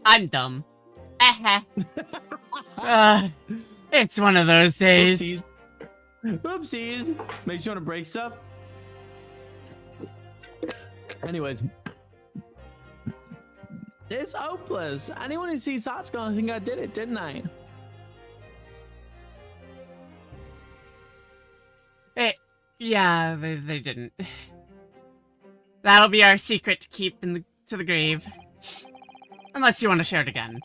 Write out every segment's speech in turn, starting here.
I'm dumb. It's one of those days. Oopsies. Oopsies. Makes you want to break stuff. Anyways. It's hopeless. Anyone who sees that's gonna think I did it, didn't I? Yeah, they didn't. That'll be our secret to keep to the grave. Unless you want to share it again.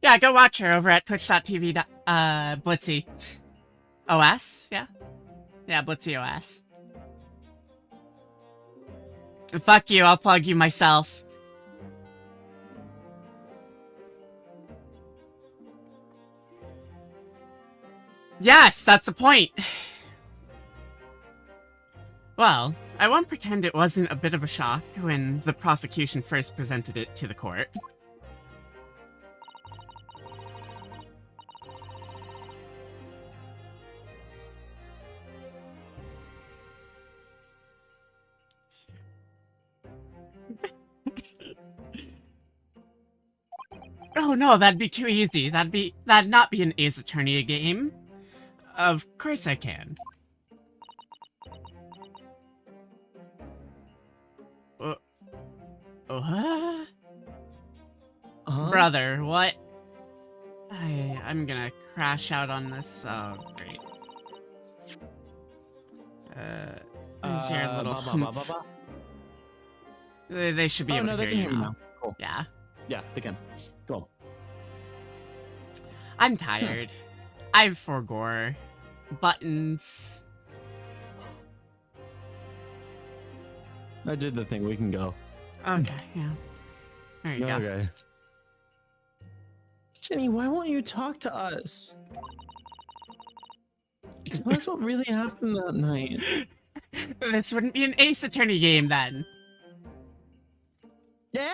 Yeah, go watch her over at twitch.tv Blitzy OS, yeah? Yeah, Blitzy OS. Fuck you, I'll plug you myself. Yes, that's the point. Well, I won't pretend it wasn't a bit of a shock when the prosecution first presented it to the court. Oh no, that'd be too easy. That'd not be an Ace Attorney game. Of course I can. Brother, what? I'm gonna crash out on this. Oh, great. Who's your little... They should be able to hear you now. Cool. Yeah. Yeah, they can. Cool. I'm tired. I forgore buttons. I did the thing. We can go. Okay, yeah. There you go. Okay. Jenny, why won't you talk to us? Tell us what really happened that night. This wouldn't be an Ace Attorney game then. Yeah?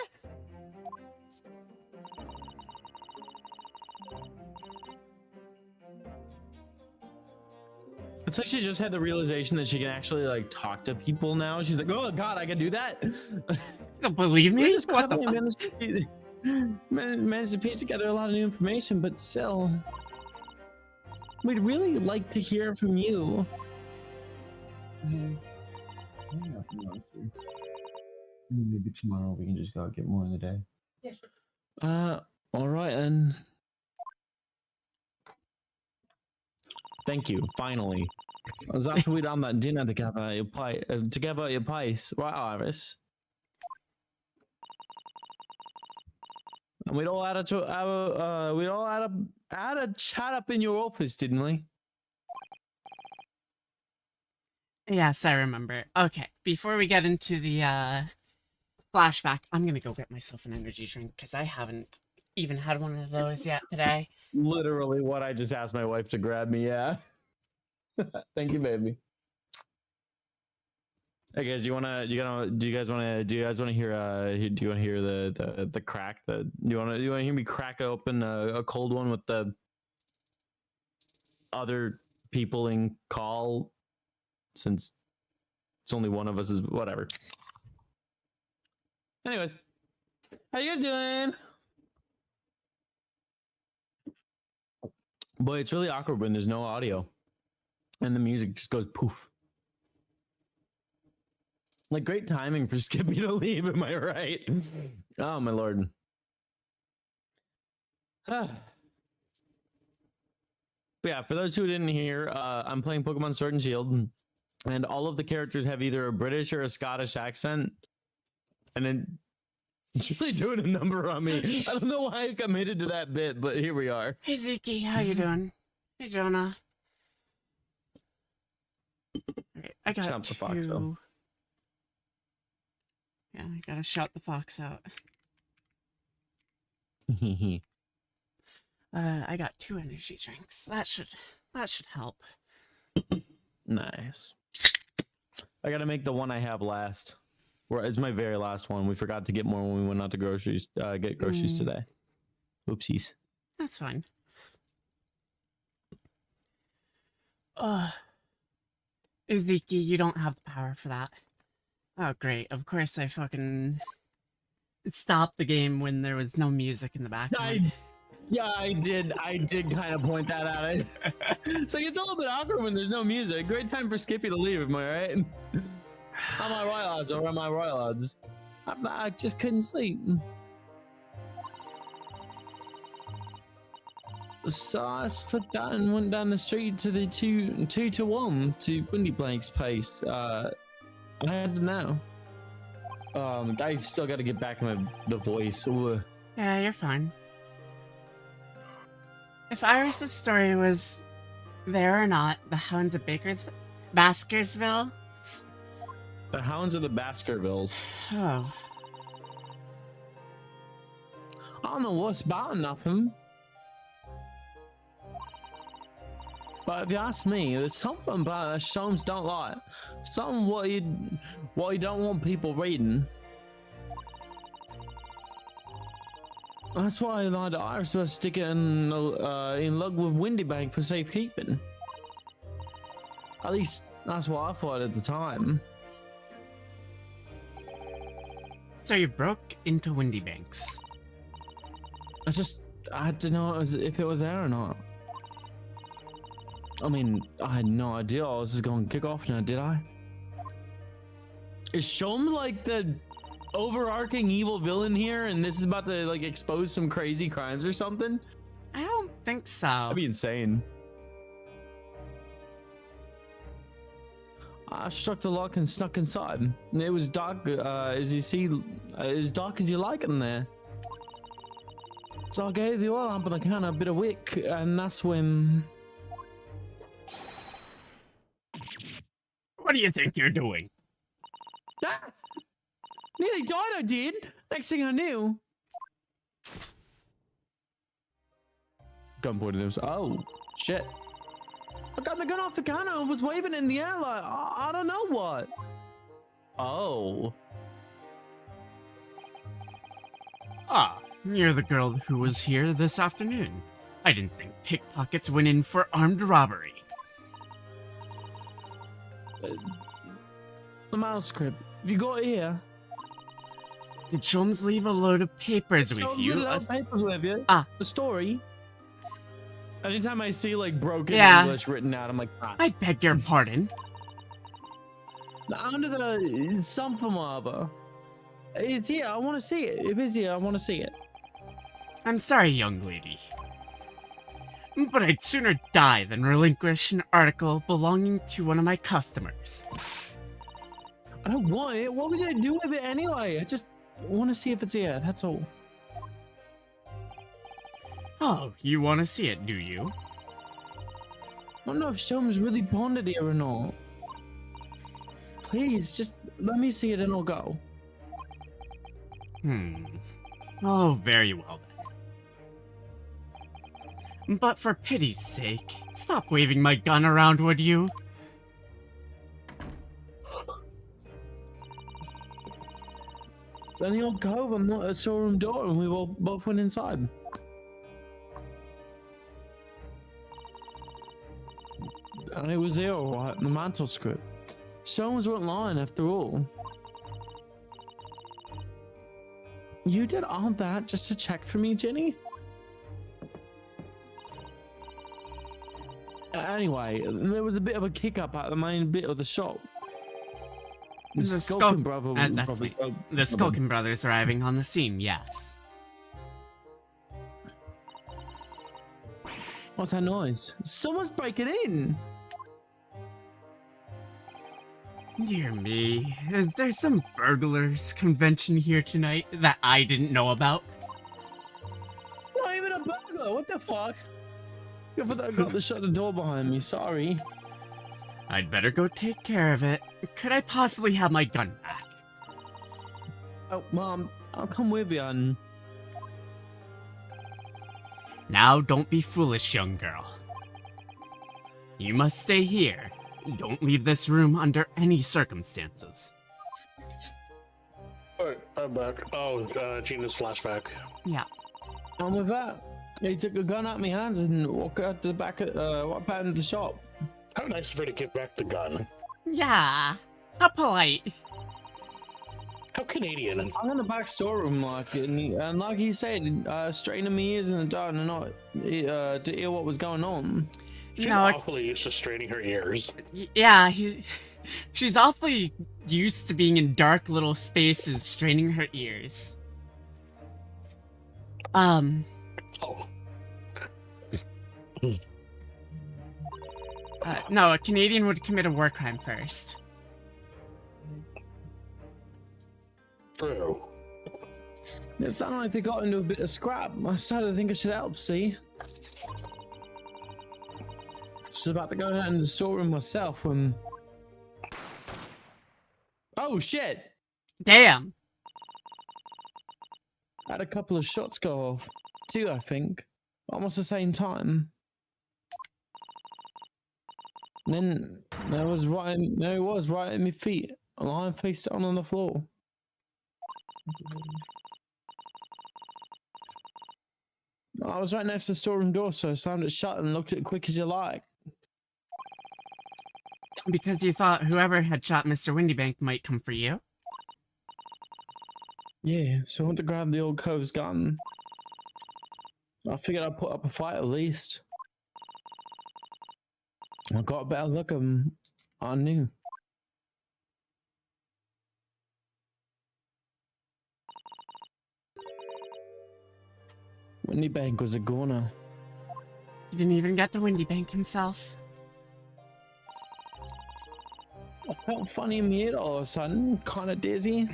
It's like she just had the realization that she can actually like talk to people now. She's like, oh god, I can do that. You don't believe me? What the fuck? Managed to piece together a lot of new information, but still, we'd really like to hear from you. Maybe tomorrow we can just go get more in the day. Yeah, sure. All right, then. Thank you. Finally, I was after we'd done that dinner together at your place, right, Iris? And we'd all had a chat up in your office, didn't we? Yes, I remember. Okay, before we get into the flashback, I'm gonna go get myself an energy drink because I haven't even had one of those yet today. Literally what I just asked my wife to grab me. Yeah. Thank you, baby. Hey guys, do you guys wanna hear the crack? Do you wanna hear me crack open a cold one with the other people in call, since it's only one of us, is whatever. Anyways, how you guys doing? Boy, it's really awkward when there's no audio and the music just goes poof. Like, great timing for Skippy to leave, am I right? Oh my lord. But yeah, for those who didn't hear, I'm playing Pokemon Sword and Shield, and all of the characters have either a British or a Scottish accent. And then it's really doing a number on me. I don't know why I committed to that bit, but here we are. Hey Zuki, how you doing? Hey Jonah. Alright, I got Shout the fox out. Yeah, I gotta shout the fox out. I got 2 energy drinks. That should help. Nice. I gotta make the one I have last. It's my very last one. We forgot to get more when we went out to groceries. Get groceries today. Oopsies. That's fine. Iziki, you don't have the power for that. Oh, great. Of course I fucking stopped the game when there was no music in the background. I did kind of point that out. So it's a little bit awkward when there's no music. Great time for Skippy to leave, am I right? Am I right, lads? Or am I right, lads? I just couldn't sleep. So I slipped out and went down the street to the 2-1 to Windy Blank's place. I had to know. I still got to get back in the voice. Ooh. Yeah, you're fine. If Iris's story was there or not, the Hounds of Baskersville? The Hounds of the Baskervilles. Oh. I don't know what's about nothing. But if you ask me, there's something about that Sholmes don't like. Something what you don't want people reading. That's why the Irish were sticking in lug with Windybank for safekeeping. At least that's what I thought at the time. So you broke into Windybanks. I had to know if it was there or not. I mean, I had no idea I was just going to kick off now, did I? Is Sholmes like the overarching evil villain here, and this is about to like expose some crazy crimes or something? I don't think so. That'd be insane. I struck the lock and snuck inside. It was dark, as dark as you like in there. So I gave the oil lamp on the counter a bit of wick, and that's when... What do you think you're doing? Ah! Nearly died, I did. Next thing I knew... Gun pointed at him. Oh, shit. I got the gun off the counter and was waving in the air like, I don't know what. Oh. Ah, you're the girl who was here this afternoon. I didn't think pickpockets went in for armed robbery. The manuscript. You got it here? Did Sholmes leave a load of papers with Sholmes you? did have papers with you. Ah. The story. Anytime I see like broken Yeah. English written out, I'm like, ah. I beg your pardon. Under the something or other. It's here. I want to see it. If it's here, I want to see it. I'm sorry, young lady. But I'd sooner die than relinquish an article belonging to one of my customers. I don't want it. What would I do with it anyway? I just want to see if it's here. That's all. Oh, you want to see it, do you? I don't know if Sholmes really bonded here or not. Please, just let me see it and I'll go. Oh, very well then. But for pity's sake, stop waving my gun around, would you? So then he'll go and not a storeroom door, and we will both went inside. And it was there, all right, in the mantle script. Stones weren't lying after all. You did all that just to check for me, Jenny? Anyway, there was a bit of a kick up at the main bit of the shop. The Skulking brother. That's me. The Skulking brothers arriving on the scene, yes. What's that noise? Someone's breaking in! Dear me, is there some burglars convention here tonight that I didn't know about? Not even a burglar, what the fuck? I got to shut the door behind me, sorry. I'd better go take care of it. Could I possibly have my gun back? Oh, Mom, I'll come with you and... Now don't be foolish, young girl. You must stay here. Don't leave this room under any circumstances. Alright, I'm back. Oh, Gina's flashback. Yeah. And with that, he took a gun out of my hands and walked out to the back of, walked back into the shop. How nice of her to give back the gun. Yeah. How polite. How Canadian. I'm in the back storeroom, like, and like he said, straining my ears in the dark and not to hear what was going on. She's No, awfully used to straining her ears. Yeah, she's awfully used to being in dark little spaces, straining her ears. Oh. No, a Canadian would commit a war crime first. True. It sounded like they got into a bit of scrap. I started to think I should help, see? Just about to go out in the storeroom myself when... Oh, shit! Damn! I had a couple of shots go off. Two, I think. Almost the same time. And then there he was right at my feet, lying face down on the floor. I was right next to the storeroom door, so I slammed it shut and looked at it quick as you like. Because you thought whoever had shot Mr. Windybank might come for you? Yeah, so I went to grab the old cove's gun. I figured I'd put up a fight at least. I got a better look at him. I knew. Windybank was a goner. He didn't even get to Windybank himself. I felt funny in my head all of a sudden, kind of dizzy.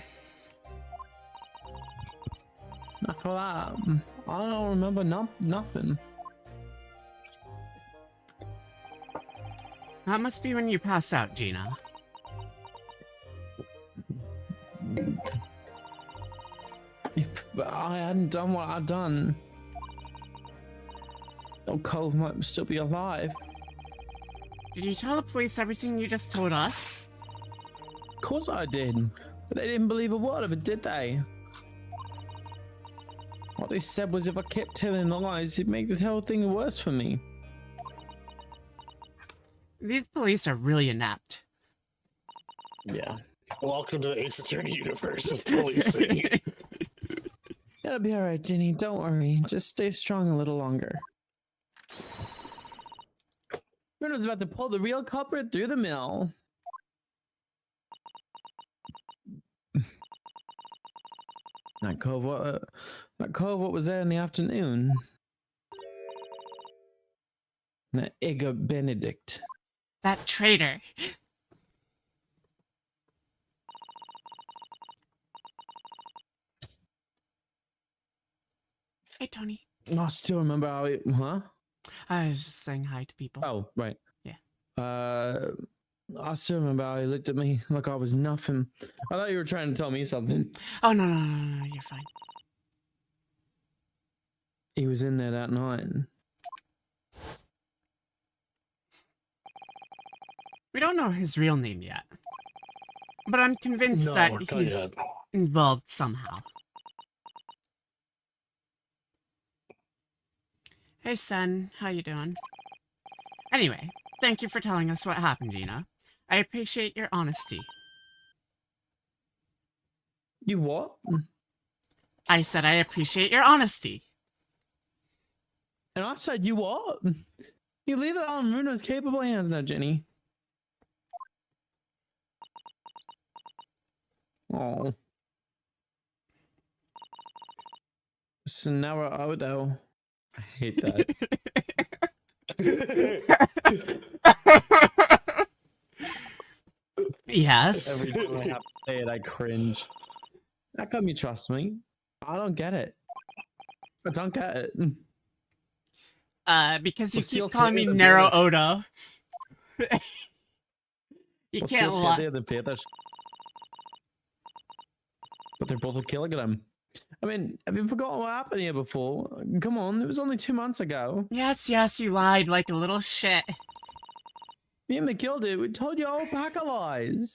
After that, I don't remember nothing. That must be when you passed out, Gina. If I hadn't done what I'd done, old Cove might still be alive. Did you tell the police everything you just told us? Of course I did, but they didn't believe a word of it, did they? What they said was if I kept telling the lies, it'd make the whole thing worse for me. These police are really inept. Yeah. Welcome to the Ace Attorney universe of policing. It'll be alright, Jenny. Don't worry. Just stay strong a little longer. Bruno's about to pull the real culprit through the mill. That cove, what was there in the afternoon? That Igor Benedict. That traitor. Hey, Tony. I still remember how it, huh? I was just saying hi to people. Oh, right. Yeah. I still remember how he looked at me like I was nothing. I thought you were trying to tell me something. Oh, no, you're fine. He was in there that night. We don't know his real name yet. But I'm convinced No, that not he's yet. involved somehow. Hey, son. How you doing? Anyway, thank you for telling us what happened, Gina. I appreciate your honesty. You what? I said I appreciate your honesty. And I said, you what? You leave it all in Bruno's capable hands now, Jenny. Oh. So now we're Odo. I hate that. Yes. Every time I have to say it, I cringe. How come you trust me? I don't get it. I don't get it. Because you We're still keep calling me scared of Narrow this. Odo. You Well, can't still lie. scared of the Panthers. But they're both a kilogram. I mean, have you forgotten what happened here before? Come on, it was only 2 months ago. Yes, you lied like a little shit. Me and McGilda, we told you all pack of lies.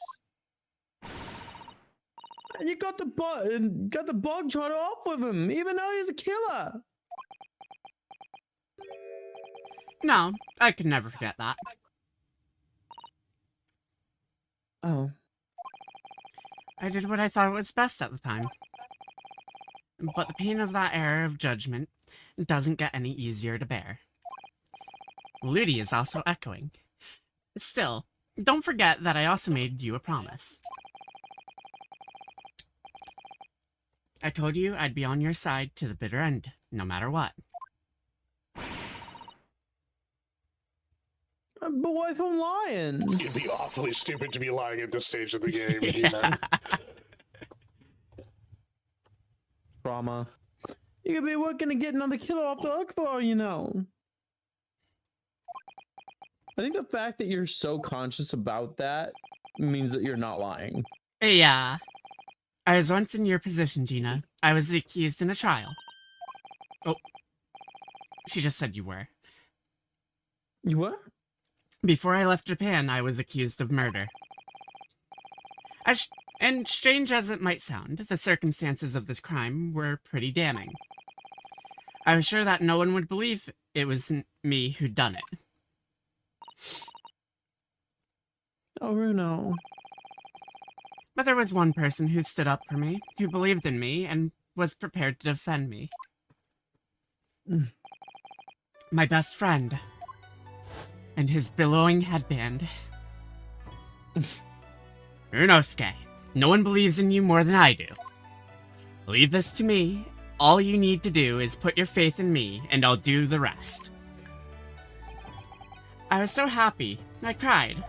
And you got the bug trotter off with him, even though he's a killer. No, I could never forget that. Oh. I did what I thought was best at the time. But the pain of that error of judgment doesn't get any easier to bear. Ludi is also echoing. Still, don't forget that I also made you a promise. I told you I'd be on your side to the bitter end, no matter what. But what if I'm lying? You'd be awfully stupid to be lying at this stage of the game. You know? Drama. You could be working to get another killer off the hook for all you know. I think the fact that you're so conscious about that means that you're not lying. Yeah. I was once in your position, Gina. I was accused in a trial. Oh. She just said you were. You what? Before I left Japan, I was accused of murder. And strange as it might sound, the circumstances of this crime were pretty damning. I was sure that no one would believe it was me who'd done it. Oh, Bruno. But there was one person who stood up for me, who believed in me, and was prepared to defend me. My best friend. And his billowing headband. Unosuke, no one believes in you more than I do. Leave this to me. All you need to do is put your faith in me, and I'll do the rest. I was so happy, I cried.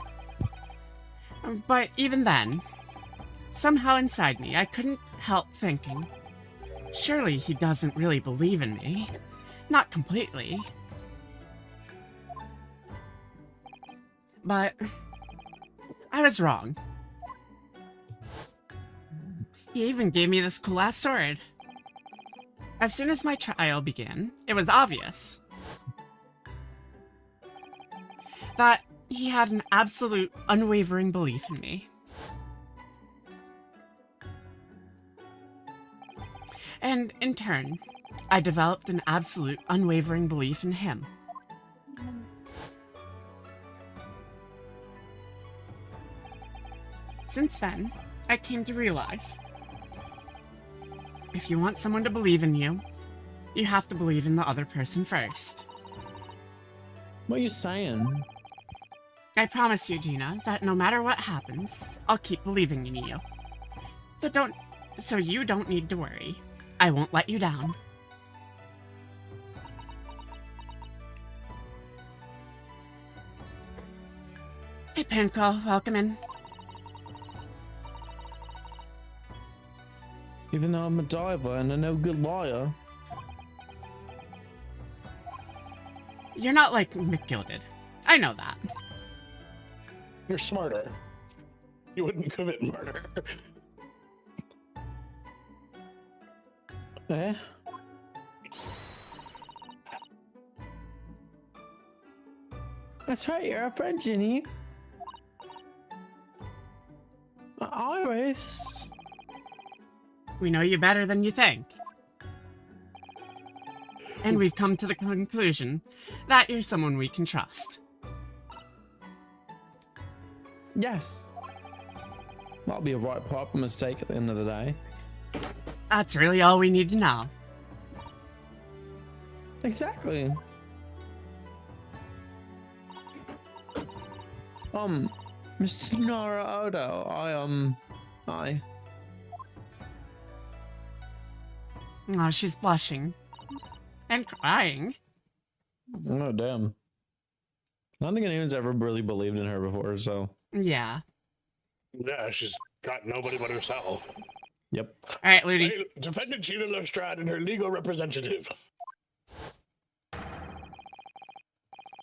But even then, somehow inside me, I couldn't help thinking, surely he doesn't really believe in me. Not completely. But I was wrong. He even gave me this cool-ass sword. As soon as my trial began, it was obvious that he had an absolute, unwavering belief in me. And in turn, I developed an absolute, unwavering belief in him. Since then, I came to realize, if you want someone to believe in you, you have to believe in the other person first. What are you saying? I promise you, Gina, that no matter what happens, I'll keep believing in you. So you don't need to worry. I won't let you down. Hey, Pinko, welcome in. Even though I'm a diver and a no good liar. You're not like McGilded. I know that. You're smarter. You wouldn't commit murder. Eh? That's right, you're a friend, Ginny. Iris. We know you better than you think. And we've come to the conclusion that you're someone we can trust. Yes. That'll be a right proper mistake at the end of the day. That's really all we need to know. Exactly. Mr. Nora Odo, I. Oh, she's blushing. And crying. Oh, damn. I don't think anyone's ever really believed in her before, so. Yeah. Yeah, she's got nobody but herself. Yep. Alright, Ludi. Hey, Defendant Gina Lestrade and her legal representative.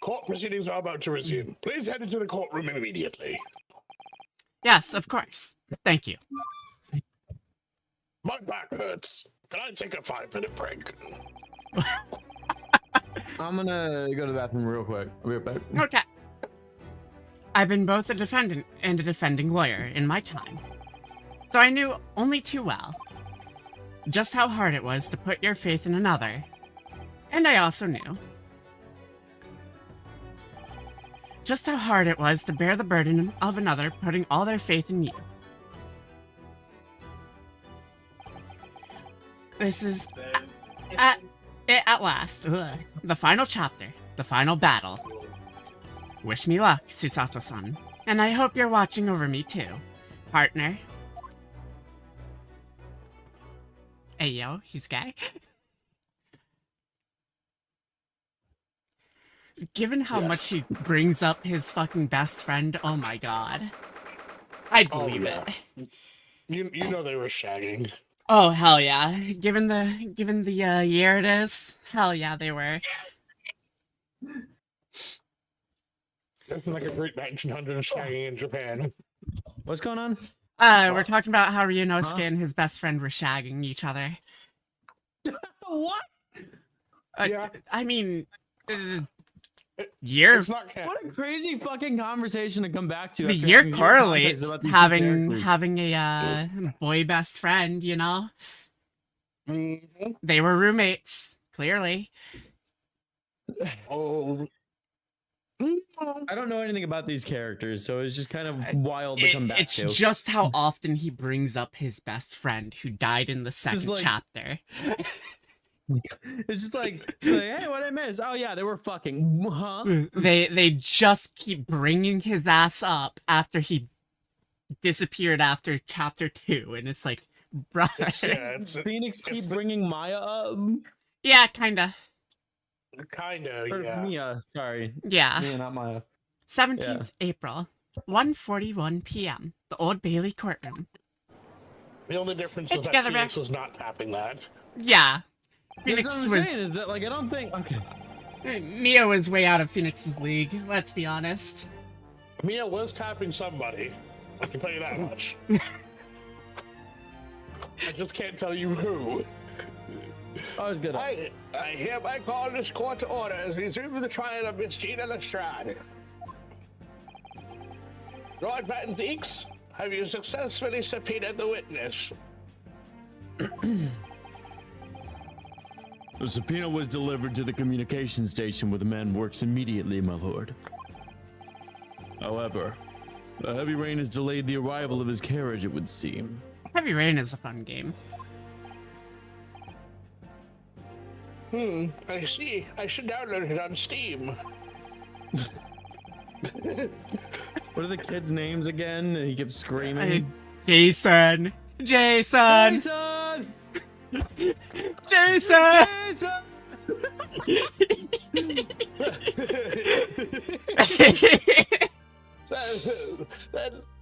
Court proceedings are about to resume. Please head into the courtroom immediately. Yes, of course. Thank you. My back hurts. Can I take a 5-minute break? I'm gonna go to the bathroom real quick. I'll be right back. Okay. I've been both a defendant and a defending lawyer in my time. So I knew only too well just how hard it was to put your faith in another. And I also knew just how hard it was to bear the burden of another putting all their faith in you. This is at last. Ugh. The final chapter. The final battle. Wish me luck, Susato-san. And I hope you're watching over me too, partner. Hey yo, he's gay. Given how much he brings up his fucking best friend, oh my god. I'd believe it. You know they were shagging. Oh hell yeah. Given the year it is, hell yeah they were. It's like a great 1900 shagging in Japan. What's going on? We're talking about how Ryunosuke and his best friend were shagging each other. What? Yeah. I mean, year It's not canon. What a crazy fucking conversation to come back to. the after year having zero correlates context about these two having characters. a boy best friend, you know? Mhm. They were roommates, clearly. Oh. I don't know anything about these characters, so it's just kind of wild to come back It's to. just how often he brings up his best friend who died in the second like- chapter. It's just like, hey, what I miss? Oh yeah, they were fucking. Huh? They just keep bringing his ass up after he disappeared after chapter 2, and it's like, brother. It's Phoenix keep it's bringing Maya up. Yeah, kinda. kinda, Or yeah. Mia, sorry. Yeah. Mia, not Maya. 17th April, 1:41 p.m. The Old Bailey courtroom. The only difference Get is that together, Phoenix man. was not tapping that. Yeah. That's Phoenix what I'm was saying is that, like, I don't think. Okay. Mia was way out of Phoenix's league, let's be honest. Mia was tapping somebody. I can tell you that much. I just can't tell you who. I was good. I hereby call this court to order as we resume the trial of Miss Gina Lestrade. Lord Van Deeks, have you successfully subpoenaed the witness? The subpoena was delivered to the communication station where the man works immediately, my lord. However, a heavy rain has delayed the arrival of his carriage, it would seem. Heavy Rain is a fun game. I see. I should download it on Steam. What are the kids' names again? He kept screaming. Jason! Jason! Jason! Jason! Jason!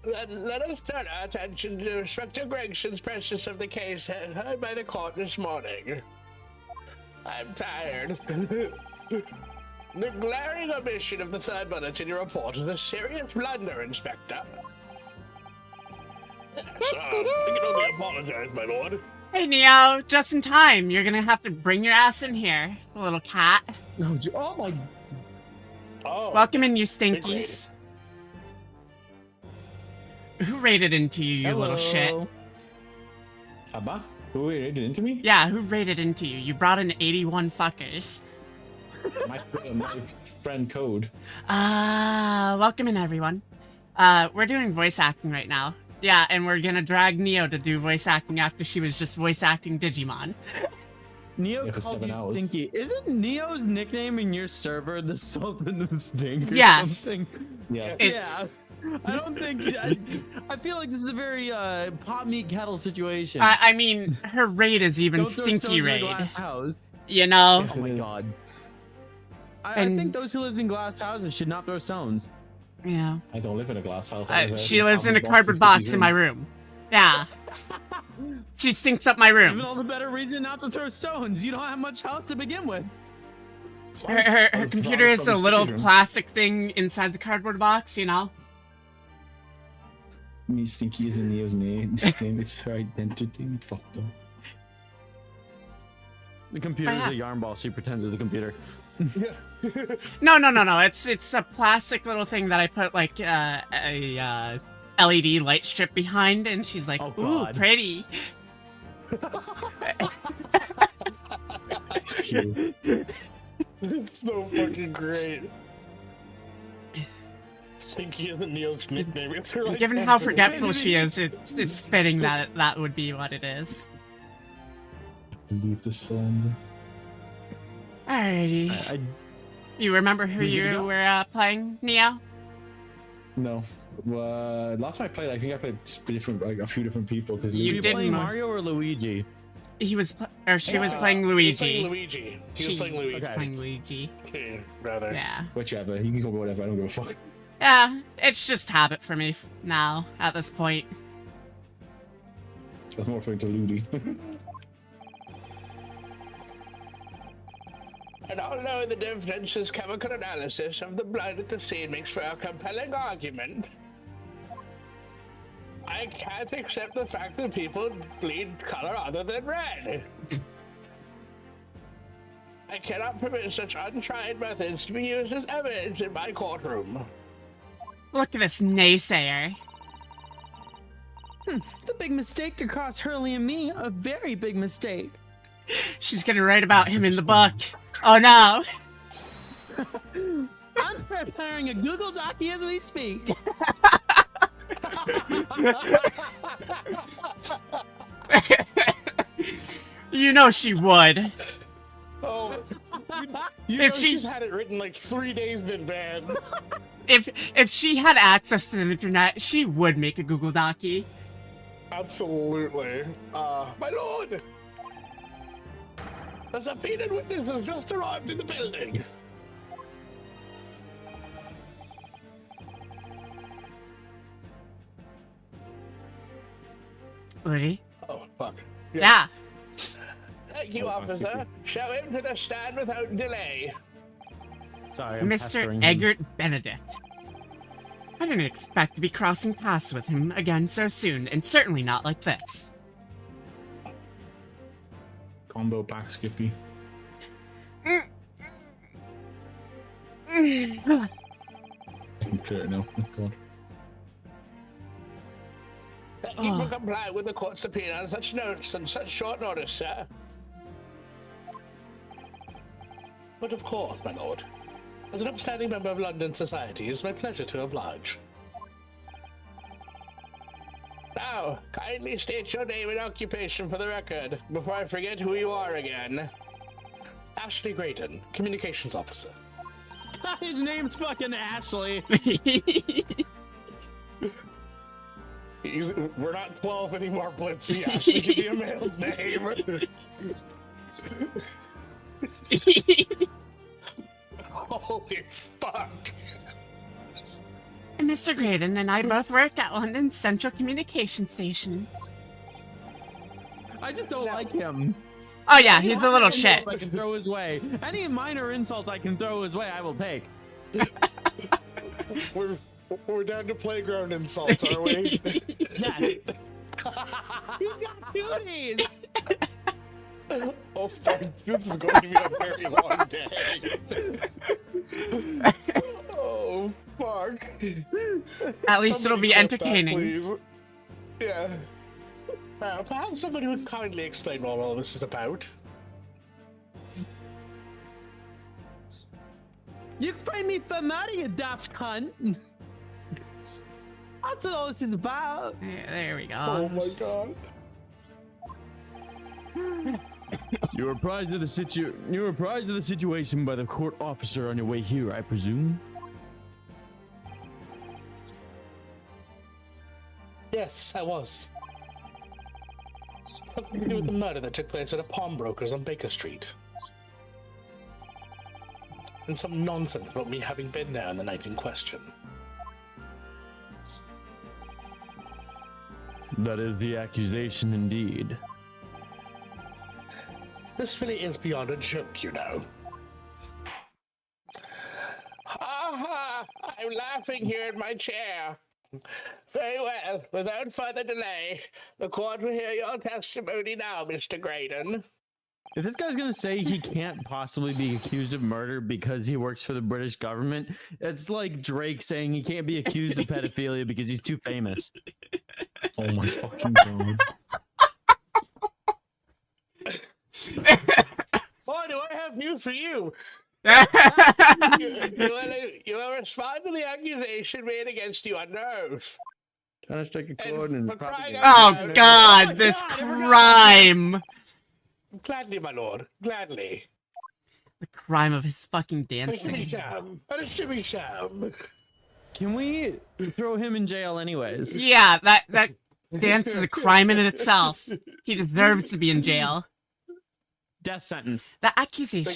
Let us turn our attention to Inspector Gregson's presence of the case heard by the court this morning. I'm tired. The glaring omission of the third bullet in your report is a serious blunder, Inspector. Yes, we can only apologize, my lord. Hey, Neo, just in time. You're gonna have to bring your ass in here, little cat. Oh my. Oh, Welcome in, you stinkies. Who raided into you, you little shit? Hello. Abba? Who raided into me? Yeah, who raided into you? You brought in 81 fuckers. My friend Code. Welcome in, everyone. We're doing voice acting right now. Yeah, and we're gonna drag Neo to do voice acting after she was just voice acting Digimon. Neo Yeah, for called 7 you hours. Stinky. Isn't Neo's nickname in your server the Sultan of Stink or Yes. something? Yeah. It's- Yeah. I don't think. I feel like this is a very pot meat kettle situation. I mean, her raid is even Don't throw Stinky stones in a raid. glass house. You know? Yes, Oh my it is. god. I And- think those who live in glass houses should not throw stones. Yeah. I don't live in a glass house. She lives in a cardboard box in my room. Yeah. She stinks up my Even room. all the better reason not to throw stones. You don't have much house to begin with. Her computer is a little plastic thing inside the cardboard box, you know? Me Stinky is in Neo's name. His name is her identity. Fucked up. The computer is yeah. a yarn ball. She pretends it's a computer. No. It's a plastic little thing that I put like a LED light strip behind, and she's like, Oh, "Ooh, God. pretty." it's so fucking great. Stinky isn't Neil's nickname. It's her Given how forgetful she is, it's fitting that that would be what it is. Leave the song. Alrighty. I You remember who We good to you go? were playing, Neo? No. Last time I played, I think I played a few different people because You Were you didn't playing know. Mario or Luigi? He was, she was playing He was Luigi. playing Luigi. He She was playing Luigi. was playing Luigi. Rather. Yeah. whichever. You can go with whatever. I don't give a fuck. Yeah, it's just habit for me now, at this point. That's more referring to Ludi. And although the difference's chemical analysis of the blood at the scene makes for a compelling argument, I can't accept the fact that people bleed color other than red. I cannot permit such untried methods to be used as evidence in my courtroom. Look at this naysayer. It's a big mistake to cross Hurley and me. A very big mistake. She's gonna write about him in the book. Oh no! I'm preparing a Google Docie as we speak. You know she would. Oh, If she- she's had it written like 3 days in advance. If she had access to the internet, she would make a Google Docie. Absolutely. My lord! The subpoenaed witness has just arrived in the building. Woody? Oh, fuck. Yeah. Thank you, officer. Show him to the stand without delay. Sorry, I'm Mr. pestering him. Eggert Benedict. I didn't expect to be crossing paths with him again so soon, and certainly not like this. Combo pack Skippy. I can clear it now. Oh, God. Thank you for complying with the court subpoena on such notice and such short notice, sir. But of course, my lord. As an upstanding member of London society, it's my pleasure to oblige. Now, kindly state your name and occupation for the record, before I forget who you are again. Ashley Graydon, Communications Officer. His name's fucking Ashley. We're not 12 anymore, Blitzy. Ashley can be a male's name. Holy fuck. Mr. Graydon and I both work at London's Central Communication Station. I just don't like him. Oh yeah, he's a little shit. Insults I can throw his way. Any minor insult I can throw his way, I will take. We're down to playground insults, are we? Yes. He's got cuties. Oh fuck! This is going to be a very long day. Oh fuck! At least it'll Somebody be clip that, entertaining. please. Yeah. Perhaps somebody would kindly explain what all this is about. You frame me for murder, you daft cunt. That's what all this is about. There we go. Oh my god. You were apprised of the situation by the court officer on your way here, I presume. Yes, I was. Something to do with the murder that took place at a pawnbroker's on Baker Street. And some nonsense about me having been there on the night in question. That is the accusation indeed. This really is beyond a joke, you know. Ha ha! I'm laughing here in my chair. Very well. Without further delay, the court will hear your testimony now, Mr. Graydon. If this guy's gonna say he can't possibly be accused of murder because he works for the British government, it's like Drake saying he can't be accused of pedophilia because he's too famous. Oh my fucking god. Boy, do I have news for you. You will respond to the accusation made against you under oath. Trying to strike a And chord and for crying Oh out loud- god, this crime! Gladly, my lord. Gladly. The crime of his fucking A shimmy dancing. sham. A shimmy sham. Can we throw him in jail anyways? Yeah, that dance is a crime in itself. He deserves to be in jail. Death sentence. The I accusation.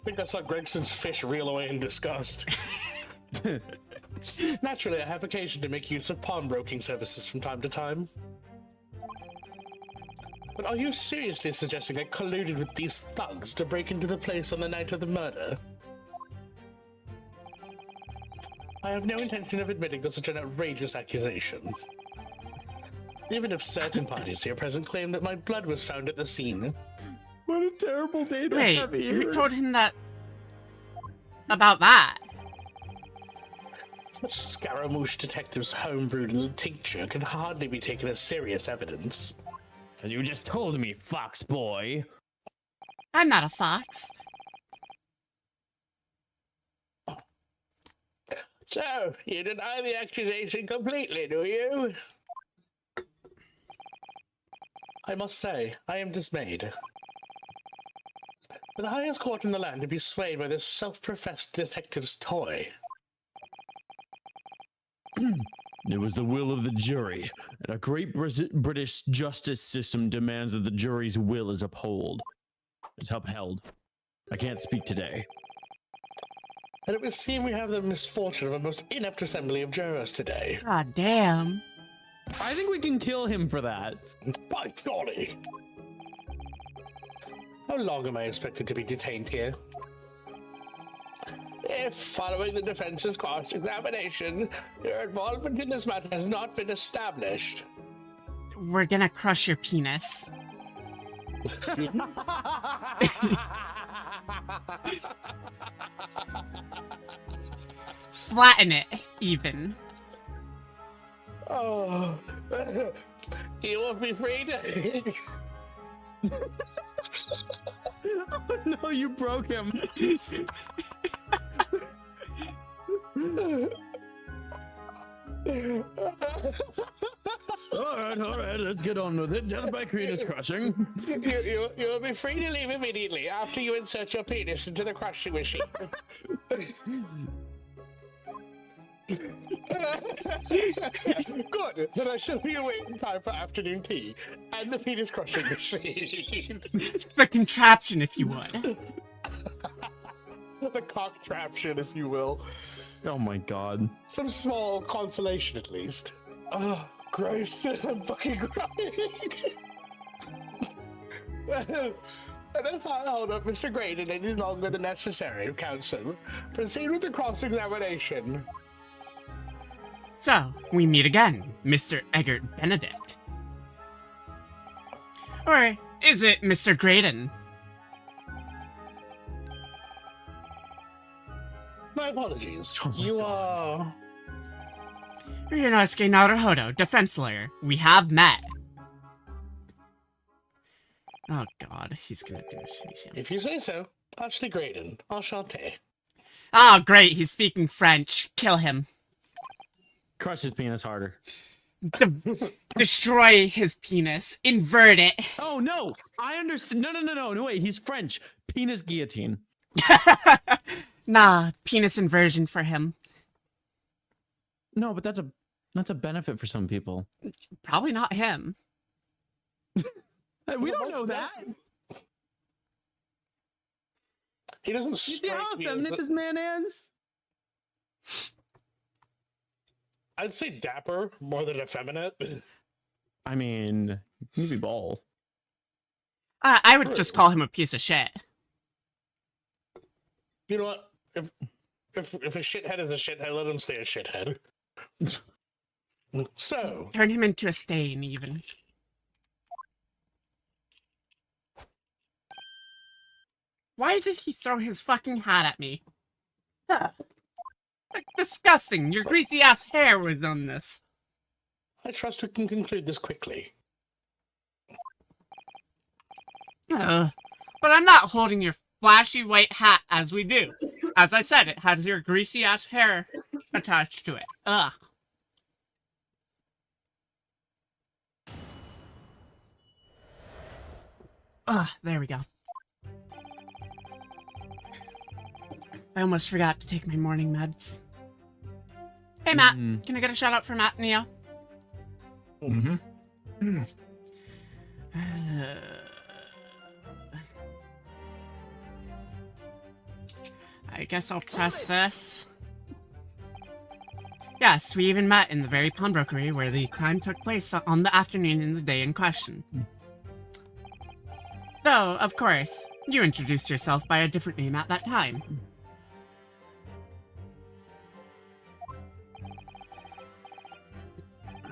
think I saw Gregson's fish reel away in disgust. Naturally, I have occasion to make use of pawnbroking services from time to time. But are you seriously suggesting I colluded with these thugs to break into the place on the night of the murder? I have no intention of admitting to such an outrageous accusation. Even if certain parties here present claim that my blood was found at the scene. What a terrible day to Wait, have who ears. told him that? About that? Such Scaramouche detectives' homebrewed little tincture can hardly be taken as serious evidence. Cause you just told me, fox boy. I'm not a fox. So, you deny the accusation completely, do you? I must say, I am dismayed. For the highest court in the land to be swayed by this self-professed detective's toy. It was the will of the jury, and a great British justice system demands that the jury's will is upheld. It's upheld. I can't speak today. And it would seem we have the misfortune of a most inept assembly of jurors today. God damn. I think we can kill him for that. By golly! How long am I expected to be detained here? If, following the defense's cross-examination, your involvement in this matter has not been established. We're gonna crush your penis. Flatten it, even. Oh, you will be free to... Oh no, you broke him. All right, let's get on with it. Death by penis crushing. You will be free to leave immediately after you insert your penis into the crushing machine. Good, then I shall be away in time for afternoon tea and the penis crushing machine. The contraption, if you would. The cock traption, if you will. Oh my god. Some small consolation, at least. Oh, Christ, I'm fucking crying. Well, let's not hold up Mr. Graydon any longer than necessary, Counsel. Proceed with the cross-examination. So, we meet again, Mr. Eggert Benedict. Or is it Mr. Graydon? My apologies. Oh my You God. are... Ryunosuke Naruhodo, defense lawyer. We have met. Oh god, he's gonna do a shit. If you say so, Ashley Graydon, enchanté. Oh great, he's speaking French. Kill him. Crush his penis harder. Destroy his penis. Invert it. Oh no! I understand. No, wait, he's French. Penis guillotine. Nah, penis inversion for him. No, but that's a benefit for some people. Probably not him. We don't know that. He doesn't You see strike how me effeminate as... this man is? I'd say dapper more than effeminate. I mean, maybe ball. I would just call him a piece of shit. You know what? If a shithead is a shithead, let him stay a shithead. So, Turn him into a stain, even. Why did he throw his fucking hat at me? Ugh. Like, disgusting! Your greasy ass hair was on this. I trust we can conclude this quickly. But I'm not holding your flashy white hat as we do. As I said, it has your greasy ass hair attached to it. Ugh. Ugh, there we go. I almost forgot to take my morning meds. Hey Matt, can I get a shout out for Matt and Neo? Mm-hmm. I guess I'll press this. Yes, we even met in the very pawnbrokery where the crime took place on the afternoon in the day in question. Though, of course, you introduced yourself by a different name at that time.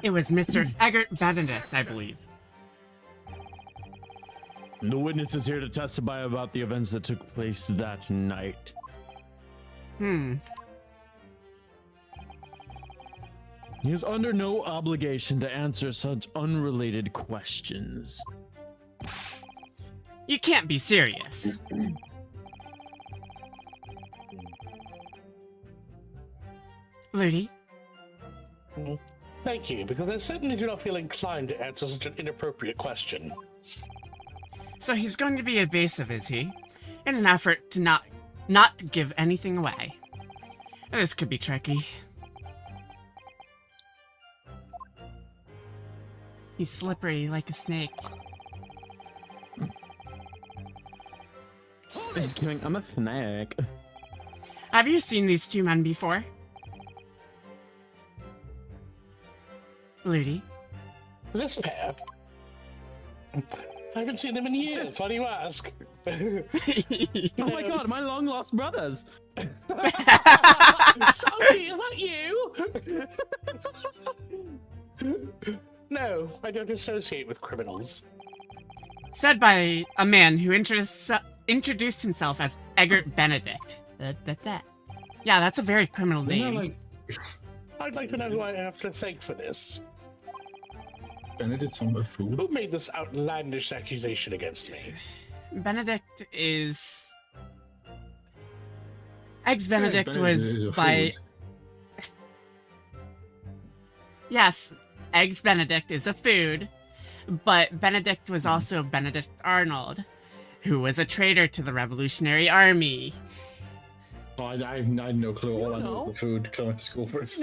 It was Mr. Eggert Benedict, I believe. The witness is here to testify about the events that took place that night. Hmm. He is under no obligation to answer such unrelated questions. You can't be serious. Ludi? Thank you, because I certainly do not feel inclined to answer such an inappropriate question. So he's going to be evasive, is he? In an effort to not to give anything away. This could be tricky. He's slippery like a snake. It's kidding. I'm a snake. Have you seen these two men before? Ludi? This pair? I haven't seen them in years. Why do you ask? Oh my god, my long lost brothers. Sorry, is that you? No, I don't associate with criminals. Said by a man who introduced himself as Eggert Benedict. Yeah, that's a very criminal name. I'd like to know who I have to thank for this. Benedict some food. Who made this outlandish accusation against me? Benedict is... Eggs Benedict Benedict was is a by... food. Yes, Eggs Benedict is a food, but Benedict was also Benedict Arnold, who was a traitor to the Revolutionary Army. Oh, I had no clue. All I know is the food because I went to school for it.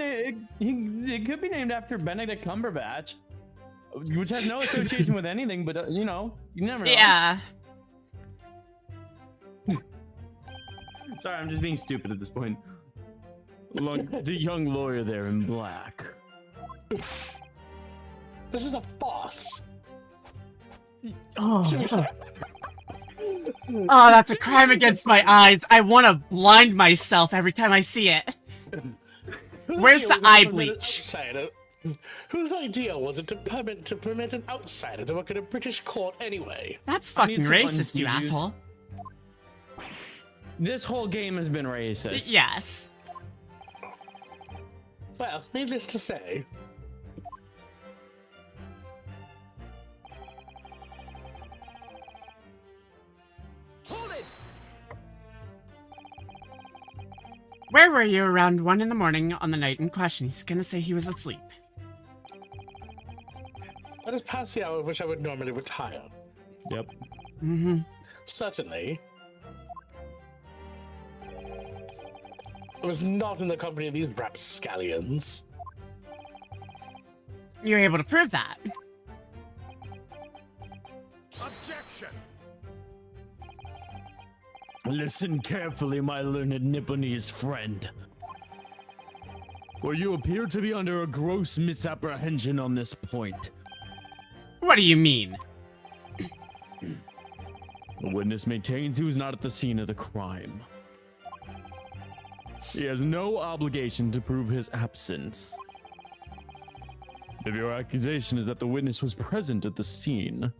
It could be named after Benedict Cumberbatch, which has no association with anything, but you know, you never know. Yeah. Sorry, I'm just being stupid at this point. The young lawyer there in black. This is a farce. Oh. Oh, that's a crime against my eyes. I want to blind myself every time I see it. Where's the eye bleach? Whose idea was it to permit an outsider to work at a British court anyway? That's I need fucking some racist, you onion juice. asshole. This whole game has been racist. Yes. Well, needless to say, Where were you around 1 in the morning on the night in question? He's gonna say he was asleep. that is past the hour at which I would normally retire. Yep. Mm-hmm. Certainly. I was not in the company of these rapscallions. You're able to prove that. Objection! Listen carefully, my learned Nipponese friend. For you appear to be under a gross misapprehension on this point. What do you mean? The witness maintains he was not at the scene of the crime. He has no obligation to prove his absence. If your accusation is that the witness was present at the scene,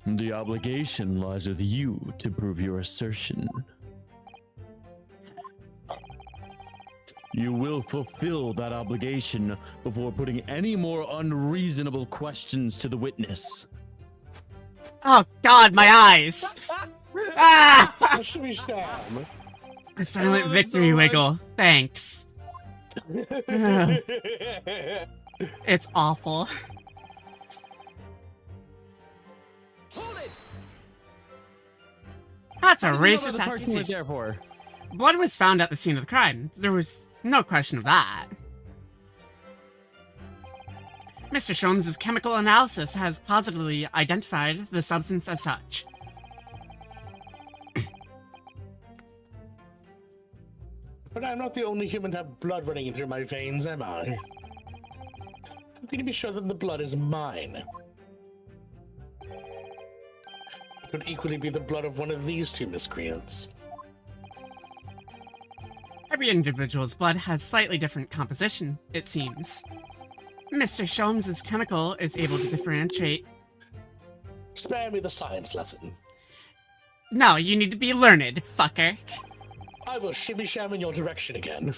the obligation lies with you to prove your assertion. You will fulfill that obligation before putting any more unreasonable questions to the witness. Oh god, my eyes! Ah! Shimmy sham. A silent Oh, that's victory so much. wiggle. Thanks. It's awful. That's a What did you know about racist the parking was accusation. there for? Blood was found at the scene of the crime. There was no question of that. Mr. Sholmes' chemical analysis has positively identified the substance as such. But I'm not the only human to have blood running through my veins, am I? How can you be sure that the blood is mine? It could equally be the blood of one of these two miscreants. Every individual's blood has slightly different composition, it seems. Mr. Sholmes' chemical is able to differentiate. Spare me the science lesson. No, you need to be learned, fucker. I will shimmy sham in your direction again.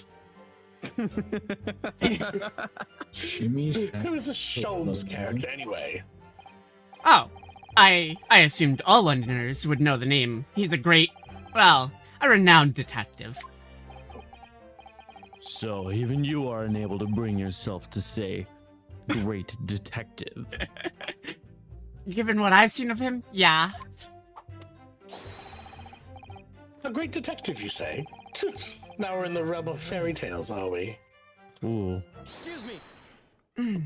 Shimmy. Who is this Sholmes character anyway? Oh, I assumed all Londoners would know the name. He's a great, well, a renowned detective. So even you are unable to bring yourself to say, great detective. Given what I've seen of him, yeah. A great detective, you say? Now we're in the realm of fairy tales, are we? Ooh. Excuse me.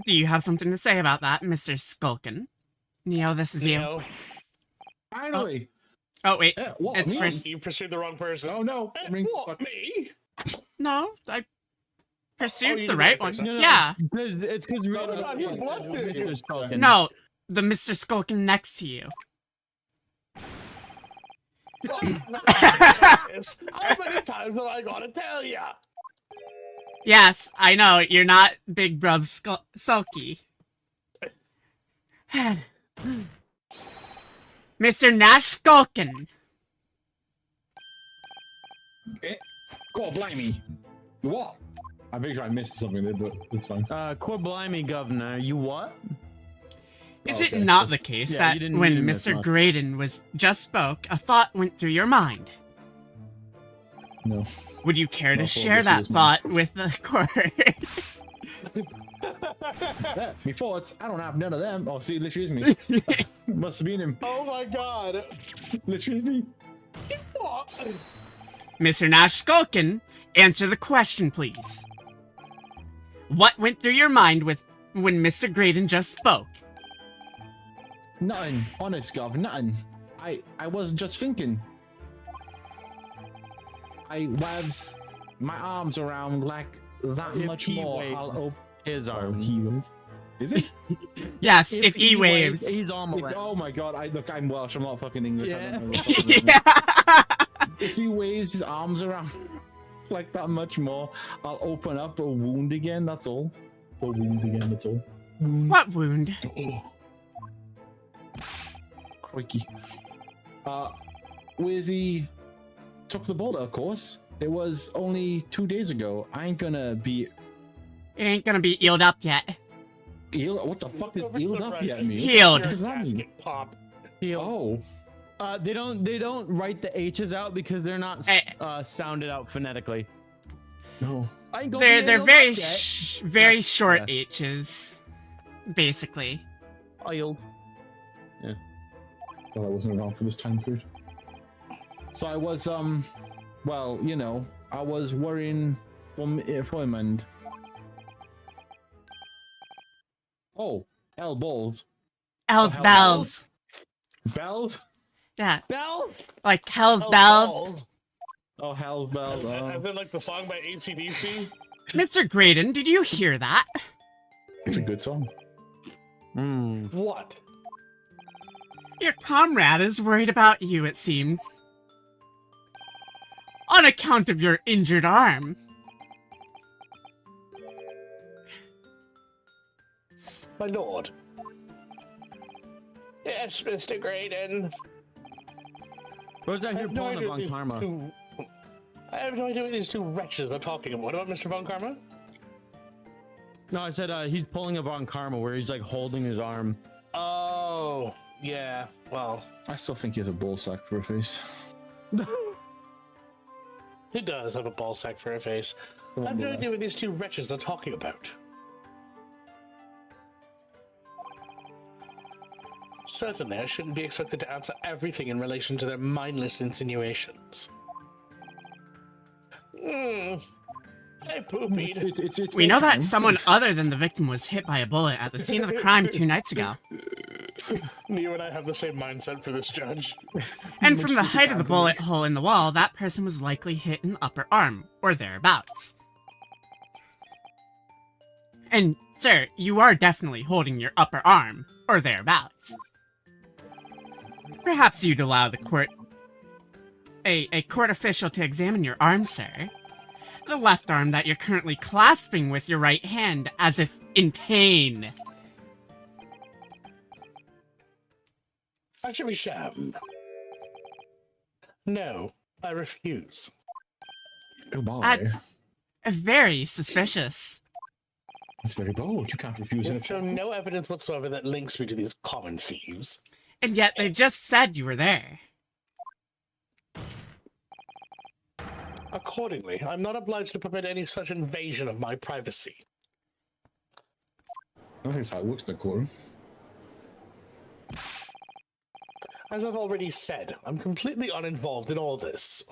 Do you have something to say about that, Mr. Skulkin? Neo, this is you. Neo, Finally. Oh, wait. Yeah, what? It's Me? first. you pursued the wrong person. Oh no. Eh, I mean, what, fuck. me? No, I pursued you the did right the one. right person. Yeah. It's because No, no, no, he's left it. Mr. Skulkin. No, the Mr. Skulkin next to you. How many times have I gotta tell ya? Yes, I know, you're not Big Brub Sulky. Mr. Nash Skulkin. God, blimey. What? I'm pretty sure I missed something there, but it's fine. Blimey, Governor, you what? Is Okay, it not that's- the case yeah, that you didn't- you when didn't miss Mr. much. Graydon was just spoke, a thought went through your mind? No. Would you care to Well, share obviously that it's mine. thought with the court? Yeah, me thoughts. I don't have none of them. Oh, see, literally is me. Must have been him. Oh my god. Literally is me. What? Mr. Nash Skulkin, answer the question, please. What went through your mind when Mr. Graydon just spoke? Nothing. Honest, Gov, nothing. I was just thinking. I waves my arms around like that If much he more. waves. His Oh, arm. he was. Is it? Yes, if he waves. he's on the Oh my god! I'm Welsh. I'm not fucking English. I Yeah. don't know what's happening. Yeah. If he waves his arms around like that much more, I'll open up a wound again. That's all. A wound again. That's all. What wound? Crikey. Wizzy took the boulder, of course. It was only 2 days ago. I ain't gonna be It ain't gonna be healed up yet. healed. What the fuck is healed up yet mean? Healed. What does that mean? Casket pop. Oh, They don't write the H's out because they're not sounded out phonetically. no. I ain't gonna They're be they're able very to get very That's- short yeah. H's, basically. oiled. Well, I wasn't around for this time period. So I was well, you know, I was worrying for him and oh, L balls. Hell's hell bells. Bells? Yeah, Bell? like hell's Oh, bells. balls. Oh, hell's bells. As in like the song by AC/DC? Mr. Graydon, did you hear that? It's a good song. What? Your comrade is worried about you, it seems. On account of your injured arm. My lord. Yes, Mr. Graydon. Where's that I here have no pulling idea of what on these Karma? I have no idea what these two wretches are talking about. What about Mr. Von Karma? No, I said he's pulling a Von Karma where he's like holding his arm. Oh, yeah. Well, I still think he has a ball sack for a face. he does have a ball sack for a face. I have no idea what these two wretches are talking about. Certainly, I shouldn't be expected to answer everything in relation to their mindless insinuations. I poopied. We know that someone other than the victim was hit by a bullet at the scene of the crime 2 nights ago. You and I have the same mindset for this, Judge. And from the height of the bullet hole in the wall, that person was likely hit in the upper arm, or thereabouts. And, sir, you are definitely holding your upper arm, or thereabouts. Perhaps you'd allow the court... a court official to examine your arm, sir. The left arm that you're currently clasping with your right hand, as if in pain. Actually, sham. No, I refuse. Goodbye. That's very suspicious. That's very bold. You can't refuse You it. have shown no evidence whatsoever that links me to these common thieves. And yet they just said you were there. Accordingly, I'm not obliged to permit any such invasion of my privacy. I don't think that's how it works in the courtroom. As I've already said, I'm completely uninvolved in all this.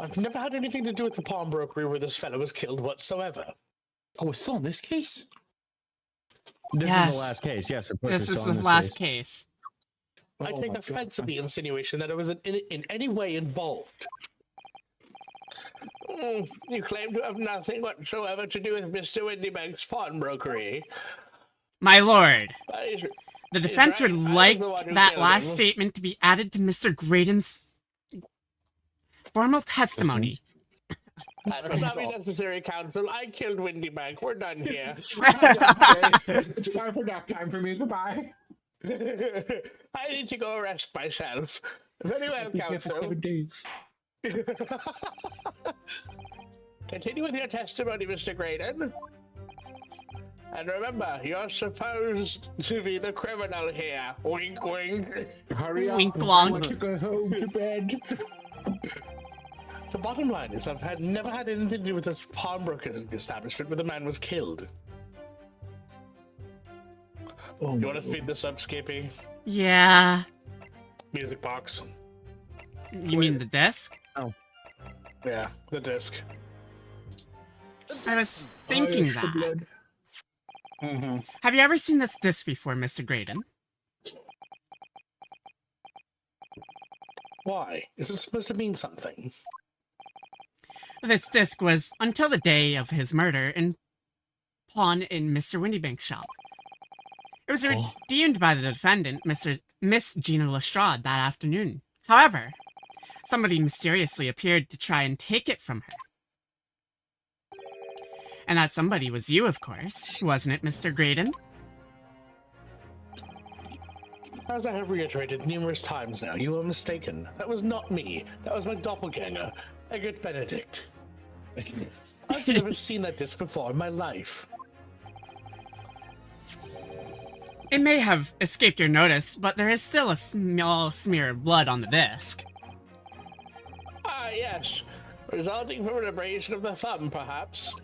I've never had anything to do with the pawnbrokery where this fellow was killed whatsoever. Oh, it's still on this case? This Yes. is the last case. Yes, of course This it's is still in the this last case. case. I Oh take my offense God. at the insinuation that I was in any way involved. You claim to have nothing whatsoever to do with Mr. Windybank's pawnbrokery. My lord, I- the defense would right. I was like the one who that killed last him. statement to be added to Mr. Graydon's formal testimony. That will not be necessary, counsel. I killed Windybank. We're done here. It's time for nap time for me. Goodbye. I need to go rest myself. Very well, Be here for counsel. 7 days. Continue with your testimony, Mr. Graydon. And remember, you're supposed to be the criminal here. Wink, wink. Hurry up. Wink I wonk. want to go home to bed. The bottom line is I've never had anything to do with this pawnbroking establishment where the man was killed. Oh, You want to speed this up, Skippy? Yeah. Music box. You mean the disc? Yeah, the disc. I was thinking that. Mm-hmm. Have you ever seen this disc before, Mr. Graydon? Why? Is it supposed to mean something? This disc was, until the day of his murder, in pawn in Mr. Windybank's shop. It was redeemed by the defendant, Miss Gina Lestrade, that afternoon. However, somebody mysteriously appeared to try and take it from her. And that somebody was you, of course, wasn't it, Mr. Graydon? As I have reiterated numerous times now, you are mistaken. That was not me. That was my doppelganger, Eggert Benedict. I've never seen that disc before in my life. It may have escaped your notice, but there is still a small smear of blood on the disc. Ah, yes. Resulting from an abrasion of the thumb, perhaps.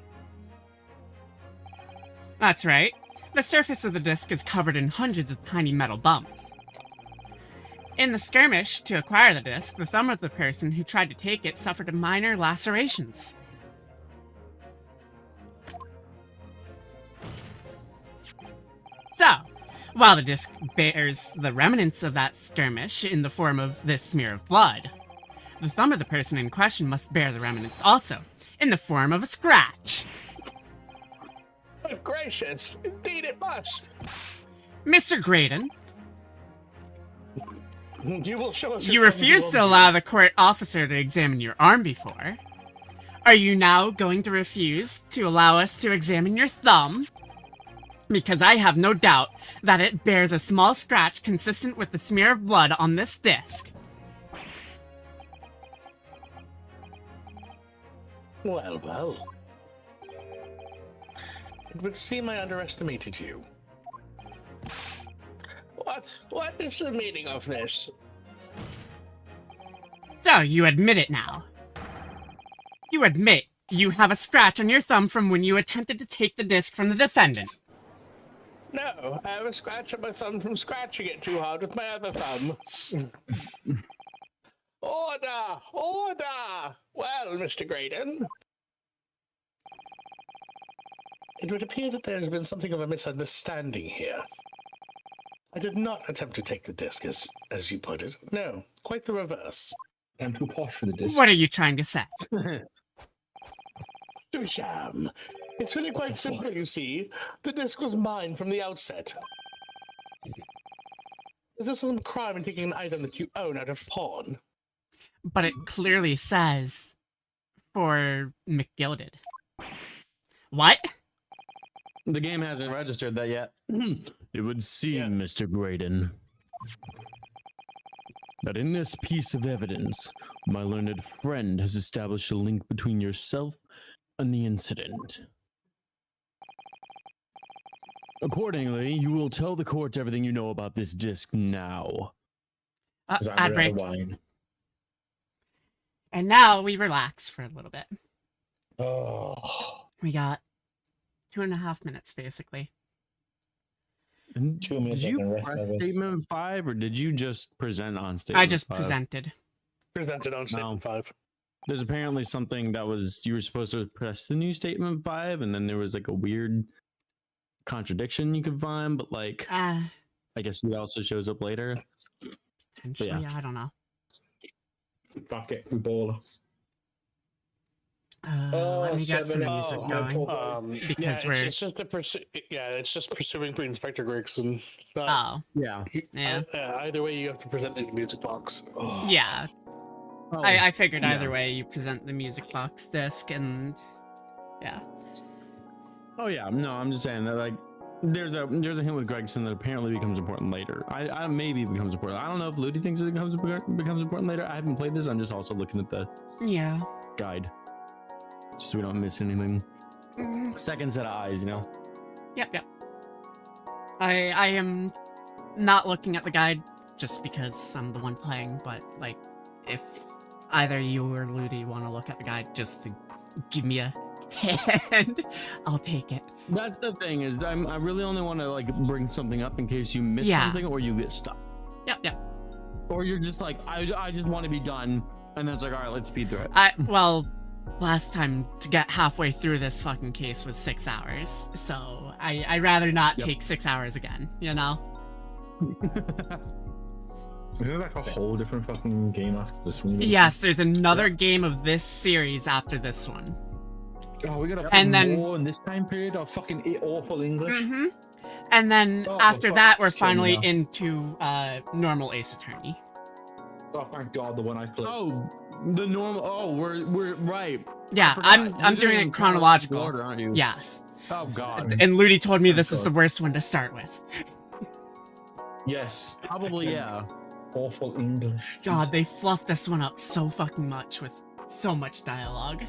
That's right. The surface of the disc is covered in hundreds of tiny metal bumps. In the skirmish to acquire the disc, the thumb of the person who tried to take it suffered minor lacerations. So, while the disc bears the remnants of that skirmish in the form of this smear of blood, the thumb of the person in question must bear the remnants also, in the form of a scratch. Oh, gracious. Indeed it must. Mr. Graydon, You will show us. you refused to allow the court officer to examine your arm before. Are you now going to refuse to allow us to examine your thumb? Because I have no doubt that it bears a small scratch consistent with the smear of blood on this disc. Well, well. It would seem I underestimated you. What is the meaning of this? So, you admit it now. You admit you have a scratch on your thumb from when you attempted to take the disc from the defendant. No, I have a scratch on my thumb from scratching it too hard with my other thumb. Order! Order! Well, Mr. Graydon. It would appear that there has been something of a misunderstanding here. I did not attempt to take the disc, as you put it. No, quite the reverse. I'm too posh for the disc. What are you trying to say? Dusham. It's really quite simple, you see. The disc was mine from the outset. Is there some crime in taking an item that you own out of pawn? But it clearly says for McGilded. What? The game hasn't registered that yet. It would seem, Mr. Graydon, that in this piece of evidence, my learned friend has established a link between yourself and the incident. Accordingly, you will tell the court everything you know about this disc now. Ad break. Wine. And now we relax for a little bit. Oh, We got 2.5 minutes, basically. And 2 minutes. did I you can rest press my voice. statement 5 or did you just present on statement I just 5? presented. Presented on statement 5. There's apparently something that was you were supposed to press the new statement 5 and then there was like a weird contradiction you could find, but like I guess it also shows up later. Potentially, I don't know. Fuck it, we ball. Let me get some 7 music oh, going. Because yeah, we're... it's just it's just pursuing Inspector Gregson. It's not, Oh, Yeah. yeah. Either way, you have to present it in the music box. Oh. Yeah. Oh, I figured yeah. either way you present the music box disc and... Yeah. Oh yeah, no, I'm just saying that like there's a hint with Gregson that apparently becomes important later. I maybe it becomes important. I don't know if Ludi thinks it becomes important later. I haven't played this. I'm just also looking at the Yeah. guide, just so we don't miss anything. Mhm. Second set of eyes, you know. Yep. I am not looking at the guide just because I'm the one playing, but like if either you or Ludi want to look at the guide just to give me a hand, I'll take it. That's the thing is I really only want to like bring something up in case you miss Yeah. something or you get stuck, Yep. or you're just like I just want to be done, and then it's like all right, let's speed through it. Well, last time to get halfway through this fucking case was 6 hours, so I'd rather not Yep. take 6 hours again, you know? Isn't there like a whole different fucking game after this one? Yes, there's another game of this series after this one. Oh, we gotta And put then- more in this time period of fucking awful English. Mm-hmm. And then Oh, after fuck, that, we're shit, finally no. into normal Ace Attorney. Oh, thank God, the one I played. Oh, the normal. Oh, we're right. Yeah, Forgot. I'm You're doing in it chronological. order, aren't you? Yes. Oh God. And Ludi told me Thank this is God. the worst one to start with. Yes. Probably yeah. Awful English. God, they fluffed this one up so fucking much with so much dialogue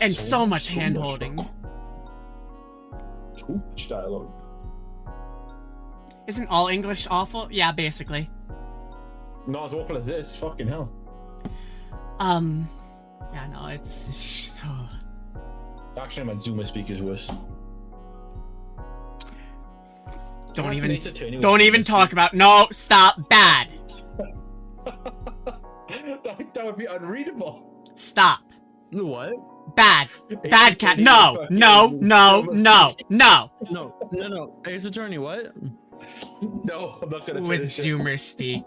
and so much hand-holding. Too much dialogue. Isn't all English awful? Yeah, basically. Not as awful as this. Fucking hell. Yeah, no, it's so... Actually, my Zoomer speak is worse. Don't That's even, an Ace Attorney with don't even Zoomer talk speak. about... No, stop, bad. that would be unreadable. Stop. What? Bad. Bad Ace cat. Attorney No, with fucking no, no, Zoomer no, speak. no. No. Ace Attorney, what? No, I'm not gonna With finish it. Zoomer speak.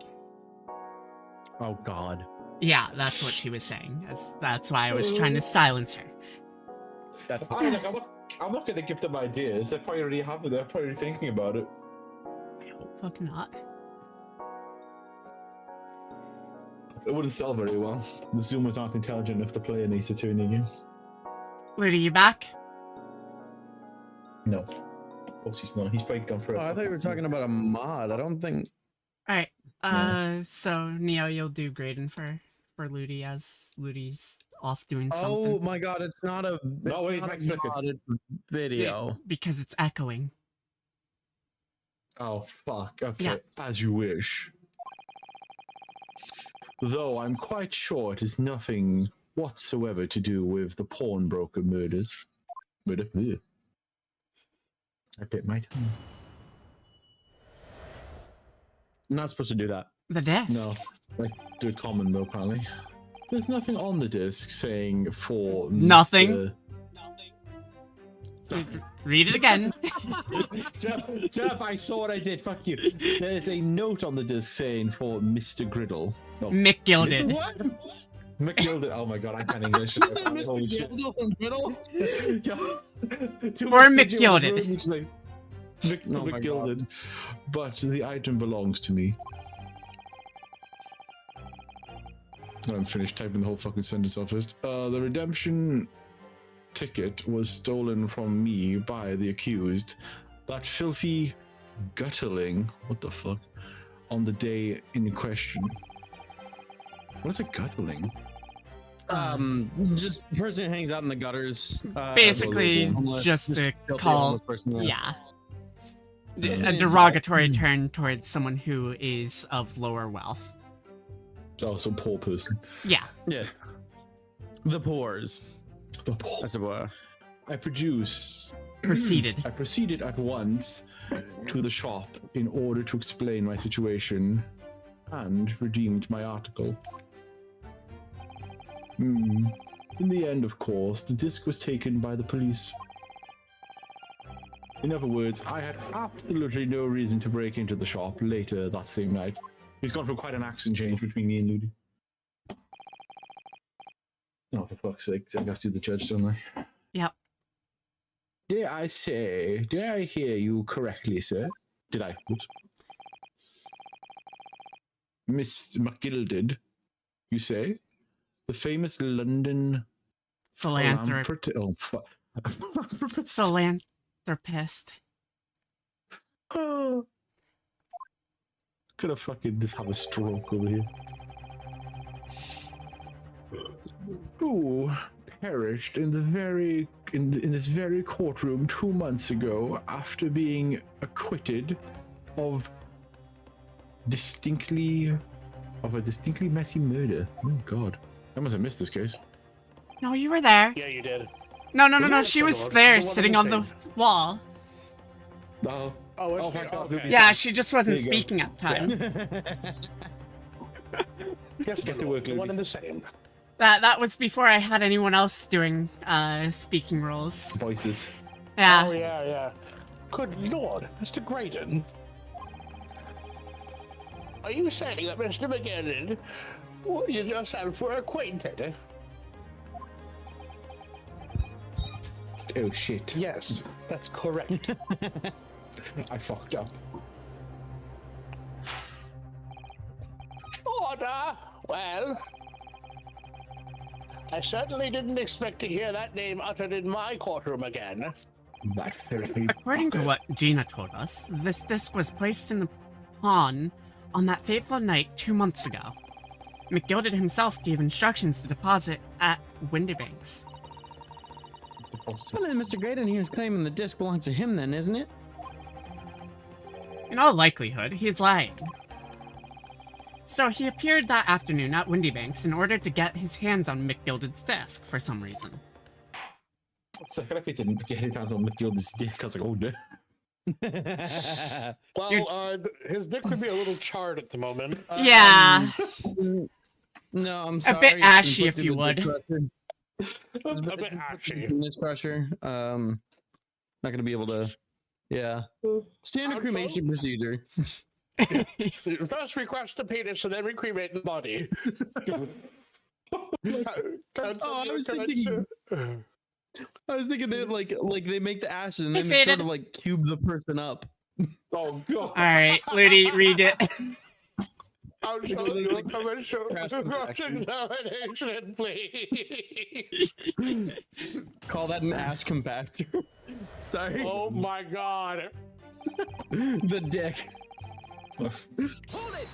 Oh God. Yeah, that's what she was saying. That's why I was trying to silence her. That's I'm not gonna give them ideas. They're probably already have it. They're probably thinking about it. I hope fucking not. It wouldn't sell very well. The Zoomers aren't intelligent enough to play an Ace Attorney game. Ludi, you back? No. Of course he's not. He's probably gone for Oh, I thought you were talking about a mod. I don't think. Alright. So Neo, you'll do grading for Ludi as Ludi's off doing Oh something. my God! It's not a. No, wait, it's not Max, a look at- modded video. Because it's echoing. Oh, fuck. Okay. Yeah. As you wish. Though I'm quite sure it has nothing whatsoever to do with the pawnbroker murders. Murder? Ugh. I bit my tongue. Not supposed to do that. The desk. No, like do common though. Apparently, there's nothing on the disc saying for Nothing? Mr. Read it again. Jeff, I saw what I did. Fuck you. There's a note on the disc saying for Mr. Griddle. No, Mick Gilded. What? McGilded. Oh my god, I can't English. Holy shit. Or McGilded. Oh my McGilded. But the item belongs to me. I'm finished typing the whole fucking sentence off first. The redemption ticket was stolen from me by the accused. That filthy gutterling, what the fuck, on the day in question. What is a gutterling? Just person who hangs out in the gutters. Basically, homeless, just to filthy call, homeless person. yeah, Yeah. a derogatory term towards someone who is of lower wealth. Oh, some poor person. Yeah. Yeah. The pores. The poor. That's a word. I Proceeded. proceeded at once to the shop in order to explain my situation and redeemed my article. In the end, of course, the disc was taken by the police. In other words, I had absolutely no reason to break into the shop later that same night. He's gone through quite an accent change between me and Ludi. Oh, for fuck's sake, I got to do the judge, don't I? Yep. Did I hear you correctly, sir? Did I? Oops. Miss McGilded, you say? The famous London Philanthropist. Oh, fuck. Philanthropist. Oh. Could have fucking just have a stroke over here. Who perished in this very courtroom 2 months ago after being acquitted of a distinctly messy murder. Oh god. I must have missed this case. No, you were there. Yeah, you did. No. She was there, sitting on the wall. Oh. Oh, Oh, okay. my God. Okay. Yeah, she just wasn't There you go. speaking at the time. Yes, Get to work, one Ludi. and the same. That was before I had anyone else doing speaking roles. Voices. Yeah. Oh, yeah. Good lord, Mr. Graydon. Are you saying that Mr. McGinnon, you just have for acquainted? Oh shit. Yes, that's correct. I fucked up. Order! Well, I certainly didn't expect to hear that name uttered in my courtroom again. That very According to what Gina told us, this disc was placed in the pawn on that fateful night 2 months ago. McGilded himself gave instructions to deposit at Windybanks. Well, then Mr. Graydon here is claiming the disc belongs to him then, isn't it? In all likelihood, he's lying. So he appeared that afternoon at Windybanks in order to get his hands on McGilded's disc for some reason. second if he didn't get his hands on McGild's dick. I was like, oh no. Well, his dick would be a little charred at the moment. Yeah, No, I'm sorry. a bit ashy It's if you would. a bit ashy. This pressure. Not gonna be able to. Yeah. Standard I'm cremation procedure. First we crush the penis and then we cremate the body. I was thinking that like they make the ashes and Hey, then they sort Faded. of like cube the person up. Oh god. All right, Ludi, read it. I'll show Literally, you a like, commercial crash examination, please. Call that an ash compactor. Sorry. Oh my god. The dick. Hold it!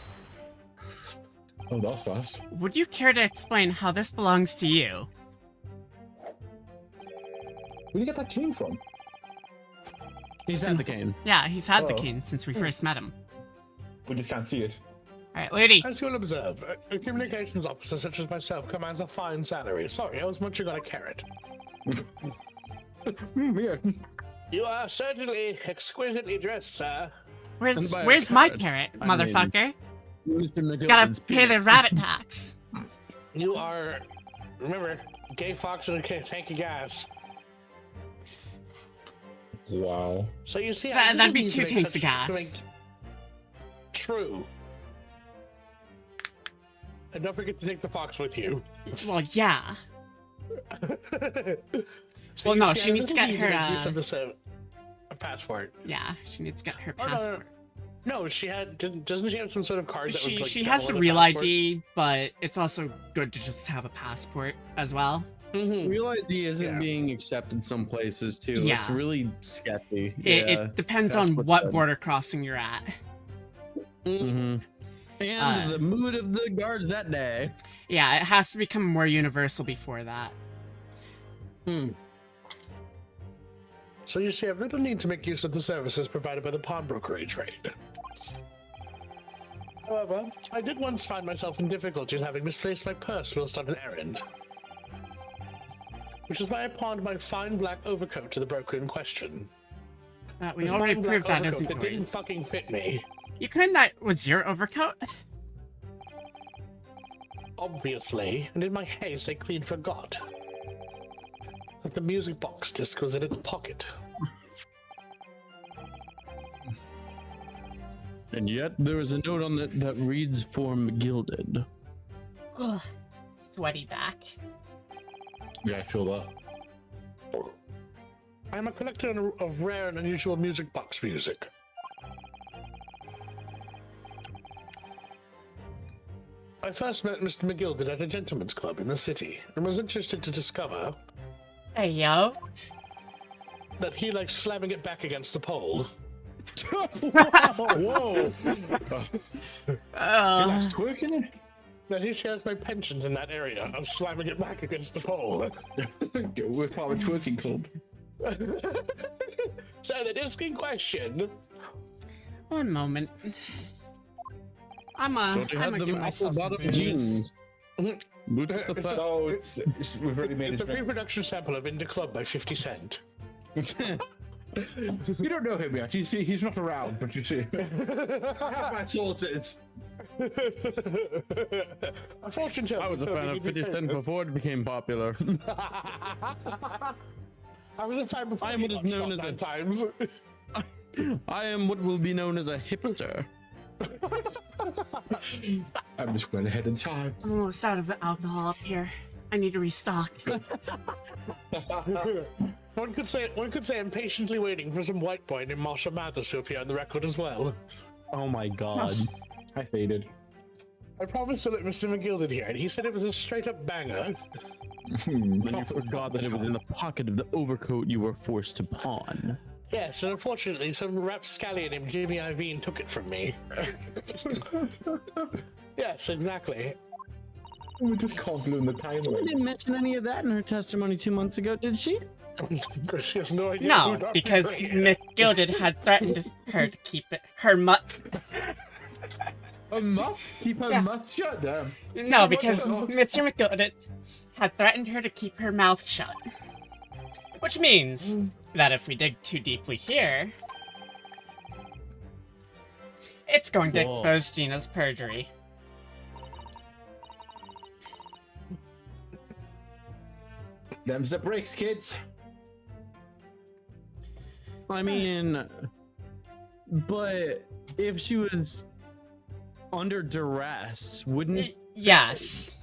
Oh, that's fast. Would you care to explain how this belongs to you? Where did you get that cane from? He's had the cane. Yeah, he's had the Oh. cane since we first met him. We just can't see it. All right, Ludi. As you'll observe, a communications officer such as myself commands a fine salary. Sorry, I was munching on a carrot. Yeah. You are certainly exquisitely dressed, sir. Where's by a where's my carrot, carrot, I mean- motherfucker? Mr. Gotta McGillicuddy's pay the penis. rabbit tax. You are, remember, gay fox and a tank of gas. Wow. So you see, That'd didn't be need to 2 make tanks such- of gas. to make- True. And don't forget to take the fox with you. Well, yeah. So Well, you no, see, she I needs to didn't get need her, make use uh, of this, a passport. Yeah, she needs to get her Oh, no, no, passport. No, she had. Doesn't she have some sort of card? That She was, like, she has the double real passport? ID, but it's also good to just have a passport as well. Mhm. Real ID isn't Yeah. being accepted some places too. It's Yeah. really sketchy. It depends on passport what code. border crossing you're at. And Uh, the mood of the guards that day. Yeah, it has to become more universal before that. So you see, I've little need to make use of the services provided by the pawnbrokery trade. However, I did once find myself in difficulties having misplaced my purse whilst on an errand. Which is why I pawned my fine black overcoat to the broker in question. We This already fine black proved that overcoat isn't that didn't yours. fucking fit me. You claim that was your overcoat? Obviously, and in my haste I clean forgot that the music box disc was in its pocket. And yet there is a note on it that reads for McGilded. Ugh, sweaty back. Yeah, I feel that. I am a collector of rare and unusual music box music. I first met Mr. McGilded at a gentleman's club in the city and was interested to discover Hey, yo. that he likes slamming it back against the pole. Whoa! That's twerking it. That he shares my penchant in that area of slamming it back against the pole. We're part of a twerking club. So the disc in question. One moment. I'm So they had gonna them give apple myself some bottom booze. jeans. Boot the fuck. Oh, we've already made It's a it. pre-production sample of In the Club by 50 Cent. You don't know him yet. He's not around, but you see. I have my sources. A fortune teller. I was a fan of 50 Cent before it became popular. I was a fan before. I am what is known as a- times. I am what will be known as a hipster. I'm just going ahead in time. I'm almost out of the alcohol up here. I need to restock. One could say I'm patiently waiting for some white boy named Marshall Mathers to appear on the record as well. Oh my god. I faded. I promised to let Mr. McGilded hear it. He said it was a straight up banger. And you forgot that it was in the pocket of the overcoat you were forced to pawn. Yes, and unfortunately, some rapscallion named Jimmy Iovine took it from me. Yes, exactly. We just can't bloom the She timeline. didn't mention any of that in her testimony 2 months ago, did she? She has no idea. No, who Dr. because Gray is. McGilded had threatened her to keep it her A muff? Keep her Yeah. mouth shut, damn. No, because Mr. McGilded had threatened her to keep her mouth shut. Which means that if we dig too deeply here, it's going to Whoa. expose Gina's perjury. Them's the bricks, kids. I mean, but if she was under duress, wouldn't it Yes.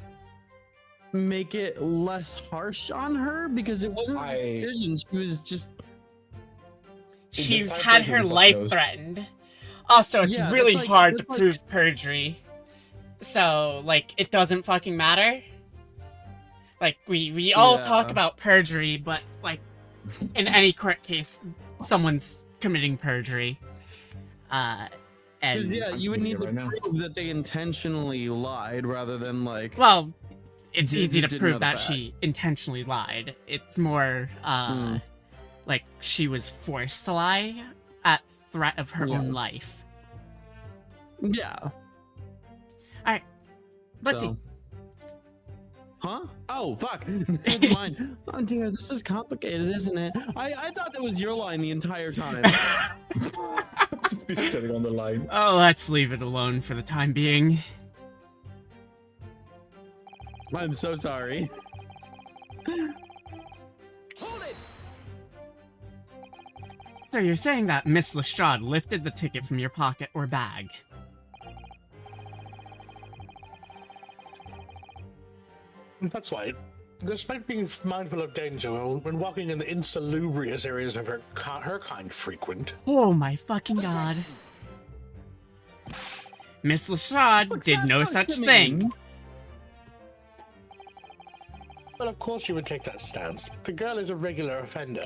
make it less harsh on her? Because it wasn't a decision. She was just. She this time had frame, her who the fuck life knows? threatened. Also, it's Yeah, really that's like- hard to that's like- prove perjury. So, like, it doesn't fucking matter. Like, we all talk Yeah. about perjury, but, like, in any court case, someone's committing perjury. And, Because, yeah, you would doing need it to right now. prove that they intentionally lied rather than, like. well, it's You easy just to didn't know prove the that she intentionally lied. It's more, like, she was forced to lie at threat of her Yeah. own life. Yeah. Let's so. see. Huh? Oh, fuck. Never mind. Oh, dear, this is complicated, isn't it? I thought that was your line the entire time. Be standing on the line. Oh, let's leave it alone for the time being. I'm so sorry. Hold it! So you're saying that Miss Lestrade lifted the ticket from your pocket or bag? That's right. Despite being mindful of danger when walking in the insalubrious areas of her kind frequent, Oh my fucking god. Miss Lestrade What's did that no supposed such to thing. mean? well, of course she would take that stance. But the girl is a regular offender.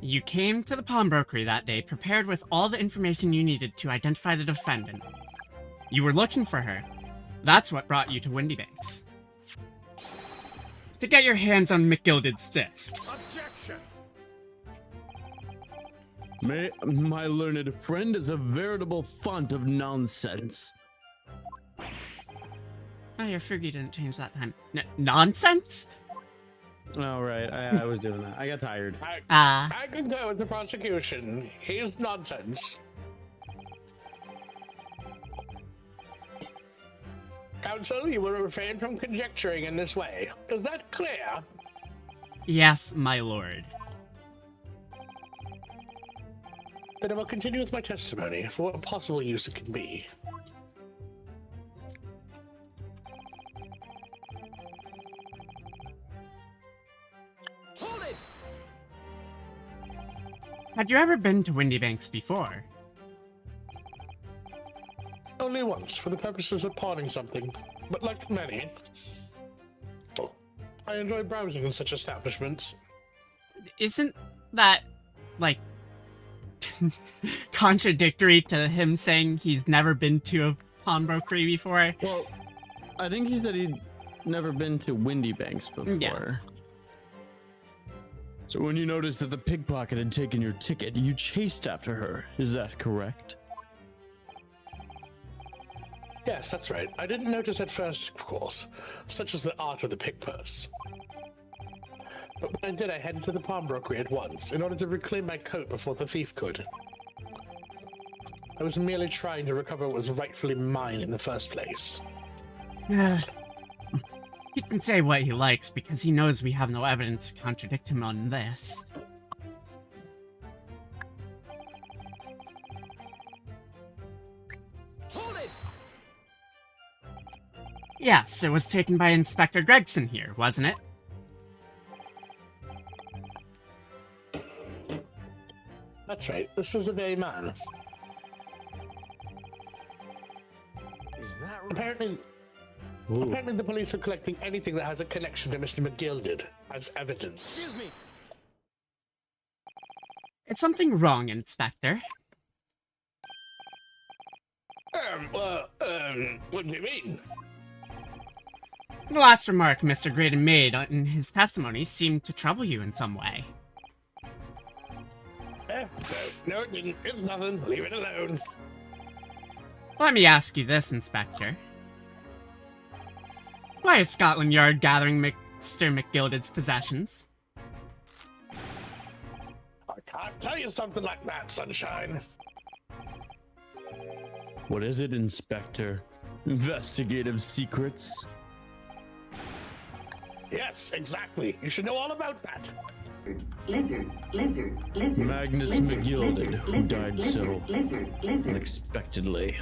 You came to the pawnbrokery that day prepared with all the information you needed to identify the defendant. You were looking for her. That's what brought you to Windy Banks. To get your hands on McGilded's disc. Objection! My learned friend is a veritable font of nonsense. Oh, your Fugi didn't change that time. Nonsense? Oh, right. I was doing that. I got tired. I concur with the prosecution. He's nonsense. Counsel, you will refrain from conjecturing in this way. Is that clear? Yes, my lord. Then I will continue with my testimony for what possible use it can be. Hold it! Had you ever been to Windy Banks before? Only once, for the purposes of pawning something. But like many, I enjoy browsing in such establishments. Isn't that, like, contradictory to him saying he's never been to a pawnbrokery before? Well, I think he said he'd never been to Windy Banks before. Yeah. So when you noticed that the pickpocket had taken your ticket, you chased after her. Is that correct? Yes, that's right. I didn't notice at first, of course, such as the art of the pick purse. But when I did, I headed to the pawnbrokery at once in order to reclaim my coat before the thief could. I was merely trying to recover what was rightfully mine in the first place. He can say what he likes because he knows we have no evidence to contradict him on this. Hold it! Yes, it was taken by Inspector Gregson here, wasn't it? That's right. This was the very man. Is that right? Apparently the police are collecting anything that has a connection to Mr. McGilded as evidence. Excuse me. Is something wrong, Inspector? What do you mean? The last remark Mr. Graydon made in his testimony seemed to trouble you in some way. No, it didn't. It's nothing. Leave it alone. Let me ask you this, Inspector. Why is Scotland Yard gathering Mr. McGilded's possessions? I can't tell you something like that, Sunshine. What is it, Inspector? Investigative secrets? Yes, exactly. You should know all about that. Lizard. Magnus McGilded, who died so unexpectedly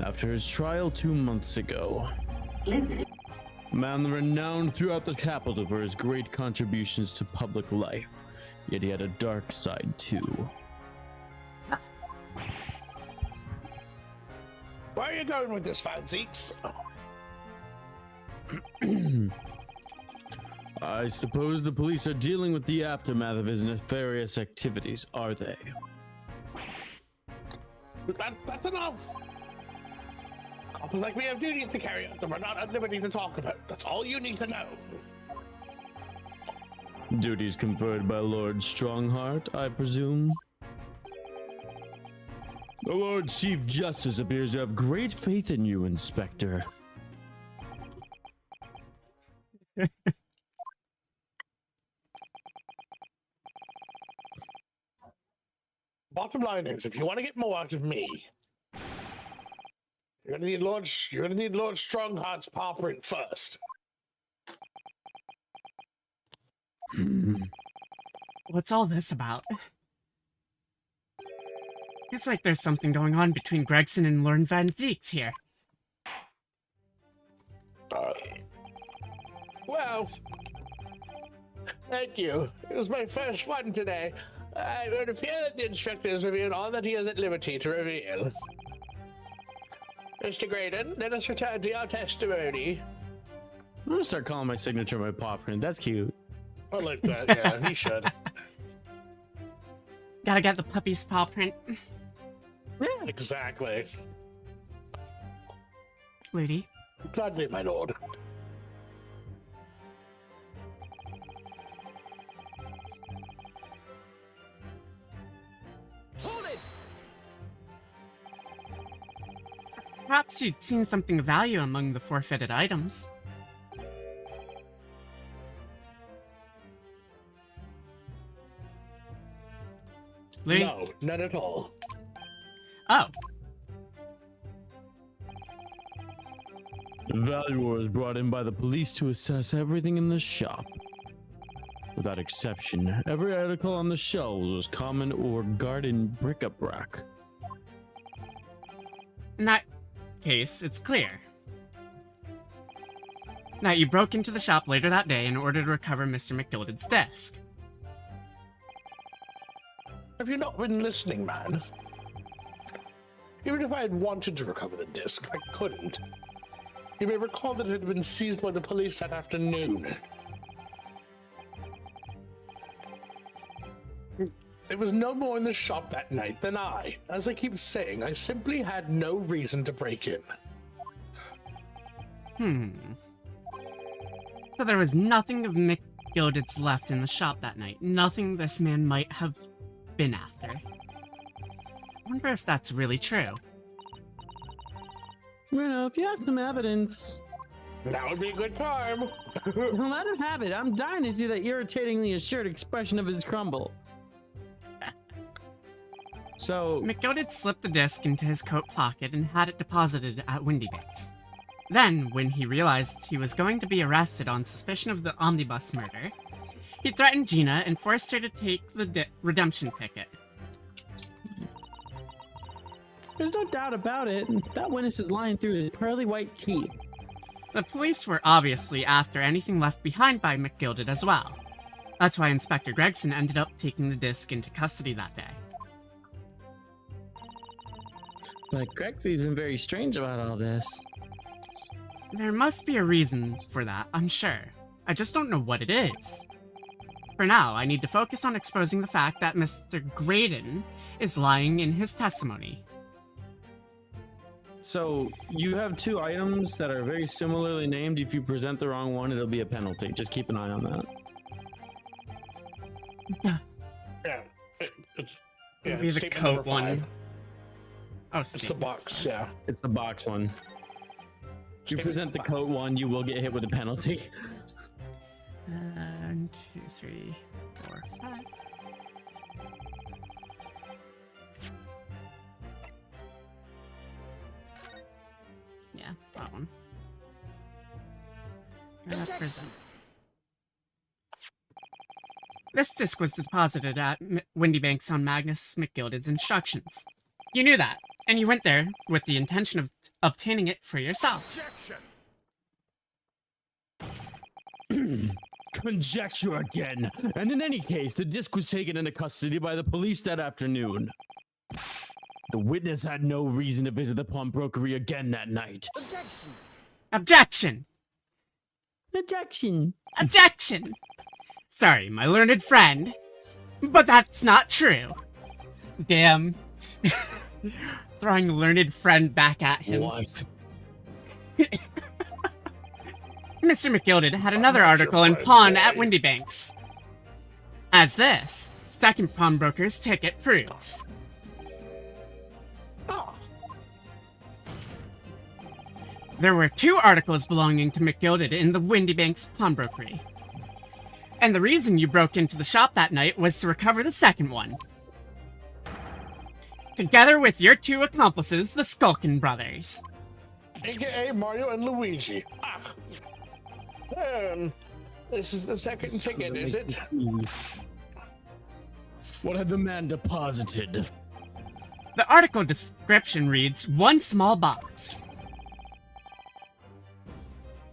after his trial 2 months ago. Man renowned throughout the capital for his great contributions to public life, yet he had a dark side too. Where are you going with this, Fanzeeks? I suppose the police are dealing with the aftermath of his nefarious activities, are they? That's enough. Cops like we have duties to carry out that we're not at liberty to talk about. That's all you need to know. Duties conferred by Lord Strongheart, I presume? The Lord Chief Justice appears to have great faith in you, Inspector. Bottom line is, if you want to get more out of me, you're gonna need Lord Strongheart's paw print first. What's all this about? It's like there's something going on between Gregson and Lord Van Zeeks here. Well, thank you. It was my first one today. I would appear that the inspector has revealed all that he is at liberty to reveal. Mr. Graydon, let us return to your testimony. I'm gonna start calling my signature my paw print. That's cute. I like that, yeah, he should. Gotta get the puppy's paw print. Exactly. Lady, Gladly, my lord. Hold it! perhaps you'd seen something of value among the forfeited items. Lady? No, none at all. Oh, The valuer was brought in by the police to assess everything in the shop. Without exception, every article on the shelves was common or garden bric-a-brac. in that case, it's clear. Now, you broke into the shop later that day in order to recover Mr. McGilded's desk. Have you not been listening, man? Even if I had wanted to recover the disc, I couldn't. You may recall that it had been seized by the police that afternoon. There was no more in the shop that night than I. As I keep saying, I simply had no reason to break in. So there was nothing of McGilded's left in the shop that night. Nothing this man might have been after. I wonder if that's really true. You know, if you have some evidence, That would be a good time. let him have it. I'm dying to see that irritatingly assured expression of his crumble. So, McGilded slipped the disc into his coat pocket and had it deposited at Windy Bits. Then, when he realized he was going to be arrested on suspicion of the omnibus murder, he threatened Gina and forced her to take the redemption ticket. there's no doubt about it. That witness is lying through his pearly white teeth. The police were obviously after anything left behind by McGilded as well. That's why Inspector Gregson ended up taking the disc into custody that day. But Gregsy's been very strange about all this. There must be a reason for that, I'm sure. I just don't know what it is. For now, I need to focus on exposing the fact that Mr. Graydon is lying in his testimony. So you have two items that are very similarly named. If you present the wrong one, it'll be a penalty. Just keep an eye on that. Yeah. It'll be it's the statement coat number one. 5. Oh, It's the statement. box, yeah. It's the box one. If you present the coat one, you will get hit with a penalty. 1, 2, 3, 4, 5. Yeah, that one. Present. This disc was deposited at Windy Banks on Magnus McGilded's instructions. You knew that, and you went there with the intention of obtaining it for yourself. Conjecture again. And in any case, the disc was taken into custody by the police that afternoon. The witness had no reason to visit the pawnbrokery again that night. Objection! Objection! Objection. Objection! Sorry, my learned friend, but that's not true. Damn. Throwing learned friend back at him. What? Mr. McGilded had another article in Pawn at Windy Banks. As this second pawnbroker's ticket proves. Oh, There were 2 articles belonging to McGilded in the Windy Banks pawnbrokery. And the reason you broke into the shop that night was to recover the second one. Together with your 2 accomplices, the Skulkin brothers. AKA Mario and Luigi. Ah. This is the second ticket, is it? What had the man deposited? The article description reads, 1 small box.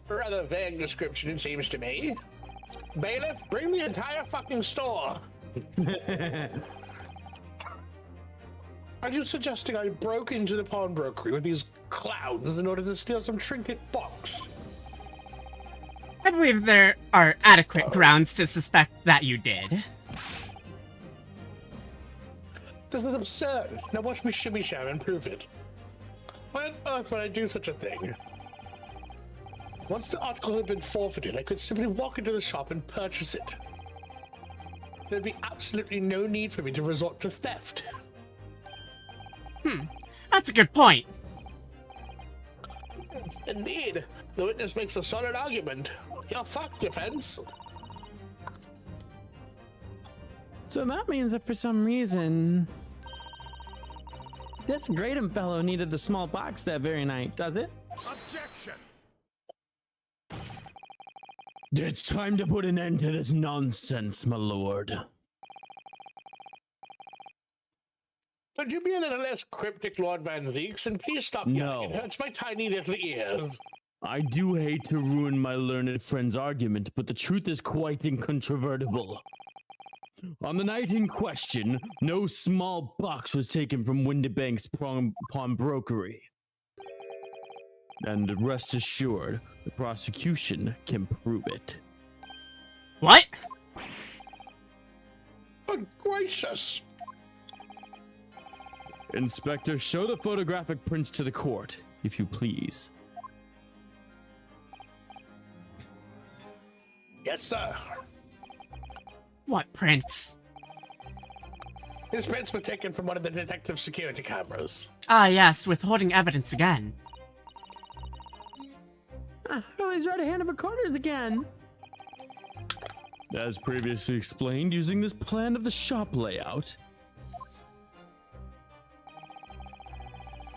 Rather vague description, it seems to me. Bailiff, bring the entire fucking store. Are you suggesting I broke into the pawnbrokery with these clowns in order to steal some trinket box? I believe there are adequate grounds to suspect that you did. This is absurd. Now watch me shimmy sham and prove it. Why on earth would I do such a thing? Once the article had been forfeited, I could simply walk into the shop and purchase it. There'd be absolutely no need for me to resort to theft. That's a good point. Indeed, the witness makes a solid argument. You're fucked, defense. So that means that for some reason, this Graydon fellow needed the small box that very night, does it? Objection! It's time to put an end to this nonsense, my lord. Could you be a little less cryptic, Lord Van Zeeks, and please stop yelling. It hurts my tiny little ears. I do hate to ruin my learned friend's argument, but the truth is quite incontrovertible. On the night in question, no small box was taken from Windybank's pawnbrokery. And rest assured, the prosecution can prove it. What? Good gracious. Inspector, show the photographic prints to the court, if you please. Yes, sir. What prints? His prints were taken from one of the detective security cameras. Ah, yes, withholding evidence again. Oh, he's already hand of recorders again. As previously explained, using this plan of the shop layout,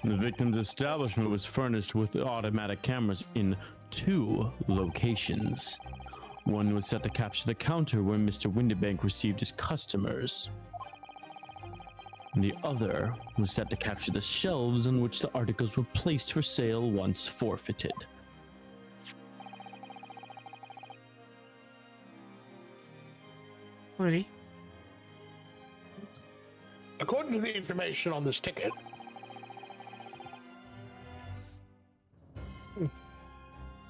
the victim's establishment was furnished with automatic cameras in 2 locations. One was set to capture the counter where Mr. Windybank received his customers. And the other was set to capture the shelves on which the articles were placed for sale once forfeited. Ludi. According to the information on this ticket,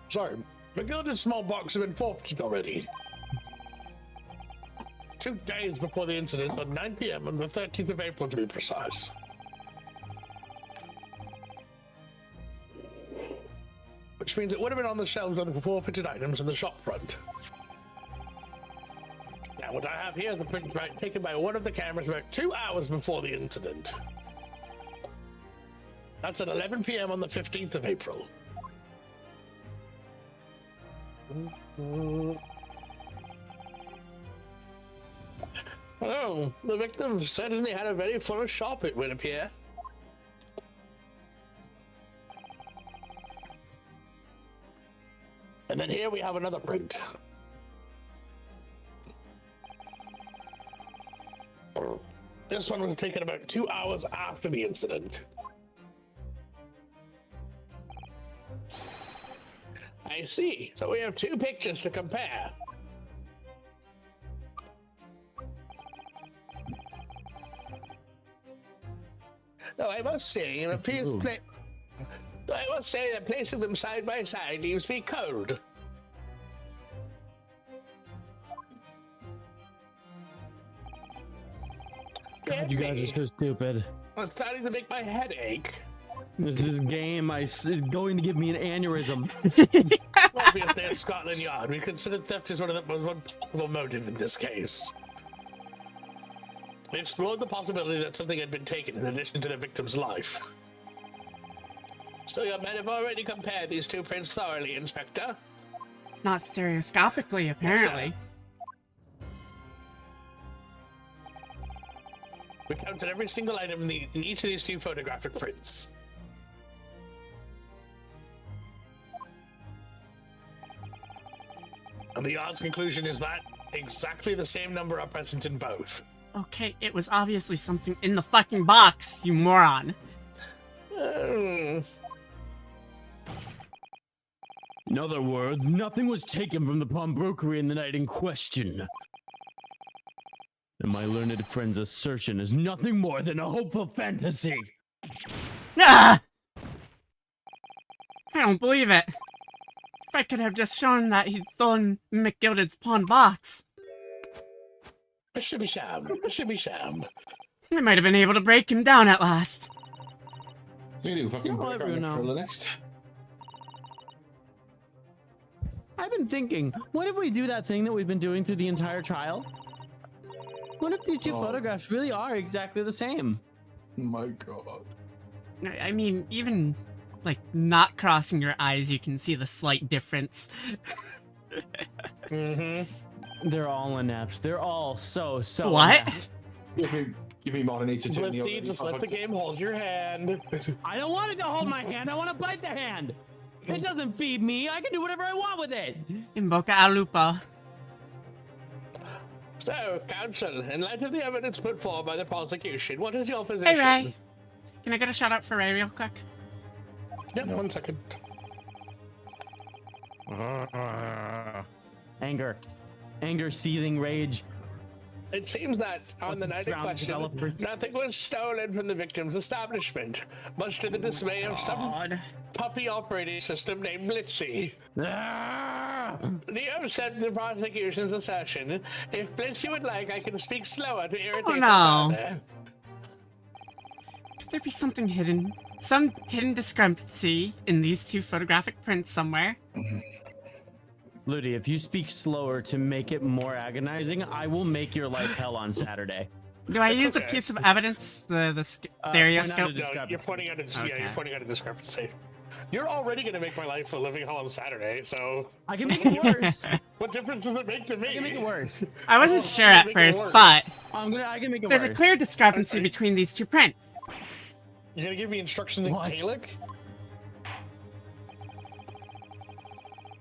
sorry, McGilda's small box have been forfeited already. 2 days before the incident, on 9 p.m. on the 13th of April, to be precise. Which means it would have been on the shelves of the forfeited items in the shop front. Now, what I have here is a print taken by one of the cameras about 2 hours before the incident. That's at 11 p.m. on the 15th of April. Oh, the victim certainly had a very full shop, it would appear. And then here we have another print. This one was taken about 2 hours after the incident. I see. So we have 2 pictures to compare. Though I must say, it appears I must say that placing them side by side leaves me cold. God, you guys are so stupid. It's starting to make my head ache. This game is going to give me an aneurysm. Obviously, at Scotland Yard, we consider theft as one possible motive in this case. We explored the possibility that something had been taken in addition to the victim's life. So your men have already compared these 2 prints thoroughly, Inspector? Not stereoscopically, apparently. We counted every single item in each of these 2 photographic prints. And the yard's conclusion is that exactly the same number are present in both. Okay, it was obviously something in the fucking box, you moron. In other words, nothing was taken from the pawnbrokery in the night in question. And my learned friend's assertion is nothing more than a hopeful fantasy. Ah! I don't believe it. If I could have just shown that he'd stolen McGilded's pawn box, It should be sham. It should be sham. I might have been able to break him down at last. So you do fucking Well, everyone knows. next. I've been thinking, what if we do that thing that we've been doing through the entire trial? What if these 2 photographs really are exactly the same? My God. I mean, even, like, not crossing your eyes, you can see the slight difference. They're all inept. They're all so What? inept. Give me more than 82. Blissey, just let the game hold your hand. I don't want it to hold my hand. I want to bite the hand. It doesn't feed me. I can do whatever I want with it. Invoca a lupa. So, counsel, in light of the evidence put forward by the prosecution, what is your position? Hey, Ray. Can I get a shout out for Ray real quick? Yeah, 1 second. Anger, seething rage. It seems that on the night in Drowned question, developers. nothing was stolen from the victim's establishment, much to the dismay of some God. puppy operating system named Blitzy. Ah! Leo said the prosecution's assertion. If Blitzy would like, I can speak slower to irritate him no. further. Could there be something hidden? Some hidden discrepancy in these 2 photographic prints somewhere? Ludi, if you speak slower to make it more agonizing, I will make your life hell on Saturday. Do I It's use a okay. piece of evidence? The stereoscope? point out No, you're pointing out a Okay. you're pointing out a discrepancy. You're already going to make my life a living hell on Saturday, so I can make it worse. what difference does it make to me? I can make it worse. I wasn't Oh, sure at make it first, worse. but I can make it there's worse. a clear discrepancy between these 2 prints. You're going to give me instructions in What? Gaelic?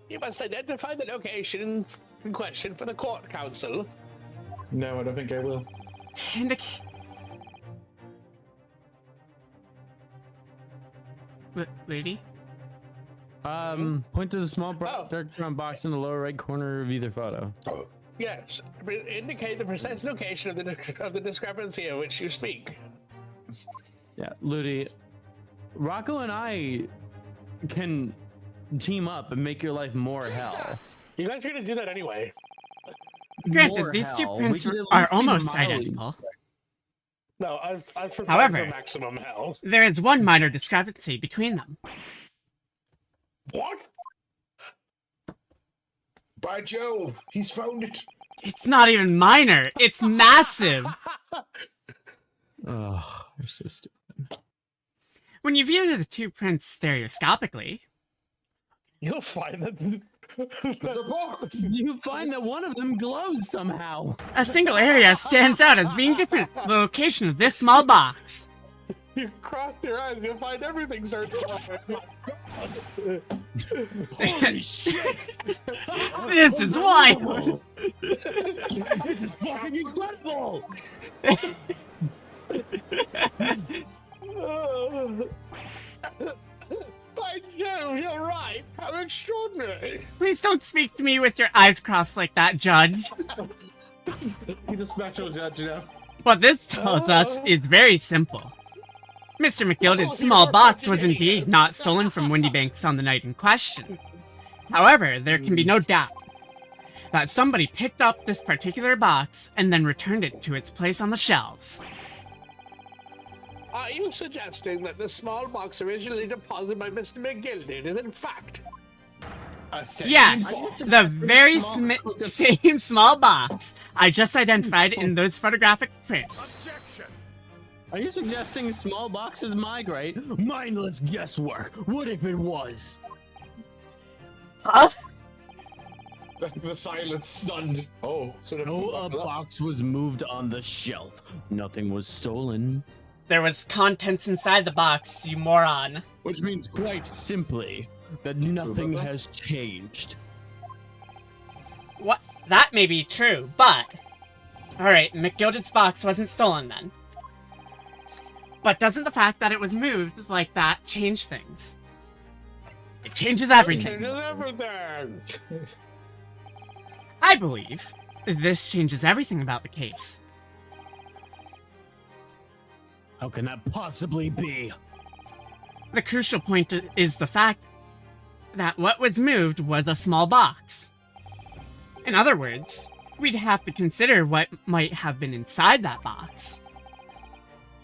You must identify the location in question for the court, counsel. No, I don't think I will. Indicate. Ludi? Point to the small Oh. dark brown box in the lower right corner of either photo. Yes, indicate the precise location of the discrepancy of which you speak. Yeah, Ludi, Rocco and I can team up and make your life more hell. You guys are gonna do that anyway. Granted, More these two hell. prints We could at are least be almost mildly- identical. No, I've prepared However- for maximum hell. There is one minor discrepancy between them. What? By Jove, he's found it. It's not even minor, it's massive! Oh, you're so stupid. When you view the two prints stereoscopically, You'll find that The box. You find that one of them glows somehow. a single area stands out as being different. The location of this small box. you cross your eyes, you'll find everything starts. Holy shit! This is wild! This is fucking incredible! By Jove, you're right. How extraordinary. Please don't speak to me with your eyes crossed like that, Judge. He's a special judge now. What this tells us is very simple. Mr. McGilded's small box was indeed not stolen from Windy Banks on the night in question. However, there can be no doubt that somebody picked up this particular box and then returned it to its place on the shelves. Are you suggesting that the small box originally deposited by Mr. McGilded is in fact Yes, the very same small box I just identified in those photographic prints. Objection. Are you suggesting small boxes migrate? Mindless guesswork. What if it was? Huh? The silence stunned. Oh, So a box was moved on the shelf. Nothing was stolen. There was contents inside the box, you moron. Which means quite simply that nothing has changed. What? That may be true, but... Alright, McGilded's box wasn't stolen then. But doesn't the fact that it was moved like that change things? It changes everything. changes everything. I believe this changes everything about the case. How can that possibly be? The crucial point is the fact that what was moved was a small box. In other words, we'd have to consider what might have been inside that box.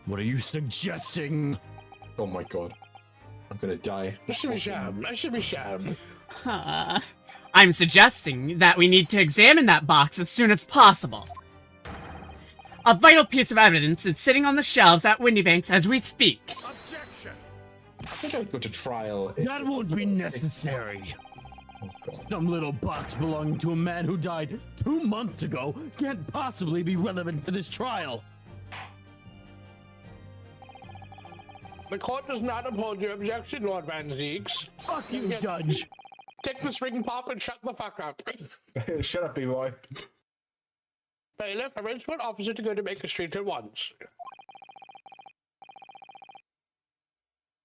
What are you suggesting? Oh my god. I'm gonna die. I should be sham. I should be sham. I'm suggesting that we need to examine that box as soon as possible. A vital piece of evidence is sitting on the shelves at Windy Banks as we speak. Objection. I think I'd go to trial. That won't be necessary. Oh god. Some little box belonging to a man who died 2 months ago can't possibly be relevant for this trial. The court does not uphold your objection, Lord Van Zeeks. Fuck you, Judge. Take this ring pop and shut the fuck up. Shut up, B-boy. Bailiff, arrange for an officer to go to Baker Street at once.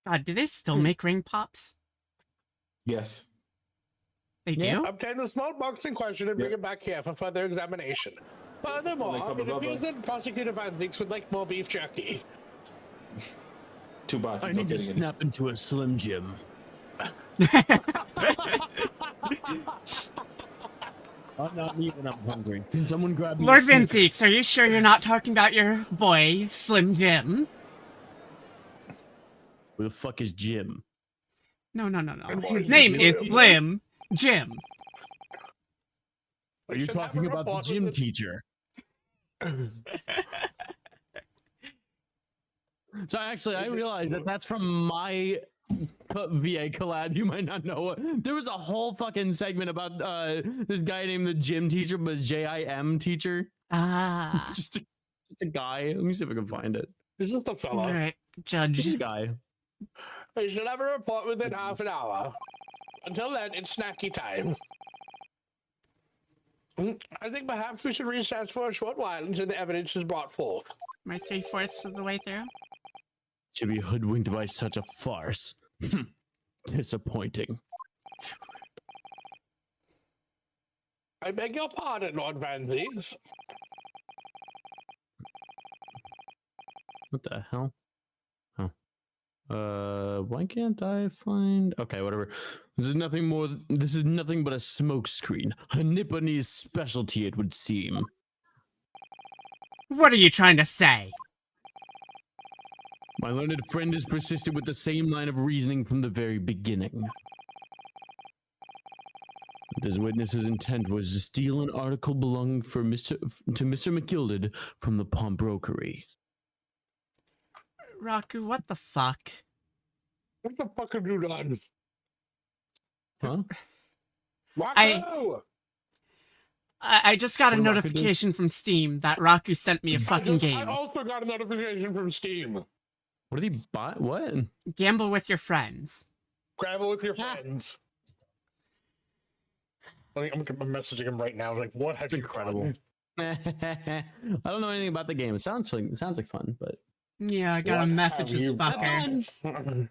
God, do they still make ring pops? Yes. They do? Yeah. Obtain the small box in question and bring it back here for further examination. Furthermore, cover it appears rubber. that Prosecutor Van Zeeks would like more beef jerky. Too bad. I you're not need to getting any. snap into a Slim Jim. Not me when I'm hungry. Can someone grab me Lord a Van Snickers? Zeeks, are you sure you're not talking about your boy, Slim Jim? Who the fuck is Jim? No. boy, His name is Slim. Slim Jim. Are you should have talking a about the report gym with the- teacher? So actually, I realized that that's from my VA collab. You might not know it. There was a whole fucking segment about this guy named the gym teacher, but Jim teacher. Ah. Just a guy. Let me see if I can find it. It's just a fellow. Alright, Just a Judge. guy. We should have a report within half an hour. Until then, it's snacky time. I think perhaps we should recess for a short while until the evidence is brought forth. Am I 3/4 of the way through? To be hoodwinked by such a farce. Disappointing. I beg your pardon, Lord Van Leagues. What the hell? Oh. Why can't I find? Okay, whatever. This is nothing but a smoke screen. A Nipponese specialty, it would seem. What are you trying to say? My learned friend has persisted with the same line of reasoning from the very beginning. This witness's intent was to steal an article belonging to Mr. McGilded from the pawnbrokery. Raku, what the fuck? What the fuck have you done? Huh? Rocco! I just got a What did Raku do? notification from Steam that Raku sent me a fucking I game. also got a notification from Steam. What did he buy? What? Gamble with your friends. Grab it with your friends. I'm messaging him right now. Like, what have you incredible. done? I don't know anything about the game. It sounds like fun, but Yeah, I got a What message have this you fucker.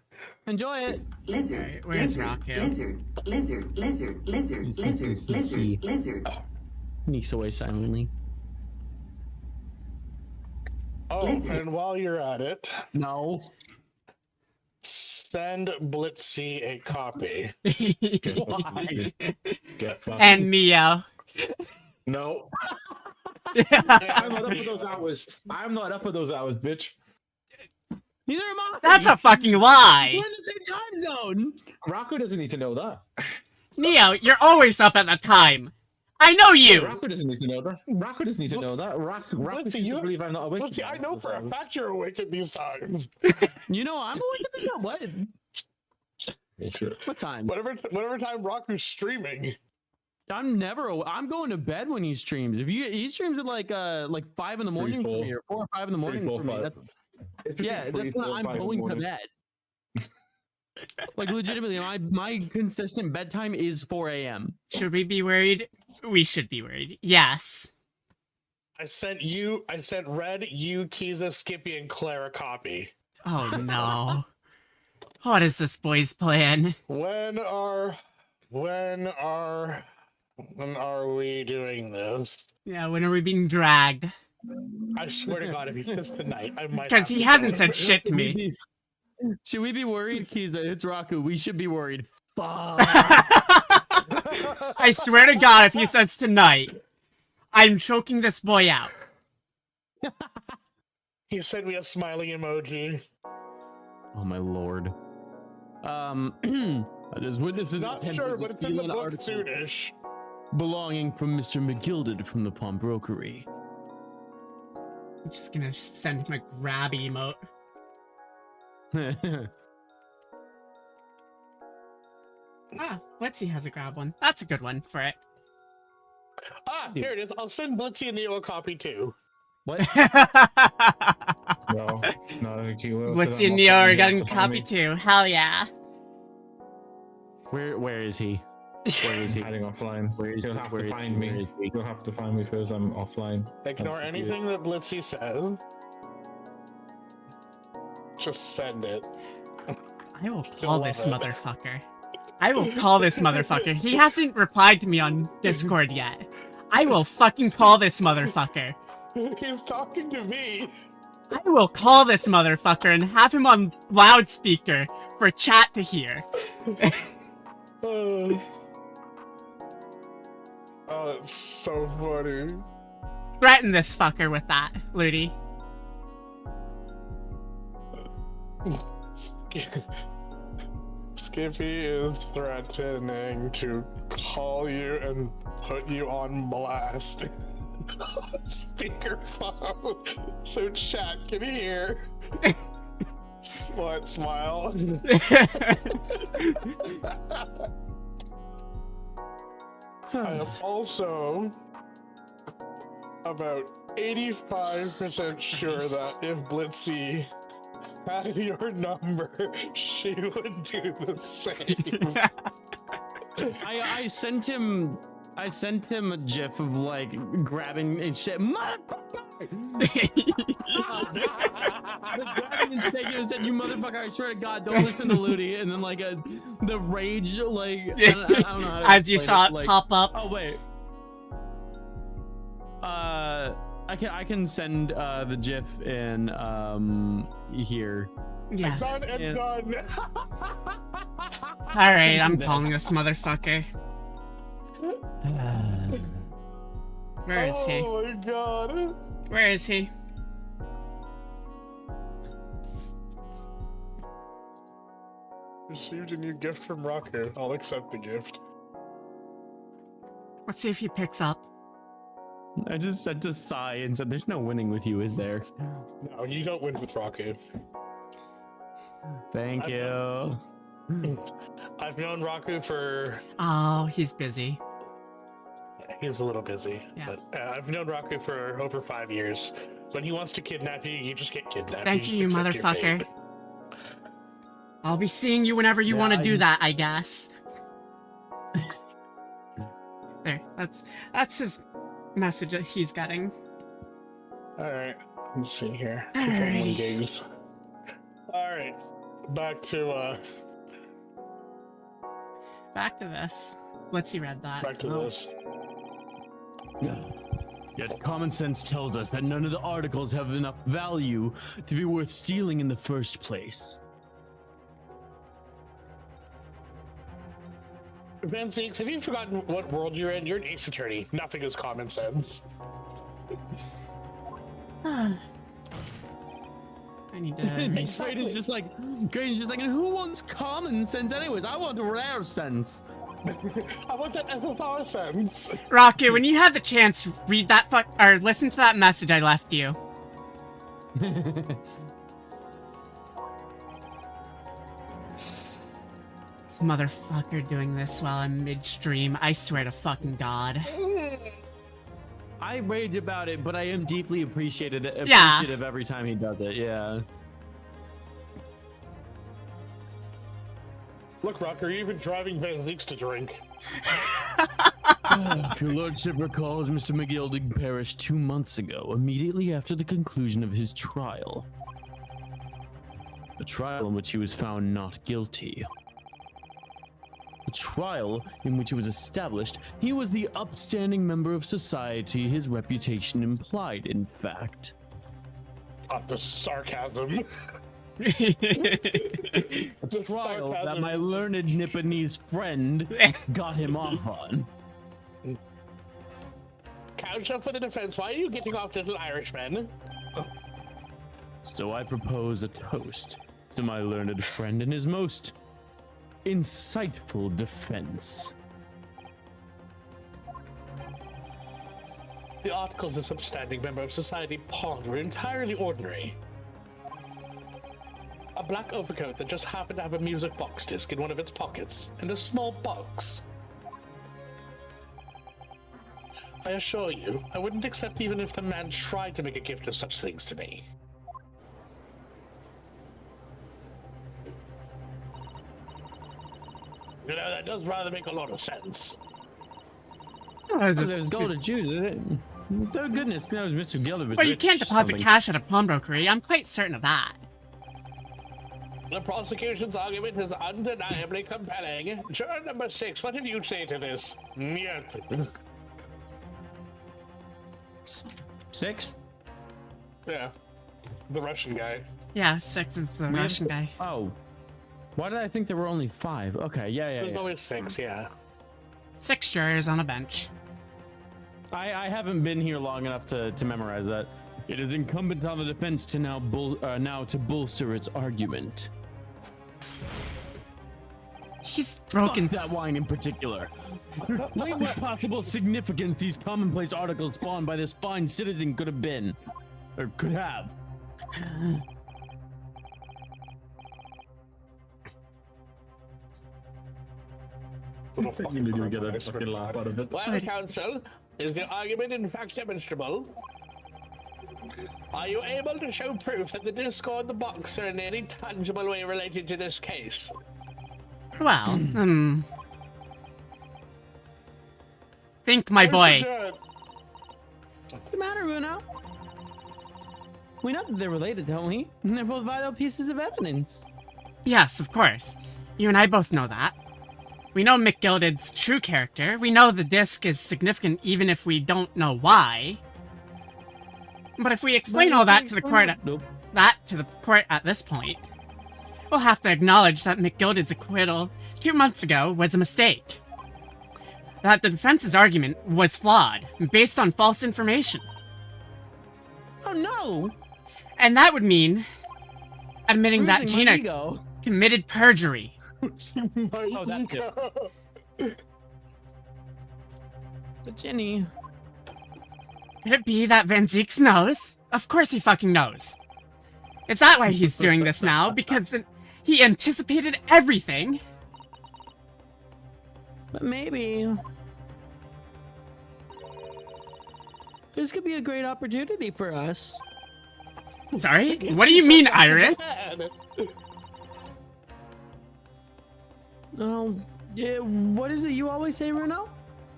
enjoy it. Lizard. Alright, where's Raku? Lizard. Sneaks away silently. Oh, and while you're at it, No. send Blitzy a copy. Get fucked. And Neo. No. I'm not up for those hours. I'm not up for those hours, bitch. Neither am I. That's a fucking lie. We're in the same time zone. Rocco doesn't need to know that. Neo, you're always up at the time. I know you. Rocco doesn't need to know that. Rocco doesn't need to know that. Rocco Blitzy, seems you- to believe I'm not awake. Blitzy, I know for a fact you're awake at these times. You know I'm awake at this time. What? Sure. What time? Whatever time Rocco's streaming. I'm never. I'm going to bed when he streams. If he streams at like 5 in the morning for 4. me, or 4 or 5 in the morning 4, for me. 5. That's, It's yeah, between that's 3, when 4, I'm 5 in the going to morning. bed. Like legitimately, my consistent bedtime is 4 a.m. Should we be worried? We should be worried. Yes. I sent Red, you, Kiza, Skippy, and Claire a copy. Oh no. What is this boy's plan? When are we doing this? Yeah, when are we being dragged? I swear to God, if he says tonight, I might. Because have he to hasn't go. said shit to me. Should we be worried, Kiza? It's Raku. We should be worried. Fuck. I swear to God, if he says tonight, I'm choking this boy out. He sent me a smiling emoji. Oh my lord. I just witnessed an Not attempt sure, to but it's steal in the an book article soonish. belonging from Mr. McGilded from the pawnbrokery. I'm just gonna send him a grab emote. Ah, Blitzy has a grab one. That's a good one for it. Ah, here it is. I'll send Blitzy and Neo a copy too. No, no, thank you. Blitzy and Neo are getting a copy too. Hell yeah. Where is he? Where is he? Hiding offline. Where is You'll he? have Where to is find he? Where me. is he? You'll have to find me first. I'm offline. Ignore That's anything that Blitzy says. Just send it. I will You'll call love this it. motherfucker. I will call this motherfucker. He hasn't replied to me on Discord yet. I will fucking call this motherfucker. He's talking to me. I will call this motherfucker and have him on loudspeaker for chat to hear. Oh, that's so funny. Threaten this fucker with that, Ludi. Skippy is threatening to call you and put you on blast. Speakerphone, so chat can hear. What smile? I am also about 85% sure that if Blitzy had your number, she would do the same. I sent him a gif of like grabbing and shit. Motherfucker! Grabbing and shaking and said, "You motherfucker! I swear to God, don't listen to Ludi." And then like the rage, like I don't know how to As you explain saw it like, pop up. Oh wait, I can send the GIF in here. Yes. Done and Yeah. done. Alright, I'm calling this motherfucker. Where is he? Oh my god. Where is he? Received a new gift from Rocker. I'll accept the gift. Let's see if he picks up. I just sent a sigh and said, "There's no winning with you, is there?" No, you don't win with Rocker. Thank you. I've known Raku for. Oh, he's busy. He's a little busy, Yeah. but I've known Raku for over 5 years. When he wants to kidnap you, you just get kidnapped. Thank just you, accept your motherfucker. fate. I'll be seeing you whenever you want to I- do that, I guess. There, that's his message that he's getting. All right, let's see here. Alrighty. Games. All right, back to Back to this. Let's see, read that. back to this. Yet common sense tells us that none of the articles have enough value to be worth stealing in the first place. Van Zeeks, have you forgotten what world you're in? You're an ace attorney. Nothing is common sense. I need to. Graydon's just like, and who wants common sense anyways? I want rare sense. I want that SSR sense. Rocky, when you have the chance, read that or listen to that message I left you. This motherfucker doing this while I'm midstream. I swear to fucking God. I rage about it, but I am deeply appreciative every time he does it. Yeah. Look, Rocker, you're even driving Van Zeeks to drink. If your lordship recalls, Mr. McGilding perished 2 months ago, immediately after the conclusion of his trial. A trial in which he was found not guilty. A trial in which it was established he was the upstanding member of society his reputation implied, in fact. The sarcasm. A trial that my learned Nipponese friend got him off on. Counsel for the defense, why are you getting off, little Irishman? So I propose a toast to my learned friend and his most insightful defense. The articles this upstanding member of society pawned were entirely ordinary. A black overcoat that just happened to have a music box disc in one of its pockets, and a small box. I assure you, I wouldn't accept even if the man tried to make a gift of such things to me. You know, that does rather make a lot of sense. There's gold to choose, is it? Thank goodness knows Mr. Gilder was Well, you rich can't deposit something. cash at a pawnbrokery. I'm quite certain of that. The prosecution's argument is undeniably compelling. Juror number 6, what did you say to this? Niet. 6? Yeah. The Russian guy. Yeah, 6 is the Russian guy. Oh. Why did I think there were only 5? Okay, yeah. There's always 6, yeah. 6 jurors on a bench. I haven't been here long enough to memorize that. It is incumbent on the defense to now to bolster its argument. He's broken. Fuck that wine in particular. Name what possible significance these commonplace articles spawned by this fine citizen could have been, or could have. Little You didn't even get a compromise. fucking laugh out of it. Well, counsel, is the argument in fact demonstrable? Are you able to show proof that the disc or the box are in any tangible way related to this case? Well, think, my boy. What's the matter, Uno? We know that they're related, don't we? And they're both vital pieces of evidence. Yes, of course. You and I both know that. We know McGilded's true character. We know the disc is significant even if we don't know why. But if we explain all that to the court, Nope. at this point, we'll have to acknowledge that McGilded's acquittal 2 months ago was a mistake. That the defense's argument was flawed, based on false information. Oh no! And that would mean admitting that Losing my Gina ego. committed perjury. Oh, that's it. But Jenny. Could it be that Van Zieks knows? Of course he fucking knows. Is that why he's doing this now? Because he anticipated everything? But maybe. This could be a great opportunity for us. Sorry? What do you mean, Iris? Oh, yeah, what is it you always say, Bruno?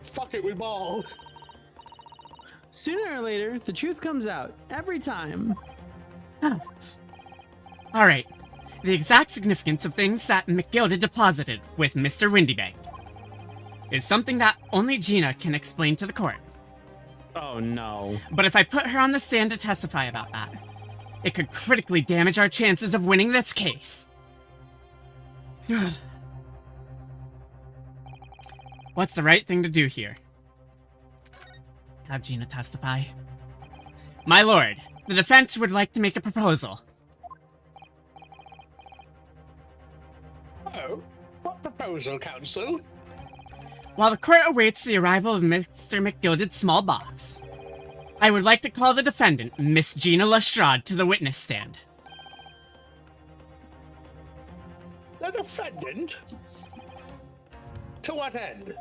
Fuck it, we ball. Sooner or later, the truth comes out. Every time. Alright. The exact significance of things that McGilded deposited with Mr. Windybank is something that only Gina can explain to the court. Oh no. But if I put her on the stand to testify about that, it could critically damage our chances of winning this case. What's the right thing to do here? Have Gina testify. My lord, the defense would like to make a proposal. Oh, what proposal, counsel? While the court awaits the arrival of Mr. McGilded's small box, I would like to call the defendant, Miss Gina Lestrade, to the witness stand. The defendant? To what end?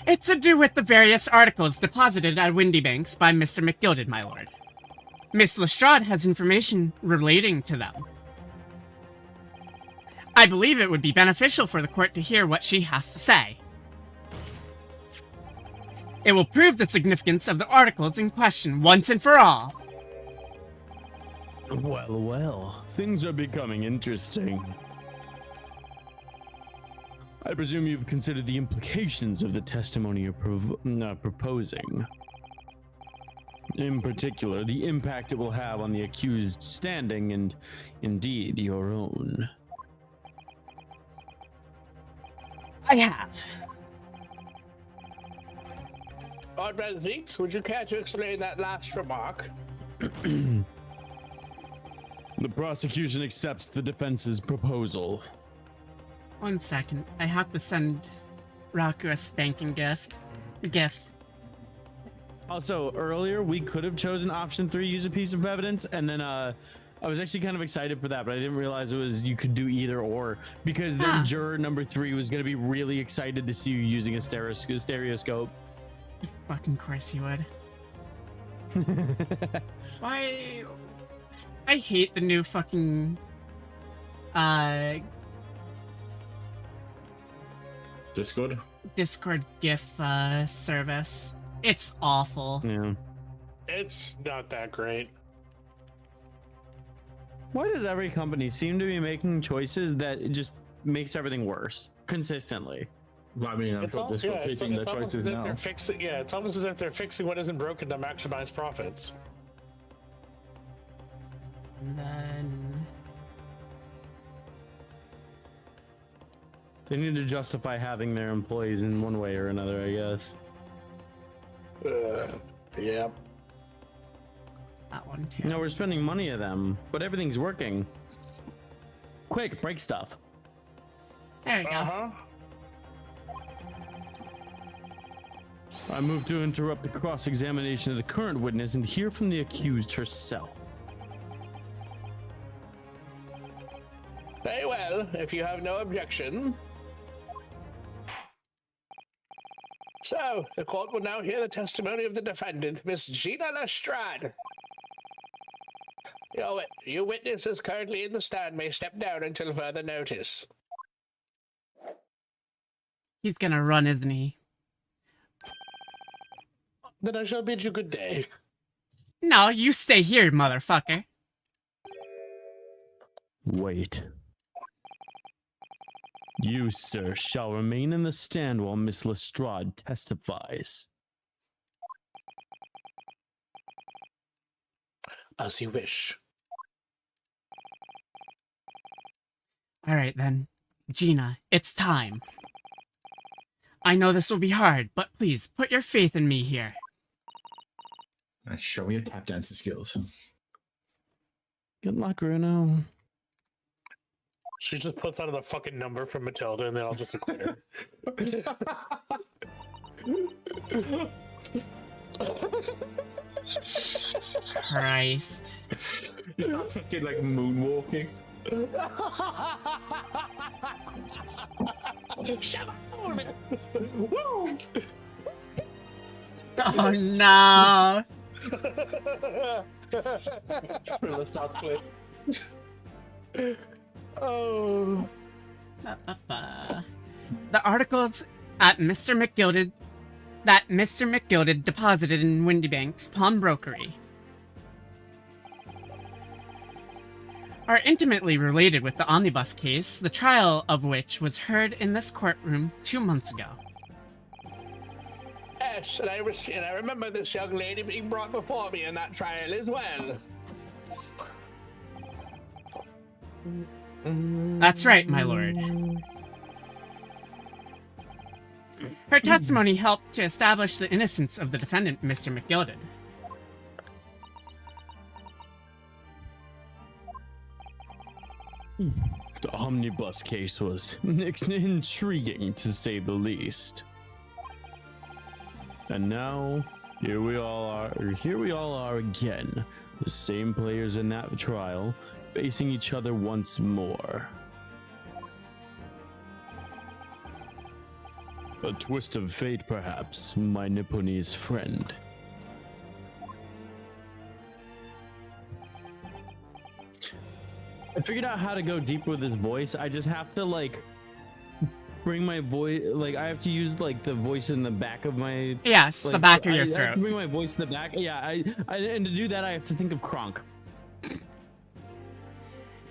It's to do with the various articles deposited at Windybanks by Mr. McGilded, my lord. Miss Lestrade has information relating to them. I believe it would be beneficial for the court to hear what she has to say. It will prove the significance of the articles in question once and for all. Well, well. Things are becoming interesting. I presume you've considered the implications of the testimony you're proposing. In particular, the impact it will have on the accused standing and, indeed, your own. I have. Lord Van Zieks, would you care to explain that last remark? The prosecution accepts the defense's proposal. 1 second. I have to send Raku a spanking gift. Also, earlier we could have chosen option 3, use a piece of evidence, and then I was actually kind of excited for that, but I didn't realize it was you could do either or, because then juror number 3 was going to be really excited to see you using a stereoscope. Fucking course you would. Why? I hate the new fucking Discord? GIF service. It's awful. Yeah. It's not that great. Why does every company seem to be making choices that it just makes everything worse consistently? Well, I mean, I'm sure Discord's it's taking their almost choices as if now. they're fixing. Yeah, it's almost as if they're fixing what isn't broken to maximize profits. And then They need to justify having their employees in one way or another, I guess. Yeah. that one too. You know, we're spending money on them, but everything's working. Quick, break stuff. There we go. Uh-huh. I move to interrupt the cross-examination of the current witness and hear from the accused herself. Very well, if you have no objection. So, the court will now hear the testimony of the defendant, Miss Gina Lestrade. Your witness is currently in the stand may step down until further notice. He's gonna run, isn't he? Then I shall bid you good day. No, you stay here, motherfucker. Wait. You, sir, shall remain in the stand while Miss Lestrade testifies. As you wish. Alright then. Gina, it's time. I know this will be hard, but please, put your faith in me here. Show me your tap dancing skills. Good luck, Bruno. She just puts out the fucking number from Matilda and then I'll just acquit her. Christ. You're not fucking like moonwalking. Shut up! Woo! Oh no! Thriller starts playing. Oh. The articles at Mr. McGilded deposited in Windybank's pawnbrokery are intimately related with the omnibus case, the trial of which was heard in this courtroom 2 months ago. Yes, and I remember this young lady being brought before me in that trial as well. That's right, my lord. Her testimony helped to establish the innocence of the defendant, Mr. McGilded. The omnibus case was intriguing, to say the least. And now, here we all are again, the same players in that trial, facing each other once more. A twist of fate, perhaps, my Nipponese friend. I figured out how to go deep with his voice. I just have to like bring my voice, like I have to use like the voice in the back of my Yes, like, the back of your I have throat. to bring my voice in the back. Yeah, and to do that I have to think of Kronk.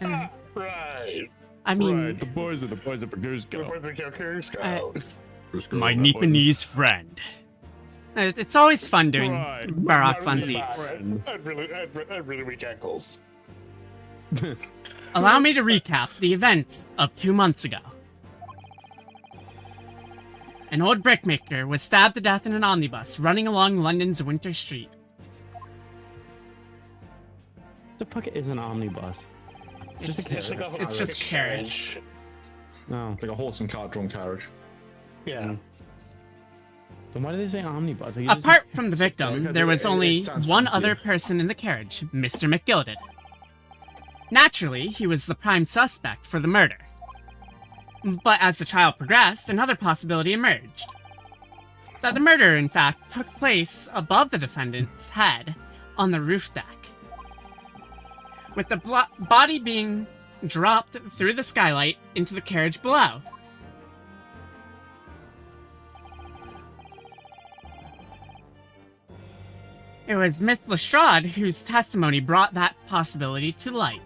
Right. I mean, Right, the boys are for Goose Go. my Nipponese friend. It's always fun doing Right. Baroque Not really funsies. fun. I'd really weak ankles. Allow me to recap the events of 2 months ago. An old brickmaker was stabbed to death in an omnibus running along London's winter street. The fuck is an omnibus? It's It's just carriage. No. It's like a horse and cart drawn carriage. Yeah. Then why do they say omnibus? Like, you just- Apart from the victim, Okay, there was it only sounds one fancier. other person in the carriage, Mr. McGilded. Naturally, he was the prime suspect for the murder. But as the trial progressed, another possibility emerged. That the murder, in fact, took place above the defendant's head on the roof deck, with the body being dropped through the skylight into the carriage below. It was Miss Lestrade whose testimony brought that possibility to light.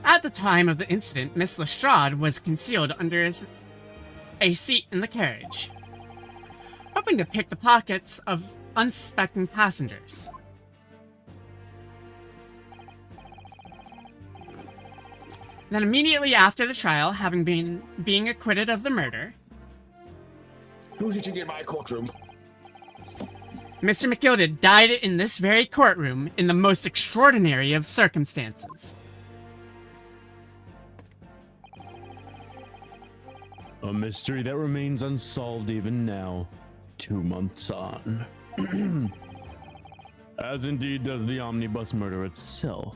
At the time of the incident, Miss Lestrade was concealed under a seat in the carriage, hoping to pick the pockets of unsuspecting passengers. Then immediately after the trial, having being acquitted of the murder, Who's sitting in my courtroom? Mr. McGilded died in this very courtroom in the most extraordinary of circumstances. A mystery that remains unsolved even now, 2 months on. As indeed does the omnibus murder itself.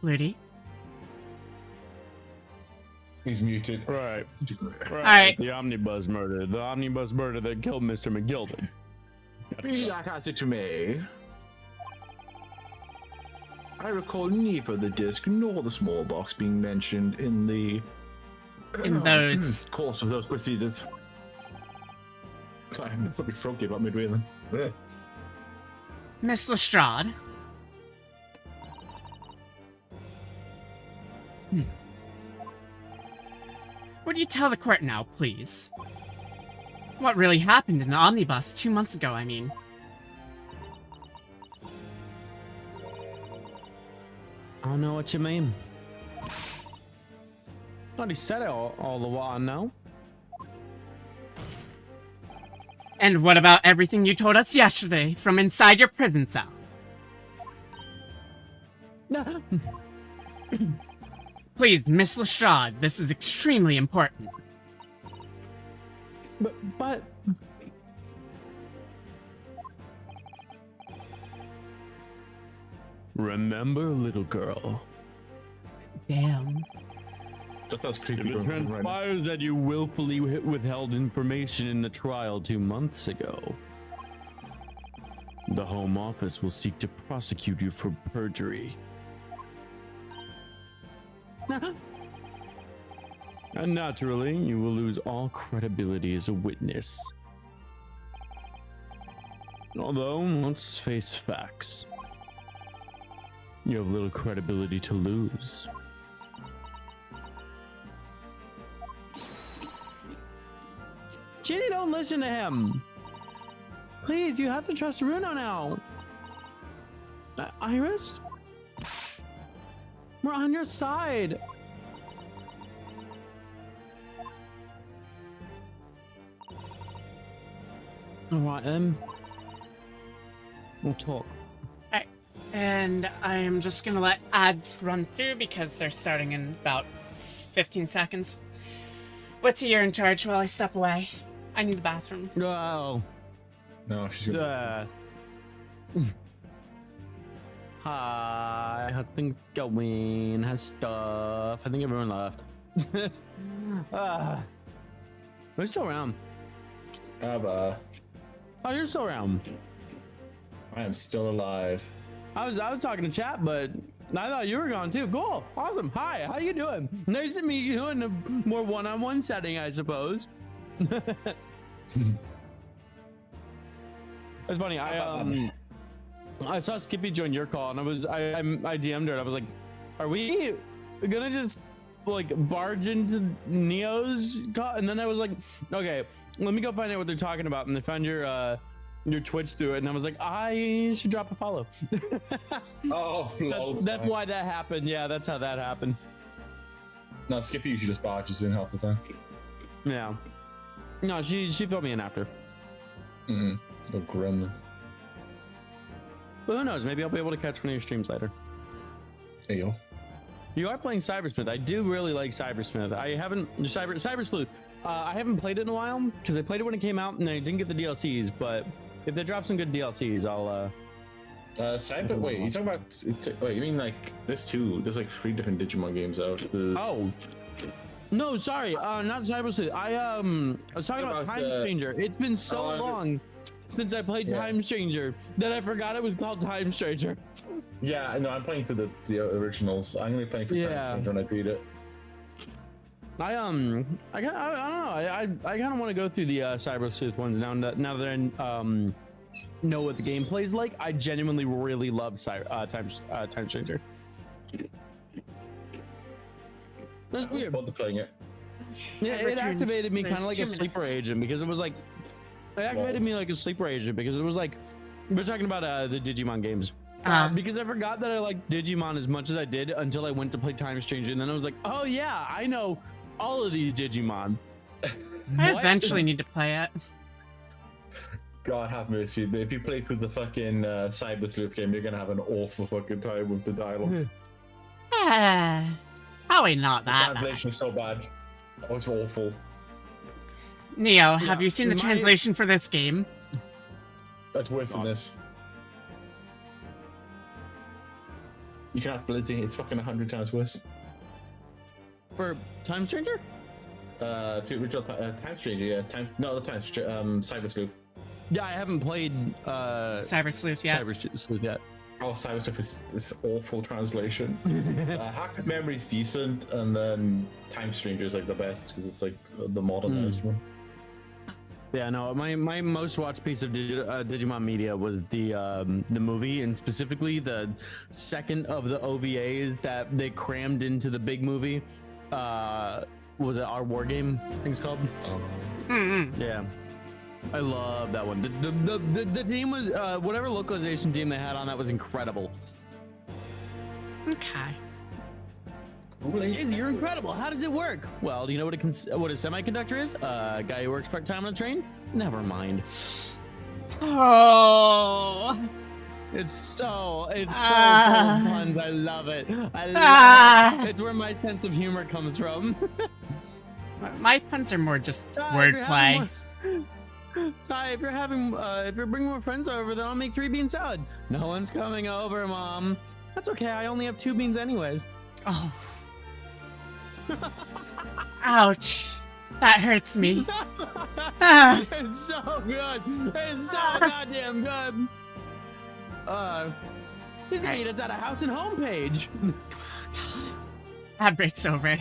Ludi? He's muted. Right. Alright. The omnibus murder. The omnibus murder that killed Mr. McGilded. Be that as it may, I recall neither the disc nor the small box being mentioned in the those. course of those procedures. Sorry, I'm not fucking froggy about midway then. Yeah. Miss Lestrade? Would you tell the court now, please? What really happened in the omnibus 2 months ago, I mean. I don't know what you mean. Already said it all the while now. And what about everything you told us yesterday from inside your prison cell? Please, Miss Lestrade, this is extremely important. But remember, little girl. Damn. That's If creepy. it Right? transpires that you willfully withheld information in the trial 2 months ago, the Home Office will seek to prosecute you for perjury. And naturally, you will lose all credibility as a witness. Although, let's face facts. You have little credibility to lose. Ginny, don't listen to him. Please, you have to trust Runo now. Iris? We're on your side. Alright then. We'll talk. Alright, and I am just gonna let ads run through because they're starting in about 15 seconds. Blitzy, you're in charge while I step away. I need the bathroom. Oh. No, she's gonna. Hi, how's things going? How's stuff? I think everyone left. We're still around. Abba, Oh, you're still around. I am still alive. I was talking to chat, but I thought you were gone too. Cool, awesome. Hi, how you doing? Nice to meet you in a more one-on-one setting, I suppose. It's funny. I saw Skippy join your call, and I DM'd her. I was like, "Are we gonna just like barge into Neo's call?" And then I was like, "Okay, let me go find out what they're talking about." And they found your Twitch through it, and I was like, "I should drop a follow." Oh, lol, that's why that happened. Yeah, that's how that happened. No, Skippy usually just barges in half the time. Yeah. No, she filled me in after. Oh, grim. But who knows? Maybe I'll be able to catch one of your streams later. Hey yo. You are playing Cybersmith. I do really like Cybersmith. I haven't Cyber Sleuth. I haven't played it in a while because I played it when it came out and I didn't get the DLCs. But if they drop some good DLCs, I'll. Cyber. Wait, you talking about? Wait, you mean like this too? There's like 3 different Digimon games out. Oh. No, sorry. Not Cyber Sleuth. I was talking about Time Stranger. It's been so long since I played Time Stranger that I forgot it was called Time Stranger. Yeah, no, I'm playing for the originals. I'm gonna be playing for Time Stranger when I beat it. I don't know. I kind of want to go through the Cyber Sleuth ones now that I know what the gameplay's like. I genuinely really love Time Stranger. That's weird. Fun to playing it. Yeah, it activated me kind of like a sleeper agent because it was like it activated me like a sleeper agent because it was like we're talking about the Digimon games. Because I forgot that I liked Digimon as much as I did until I went to play Time Stranger, and then I was like, oh yeah, I know all of these Digimon. I eventually need to play it. God have mercy. If you play through the fucking Cyber Sleuth game, you're gonna have an awful fucking time with the dialogue. Probably not The that translation is so bad. Oh, it's awful. Neo, have you seen the translation for this game? That's worse than this. You can ask Blizzy, it's fucking 100 times worse. For Time Stranger? The original Time Stranger, yeah. Cyber Sleuth. Yeah, I haven't played Cyber Sleuth yet. Cyber Sleuth yet. Oh, Cyber Sleuth is this awful translation. Hacker's Memory is decent, and then Time Stranger is like the best because it's like the modernized one. Yeah, no, my most watched piece of Digimon media was the movie, and specifically the second of the OVAs that they crammed into the big movie. what was it, our war game thing's called? Mm-mm. Yeah. I love that one. The team was whatever localization team they had on that was incredible. Okay. You're incredible. How does it work? Well, do you know what a semiconductor is? A guy who works part-time on a train? Never mind. Oh. It's so full of puns. I love it. I love it. It's where my sense of humor comes from. My puns are more just Ty, if you're having wordplay. Ty, if you're bringing more friends over, then I'll make 3 bean salad. No one's coming over, Mom. That's okay. I only have 2 beans anyways. Oh. Ouch. That hurts me. Ah. It's so good. It's so goddamn good. He's gonna eat us at a house and home page. God. That breaks over.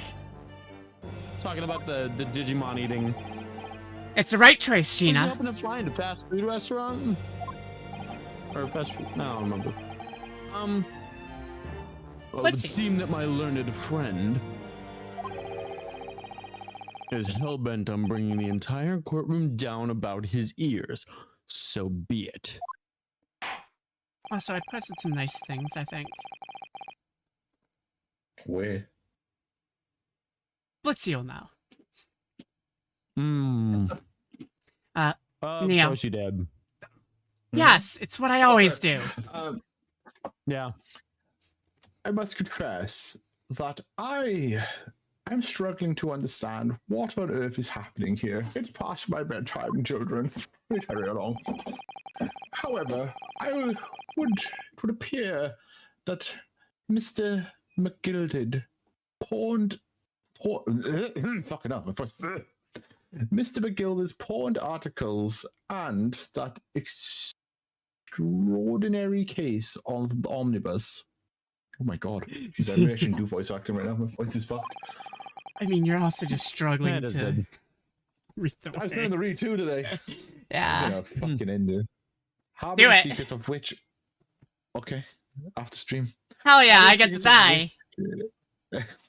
Talking about the Digimon eating. It's the right choice, Did you Sheena. happen to find a fast food restaurant? Or a fast food? No, I don't remember. Well, it would Let's see. seem that my learned friend is hell-bent on bringing the entire courtroom down about his ears. So be it. Also, I posted some nice things, I think. Where? Blitzy will know. Of Neo. course you did. Yes, it's what I always do. Yeah. I must confess that I'm struggling to understand what on earth is happening here. It's past my bedtime, children. Please hurry along. However, it would appear that Mr. McGilded pawned fucking up. My first. Mr. McGilded's pawned articles and that extraordinary case of the omnibus. Oh my god. She's I shouldn't do voice acting right now. My voice is fucked. I mean, you're also just struggling That is to good. read the I was doing the read too today. Yeah. Yeah, fucking end it. How Do many it. secrets of which? Okay, after stream. Hell yeah, How I many get to secrets of die.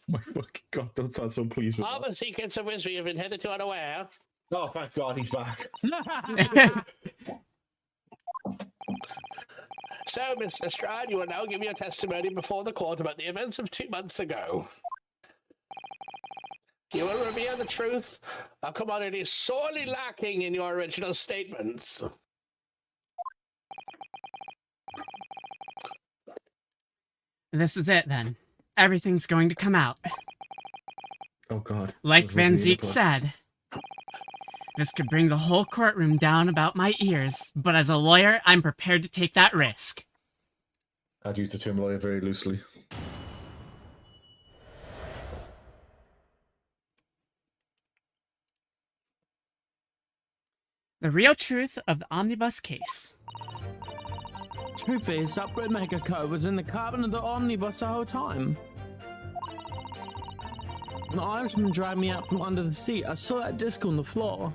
My fucking god, don't sound so pleased with All that. the secrets of which we have been hitherto unaware. Oh, thank god, he's back. So, Mr. Strad, you will now give your testimony before the court about the events of 2 months ago. You will reveal the truth, a commodity sorely lacking in your original statements. This is it then. Everything's going to come out. Oh god. Like Those Van were really Zeke good. said. This could bring the whole courtroom down about my ears, but as a lawyer, I'm prepared to take that risk. I'd use the term lawyer very loosely. The real truth of the omnibus case. Truth is, that Red Mega Co was in the cabin of the omnibus the whole time. An Irishman dragged me out from under the seat. I saw that disc on the floor.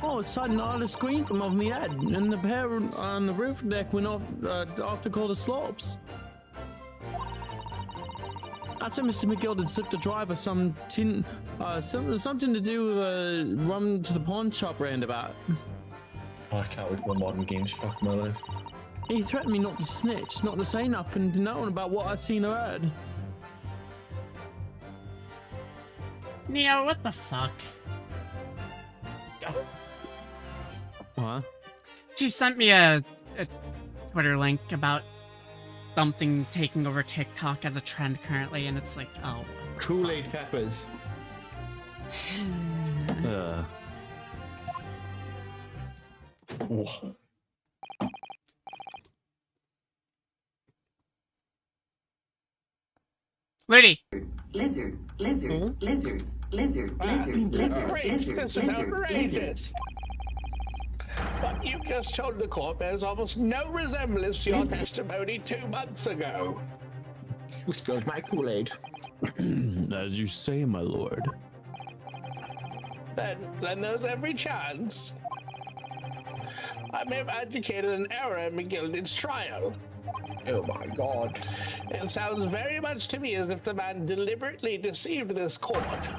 All of a sudden, I heard a scream from over my head, and the pair on the roof deck went off to call the slopes. That's when Mr. McGill had slipped the driver something to do with a run to the pawn shop roundabout. Oh, I can't wait for modern games. Fuck my life. He threatened me not to snitch, not to say nothing to no one about what I seen or heard. Neo, what the fuck? What? She sent me a Twitter link about something taking over TikTok as a trend currently, and it's like, oh. what the Kool-Aid peppers. Oh. Lady! Lizard, lizard, lizard, lizard, lizard, That's lizard, great. lizard, This is lizard, lizard. outrageous. But you just told the court there's almost no resemblance to your testimony 2 months ago. Who spilled my Kool-Aid? As you say, my lord. Then there's every chance I may have advocated an error in McGilded's trial. Oh my god. It sounds very much to me as if the man deliberately deceived this court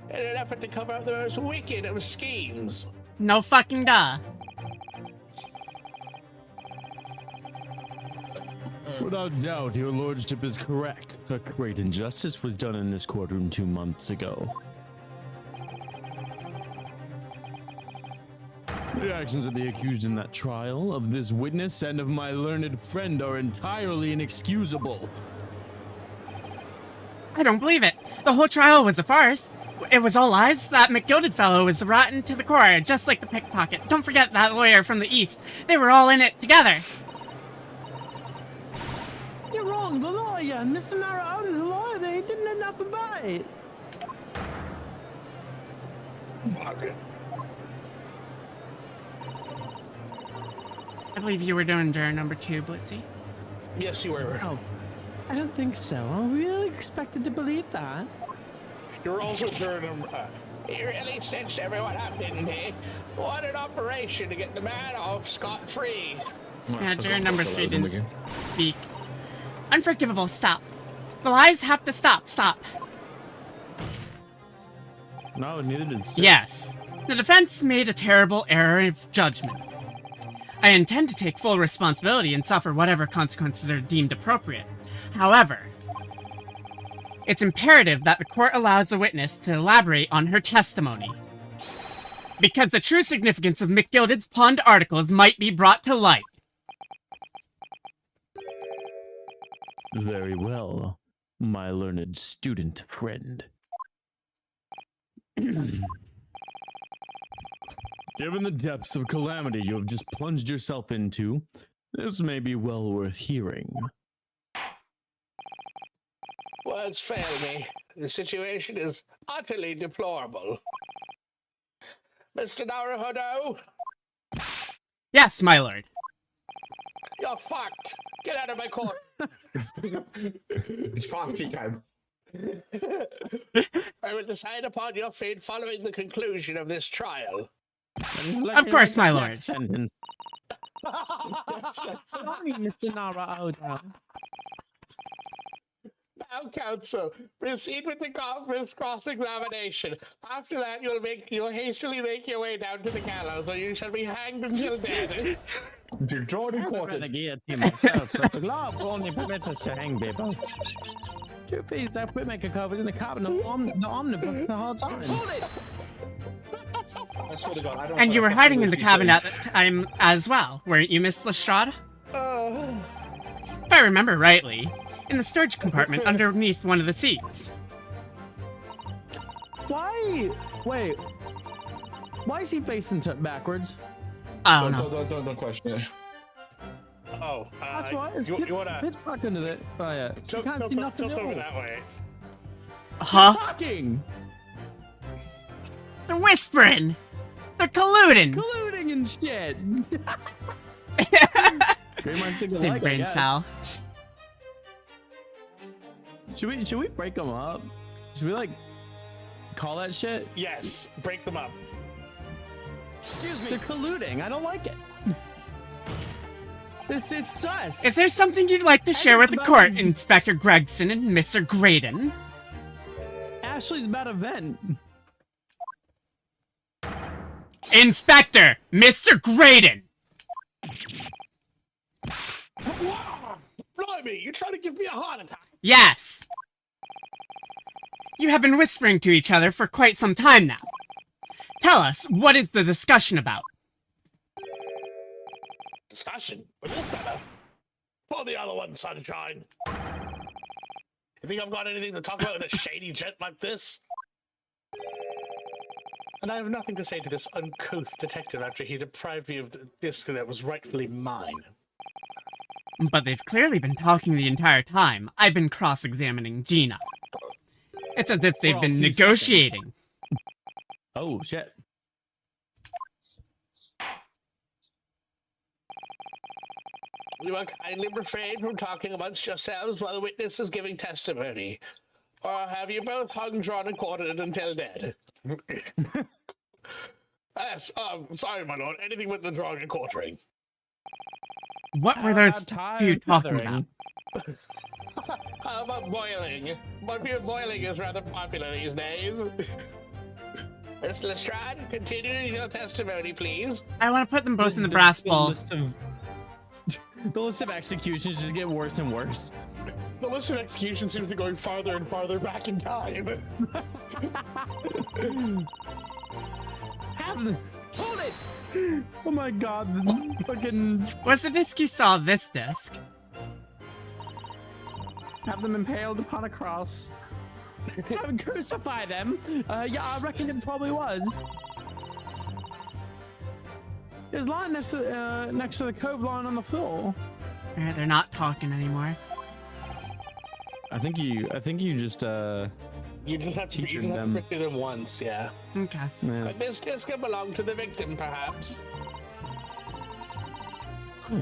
in an effort to cover up the most wicked of schemes. No fucking duh. Without doubt, your lordship is correct. A great injustice was done in this courtroom 2 months ago. The actions of the accused in that trial, of this witness, and of my learned friend are entirely inexcusable. I don't believe it. The whole trial was a farce. It was all lies. That McGilded fellow was rotten to the core, just like the pickpocket. Don't forget that lawyer from the east. They were all in it together. You're wrong, the lawyer, Mr. Narrow, the lawyer, they didn't end up about it. Margaret. I believe you were doing juror number 2, Blitzy. Yes, you were. Oh, I don't think so. I really expected to believe that. You're also turning. He really stitched everyone up, didn't he? What an operation to get the man off scot-free. Yeah, juror number 3 didn't speak. Unforgivable, stop. The lies have to stop, stop. No, neither did Sis. Yes, the defense made a terrible error of judgment. I intend to take full responsibility and suffer whatever consequences are deemed appropriate. However, it's imperative that the court allows the witness to elaborate on her testimony, because the true significance of McGilded's pawned articles might be brought to light. Very well, my learned student friend. Given the depths of calamity you have just plunged yourself into, this may be well worth hearing. Words fail me. The situation is utterly deplorable. Mr. Naruhodo, Yes, my lord. you're fucked. Get out of my court. It's party time. I will decide upon your fate following the conclusion of this trial. Of course, my lord. Sentence. Sorry, Mr. Naruhodo. Now, counsel, proceed with the conference cross-examination. After that, you'll hastily make your way down to the gallows, where you shall be hanged until dead. You're drawn and The quartered. guillotine myself, but the law only permits us to hang people. Truth is, that Whipmaker covers in the cabinet the omnibus the whole time. I swear to God, I don't. And you were hiding in the cabin at the time as well, weren't you, Miss Lestrade? If I remember rightly, in the storage compartment underneath one of the seats. Why? Wait. Why is he facing backwards? I don't know. Don't question it. Oh, That's why. It's you wanna it's back into it. Oh yeah. You tilt can't see nothing over at that way? Huh? Talking, They're whispering! They're colluding! colluding and shit. Great minds think Same alike, I brain guess. cell. Should we break them up? Should we like call that shit? Yes, break them up. Excuse me. They're colluding. I don't like it. It's sus. Is there something you'd like to share with the court, Inspector Gregson and Mr. Graydon? Ashley's about a vent. Inspector! Mr. Graydon! Blimey, you're trying to give me a heart attack. Yes! You have been whispering to each other for quite some time now. Tell us, what is the discussion about? Discussion? With this fella? Pull the other one, sunshine. You think I've got anything to talk about with a shady gent like this? And I have nothing to say to this uncouth detective after he deprived me of the disc that was rightfully mine. But they've clearly been talking the entire time. I've been cross-examining Gina. It's as if they've been negotiating. Oh shit. You will kindly refrain from talking amongst yourselves while the witness is giving testimony. Or have you both hung, drawn, and quartered until dead? Yes, sorry, my lord. Anything with the drawing and quartering. What were How those about two time talking about? feathering? How about boiling? Boiling is rather popular these days. Miss Lestrade, continue your testimony, please. I want to put them both in the brass ball. The list of executions just get worse and worse. The list of executions seems to be going farther and farther back in time. Have this. Hold it! Oh my god, fucking Was the disc you saw this disc? have them impaled upon a cross. Have crucify them. Yeah, I reckon it probably was. There's line next to the cove line on the floor. Alright, they're not talking anymore. I think you just You just have to, Teaching them. pursue them once, yeah. Okay. yeah. But this disc can belong to the victim, perhaps.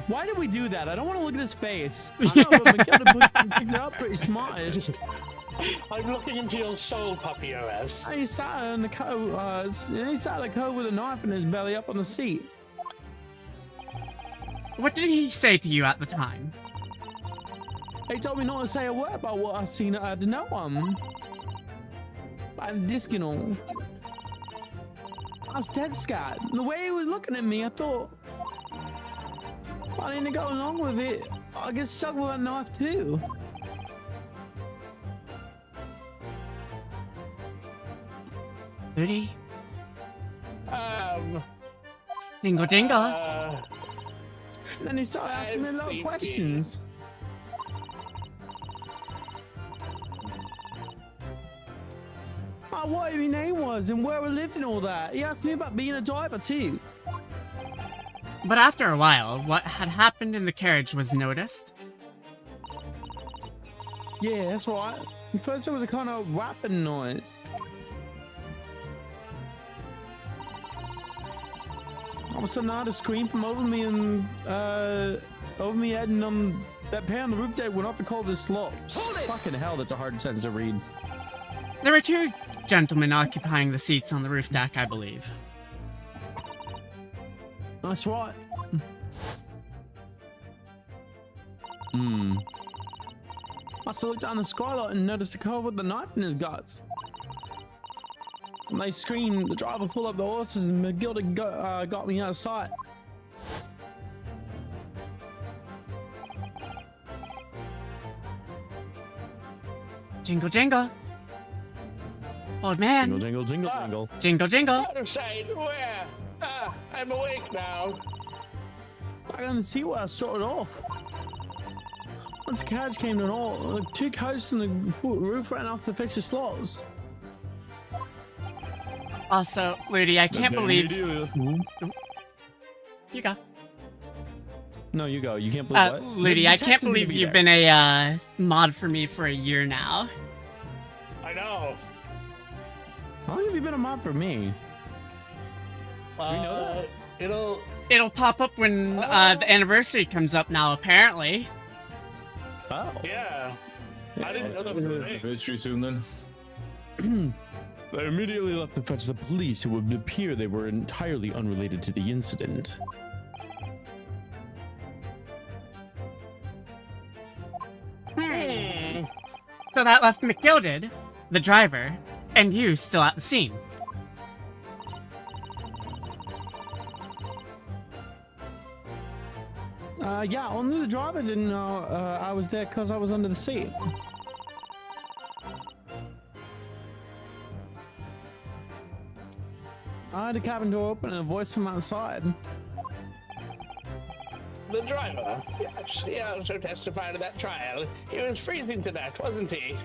Why did we do that? I don't want to look at his face. I know, but McGilda picked it up pretty smart. I'm looking into your soul, Puppy OS. He sat in the cove. He sat in the cove with a knife in his belly up on the seat. What did he say to you at the time? He told me not to say a word about what I seen to no one. By the disc and all. I was dead scared. The way he was looking at me, I thought, I didn't go along with it. I get stuck with that knife too. Rudy? Um, Dingle dingle. uh, And then he started asking me a lot of Sleepy. questions. What your name was and where we lived and all that. He asked me about being a driver too. But after a while, what had happened in the carriage was noticed. Yeah, that's right. At first there was a kind of rapping noise. All of a sudden I heard a scream from over me and over me head, and that pair on the roof deck went off to call the slopes. Fucking hell, that's a hard sentence to read. There were two gentlemen occupying the seats on the roof deck, I believe. That's right. Hmm. Must have looked down the skylight and noticed a car with the knife in his guts. When they screamed, the driver pulled up the horses and McGilda got me out of sight. Jingle jingle. Old man. Jingle, jingle, jingle, jingle. Jingle jingle. out of sight, where? Ah, I'm awake now. I didn't see where I started off. Once the carriage came to an halt, the two coasts on the roof ran off to fetch the slots. Also, Ludi, I can't believe you go. No, you go. You can't believe what? Ludi, I can't believe you've been a mod for me for a year now. I know. How long have you been a mod for me? Do we know that? It'll pop up when the anniversary comes up now, apparently. Oh. Yeah. I didn't know that was a thing. Anniversary soon then. They immediately left to fetch the police, who would appear they were entirely unrelated to the incident. So that left McGilded, the driver, and you still at the scene. Yeah, only the driver didn't know I was there because I was under the seat. I had the cabin door open and a voice from outside. The driver? Yes, he also testified at that trial. He was freezing to death, wasn't he?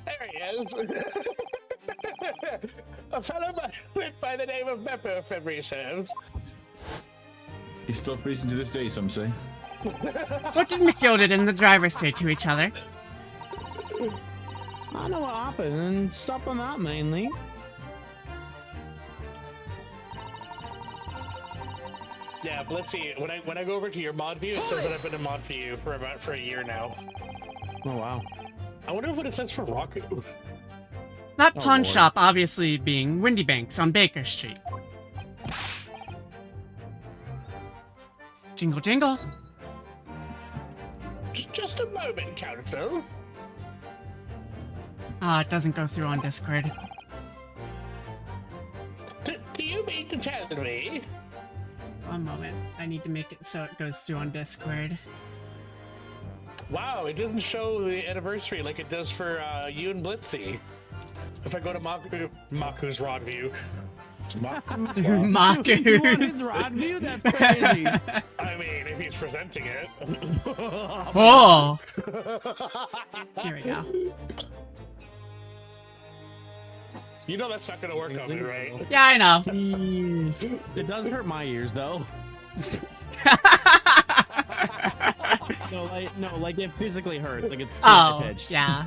There he is. A fellow went by the name of Pepper, if memory serves. He's still freezing to this day, some say. What did McGilded and the driver say to each other? I don't know what happened and stuff on that mainly. Yeah, but let's see. When I go over to your mod view, it says that I've been a mod for you for a year now. Oh wow. I wonder what it says for Raku. That Oh, pawn Lord. shop obviously being Windy Banks on Baker Street. Jingle jingle. Just a moment, Council. Oh, it doesn't go through on Discord. Do you mean to tell me? One moment. I need to make it so it goes through on Discord. Wow, it doesn't show the anniversary like it does for you and Blitzy. If I go to Maku's Rod View. Maku. You want his rod view? That's crazy. I mean, if he's presenting it. Oh! Here we go. You know that's not gonna work on me, right? Yeah, I know. Jeez. It does hurt my ears though. No, like it physically hurts. Like it's too high Oh, pitched. yeah.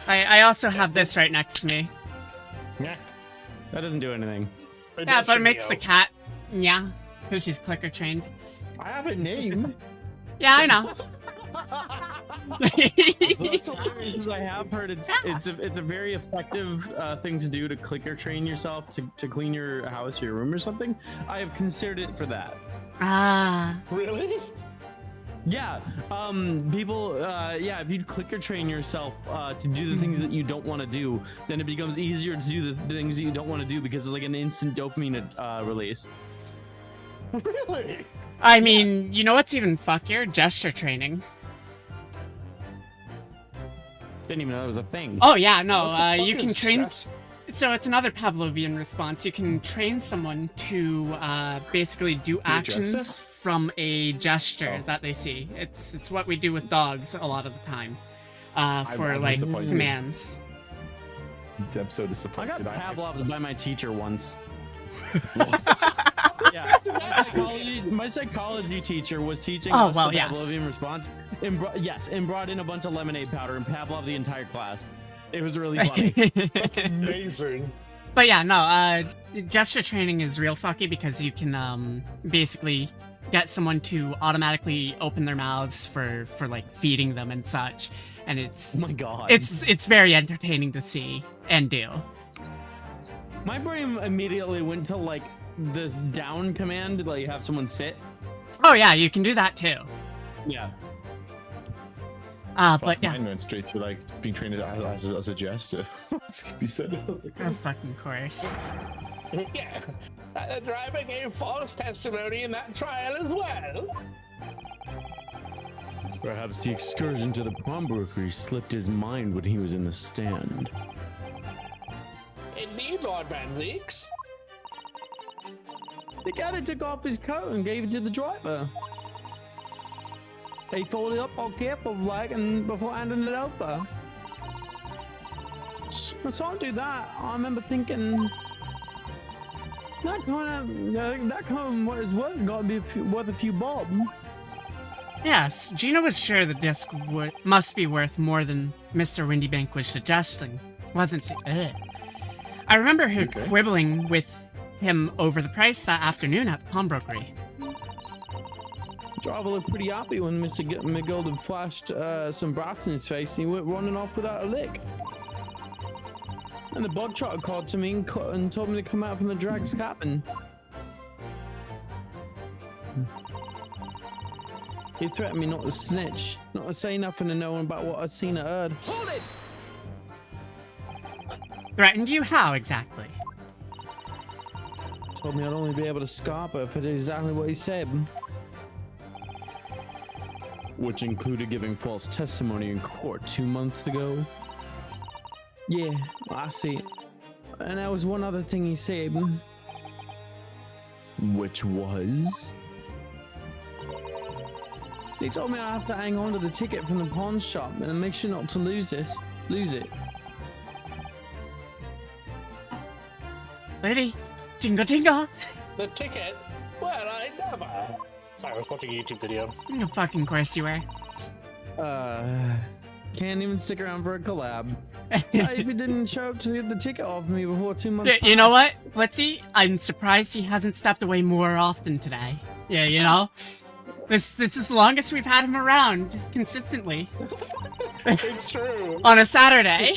I also have this right next to me. Yeah. That doesn't do anything. Yeah, but it makes the cat. Yeah, because she's clicker trained. I have a name. Yeah, I know. What's hilarious is I have heard it's a very effective thing to do to clicker train yourself to clean your house or your room or something. I have considered it for that. Ah. Really? Yeah, people, if you clicker train yourself to do the things that you don't want to do, then it becomes easier to do the things that you don't want to do because it's like an instant dopamine release. Really? I mean, you know what's even fuckier? Gesture training. Didn't even know that was a thing. Oh yeah, no, What the you fuck can is train. chess? So it's another Pavlovian response. You can train someone to basically do actions gesture? from a gesture Oh. that they see. It's what we do with dogs a lot of the time for I'm like disappointed. commands. I'm so I disappointed. got Pavloved by my teacher once. Yeah, my psychology teacher was teaching Oh, us well, the yes. Pavlovian response, and brought in a bunch of lemonade powder and Pavlov the entire class. It was really funny. That's amazing. But yeah, no, gesture training is real fucky because you can basically get someone to automatically open their mouths for like feeding them and such, and it's Oh my god. it's very entertaining to see and do. My brain immediately went to like the down command, like have someone sit. Oh yeah, you can do that too. Yeah. But yeah, Mine went straight to like being trained as a jester. You said it. I was like, of fucking course. Yeah. The driver gave false testimony in that trial as well. Perhaps the excursion to the pawnbrokery slipped his mind when he was in the stand. Indeed, Lord Van Leeks. The guy took off his coat and gave it to the driver. He folded it up all careful like and before handing it over. I saw him do that. I remember thinking that kind of what is worth got to be worth a few bob. Yes, Gina was sure the disc must be worth more than Mr. Windybank was suggesting, wasn't she? Ugh. I remember her quibbling with him over the price that afternoon at the pawnbrokery. Driver looked pretty happy when Mr. McGolden flashed some brass in his face and he went running off without a lick. And the bog trotter called to me and told me to come out from the drag's cabin. He threatened me not to snitch, not to say nothing to no one about what I'd seen or heard. Hold it! Threatened you? How exactly? Told me I'd only be able to scarp her if I did exactly what he said. Which included giving false testimony in court 2 months ago. Yeah, I see. And there was one other thing he said. Which was? He told me I have to hang on to the ticket from the pawn shop and make sure not to lose it. Lady, jingle jingle. The ticket? Well, I never. Sorry, I was watching a YouTube video. Of fucking course you were. Can't even stick around for a collab. Sorry if he didn't show up to get the ticket off me before 2 months. You know what, Blitzy? I'm surprised he hasn't stepped away more often today. Yeah, you know? This is the longest we've had him around consistently. It's true. On a Saturday.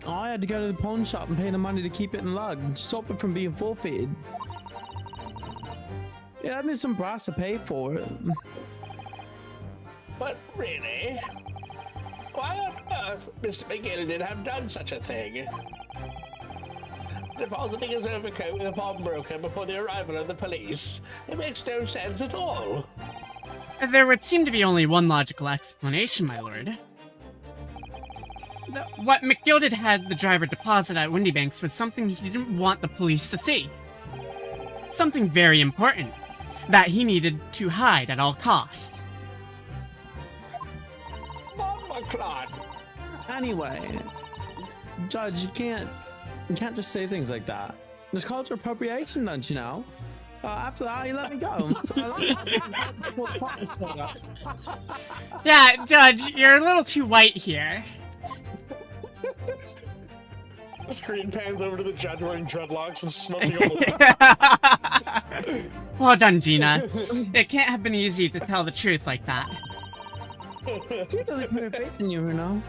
I had to go to the pawn shop and pay the money to keep it in lug and stop it from being forfeited. Yeah, that means some price to pay for it. But really, why on earth Mr. McGill did have done such a thing? Depositing his overcoat with a pawnbroker before the arrival of the police. It makes no sense at all. There would seem to be only one logical explanation, my lord. What McGilded had the driver deposit at Windybanks was something he didn't want the police to see. Something very important that he needed to hide at all costs. Oh my God. Anyway, Judge, you can't just say things like that. There's cultural appropriation, don't you know? After that, you let me go. Yeah, Judge, you're a little too white here. The screen pans over to the judge wearing dreadlocks and smoking all the Well done, Gina. It can't have been easy to tell the truth like that. She doesn't put her faith in you, you know?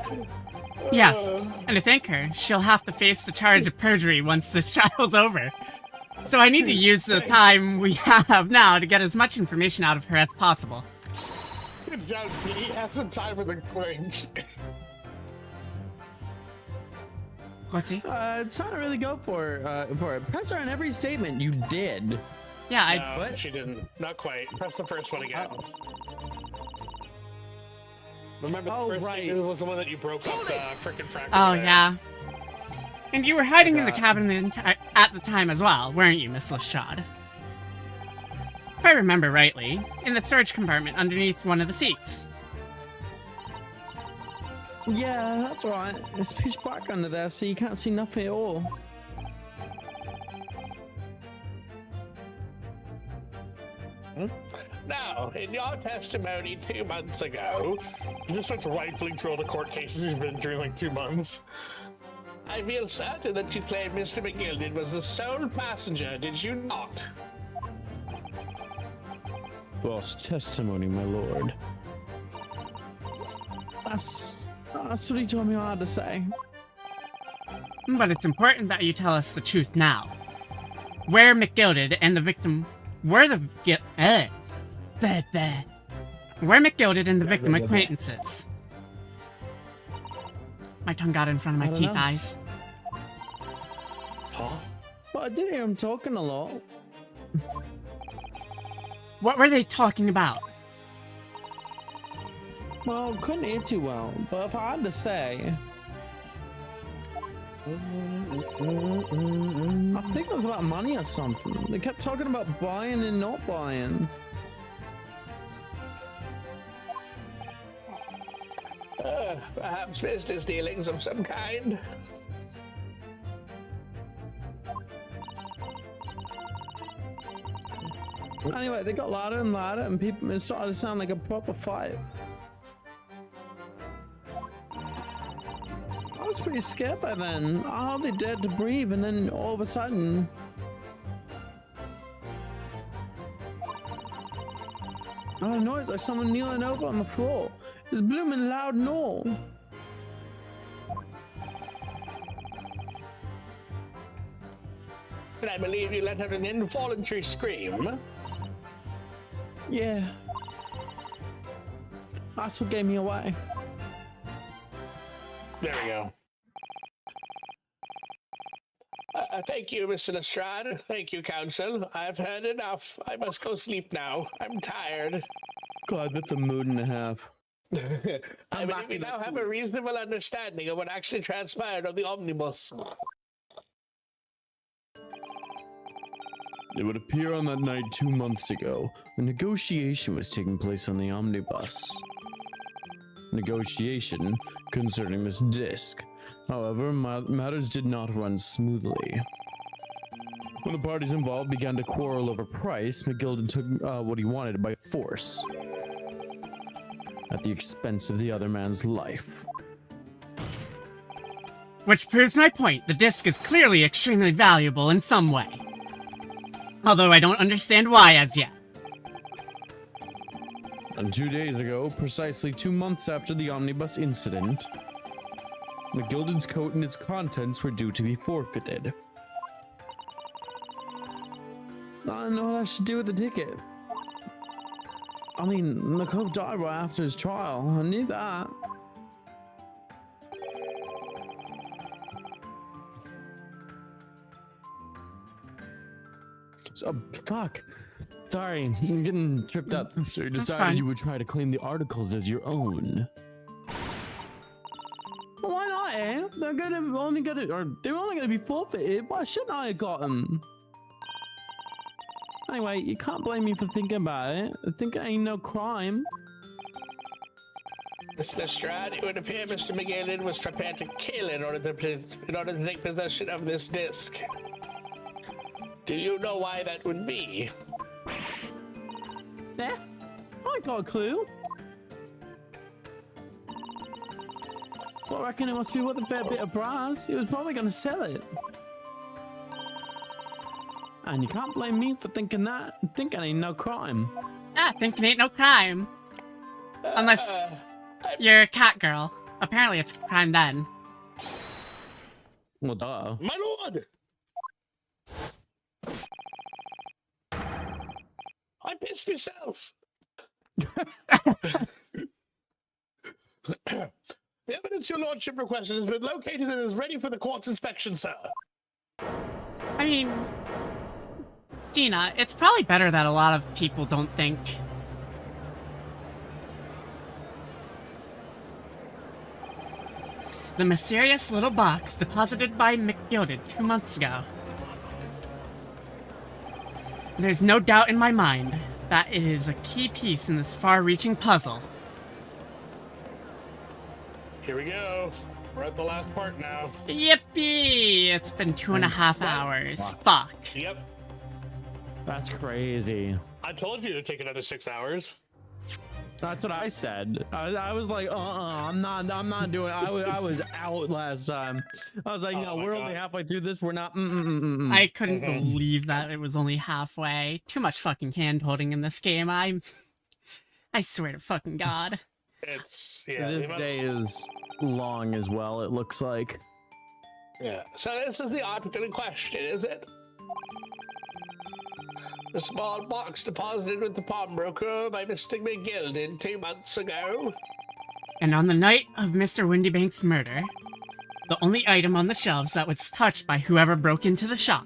Yes, and to thank her, she'll have to face the charge of perjury once this trial's over. So I need to use the time we have now to get as much information out of her as possible. Good job, Petey. Have some time with the clinch. What's he? It's not to really go for it. Press her on every statement. You did. Yeah, I... No, What? she didn't. Not quite. Press the first one again. Remember the Oh, first right. thing was the one that you broke up the frickin' fracture. Oh, there. yeah. And you were hiding in the Forgot. cabin at the time as well, weren't you, Miss Lestrade? If I remember rightly, in the storage compartment underneath one of the seats. Yeah, that's right. It's pitch black under there, so you can't see nothing at all. Now, in your testimony 2 months ago, he just starts rifling through all the court cases he's been through in like 2 months. I feel certain that you claim Mr. McGilded was the sole passenger, did you not? False testimony, my lord. That's what he told me I had to say. But it's important that you tell us the truth now. Where McGilded and the victim were the Where McGilded and the victim acquaintances. My tongue got in front of my I don't teeth know. eyes. Huh? Well, I did hear him talking a lot. What were they talking about? Well, couldn't hear too well, but if I had to say, I think it was about money or something. They kept talking about buying and not buying. Perhaps business dealings of some kind. Anyway, they got louder and louder, and people it started to sound like a proper fight. I was pretty scared by then. I hardly dared to breathe, and then all of a sudden, I heard a noise like someone kneeling over on the floor. It was blooming loud and all. And I believe you let out an involuntary scream. Yeah. That's what gave me away. There we go. Thank you, Mr. Lestrade. Thank you, counsel. I've heard enough. I must go sleep now. I'm tired. God, that's a mood and a half. I believe we now have a reasonable understanding of what actually transpired on the omnibus. It would appear on that night 2 months ago, a negotiation was taking place on the omnibus. Negotiation concerning this disc. However, matters did not run smoothly. When the parties involved began to quarrel over price, McGilded took what he wanted by force, at the expense of the other man's life. Which proves my point. The disc is clearly extremely valuable in some way. Although I don't understand why as yet. And 2 days ago, precisely 2 months after the omnibus incident, McGilded's coat and its contents were due to be forfeited. I don't know what I should do with the ticket. I mean, Nicole died right after his trial. I knew that. So, fuck. Sorry, I'm getting tripped up. So you That's decided fine. you would try to claim the articles as your own. Well, why not, eh? They're only gonna be forfeited. Why shouldn't I have got them? Anyway, you can't blame me for thinking about it. I think it ain't no crime. Mr. Strad, it would appear Mr. McGillen was prepared to kill in order to take possession of this disc. Do you know why that would be? Yeah, I got a clue. Well, I reckon it must be worth a fair bit of price. He was probably gonna sell it. And you can't blame me for thinking that. Thinking ain't no crime. Ah, thinking ain't no crime. Unless you're a cat girl. Apparently it's a crime then. Well, duh. My lord! I pissed myself! The evidence your lordship requested has been located and is ready for the court's inspection, sir. I mean, Gina, it's probably better that a lot of people don't think. The mysterious little box deposited by McGilded 2 months ago. There's no doubt in my mind that it is a key piece in this far-reaching puzzle. Here we go. We're at the last part now. Yippee! It's been 2.5 hours. Fuck. Yep. That's crazy. I told you to take another 6 hours. That's what I said. I was like, I'm not doing it. I was out last time. I was like, no, my we're God. only halfway through this. We're not. I couldn't believe that it was only halfway. Too much fucking hand-holding in this game. I swear to fucking God. It's, yeah. This the day is long as well, it looks like. Yeah. So this is the article in question, is it? The small box deposited with the pawnbroker by Mr. McGilded 2 months ago. And on the night of Mr. Windybank's murder, the only item on the shelves that was touched by whoever broke into the shop.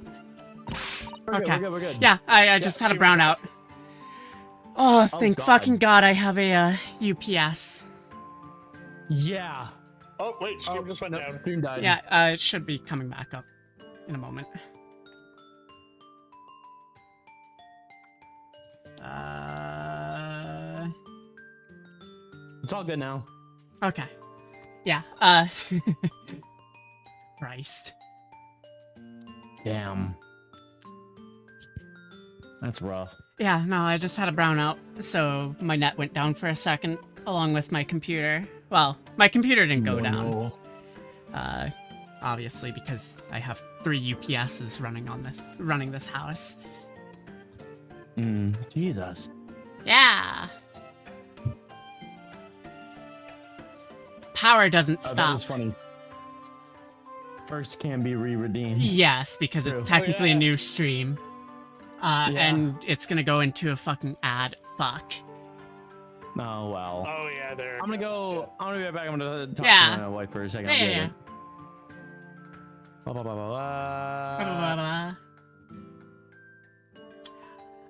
We're Okay. good, we're good. Yeah, I just had a brownout. Oh, thank God. fucking God I have a UPS. Yeah. Oh, wait, stream just went down. Stream died. Yeah, it should be coming back up in a moment. It's all good now. Okay. Yeah, Christ. Damn. That's rough. Yeah, no, I just had a brownout, so my net went down for a second, along with my computer. Well, my computer didn't go down. Obviously, because I have 3 UPSs running this house. Jesus. Yeah. Power doesn't That stop. was funny. First can be re-redeemed. Yes, because True. it's technically Oh, yeah. a new stream. And it's gonna go into a fucking ad. Fuck. Oh well. Oh, yeah, there. I'm gonna go. I'm gonna be right back. I'm gonna talk Yeah. to my wife for a second. Yeah, I'll be yeah, right back. Ba, ba, ba, ba, ba. Blah, blah, blah, blah.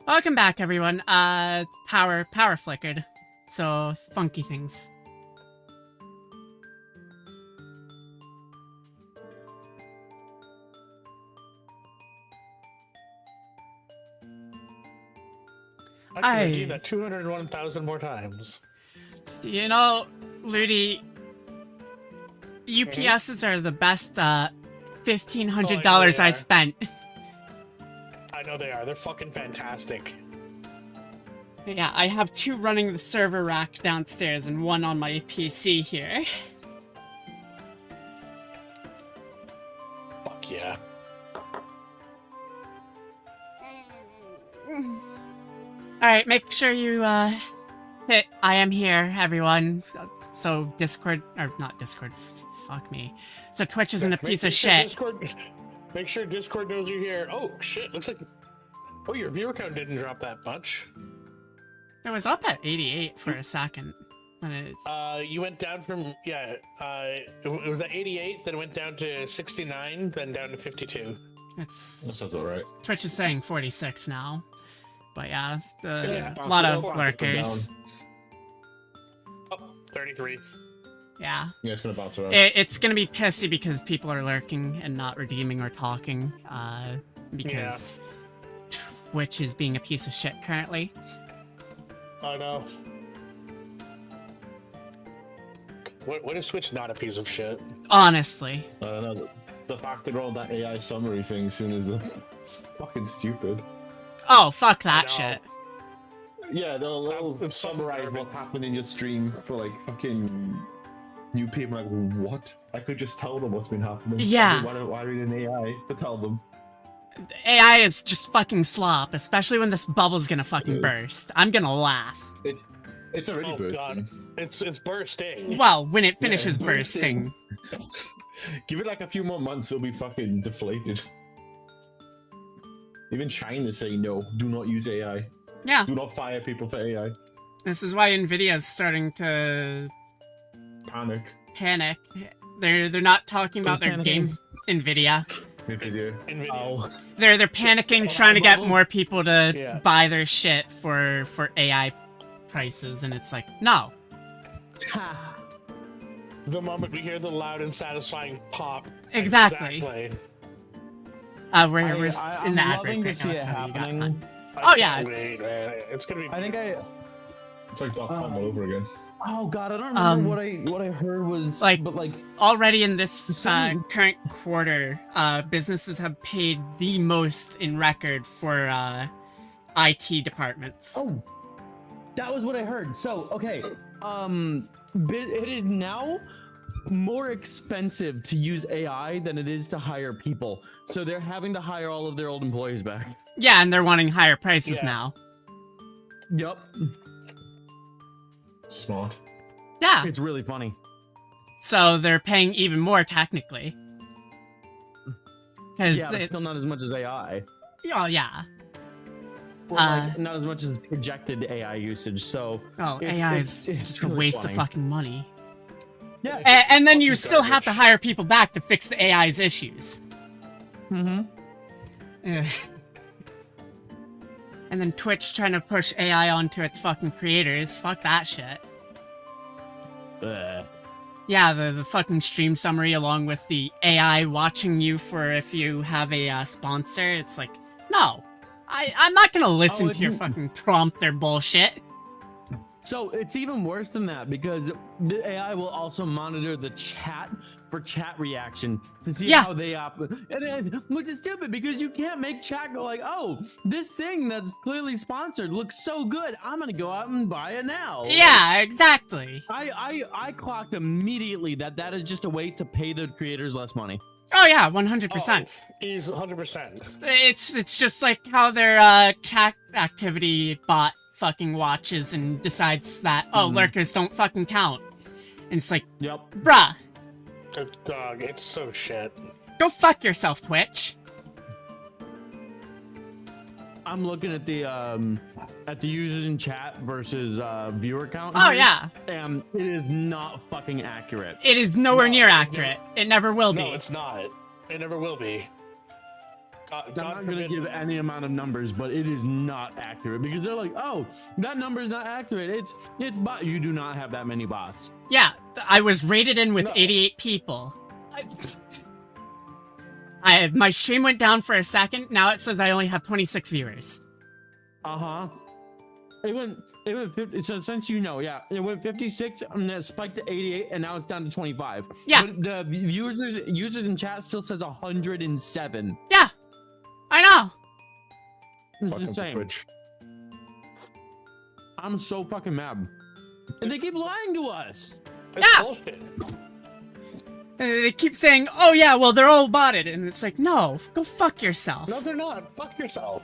Welcome back, everyone. Power flickered. So, funky things. I can I- redeem that 201,000 more times. You know, Ludi, UPSs are the best, $1,500 Oh, I know they I are. spent. I know they are. They're fucking fantastic. Yeah, I have 2 running the server rack downstairs and 1 on my PC here. Fuck yeah. Alright, make sure you, hit I am here, everyone. So Discord, or not Discord, fuck me. So Twitch isn't a piece of shit. Make sure Discord knows you're here. Oh, shit. Looks like Oh, your viewer count didn't drop that much. It was up at 88 for a second. And it, You went down from it was at 88, then went down to 69, then down to 52. That it's sounds alright. Twitch is saying 46 now. But yeah, Yeah, a lot of bounce up and lurkers. down. Oh, 33. Yeah. Yeah, it's gonna bounce around. It's gonna be pissy because people are lurking and not redeeming or talking. Because Twitch is being a piece of shit currently. Oh no. What is Twitch not a piece of shit? Honestly. I don't know. The fact they're on that AI summary thing soon is fucking stupid. Oh, fuck that know. shit. Yeah, they'll It's so summarize garbage. what happened in your stream for like fucking new people. Like, what? I could just tell them what's been happening. Yeah. Why do we need an AI to tell them? AI is just fucking slop, especially when this bubble's gonna fucking is. burst. I'm gonna laugh. It's already Oh bursting. god, it's bursting. Well, when it Yeah, finishes it's bursting. bursting. Give it like a few more months, it'll be fucking deflated. Even China's saying no, do not use AI. Yeah, Do not fire people for AI. this is why Nvidia's starting to Panic. panic. They're not talking about Who's their panicking? games. Nvidia. Nvidia. Nvidia. Oh, They're panicking, trying to get bubble? more people to Yeah. buy their shit for AI prices, and it's like, no. The moment we hear the loud and satisfying pop. Exactly. We're in I'm the ad loving break to right see now, it so you got happening. time. I Oh, yeah, can't it's- wait, man. It's gonna be. I think It's like .com all over again. Oh god, I don't remember Um, what I heard was like- but like Already in this Some- current quarter, businesses have paid the most in record for IT departments. oh, that was what I heard. So okay, it is now more expensive to use AI than it is to hire people. So they're having to hire all of their old employees back. Yeah, and they're wanting higher prices Yeah. now. Yep, Smart. Yeah, it's really funny. so they're paying even more technically. Because Yeah, but still not as much as AI. oh yeah, Or, like, not as much as projected AI usage. So oh It's- AI it's- is it's just a really waste funny. of fucking money. yeah. And then you fucking still have to garbage. hire people back to fix the AI's issues. Mm-hmm. Ugh. And then Twitch trying to push AI onto its fucking creators. Fuck that shit. Yeah, the fucking stream summary along with the AI watching you for if you have a sponsor. It's like, no. I'm not gonna listen Oh, to your it's- fucking prompter bullshit. So it's even worse than that because the AI will also monitor the chat for chat reaction to see Yeah. how they operate. Which is stupid because you can't make chat go like, oh, this thing that's clearly sponsored looks so good. I'm gonna go out and buy it now. Yeah, exactly. I clocked immediately that is just a way to pay the creators less money. Oh yeah, 100%. He's 100%. It's just like how their chat activity bot fucking watches and decides that lurkers don't fucking count. And it's like, Yep. bruh, Good dog. It's so shit. go fuck yourself, Twitch. I'm looking at the users in chat versus viewer count. Oh here, yeah, and it is not fucking accurate. it is nowhere No, near no. accurate. It never will be. No, it's not. It never will be. I'm not gonna give any amount of numbers, but it is not accurate because they're like, oh, that number is not accurate. It's bot. You do not have that many bots. Yeah, I was rated in with No. 88 people. My stream went down for a second. Now it says I only have 26 viewers. It went 50, so since you know, yeah, it went 56 and then it spiked to 88 and now it's down to 25. Yeah. But the users in chat still says 107. Yeah, I know. It's Fucking insane. Twitch. I'm so fucking mad. And they keep lying to us. It's Yeah. bullshit. They keep saying, "Oh yeah, well they're all botted," and it's like, no, go fuck yourself. No, they're not. Fuck yourself.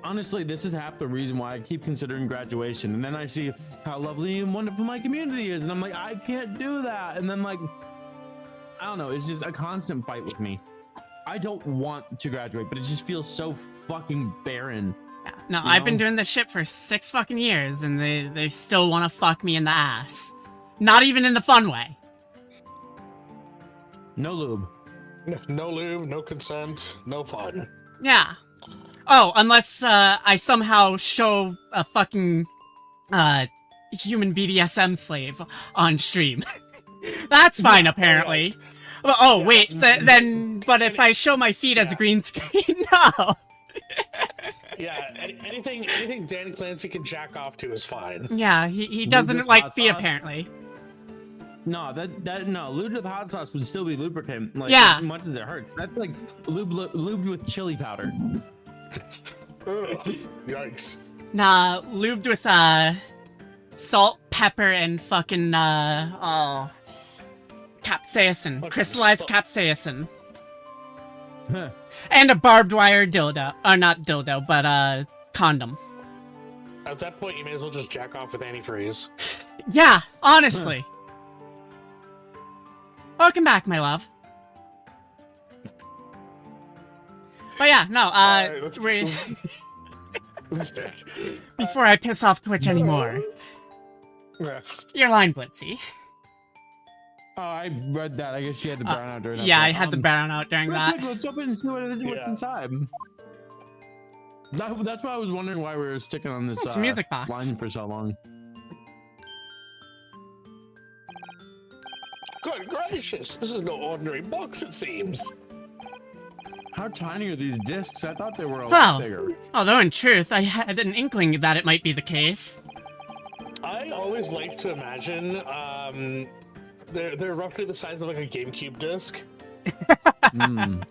Honestly, this is half the reason why I keep considering graduation. And then I see how lovely and wonderful my community is. And I'm like, I can't do that. And then like, I don't know, it's just a constant fight with me. I don't want to graduate, but it just feels so fucking barren. Yeah. No, You I've been know? doing this shit for 6 fucking years, and they still want to fuck me in the ass. Not even in the fun way. No lube. No lube, no consent, no fun. Yeah. Oh, unless I somehow show a fucking human BDSM slave on stream. That's fine, apparently. Well, oh, wait, but if I show my feet as a green screen, no. Yeah, anything Dan Clancy can jack off to is fine. Yeah, he Lube doesn't with like hot feet, sauce? apparently. No, no. Lube with hot sauce would still be lubricant. Like, Yeah. as much as it hurts. That's like lubed with chili powder. Ugh, yikes. Nah, lubed with, salt, pepper, and fucking, capsaicin. Okay, Crystallized so- capsaicin. Huh. And a barbed wire dildo. Or not dildo, but, condom. At that point, you may as well just jack off with antifreeze. Yeah, honestly. Welcome back, my love. But yeah, no, Alright, let's- before I piss off Twitch anymore, Yeah. your line, Blitzy. Oh, I read that. I guess she had the brown out during that. Yeah, part. I had the brown out during Real that. quick, let's jump in and see what's Yeah. inside. That's why I was wondering why we were sticking on this It's a music box. line for so long. Good gracious, this is no ordinary box, it seems. How tiny are these discs? I thought they were a Well. lot bigger. Although in truth, I had an inkling that it might be the case. I always like to imagine, they're roughly the size of like a GameCube disc. Hmm.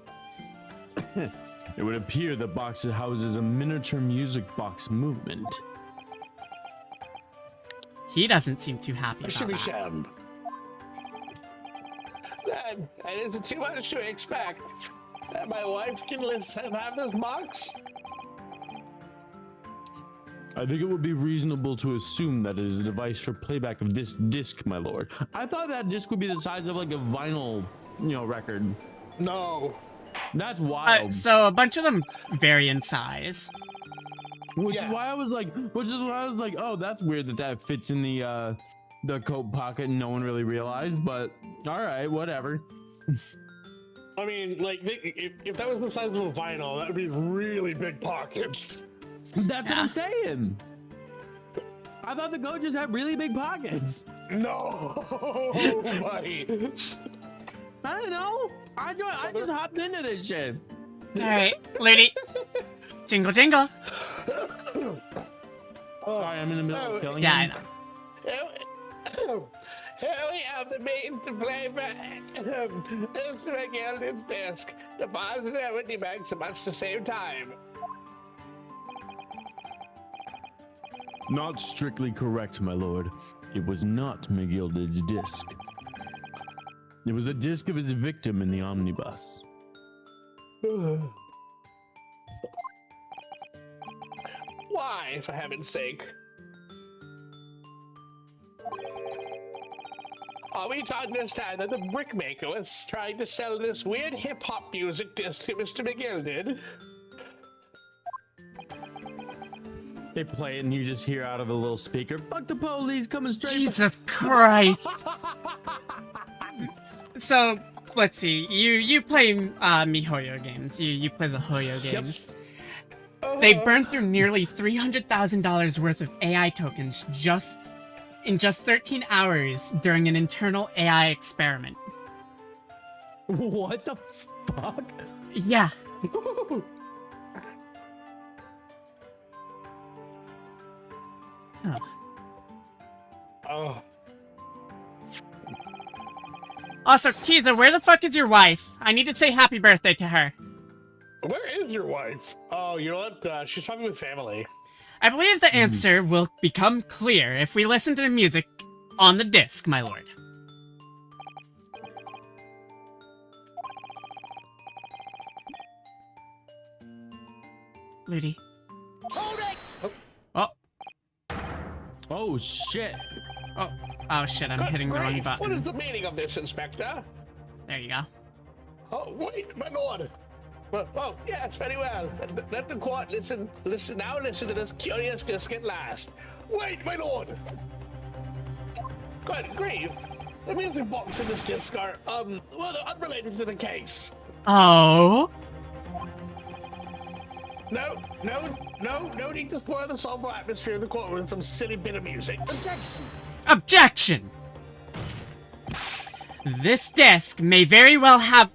It would appear the box houses a miniature music box movement. He doesn't seem too happy about Shimmy that. sham. That isn't too much to expect. That my wife can listen have this box. I think it would be reasonable to assume that it is a device for playback of this disc, my lord. I thought that disc would be the size of like a vinyl, record. No. That's wild. So a bunch of them vary in size. Which Yeah. is why I was like, oh, that's weird that fits in the coat pocket and no one really realized. But all right, whatever. I mean, like, if that was the size of a vinyl, that would be really big pockets. That's what Yeah. I'm saying. I thought the coat just had really big pockets. No, buddy. I don't know. I just hopped into this shit. Alright, lady. Jingle jingle. Sorry, I'm in the middle of killing Yeah, I him. know. Here we have the means to play back. This McGilden's disc. The positivity makes much the same time. Not strictly correct, my lord. It was not McGilded's disc. It was a disc of his victim in the omnibus. Why, for heaven's sake? Are we to understand that the brickmaker was trying to sell this weird hip-hop music disc to Mr. McGilden? They play it and you just hear out of a little speaker, "Fuck the police coming straight." Jesus Christ. So, let's see. You play MiHoYo games. You play the Hoyo games. They burned through nearly $300,000 worth of AI tokens in just 13 hours during an internal AI experiment. What the fuck? Yeah. Oh, Also, Kiza, where the fuck is your wife? I need to say happy birthday to her. where is your wife? Oh, you know what? She's probably with family. I believe the answer will become clear if we listen to the music on the disc, my lord. Ludi. Oh, Oh shit! oh shit, I'm hitting the wrong Grief, what button. is the meaning of this, Inspector? There you go. Oh, wait, my lord. Oh, yes, very well. Let the court listen. Now listen to this curious disc at last. Wait, my lord! Good grief. The music box in this disc are, well, they're unrelated to the case. Oh? No need to spoil the somber atmosphere of the courtroom with some silly bit of music. Objection! Objection! This disc may very well have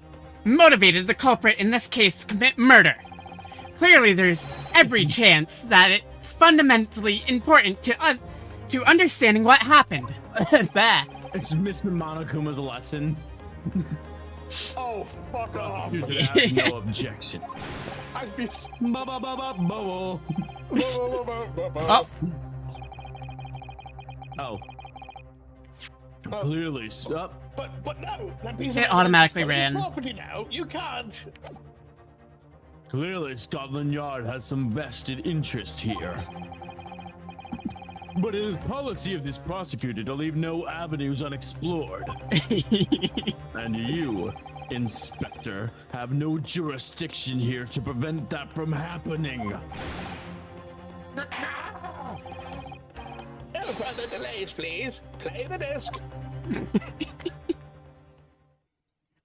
motivated the culprit in this case to commit murder. Clearly, there's every chance that it's fundamentally important to understanding what happened. Bah. It's Mr. Monokuma's lesson. Oh, fuck off. You should have no objection. I'd be... Ba-ba-ba-ba-bo. Oh, Oh. Clearly, up. But no, that piece It of automatically evidence is ran. property now. You can't. Clearly, Scotland Yard has some vested interest here. But it is policy of this prosecutor to leave no avenues unexplored. And you, Inspector, have no jurisdiction here to prevent that from happening. No further delays, please. Play the disc.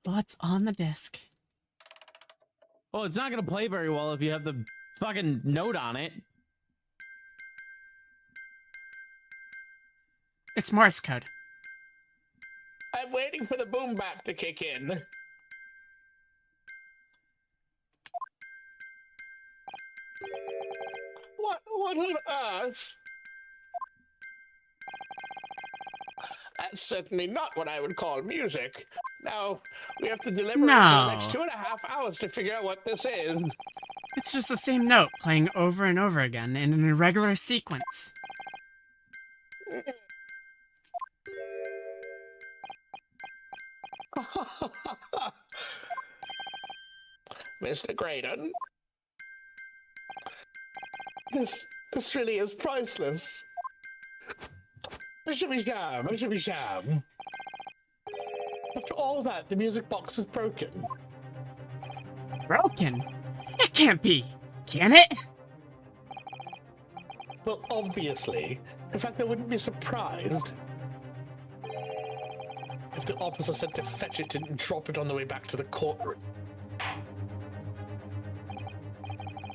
what's on the disc? Oh, it's not gonna play very well if you have the fucking note on it. It's Morse code. I'm waiting for the boom bap to kick in. What on earth? That's certainly not what I would call music. Now, we have to deliberate for the next No. 2.5 hours to figure out what this is. It's just the same note playing over and over again in an irregular sequence. Mr. Graydon, this really is priceless. Shimmy sham. After all that, the music box is broken. Broken? It can't be, can it? Well, obviously. In fact, I wouldn't be surprised if the officer sent to fetch it and drop it on the way back to the courtroom.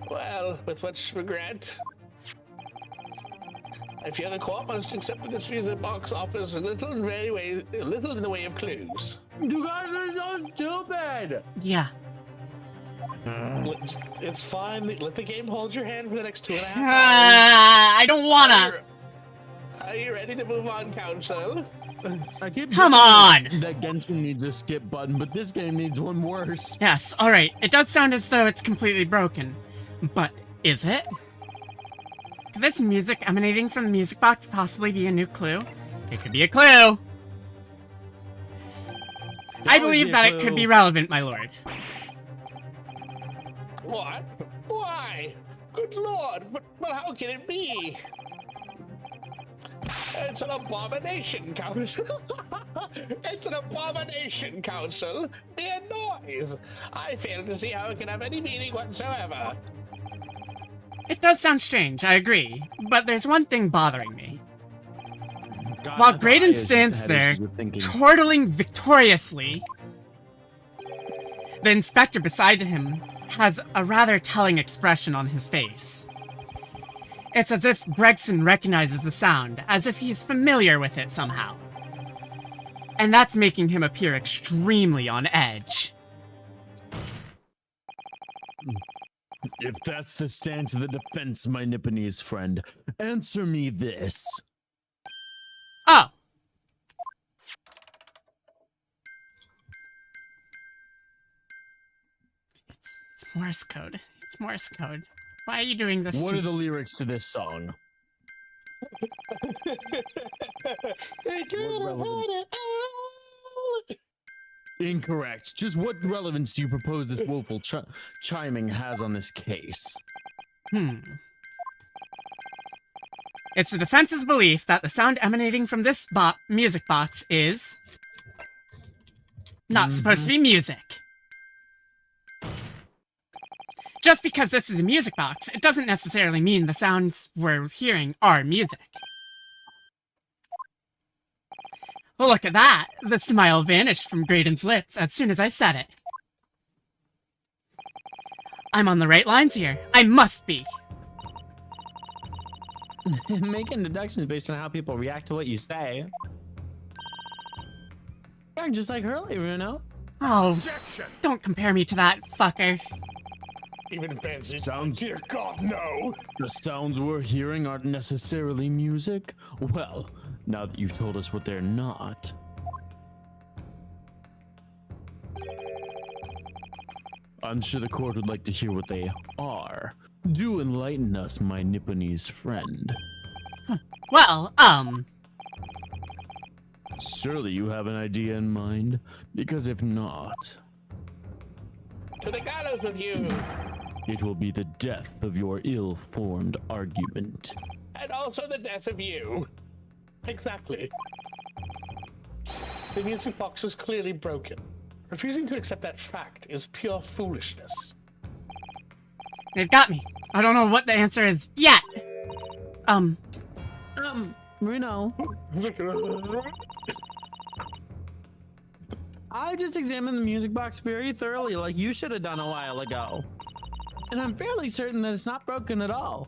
Well, with much regret, I fear the court must accept that this music box offers little in the way of clues. You guys are so stupid! Yeah. It's fine. Let the game hold your hand for the next 2.5 hours. I don't wanna. Are you ready to move on, counsel? I keep Come thinking on! That Genshin needs a skip button, but this game needs one worse. Yes, alright. It does sound as though it's completely broken. But is it? Could this music emanating from the music box possibly be a new clue? It could be a clue! I would believe be a that it clue. could be relevant, my lord. What? Why? Good lord, but how can it be? It's an abomination, counsel. It's an abomination, counsel. Mere noise. I fail to see how it can have any meaning whatsoever. It does sound strange, I agree. But there's one thing bothering me. God, While I thought I Graydon just stands had there, issues with thinking. chortling victoriously, the inspector beside him has a rather telling expression on his face. It's as if Gregson recognizes the sound, as if he's familiar with it somehow. And that's making him appear extremely on edge. If that's the stance of the defense, my Nipponese friend, answer me this. Oh! It's Morse code. It's Morse code. Why are you doing this What to are the lyrics to this song? Incorrect. Just what relevance do you propose this woeful chiming has on this case? It's the defense's belief that the sound emanating from this music box is not supposed to be music. just because this is a music box, it doesn't necessarily mean the sounds we're hearing are music. Look at that! The smile vanished from Graydon's lips as soon as I said it. I'm on the right lines here. I must be. Making deductions based on how people react to what you say. You're just like Hurley, Runo. Oh, don't compare me to that fucker. Even fancy Sounds- Dear God, no. The sounds we're hearing aren't necessarily music? Well, now that you've told us what they're not. I'm sure the court would like to hear what they are. Do enlighten us, my Nipponese friend. Well, Surely you have an idea in mind, because if not, To the gallows with you. it will be the death of your ill-formed argument. And also the death of you. Exactly. The music box is clearly broken. Refusing to accept that fact is pure foolishness. they've got me. I don't know what the answer is yet. Runo, I just examined the music box very thoroughly, like you should have done a while ago. And I'm fairly certain that it's not broken at all.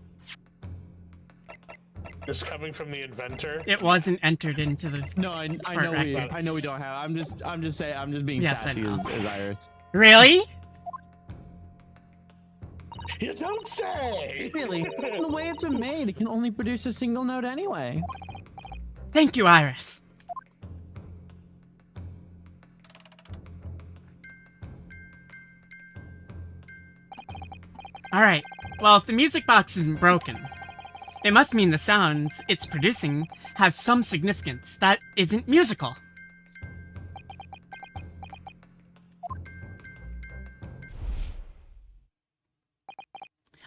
This coming from the inventor. It wasn't entered into the... No, I know Correct. I know we don't have. I'm just saying. I'm just being Yes, I sassy know. as Iris. Really? You don't say! Really, the way it's been made, it can only produce a single note anyway. Thank you, Iris. Alright, well, if the music box isn't broken, it must mean the sounds it's producing have some significance that isn't musical.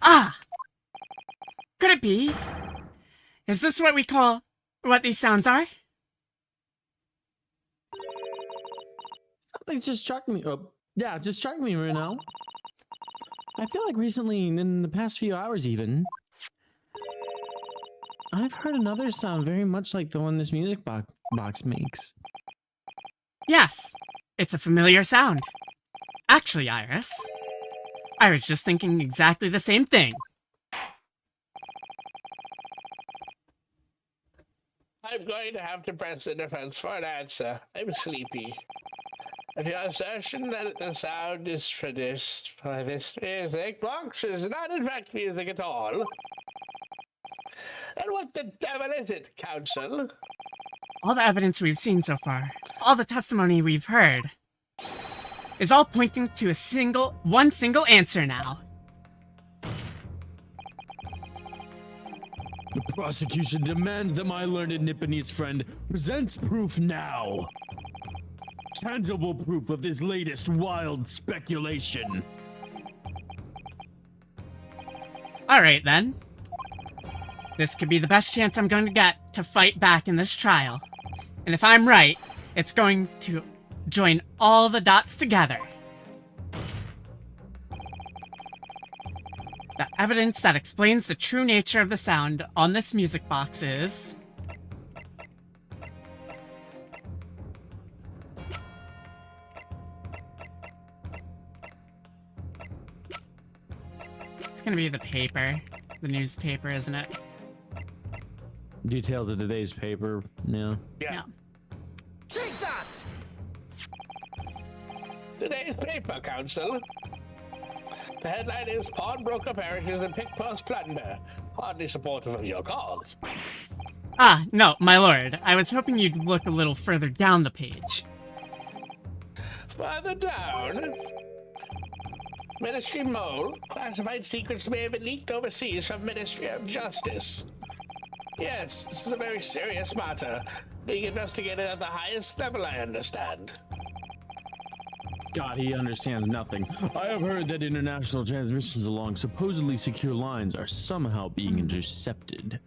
Ah! Could it be? Is this what we call what these sounds are? Something just struck me. Oh, yeah, it just struck me, Runo. I feel like recently, in the past few hours even, I've heard another sound very much like the one this music box makes. Yes, it's a familiar sound. Actually, Iris, I was just thinking exactly the same thing. I'm going to have to press the defense for an answer. I'm sleepy. And your assertion that the sound is produced by this music box is not in fact music at all. Then what the devil is it, Counsel? All the evidence we've seen so far, all the testimony we've heard, is all pointing to one single answer now. The prosecution demands that my learned Nipponese friend presents proof now. Tangible proof of this latest wild speculation. Alright then. This could be the best chance I'm going to get to fight back in this trial. And if I'm right, it's going to join all the dots together. The evidence that explains the true nature of the sound on this music box is... It's gonna be the paper. The newspaper, isn't it? Details of today's paper. Yeah. Yeah. Take that! Today's paper, Counsel. The headline is Pawnbroker Perishes in Pickpost Plunder. Hardly supportive of your cause. Ah, no, my lord. I was hoping you'd look a little further down the page. Further down. Ministry mole. Classified secrets may have been leaked overseas from Ministry of Justice. Yes, this is a very serious matter. Being investigated at the highest level, I understand. God, he understands nothing. I have heard that international transmissions along supposedly secure lines are somehow being intercepted.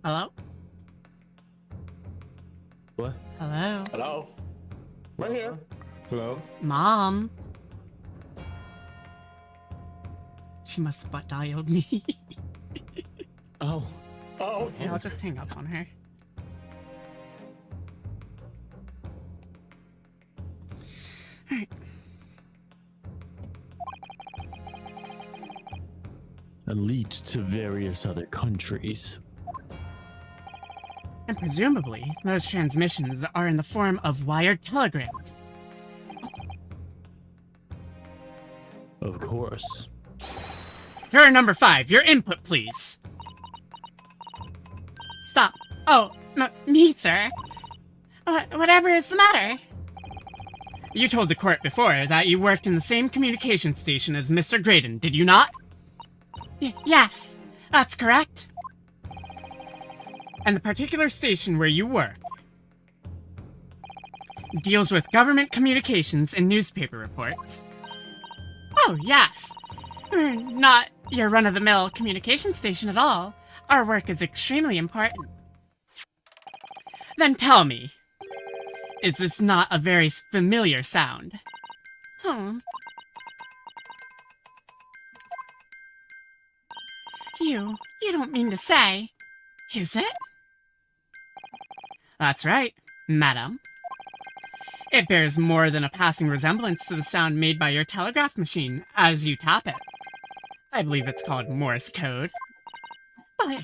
Hello? What? Hello? Hello? Right here. Hello? Mom? she must have butt dialed me. Oh. Oh, Okay, I'll just hang up on her. Alright. Elite to various other countries. And presumably, those transmissions are in the form of wired telegrams. Of course. Juror number 5, your input, please. Stop. Oh, me, sir. Whatever is the matter? You told the court before that you worked in the same communication station as Mr. Graydon, did you not? Yes, that's correct. And the particular station where you work deals with government communications and newspaper reports. Oh, yes. We're not your run-of-the-mill communication station at all. Our work is extremely important. Then tell me, is this not a very familiar sound? You don't mean to say, is it? That's right, madam. It bears more than a passing resemblance to the sound made by your telegraph machine as you tap it. I believe it's called Morse code. But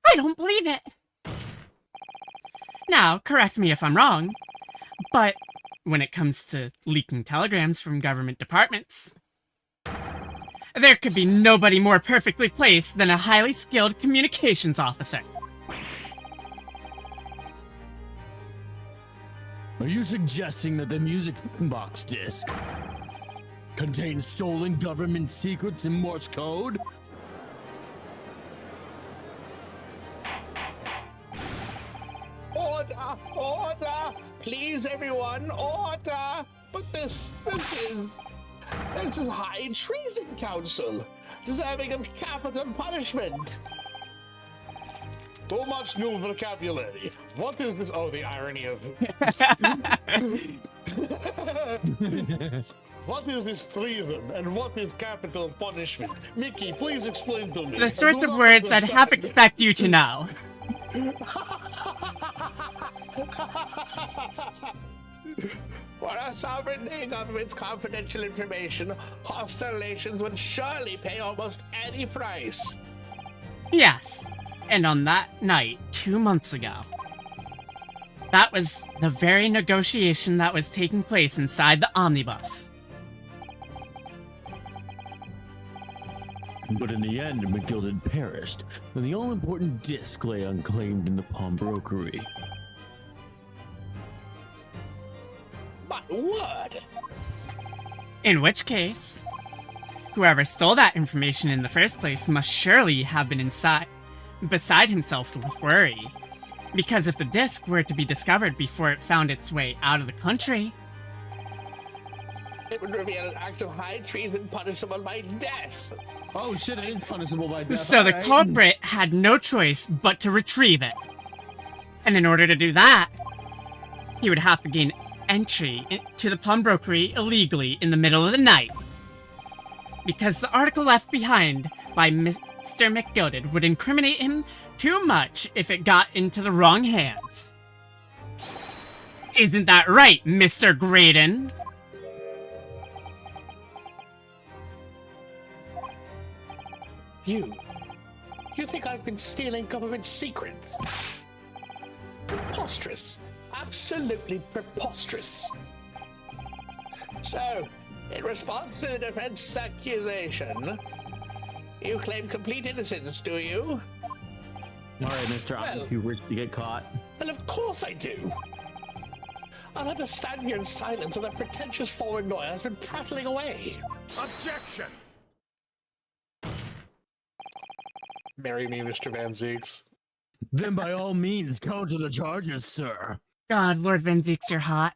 I don't believe it. Now, correct me if I'm wrong, but when it comes to leaking telegrams from government departments, there could be nobody more perfectly placed than a highly skilled communications officer. Are you suggesting that the music box disc contains stolen government secrets in Morse code? order, order! Please, everyone, order! But this is high treason, Council, deserving of capital punishment. Too much new vocabulary. What is this? Oh, the irony of What is this treason and what is capital punishment? Mickey, please explain to me. The sorts I do of not words I'd half understand. expect you to know. For a sovereign government's confidential information, hostile nations would surely pay almost any price. Yes, and on that night, 2 months ago, that was the very negotiation that was taking place inside the omnibus. But in the end, McGilded perished, and the all-important disc lay unclaimed in the pawnbrokery. My word! In which case, whoever stole that information in the first place must surely have been beside himself with worry. Because if the disc were to be discovered before it found its way out of the country, It would reveal an act of high treason punishable by death. Oh shit, it is punishable by death. so the alright. culprit had no choice but to retrieve it. And in order to do that, he would have to gain entry to the pawnbrokery illegally in the middle of the night. Because the article left behind by Mr. McGilded would incriminate him too much if it got into the wrong hands. Isn't that right, Mr. Graydon? You think I've been stealing government secrets? Preposterous. Absolutely preposterous. So, in response to the defense accusation, you claim complete innocence, do you? Alright, Mr. I Well- think you wish to get caught. Well, of course I do. I've had to stand here in silence while that pretentious foreign lawyer has been prattling away. Objection! Marry me, Mr. Van Zeeks. Then by all means, counter the charges, sir. God, Lord Van Zeeks, you're hot.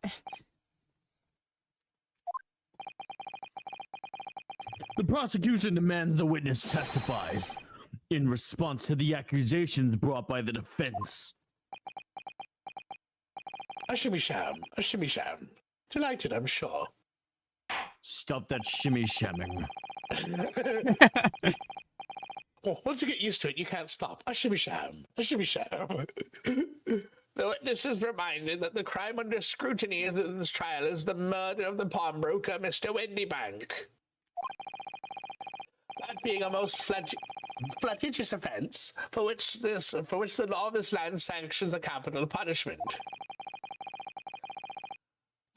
The prosecution demands the witness testifies in response to the accusations brought by the defense. A shimmy sham, a shimmy sham. Delighted, I'm sure. Stop that shimmy shamming. Well, once you get used to it, you can't stop. I should be sham. I should be sham. The witness is reminded that the crime under scrutiny in this trial is the murder of the pawnbroker, Mr. Wendybank. That being a most flagitious offence, for which the law of this land sanctions a capital punishment.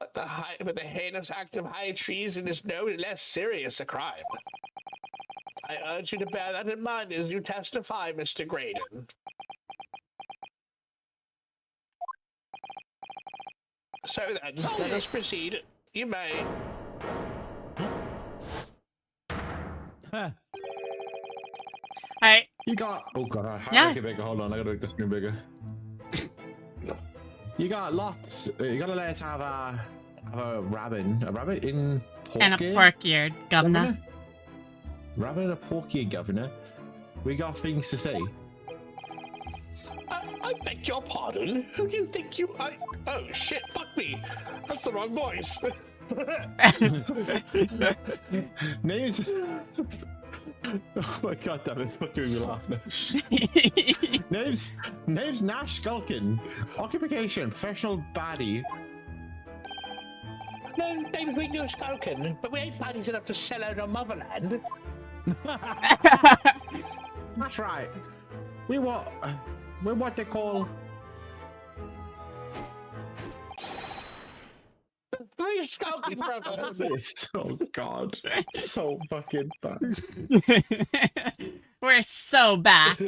But the heinous act of high treason is no less serious a crime. I urge you to bear that in mind as you testify, Mr. Graydon. So then, let us proceed. You may. Hey, You got. Oh god, how Yeah. do I make it bigger? Hold on, I gotta make the screen bigger. You got lots. You gotta let us have a rabbit in pork. and a pork eared governor. Rabbit and a porky governor. We got things to say. I beg your pardon. Who do you think you are? Oh shit! Fuck me. That's the wrong voice. Names. Oh my god, damn it! Fucking me laugh now. Names Nash Skulkin. Occupation professional baddie. No, name's we knew Skulkin, but we ain't buddies enough to sell out our motherland. That's right. We're what they call. Three Skulkin brothers. Oh god, so fucking bad. We're so back.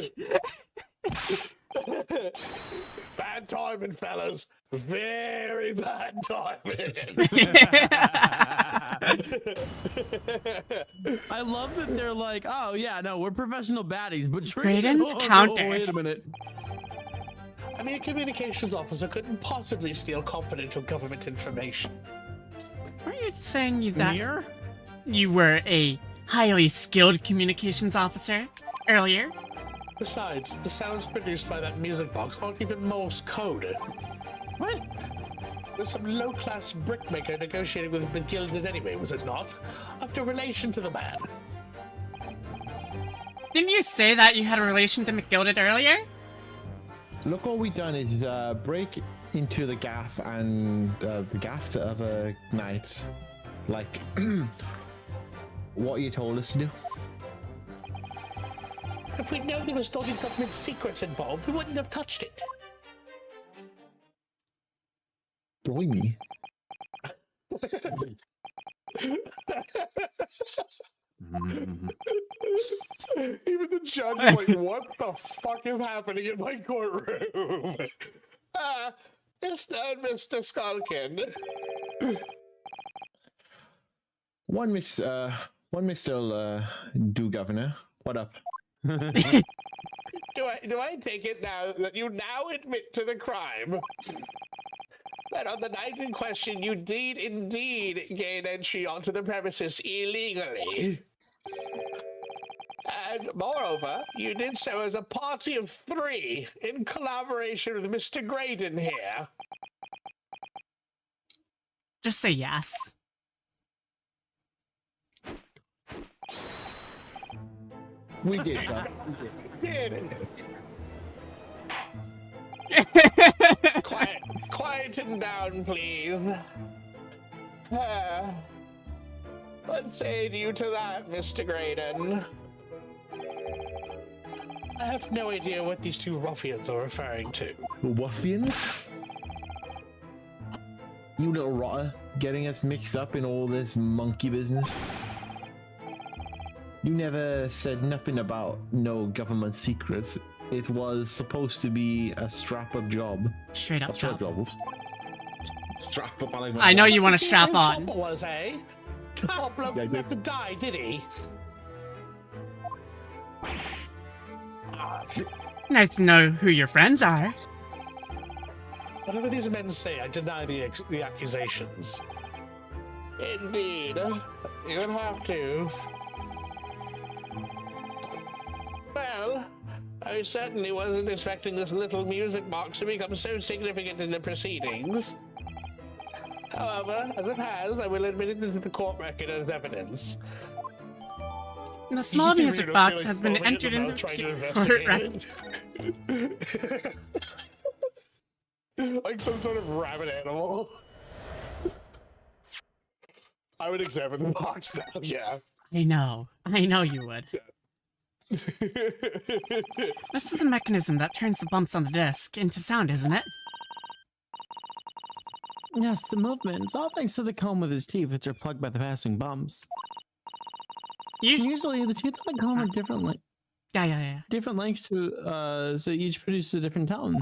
Bad timing, fellas. Very bad timing. I love that they're like, oh yeah, no, we're professional baddies, but Graydon's no, counter. wait a minute. I mean, a communications officer couldn't possibly steal confidential government information. Weren't you saying that Here? you were a highly skilled communications officer earlier? Besides, the sounds produced by that music box aren't even Morse code. What? There's some low-class brickmaker negotiating with McGilded anyway, was it not? After relation to the man. Didn't you say that you had a relation to McGilded earlier? Look, all we done is break into the gaff and the gaff the other nights, like what you told us to do. If we'd known there was dodgy government secrets involved, we wouldn't have touched it. Blimey. Even the judge is like, what the fuck is happening in my courtroom? It's not Mr. Skulkin. One Mr. Do Governor. What up? Do I take it now that you now admit to the crime? That on the night in question you did indeed gain entry onto the premises illegally. And moreover, you did so as a party of 3 in collaboration with Mr. Graydon here. Just say yes. We did that. Did. Quieten down, please. What say you to that, Mr. Graydon? I have no idea what these 2 ruffians are referring to. Ruffians? You little rotter, getting us mixed up in all this monkey business. You never said nothing about no government secrets. It was supposed to be a strap-up job. Straight up A strap job. job. Whoops. Strap up. I know you want to strap on. It was, eh? Poor bloke Yeah, I didn't have to die, did he? Nice to know who your friends are. Whatever these men say, I deny the accusations. Indeed. You'd have to. Well, I certainly wasn't expecting this little music box to become so significant in the proceedings. However, as it has, I will admit it into the court record as evidence. The small You music really box feel has like been foaming at entered the into mouth trying to the investigate record. it. Like some sort of rabid animal. I would examine the box now, yeah. I know you would. This is the mechanism that turns the bumps on the disc into sound, isn't it? Yes, the movement. It's all thanks to the comb with his teeth, which are plugged by the passing bumps. Usually, the teeth on the comb are different, Yeah. different lengths, so each produces a different tone.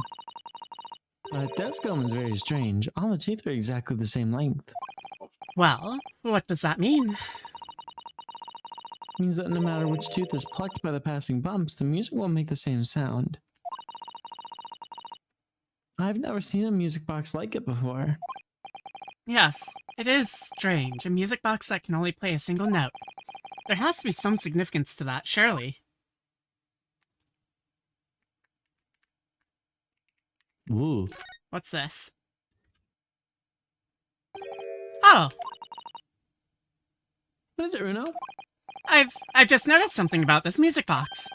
But desk comb is very strange. All the teeth are exactly the same length. Well, what does that mean? Means that no matter which tooth is plucked by the passing bumps, the music will make the same sound. I've never seen a music box like it before. Yes, it is strange. A music box that can only play a single note. There has to be some significance to that, surely. Ooh. What's this? Oh, What is it, Runo? I've just noticed something about this music box.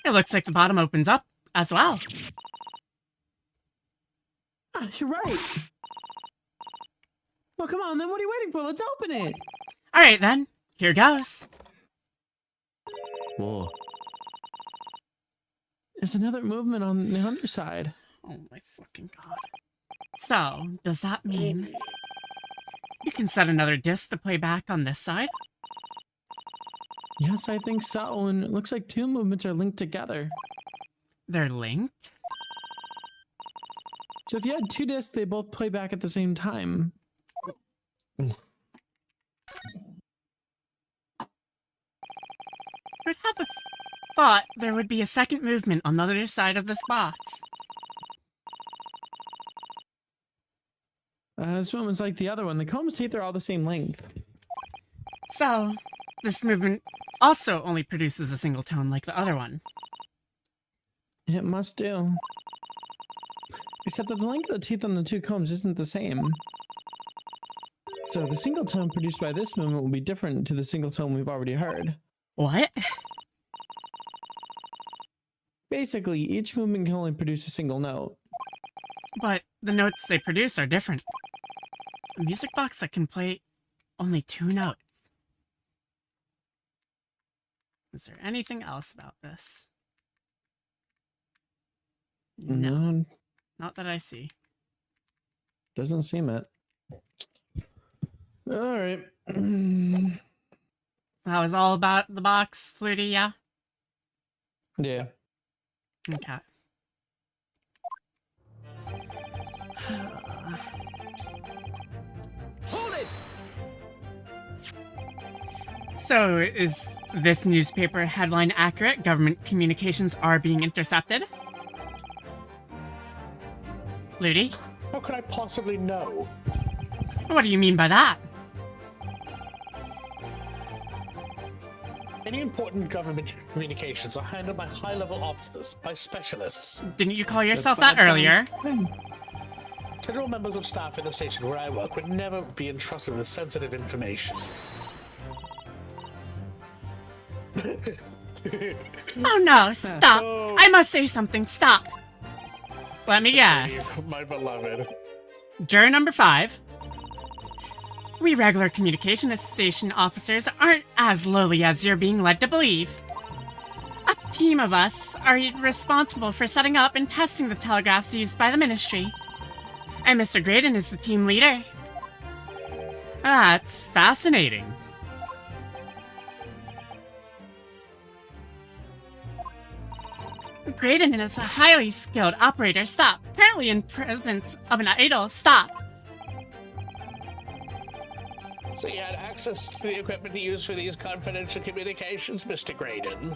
It looks like the bottom opens up as well. Ah, you're right. Well, come on, then what are you waiting for? Let's open it. All right then, here goes. Whoa. There's another movement on the underside. Oh my fucking god. So, does that mean you can set another disc to play back on this side? Yes, I think so, and it looks like two movements are linked together. They're linked? So if you had two discs, they both play back at the same time. I'd have thought there would be a second movement on the other side of this box. This one was like the other one. The comb's teeth are all the same length. So, this movement also only produces a single tone like the other one. It must do. Except that the length of the teeth on the two combs isn't the same. So the single tone produced by this movement will be different to the single tone we've already heard. What? Basically, each movement can only produce a single note. But the notes they produce are different. A music box that can play only two notes. Is there anything else about this? No, not that I see. Doesn't seem it. All right. That was all about the box, Flutie, yeah? Yeah. Okay. Hold it! So, is this newspaper headline accurate? Government communications are being intercepted? Ludi, How could I possibly know? what do you mean by that? Any important government communications are handled by high-level officers, by specialists. Didn't you call yourself that earlier? General members of staff in the station where I work would never be entrusted with sensitive information. Oh no, stop! I must say something, stop! Let me guess. My beloved. Juror number 5. We regular communication station officers aren't as lowly as you're being led to believe. A team of us are responsible for setting up and testing the telegraphs used by the Ministry. And Mr. Graydon is the team leader. That's fascinating. Graydon is a highly skilled operator. Stop. Currently in presence of an idol. Stop. So you had access to the equipment used for these confidential communications, Mr. Graydon?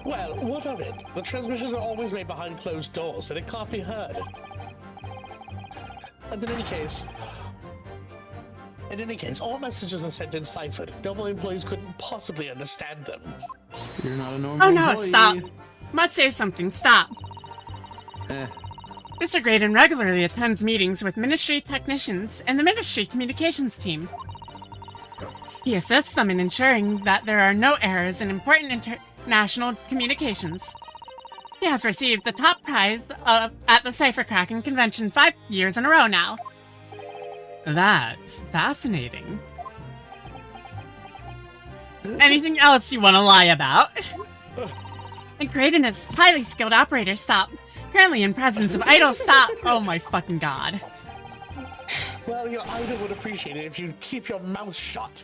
Well, what of it? The transmissions are always made behind closed doors, so they can't be heard. And in any case, all messages are sent in ciphered. Normal employees couldn't possibly understand them. You're not a normal Oh no, employee. stop. Must say something, stop. Eh. Mr. Graydon regularly attends meetings with Ministry technicians and the Ministry communications team. He assists them in ensuring that there are no errors in important international communications. He has received the top prize at the Cipher Cracking Convention 5 years in a row now. That's fascinating. Anything else you want to lie about? And Graydon is highly skilled operator. Stop. Currently in presence of idol. Stop. Oh my fucking god. Well, your idol would appreciate it if you keep your mouth shut.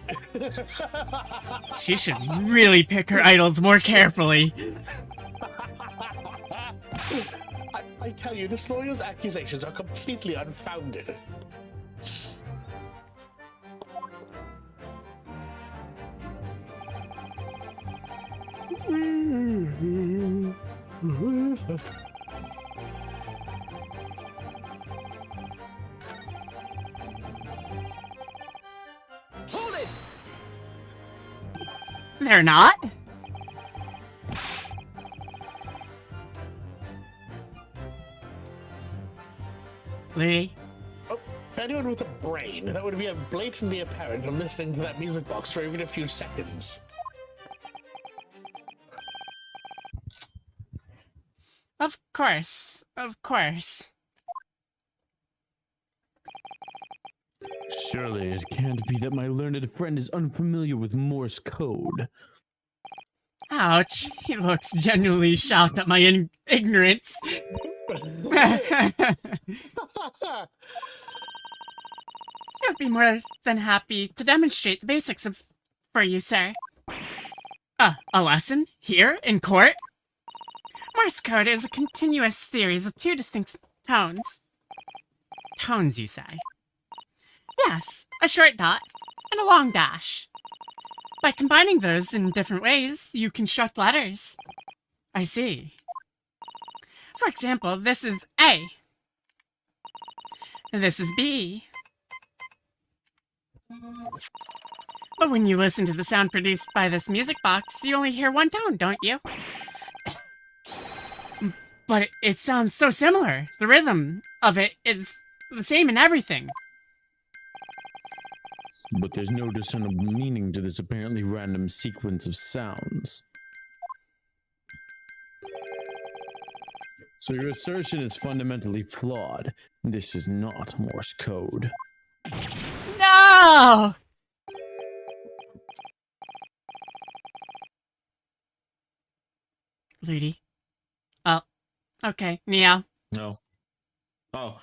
She should really pick her idols more carefully. I tell you, this lawyer's accusations are completely unfounded. Hold it! They're not? Lady? Oh, anyone with a brain, that would be blatantly apparent from listening to that music box for even a few seconds. Of course. Of course. Surely it can't be that my learned friend is unfamiliar with Morse code. Ouch. He looks genuinely shocked at my ignorance. I would be more than happy to demonstrate the basics for you, sir. A lesson? Here? In court? Morse code is a continuous series of 2 distinct tones. Tones, you say? Yes, a short dot and a long dash. By combining those in different ways, you construct letters. I see. For example, this is A. This is B. But when you listen to the sound produced by this music box, you only hear one tone, don't you? But it sounds so similar. The rhythm of it is the same in everything. But there's no discernible meaning to this apparently random sequence of sounds. So your assertion is fundamentally flawed. This is not Morse code. No! Ludi. Oh, okay, Neo. No. Oh.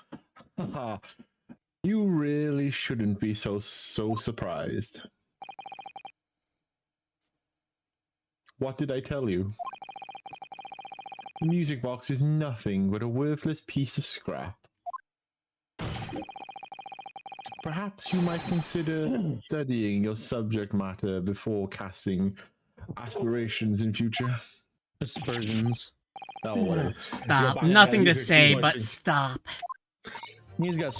You really shouldn't be so surprised. What did I tell you? The music box is nothing but a worthless piece of scrap. Perhaps you might consider studying your subject matter before casting aspirations in future. Aspersions. Oh, whatever. Stop. Nothing to say, but stop. He's got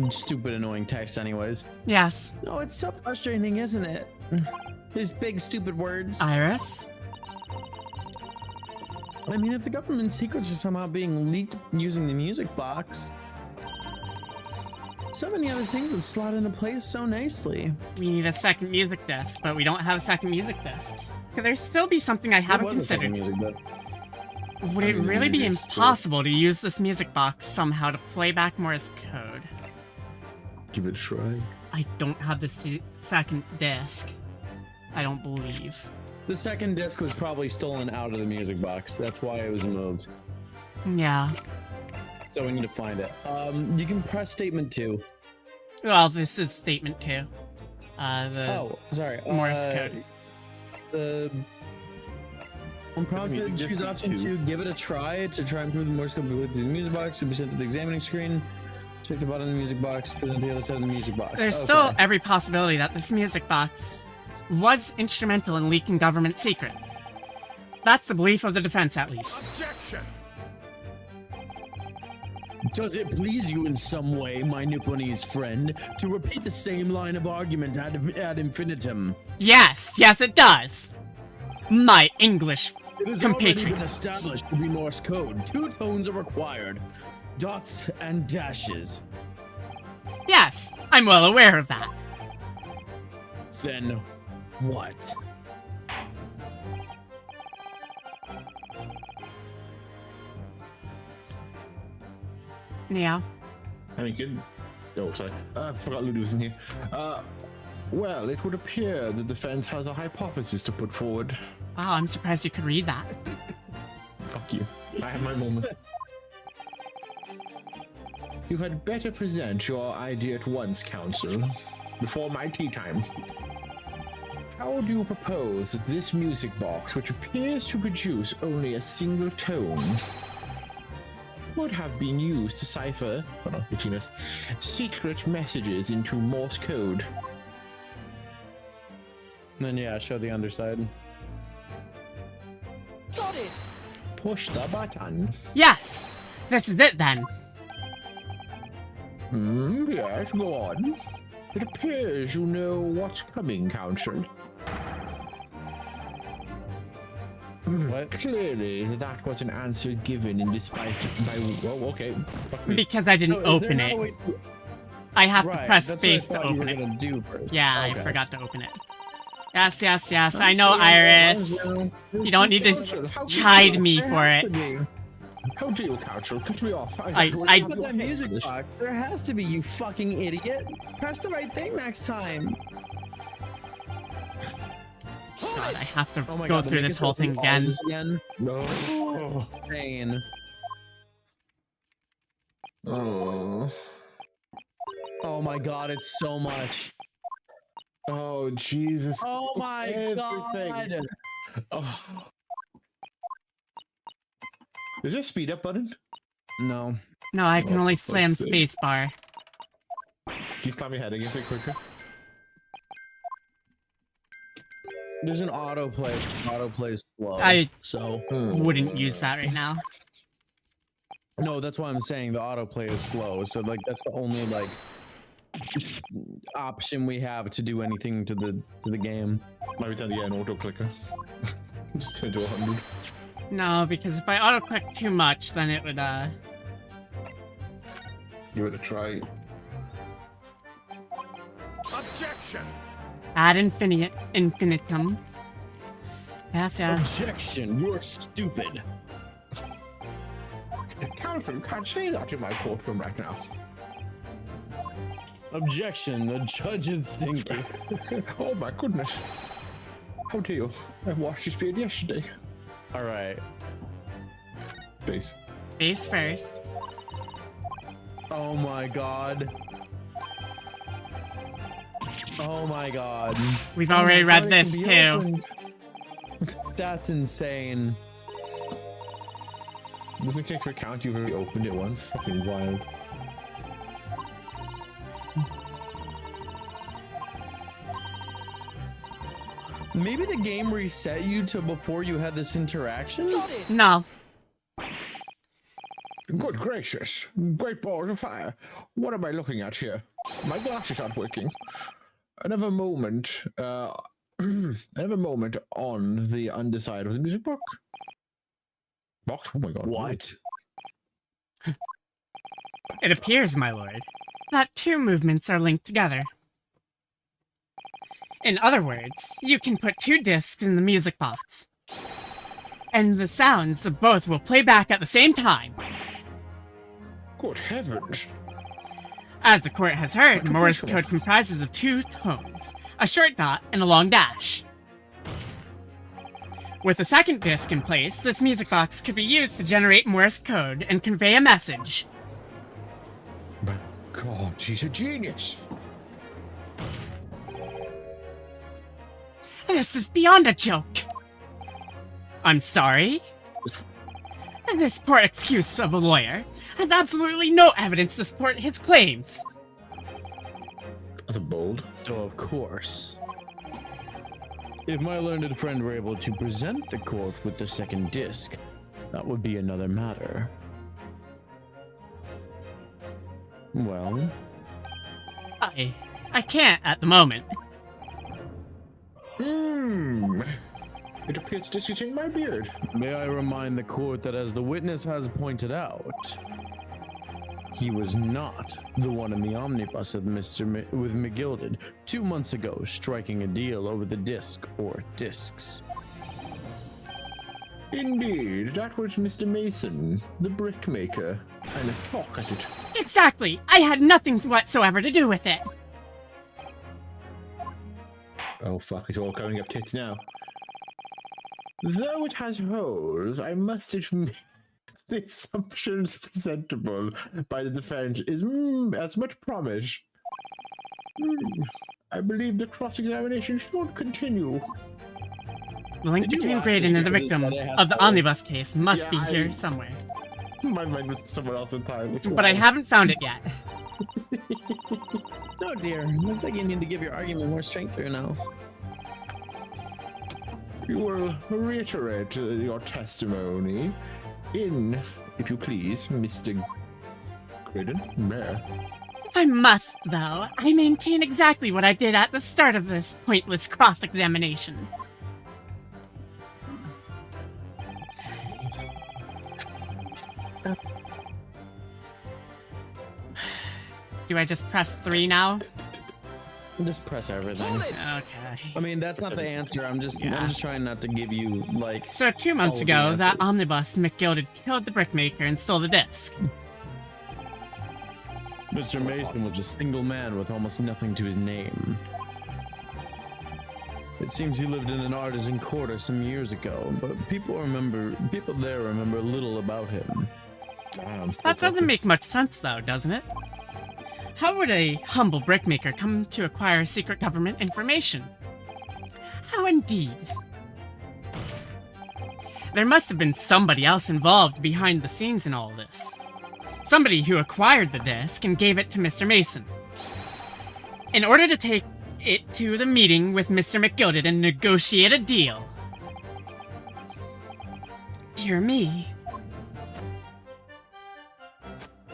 stupid, annoying text anyways. Yes. Oh, it's so frustrating, isn't it? These big, stupid words. Iris? I mean, if the government secrets are somehow being leaked using the music box, so many other things would slot into place so nicely. We need a second music disc, but we don't have a second music disc. Could there still be something I haven't considered? Would it really be impossible to use this music box somehow to play back Morse code? Give it a try. I don't have the second disc. I don't believe. The second disc was probably stolen out of the music box. That's why it was moved. Yeah. So we need to find it. You can press statement 2. Well, this is statement 2. Oh, sorry. Morse code. When prompted, choose option 2. Give it a try to try and prove the Morse code with the music box. To be sent to the examining screen. Check the bottom of the music box. Present the other side of the music box. There's still every possibility that this music box was instrumental in leaking government secrets. That's the belief of the defense, at least. Objection! Does it please you in some way, my Nipponese friend, to repeat the same line of argument ad infinitum? Yes, it does. My English It has already compatriot. been established to be Morse code. 2 tones are required. Dots and dashes. Yes, I'm well aware of that. Then, What? Yeah. I mean, kid. Oh, sorry. I forgot Ludi was in here. Well, it would appear the defense has a hypothesis to put forward. Wow, I'm surprised you could read that. Fuck you. I have my moments. You had better present your idea at once, Council, before my tea time. How do you propose that this music box, which appears to produce only a single tone, would have been used to cipher secret messages into Morse code? And then yeah, show the underside. Got it! Push the button. Yes! This is it then. Yes, go on. It appears you know what's coming, Council. What? Clearly, that was an answer given in despite by. Oh, okay. Fuck me. Because I didn't open it. I have to press space to open it. Do first. Yeah, I Okay. forgot to open it. Yes, yes, yes. I know, Iris. You don't need to Council, how chide dare me you? for it. How do you, Council? Cut me off. I- Put that music box. There has to be, you fucking idiot. Press the right thing next time. God, I have to Oh my go God, through they this make whole us go thing through all again. this again. No. Insane. Oh. Oh my God, it's so much. Oh Jesus. Oh my Everything. God. Oh. Is there a speed up button? No. No, I can Oh, only for slam fuck's sake. spacebar. Can you slam your head against it quicker? There's an autoplay. Autoplay slow. I so wouldn't use that right now. no, that's why I'm saying the autoplay is slow. So like that's the only like option we have to do anything to the game. Might be time to get an auto clicker. Just turn to 100. No, because if I auto-click too much, then it would, Give it a try. Objection! ad infinitum. Yes, yes. Objection! You're stupid. Council can't say that in my courtroom right now. Objection! The judge is stinky. Oh my goodness. How dare you? I watched this video yesterday. All right. Base. Face first. Oh my God. Oh my God. We've already Oh my read God, it this can be too. opened. That's insane. Doesn't take into account you've already opened it once. Fucking wild. Maybe the game reset you to before you had this interaction? Got it! No. Good gracious. Great balls of fire. What am I looking at here? My glasses aren't working. Another moment. Another moment on the underside of the music box. Box? Oh my god. What? It appears, my lord, that two movements are linked together. In other words, you can put two discs in the music box, and the sounds of both will play back at the same time. Good heavens. As the court has heard, Morse code comprises of two tones, a short dot and a long dash. With a second disc in place, this music box could be used to generate Morse code and convey a message. My god, she's a genius. This is beyond a joke. I'm sorry? This poor excuse of a lawyer has absolutely no evidence to support his claims. That's a bold. So of course. If my learned friend were able to present the court with the second disc, that would be another matter. Well, I can't at the moment. It appears to stitching my beard. may I remind the court that as the witness has pointed out, He was not the one in the omnibus with with McGilded 2 months ago, striking a deal over the disc or discs. Indeed, that was Mr. Mason, the brickmaker, and a talk at it. Exactly! I had nothing whatsoever to do with it! Oh fuck, it's all coming up tits now. Though it has holes, I must admit the assumptions presentable by the defense is as much promise. I believe the cross-examination should continue. The link Did you between laugh Graydon and the because victim it's that I have of the holes? omnibus case must be Yeah, here somewhere. My mind was somewhere else in time. But I haven't found it yet. No, dear. Looks like you need to give your argument more strength here now. You will reiterate your testimony in, if you please, Mr. Graydon. Mayor. If I must, though, I maintain exactly what I did at the start of this pointless cross-examination. Do I just press 3 now? Just press everything. Okay. I mean, that's not the answer. I'm just trying not to give you like. So 2 months all of the ago, that answers. omnibus McGilded killed the brickmaker and stole the disc. Mr. Mason was a single man with almost nothing to his name. It seems he lived in an artisan quarter some years ago, but people there remember little about him. That doesn't make much sense, though, doesn't it? How would a humble brickmaker come to acquire secret government information? How indeed. There must have been somebody else involved behind the scenes in all this. Somebody who acquired the disc and gave it to Mr. Mason. In order to take it to the meeting with Mr. McGilded and negotiate a deal. Dear me.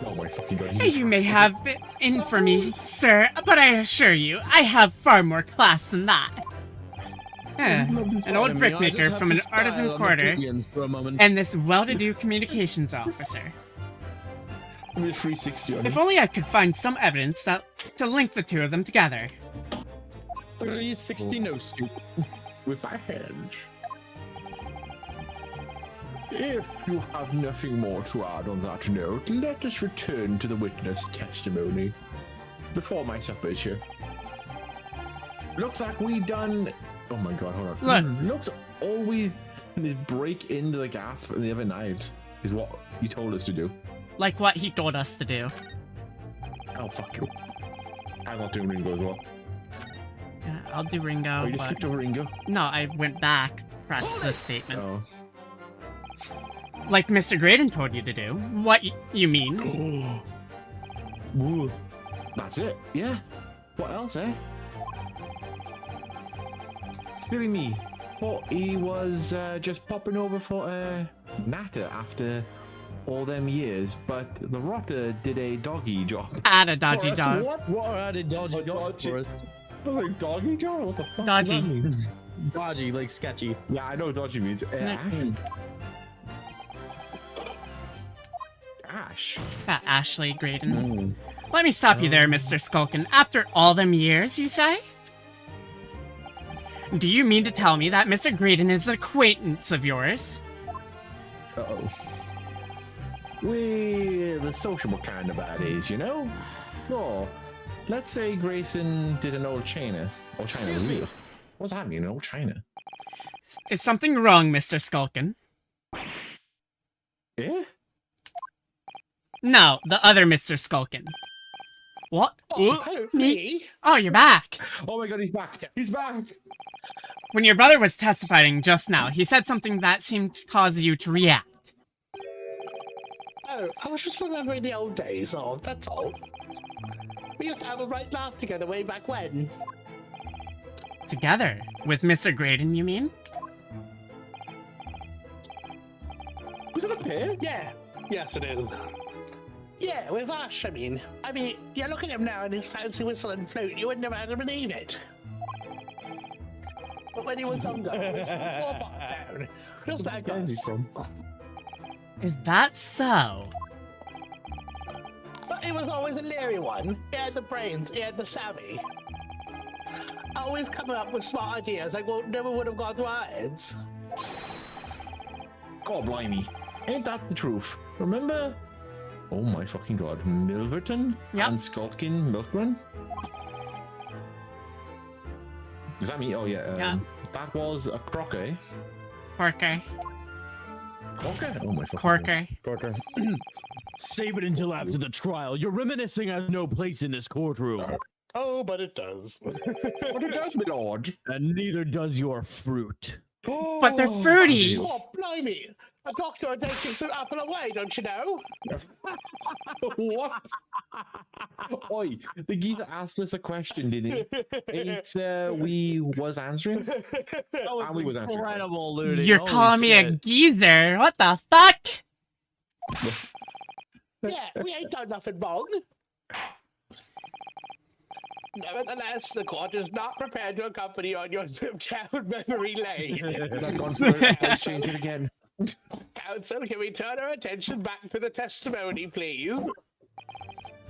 Oh my fucking god. You may have infamy, sir, but I assure you, I have far more class than that. An old brickmaker from an artisan quarter, For a moment. and this well-to-do communications officer. I'm just 360 on If him. only I could find some evidence to link the two of them together. 360 no scoop. With my hands. If you have nothing more to add on that note, let us return to the witness testimony. Before my supper is here. Looks like we done. Oh my god, hold on. Look. Looks always this break into the gaff and the other knives is what you told us to do. Like what he told us to do. Oh fuck you. I'm not doing Ringo as well. Yeah, I'll do Ringo, Oh, you just but... skipped over Ringo? No, I went back to press the statement. Oh. Like Mr. Graydon told you to do. What you mean? Woo. That's it. Yeah. What else, eh? Silly me. Thought he was just popping over for Natter after all them years, but the Rotter did a doggy job. Add a dodgy dog. What are the dodgy dogs for us? I was like, doggy job? What the fuck Dodgy. does that mean? Dodgy, like sketchy. Yeah, I know what dodgy means. Ash. Ashley Graydon. Mm. Let me stop you there, Mr. Skulkin. After all them years, you say? Do you mean to tell me that Mr. Graydon is an acquaintance of yours? Uh-oh. We're the sociable kind of baddies, you know? Sure. Let's say Grayson did an old China. Old China real. What does that mean, old China? Is something wrong, Mr. Skulkin? Eh? No, the other Mr. Skulkin. What? Oh, Ooh, me? Oh, you're back. Oh my god, he's back! He's back! When your brother was testifying just now, he said something that seemed to cause you to react. Oh, I was just remembering the old days. Oh, that's all. We used to have a right laugh together way back when. Together? With Mr. Graydon, you mean? Was it a pair? Yeah. Yes, it is. Yeah, with Ash, I mean, you look at him now and his fancy whistle and flute, you wouldn't have had to believe it. But when he was younger, he was all bought down. Just like us. Is that so? But he was always a leery one. He had the brains, he had the savvy. Always coming up with smart ideas like what never would have gone through our heads. God blimey. Ain't that the truth? Remember? Oh my fucking god. Milverton Yep. and Skulkin Milkrun? Is that me? Oh yeah. Yeah. That was a croquet. Corker. Croquet? Oh my fucking Corker. Corker. Save it until after the trial. Your reminiscing has no place in this courtroom. Oh, but it does. What it does, my lord? And neither does your fruit. But they're fruity. Oh, blimey! A doctor would take him some apple away, don't you know? What? Oi, the geezer asked us a question, didn't he? It's we was answering. That And we was answering. incredible, Ludi. You're Holy calling me a shit. geezer. What the fuck? Yeah, we ain't done nothing wrong. Nevertheless, the court is not prepared to accompany you on your trip down memory lane. Not gone for it. Let's change it again. Counsel, can we turn our attention back to the testimony, please?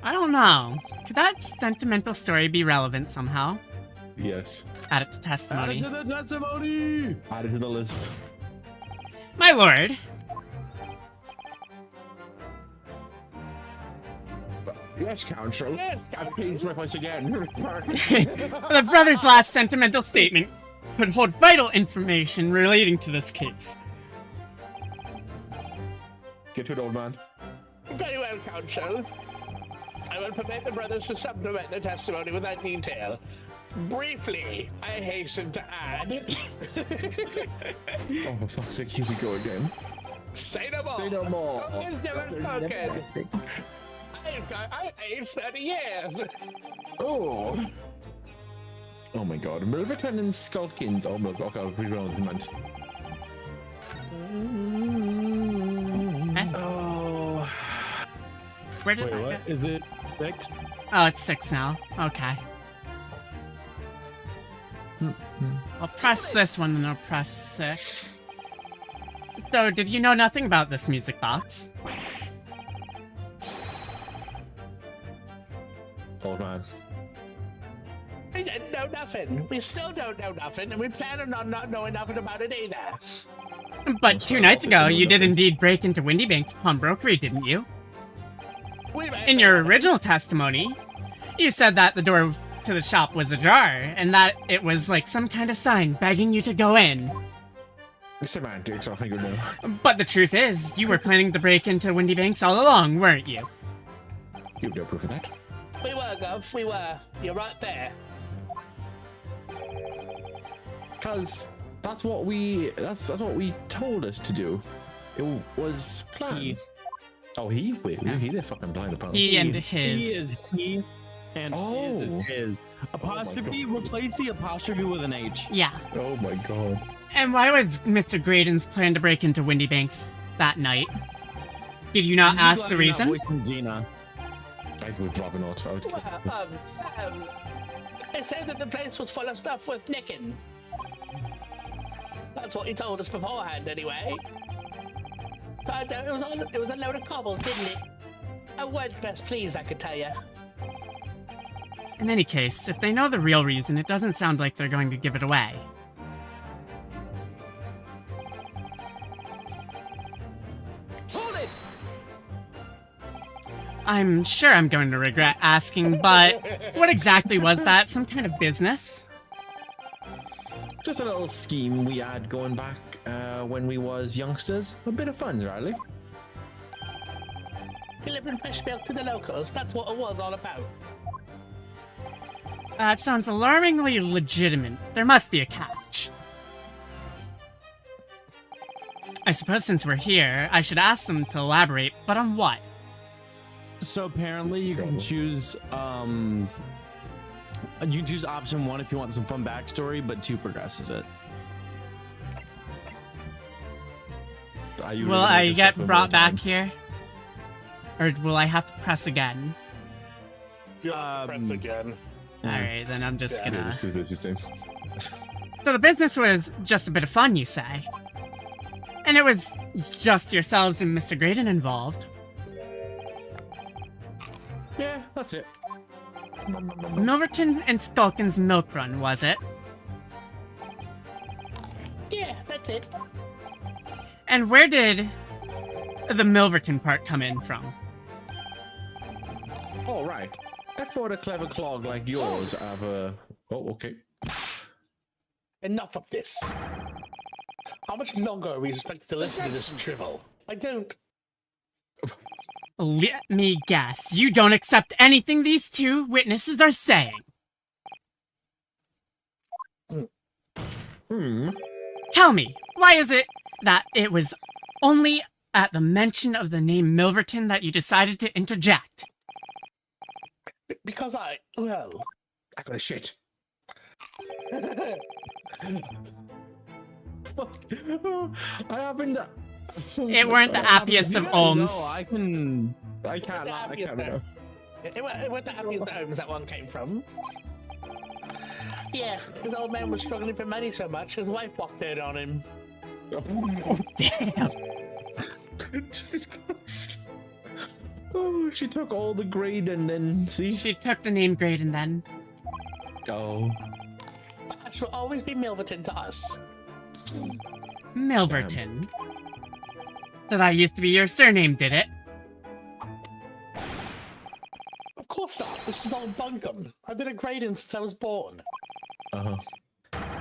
I don't know. Could that sentimental story be relevant somehow? Yes. Add it to Add it testimony. to the testimony. Add it to the list. My lord. Yes, counsel. Yes, I've changed my voice again. The brother's last sentimental statement could hold vital information relating to this case. Get to it, old man. Very well, counsel. I will permit the brothers to supplement the testimony with that detail. Briefly, I hasten to add. Oh, for fuck's sake, here we go again. Say no more. Say no more. No one's ever spoken. I've aged 30 years. Oh. Oh my god. Milverton and Skulkins. Oh my god, I'll reroll this month. Oh. Where did Wait, I what? go? Is it 6? Oh, it's 6 now. Okay. I'll press this one and I'll press 6. So, did you know nothing about this music box? Old man. We didn't know nothing. We still don't know nothing, and we plan on not knowing nothing about it either. But 2 nights ago, you did indeed break into Windy Bank's pawnbrokery, didn't you? In your original testimony, you said that the door to the shop was ajar, and that it was like some kind of sign begging you to go in. Semantics, I think you know. But the truth is, you were planning to break into Windy Banks all along, weren't you? You have no proof of that. We were, Gov. We were. You're right there. Cause that's what we told us to do. It was planned. Oh, he? Wait, was he the fucking blind apparently? He and his. He is he, and Oh. his is his. Apostrophe, replace the apostrophe with an H. Yeah. Oh my god. And why was Mr. Graydon's plan to break into Windy Banks that night? Did you not ask the reason? Gina. I would drop a note. I would Well, they said that the place was full of stuff worth nicking. That's what he told us beforehand, anyway. Turned out it was a load of cobbles, didn't it? I weren't best pleased, I could tell you. In any case, if they know the real reason, it doesn't sound like they're going to give it away. Hold it! I'm sure I'm going to regret asking, but what exactly was that? Some kind of business? Just a little scheme we had going back when we was youngsters. A bit of fun, Riley. Delivering fresh milk to the locals, that's what it was all about. That sounds alarmingly legitimate. There must be a catch. I suppose since we're here, I should ask them to elaborate, but on what? So apparently you can choose option 1 if you want some fun backstory, but 2 progresses it. Will I get brought back here? Or will I have to press again? You'll have to press again. Alright, then I'm just Yeah, gonna... this is the system. So the business was just a bit of fun, you say? And it was just yourselves and Mr. Graydon involved? Yeah, that's it. Milverton and Skulkin's milk run, was it? Yeah, that's it. And where did the Milverton part come in from? All right. I thought a clever clog like yours have a. Oh, okay. Enough of this. How much longer are we expected to listen to this drivel? I don't. Let me guess, you don't accept anything these two witnesses are saying. Tell me, why is it that it was only at the mention of the name Milverton that you decided to interject? Because I got a shit. I happened. It weren't the happiest of alms. No, I can't. I can't. It went the happiest homes that one came from. Yeah, his old man was struggling for money so much, his wife walked out on him. Damn. Oh, she took all the grade and then see. She took the name Graydon then. Oh. Ash will always be Milverton to us. Milverton. So that used to be your surname, did it? Of course not. This is all bunkum. I've been a Graydon since I was born. Uh huh.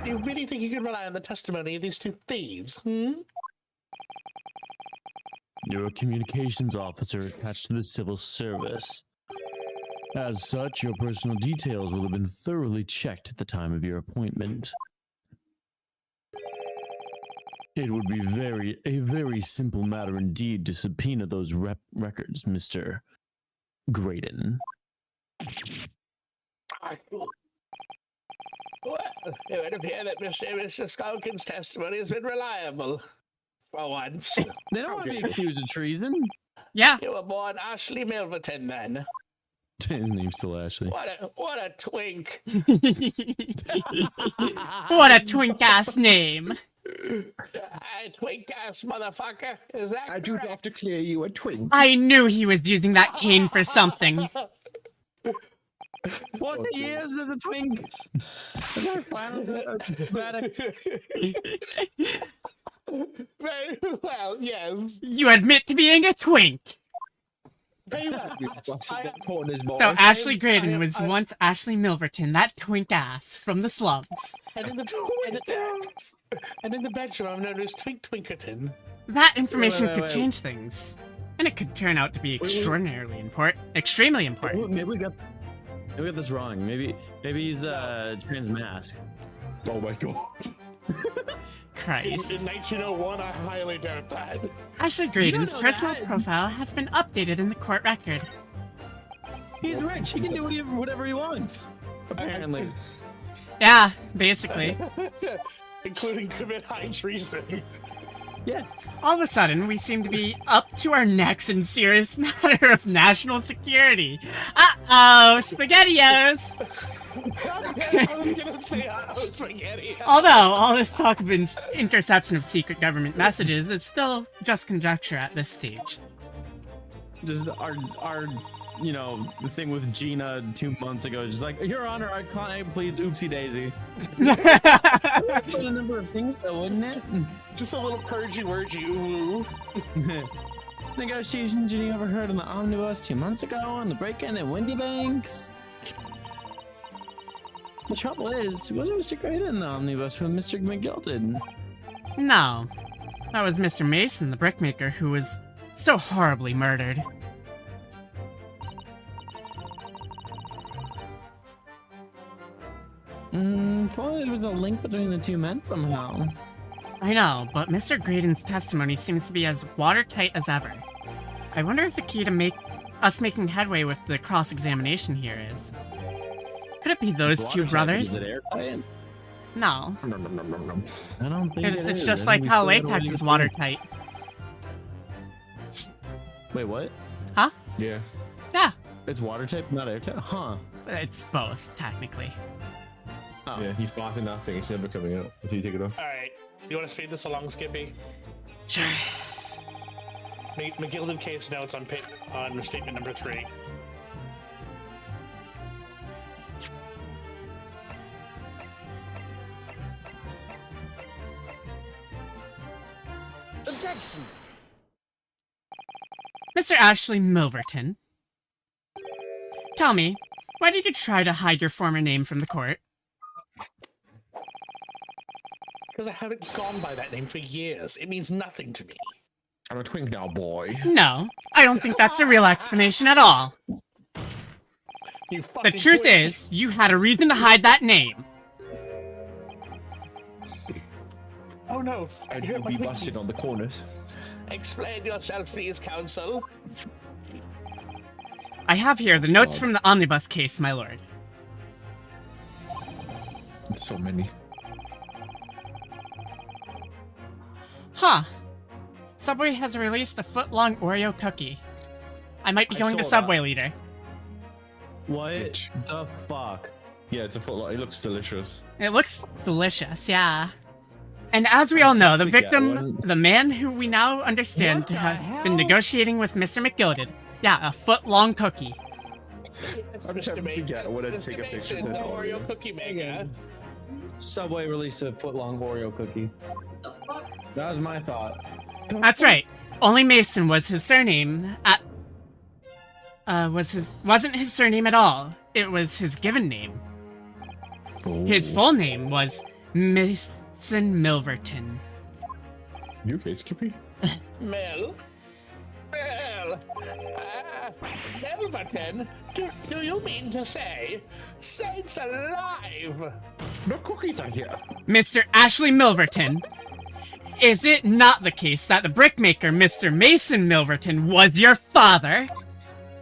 Do you really think you can rely on the testimony of these two thieves? You're a communications officer attached to the civil service. As such, your personal details will have been thoroughly checked at the time of your appointment. It would be a very simple matter indeed to subpoena those records, Mr. Graydon. Well, it would appear that Mr. Skulkin's testimony has been reliable. For once. They don't want to be accused of treason. Yeah. You were born Ashley Milverton then. His name's still Ashley. What a twink. What a twink-ass name. A twink-ass motherfucker. Is that I do correct? have to clear you a twink. I knew he was using that cane for something. 40 years as a twink. Is that Very well, yes. You admit to being a twink. Very well. So Ashley Graydon was once Ashley Milverton, that twink ass from the slums. And in the bedroom, I'm known as Twink Twinkerton. That information Wait. could change things. And it could turn out to be extremely important. Maybe we got this wrong. Maybe he's trans mask. Oh my god. Christ. In 1901, I highly doubt that. Ashley Graydon's know personal that. profile has been updated in the court record. He's rich. He can do whatever he wants. Apparently. Yeah, basically. Including commit high treason. Yeah. All of a sudden, we seem to be up to our necks in serious matter of national security. Uh-oh, SpaghettiOs! I was gonna say spaghetti. Although, all this talk of interception of secret government messages is still just conjecture at this stage. Just our the thing with Gina 2 months ago, just like, Your Honor, our client pleads oopsie daisy. Quite a number of things though, wouldn't it? Just a little purgy-worgy ooh. Negotiations Ginny overheard on the omnibus 2 months ago on the break-in at Windy Banks. The trouble is, wasn't Mr. Graydon in the omnibus when Mr. McGill did? No. That was Mr. Mason, the brickmaker, who was so horribly murdered. Well, there was no link between the two men somehow. I know, but Mr. Graydon's testimony seems to be as watertight as ever. I wonder if the key to making headway with the cross-examination here is... Could it be those two brothers? Is it airtight? No. I don't think It's just like how latex is watertight. Wait, what? Huh? Yeah. Yeah. It's watertight, not airtight? Huh. It's both, technically. Oh. Yeah, he's blocking that thing. It's never coming out until you take it off. Alright, you want to speed this along, Skippy? Sure. McGill did case notes on statement number 3. Objection! Mr. Ashley Milverton, tell me, why did you try to hide your former name from the court? Because I haven't gone by that name for years. It means nothing to me. I'm a twink now, boy. No, I don't think that's a real explanation at all. You The fucking truth twink. is, you had a reason to hide that name. Oh no. And Hurt you'll my be Twinkies. busted on the corners. Explain yourself, please, counsel. I have here the notes God. from the omnibus case, my lord. There's so many. Huh. Subway has released a foot-long Oreo cookie. I might be I going to saw Subway, leader. What Bitch. the fuck? Yeah, it's a foot long. It looks delicious. It looks delicious, yeah. And as we all know, the have to get victim, one. the man who we now understand to have been negotiating with Mr. McGilded. Yeah, a foot-long cookie. I'm trying to figure out what I'd take a picture of The that. Oreo cookie maker. Subway released a foot-long Oreo cookie. That was my thought. That's right. Only Mason was his surname wasn't his surname at all. It was his given name. His full name was Mason Milverton. You okay, Skippy? Mel? Milverton? Do you mean to say Saints alive? No cookies are here. Mr. Ashley Milverton. Is it not the case that the brickmaker, Mr. Mason Milverton, was your father?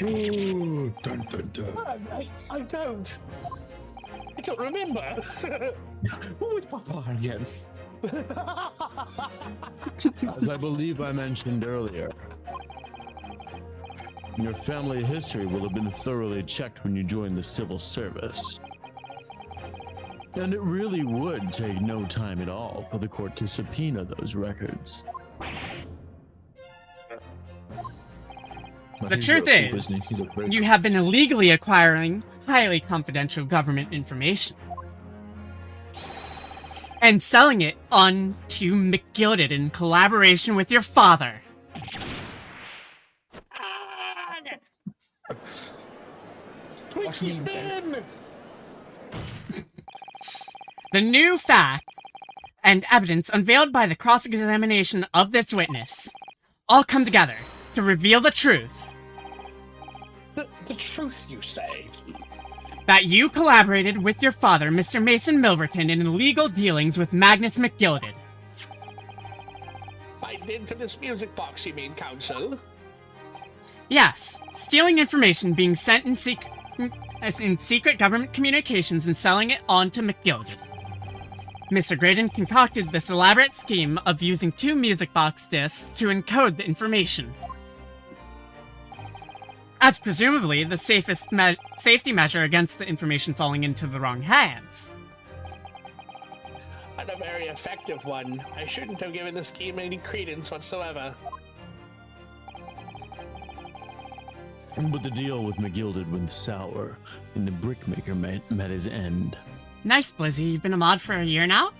Ooh, dun dun dun. I don't. I don't remember. Who was Papa again? As I believe I mentioned earlier, your family history will have been thoroughly checked when you joined the civil service. And it really would take no time at all for the court to subpoena those records. The truth is, you have been illegally acquiring highly confidential government information and selling it on to McGilded in collaboration with your father. Twinkie spin! The new facts and evidence unveiled by the cross-examination of this witness all come together to reveal the truth The truth, you say? that you collaborated with your father, Mr. Mason Milverton, in illegal dealings with Magnus McGilded. By dint of this music box, you mean, counsel? Yes, stealing information being sent in secret government communications and selling it on to McGilded. Mr. Graydon concocted this elaborate scheme of using 2 music box discs to encode the information, as presumably the safest safety measure against the information falling into the wrong hands. And a very effective one. I shouldn't have given the scheme any credence whatsoever. But the deal with McGilded went sour, and the brickmaker met his end. Nice, Blizzy. You've been a mod for a year now?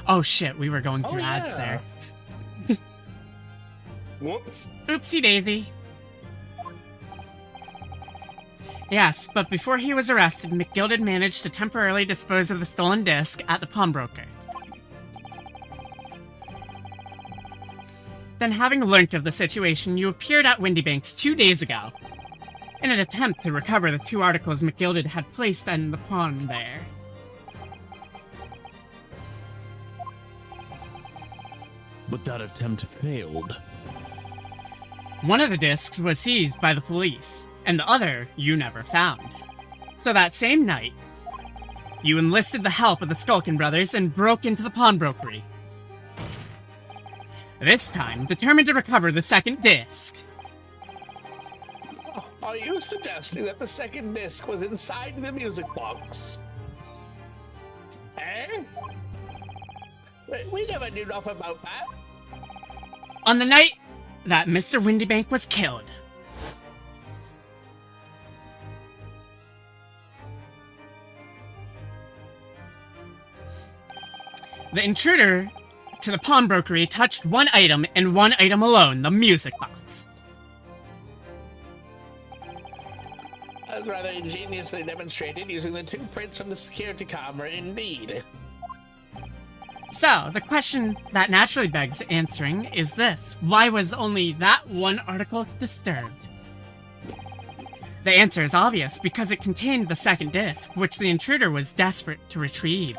Oh shit, we were going through ads yeah. there. Whoops. Oopsie daisy. Yes, but before he was arrested, McGilded managed to temporarily dispose of the stolen disc at the pawnbroker. Then, having learnt of the situation, you appeared at Windybanks 2 days ago, in an attempt to recover the 2 articles McGilded had placed in the pawn there. But that attempt failed. One of the discs was seized by the police, and the other you never found. So that same night, you enlisted the help of the Skulkin brothers and broke into the pawnbrokery. This time, determined to recover the second disc. Are you suggesting that the second disc was inside the music box? Eh? We never knew enough about that. On the night that Mr. Windybank was killed, the intruder to the pawnbrokery touched one item and one item alone, the music box. As rather ingeniously demonstrated using the 2 prints from the security camera, indeed. So, the question that naturally begs answering is this. Why was only that one article disturbed? The answer is obvious, because it contained the second disc, which the intruder was desperate to retrieve.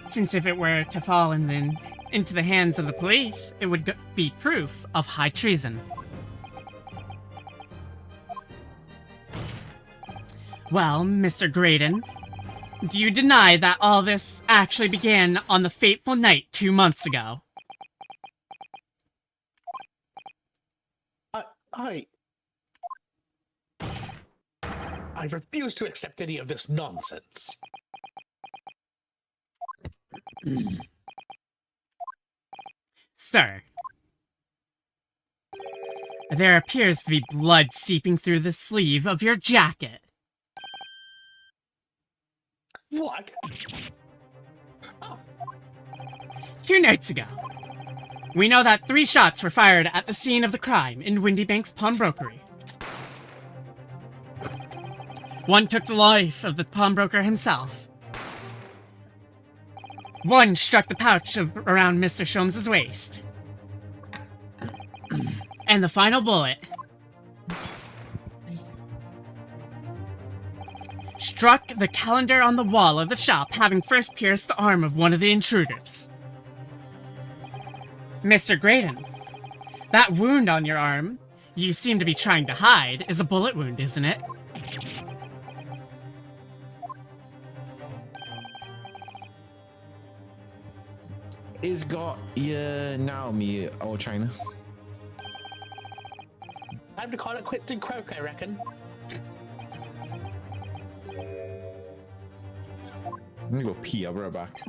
Since if it were to fall into the hands of the police, it would be proof of high treason. Well, Mr. Graydon, do you deny that all this actually began on the fateful night 2 months ago? I refuse to accept any of this nonsense. Sir, there appears to be blood seeping through the sleeve of your jacket. What? 2 nights ago, we know that 3 shots were fired at the scene of the crime in Windybank's pawnbrokery. 1 took the life of the pawnbroker himself. 1 struck the pouch around Mr. Sholmes' waist. And the final bullet struck the calendar on the wall of the shop, having first pierced the arm of one of the intruders. Mr. Graydon, that wound on your arm you seem to be trying to hide is a bullet wound, isn't it? Is got yeah now me or China? Time to call it quits and croak, I reckon. I'm gonna go pee. I'll be right back.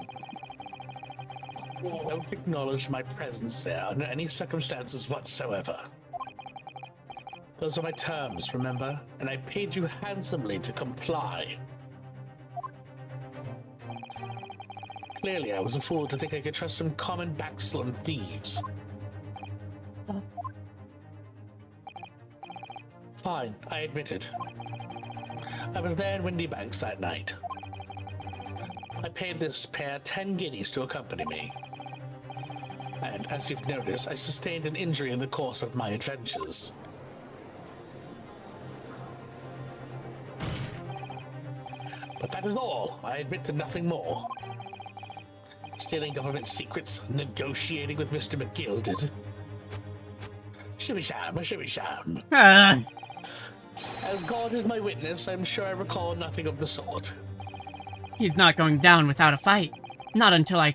Don't acknowledge my presence there under any circumstances whatsoever. Those are my terms, remember? And I paid you handsomely to comply. Clearly, I was a fool to think I could trust some common backslum thieves. Fine, I admit it. I was there in Windybanks that night. I paid this pair 10 guineas to accompany me. And as you've noticed, I sustained an injury in the course of my adventures. But that is all. I admit to nothing more. Stealing government secrets, negotiating with Mr. McGilded. Shimmy-sham, shimmy-sham. As God is my witness, I'm sure I recall nothing of the sort. He's not going down without a fight. Not until I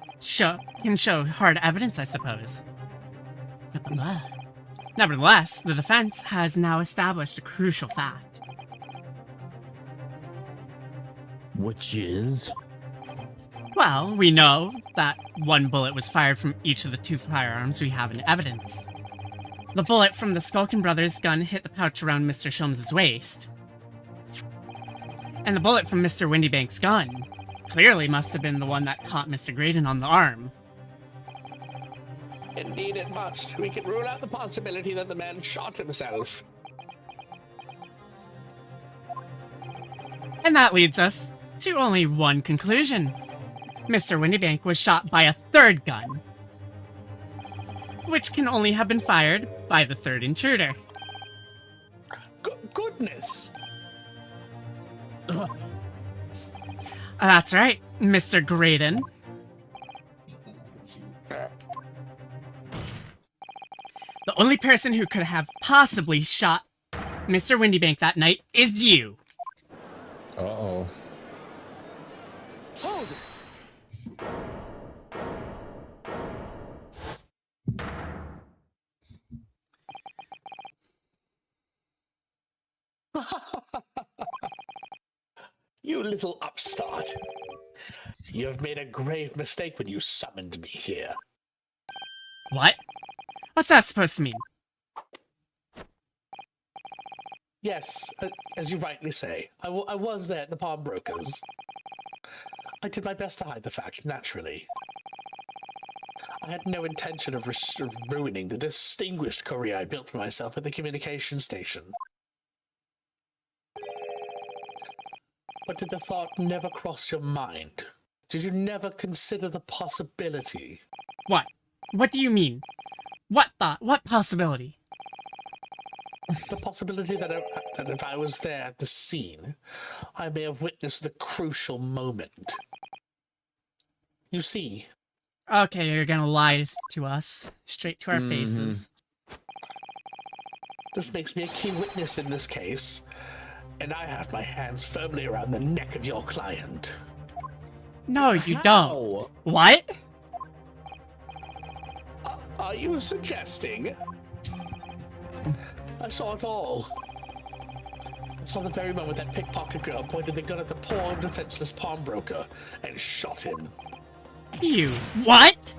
can show hard evidence, I suppose. Nevertheless, the defense has now established a crucial fact. Which is? Well, we know that 1 bullet was fired from each of the 2 firearms we have in evidence. The bullet from the Skulkin brothers' gun hit the pouch around Mr. Sholmes' waist. And the bullet from Mr. Windybank's gun clearly must have been the one that caught Mr. Graydon on the arm. Indeed it must. We can rule out the possibility that the man shot himself. And that leads us to only one conclusion. Mr. Windybank was shot by a 3rd gun, which can only have been fired by the 3rd intruder. Goodness! That's right, Mr. Graydon. The only person who could have possibly shot Mr. Windybank that night is you. Uh-oh. Hold it! You little upstart. You have made a grave mistake when you summoned me here. What? What's that supposed to mean? Yes, as you rightly say, I was there at the pawnbrokers. I did my best to hide the fact, naturally. I had no intention of ruining the distinguished career I built for myself at the communication station. But did the thought never cross your mind? Did you never consider the possibility? What? What do you mean? What thought? What possibility? The possibility that if I was there at the scene, I may have witnessed the crucial moment. You see, Okay, you're gonna lie to us. Straight to our faces. this makes me a key witness in this case, and I have my hands firmly around the neck of your client. No, you don't. What? Are you suggesting? I saw it all. I saw the very moment that pickpocket girl pointed the gun at the poor, defenseless pawnbroker and shot him. You what?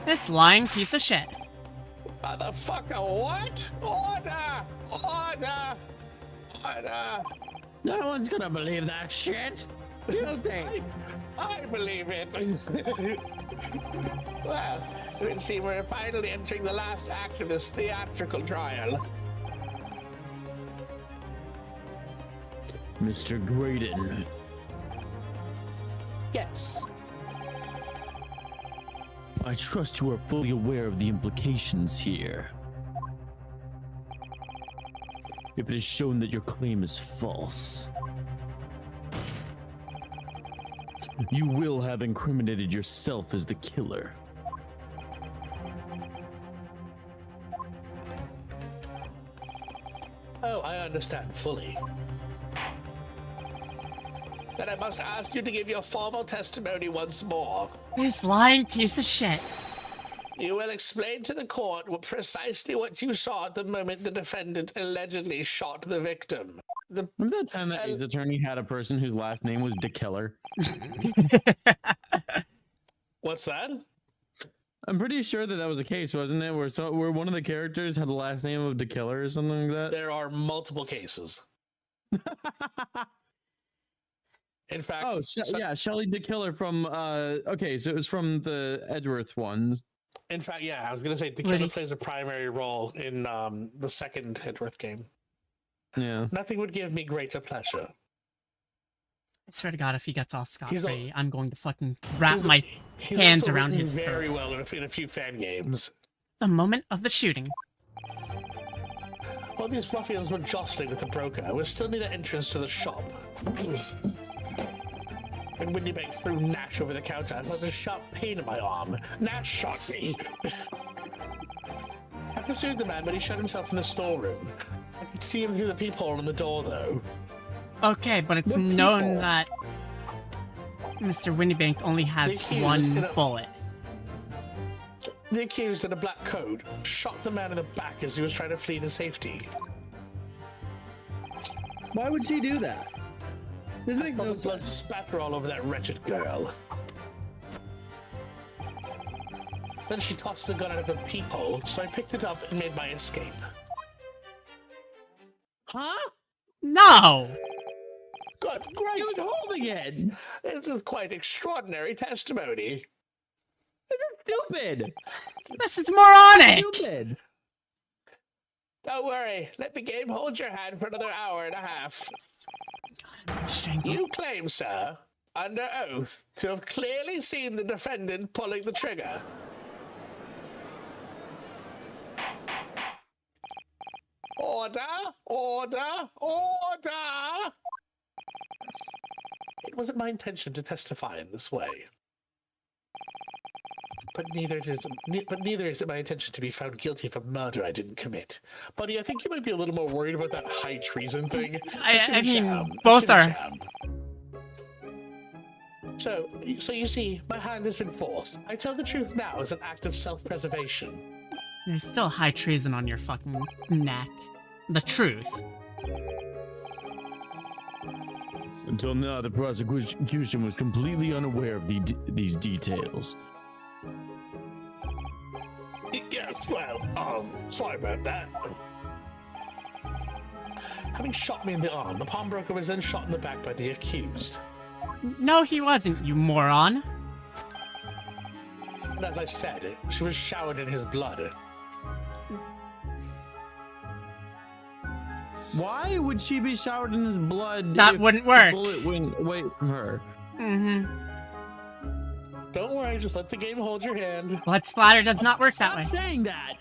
This lying piece of shit. Motherfucker, what? Order! Order! Order! No one's gonna believe that shit. Guilty. I believe it. Well, it would seem we're finally entering the last act of this theatrical trial. Mr. Graydon. Yes. I trust you are fully aware of the implications here. If it is shown that your claim is false, you will have incriminated yourself as the killer. Oh, I understand fully. Then I must ask you to give your formal testimony once more. This lying piece of shit. You will explain to the court precisely what you saw at the moment the defendant allegedly shot the victim. Remember that time that his attorney had a person whose last name was DeKiller? What's that? I'm pretty sure that was the case, wasn't it? Where one of the characters had the last name of DeKiller or something like that? There are multiple cases. In fact, yeah, Shelley DeKiller from okay, so it was from the Edgeworth ones. In fact, yeah, I was gonna say DeKiller plays a primary role in the second Edgeworth game. Yeah. Nothing would give me greater pleasure. I swear to God, if he gets off He's scot-free, I'm going to fucking wrap he's- my He's hands also around written his very throat. well in a few fan games. The moment of the shooting. While these ruffians were jostling with the broker, I was still near the entrance to the shop. When Windybank threw Nash over the counter, I felt a sharp pain in my arm. Nash shot me. I pursued the man, but he shut himself in the storeroom. I could see him through the peephole in the door, though. Okay, but it's What known people? that Mr. Windybank only has The accused one in a- bullet. The accused in a black coat shot the man in the back as he was trying to flee to safety. Why would she do that? This I makes felt no the blood sense. spatter all over that wretched girl. Then she tossed the gun out of the peephole, so I picked it up and made my escape. Huh? No! Good, He great. was holding it. This is quite extraordinary testimony. This is stupid. This is moronic! Stupid. Don't worry, let the game hold your hand for another hour and a half. Strangle. You claim, sir, under oath, to have clearly seen the defendant pulling the trigger. Order! Order! Order! It wasn't my intention to testify in this way. But neither is it my intention to be found guilty of a murder I didn't commit. Buddy, I think you might be a little more worried about that high treason thing. I mean, Shim-sham. both are. Shim-sham. So you see, my hand has been forced. I tell the truth now as an act of self-preservation. There's still high treason on your fucking neck. The truth. Until now, the prosecution was completely unaware of these details. Yes, well, sorry about that. Having shot me in the arm, the pawnbroker was then shot in the back by the accused. No, he wasn't, you moron. And as I said, she was showered in his blood. Why would she be showered in his blood? That if wouldn't the work. bullet went away from her. Mm-hmm. Don't worry, just let the game hold your hand. Blood splatter does not work that way. Stop saying that.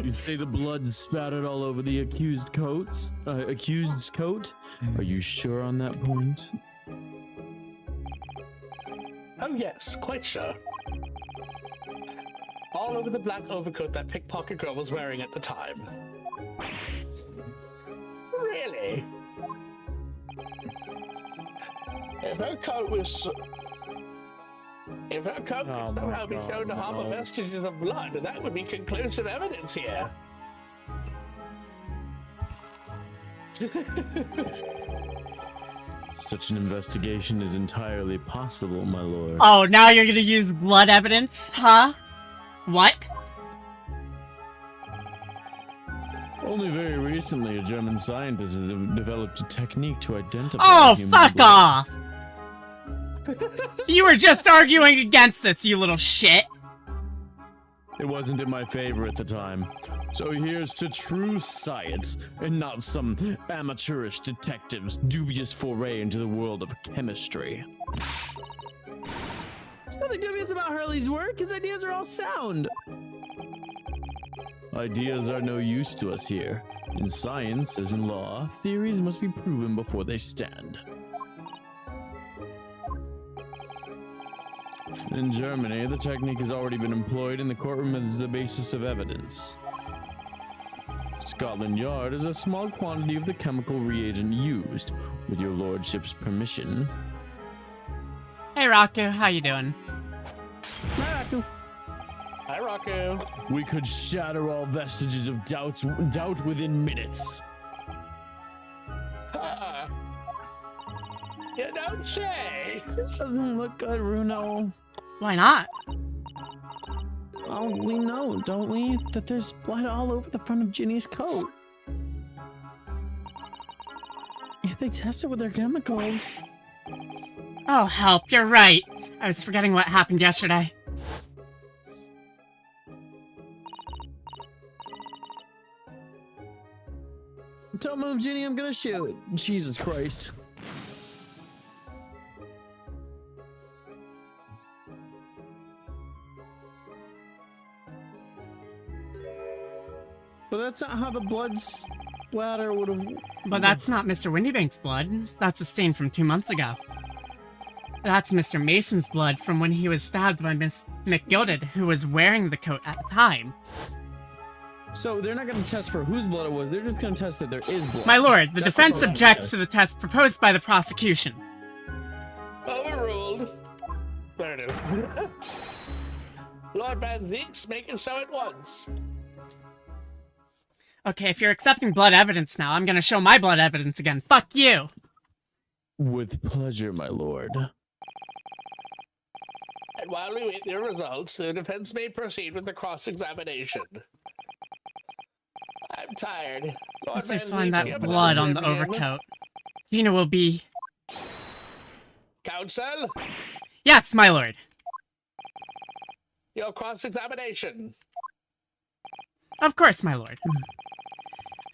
You'd say the blood spattered all over the accused's coat. Are you sure on that point? Oh yes, quite sure. All over the black overcoat that pickpocket girl was wearing at the time. Really? If her coat was somehow be shown to harbor vestiges of blood, that would be conclusive evidence here. Such an investigation is entirely possible, my lord. Oh, now you're gonna use blood evidence, huh? What? Only very recently, a German scientist has developed a technique to identify Oh, human fuck blood. off! You were just arguing against this, you little shit! It wasn't in my favor at the time. So here's to true science, and not some amateurish detective's dubious foray into the world of chemistry. There's nothing dubious about Hurley's work. His ideas are all sound. Ideas are no use to us here. In science, as in law, theories must be proven before they stand. In Germany, the technique has already been employed in the courtroom as the basis of evidence. Scotland Yard is a small quantity of the chemical reagent used, with your lordship's permission. Hey, Raku, how you doing? Hi, Rocco. We could shatter all vestiges of doubt within minutes. You don't say. This doesn't look good, Runo. Why not? Oh, we know, don't we, that there's blood all over the front of Ginny's coat. If they test it with their chemicals... Oh, help, you're right. I was forgetting what happened yesterday. Don't move, Ginny, I'm gonna shoot. Jesus Christ. But that's not how the blood splatter would have... But that's not Mr. Windybank's blood. That's a stain from 2 months ago. That's Mr. Mason's blood from when he was stabbed by Miss McGilded, who was wearing the coat at the time. So they're not going to test for whose blood it was, they're just going to test that there is blood. My lord, the That's defense what I'm objects test. to the test proposed by the prosecution. Overruled. There it is. Lord Van Zeek's making so at once. Okay, if you're accepting blood evidence now, I'm gonna show my blood evidence again. Fuck you! With pleasure, my lord. And while we wait their results, the defense may proceed with the cross-examination. I'm tired. Lord Once they Van find Zeek, that you have blood on another the review? overcoat, Zena will be... Counsel, Yes, my lord. your cross-examination. Of course, my lord.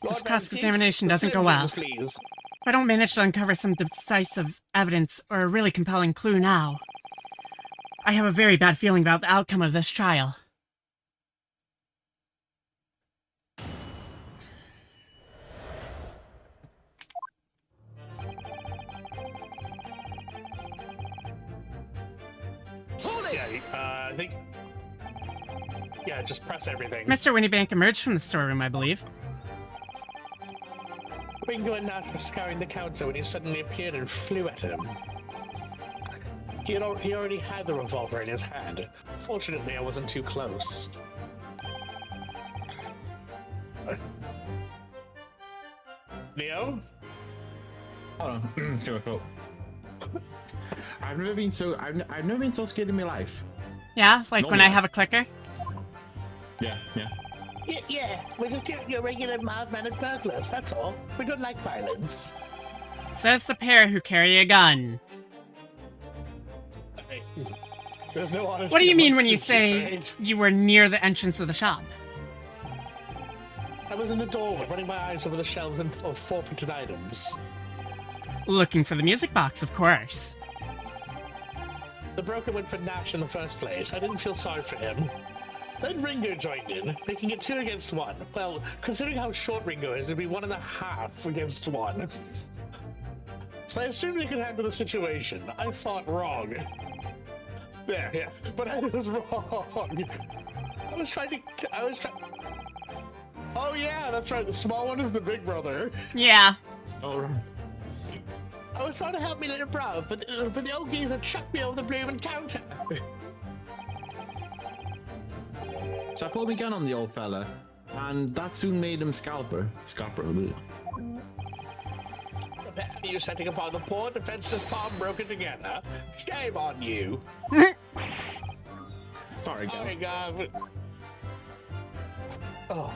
Lord This Van cross-examination Zeek's doesn't go well. decisions, Please. If I don't manage to uncover some decisive evidence or a really compelling clue now, I have a very bad feeling about the outcome of this trial. I think. Yeah, just press everything. Mr. Windybank emerged from the storeroom, I believe. Ringo and Nash were scouring the counter when he suddenly appeared and flew at him. He already had the revolver in his hand. Fortunately, I wasn't too close. Leo? Oh, no. my fault. I've never been so scared in my life. Yeah, like when I Normal. have a clicker? Yeah. Yeah, we're just your regular mild-mannered burglars, that's all. We don't like violence. Says the pair who carry a gun. Hey, there's no honesty What do you mean amongst when you species, say right? you were near the entrance of the shop? I was in the doorway, running my eyes over the shelves of forfeited items. Looking for the music box, of course. The broker went for Nash in the first place. I didn't feel sorry for him. Then Ringo joined in, making it 2 against 1. Well, considering how short Ringo is, it'd be 1.5 against 1. So I assumed they could handle the situation. I thought wrong. There, yeah, but I was wrong. I was trying. Oh yeah, that's right. The small one is the big brother. Yeah. All right. I was trying to help me little bro, but the old geezer chucked me over the blooming counter. So I pulled my gun on the old fella, and that soon made him scalper. Scalper. You setting upon the poor defenseless palm broken together. Shame on you. Sorry, Oh my gal. god. Oh.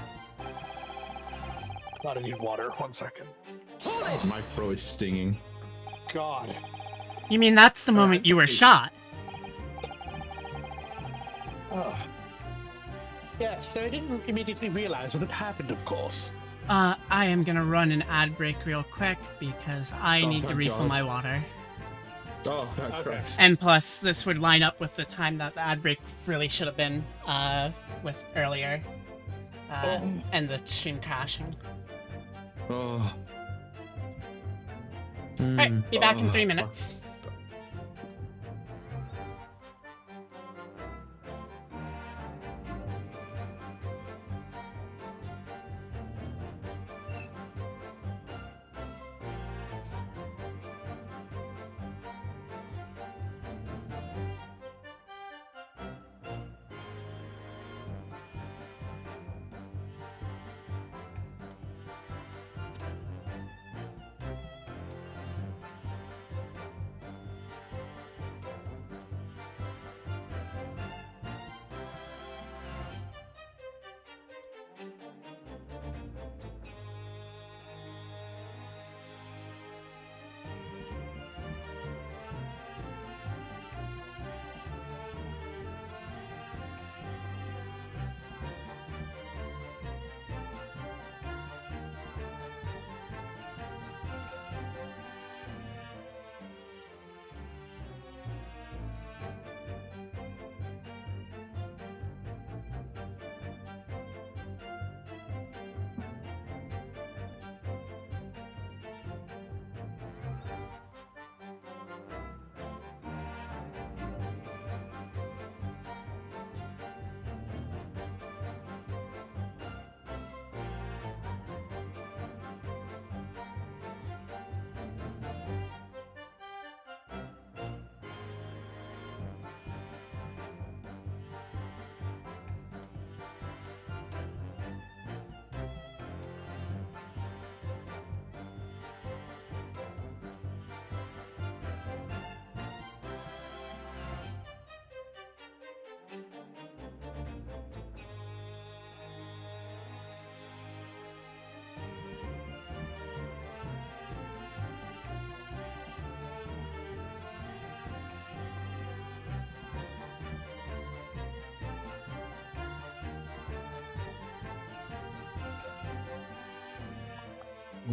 Thought I need water. 1 second. My throat is stinging. God. You mean that's the moment you were shot? Oh. Yes, I didn't immediately realize what had happened, of course. I am gonna run an ad break real quick because I need to thank refill God. my water. Oh, that Okay. Christ. And plus, this would line up with the time that the ad break really should have been, with earlier. And the stream crashing. Oh. Alright, be back in 3 minutes.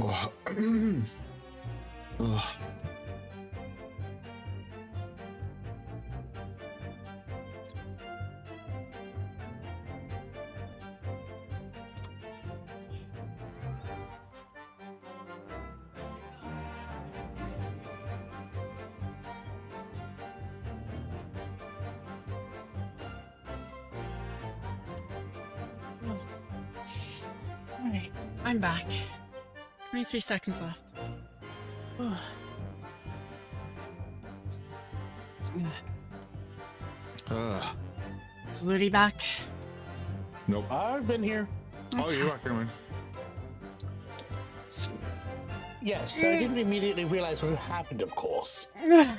Oh. Ugh. Alright, I'm back. 23 seconds left. Ugh. Is Ludi back? Nope. I've been here. Oh, you're rocking, man. Yes, I didn't immediately realize what had happened, of course. That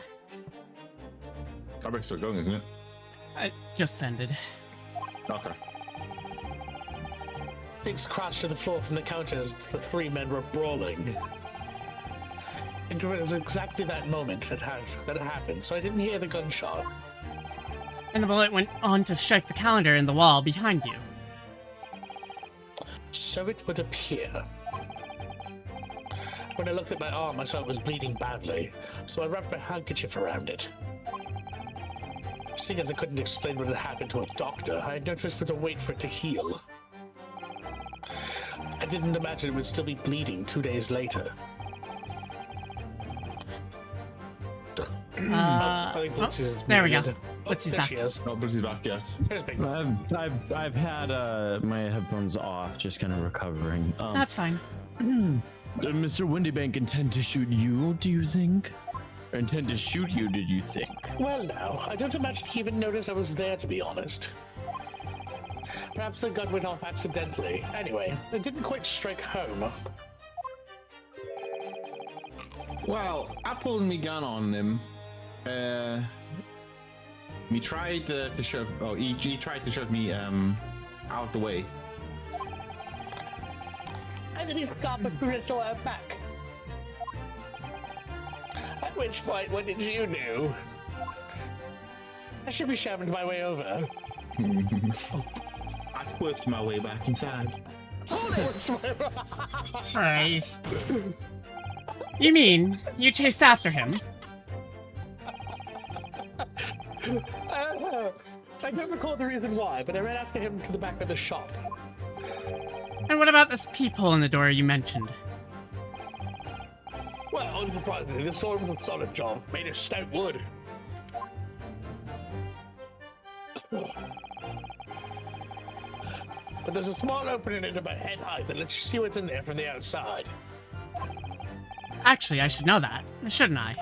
break's still going, isn't it? I just ended. Okay. Things crashed to the floor from the counter as the 3 men were brawling. It was exactly that moment that happened, so I didn't hear the gunshot. And the bullet went on to strike the calendar in the wall behind you. So it would appear. When I looked at my arm, I saw it was bleeding badly, so I wrapped my handkerchief around it. Seeing as I couldn't explain what had happened to a doctor, I had no choice but to wait for it to heal. I didn't imagine it would still be bleeding 2 days later. I think Blitz is there we go. muted. Blitzzy's there back. she is. Oh, Blizzy's back, yes. There's Big. I've had my headphones off, just kind of recovering. That's fine. Did Mr. Windybank intend to shoot you, do you think? Or intend to shoot you, did you think? Well, now, I don't imagine he even noticed I was there, to be honest. Perhaps the gun went off accidentally. Anyway, it didn't quite strike home. Well, I pulled me gun on him. He tried to shove. Oh, he tried to shove me out the way. And then he got the crystal out back. At which point, what did you do? I should be shammed my way over. I worked my way back inside. Christ. You mean you chased after him? I don't recall the reason why, but I ran after him to the back of the shop. And what about this peephole in the door you mentioned? Well, unsurprisingly, the sword was a solid job, made of stout wood. But there's a small opening at about head height that lets you see what's in there from the outside. Actually, I should know that, shouldn't I?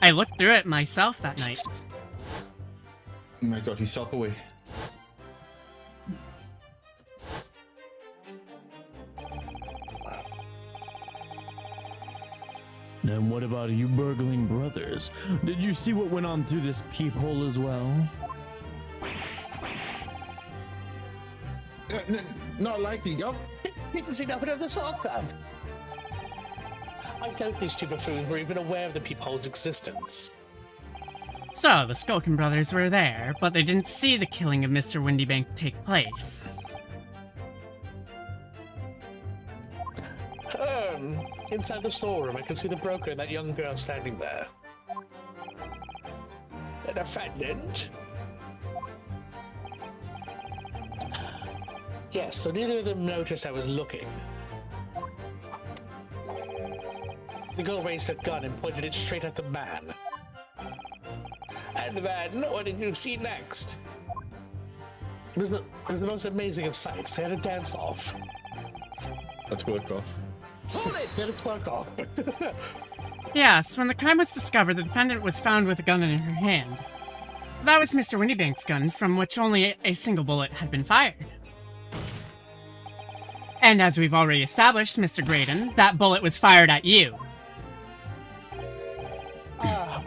I looked through it myself that night. Oh my god, he's self away. And what about you burgling brothers? Did you see what went on through this peephole as well? Not likely, yup. Didn't see nothing of the sort, then. I doubt these two buffoons were even aware of the peephole's existence. So, the Skulkin brothers were there, but they didn't see the killing of Mr. Windybank take place. Inside the storeroom, I can see the broker and that young girl standing there. The defendant? Yes, so neither of them noticed I was looking. The girl raised a gun and pointed it straight at the man. And then, what did you see next? It was the most amazing of sights. They had a dance-off. Let's work off. Hold it! Then it's work off. Yes, when the crime was discovered, the defendant was found with a gun in her hand. That was Mr. Windybank's gun, from which only a single bullet had been fired. And as we've already established, Mr. Graydon, that bullet was fired at you.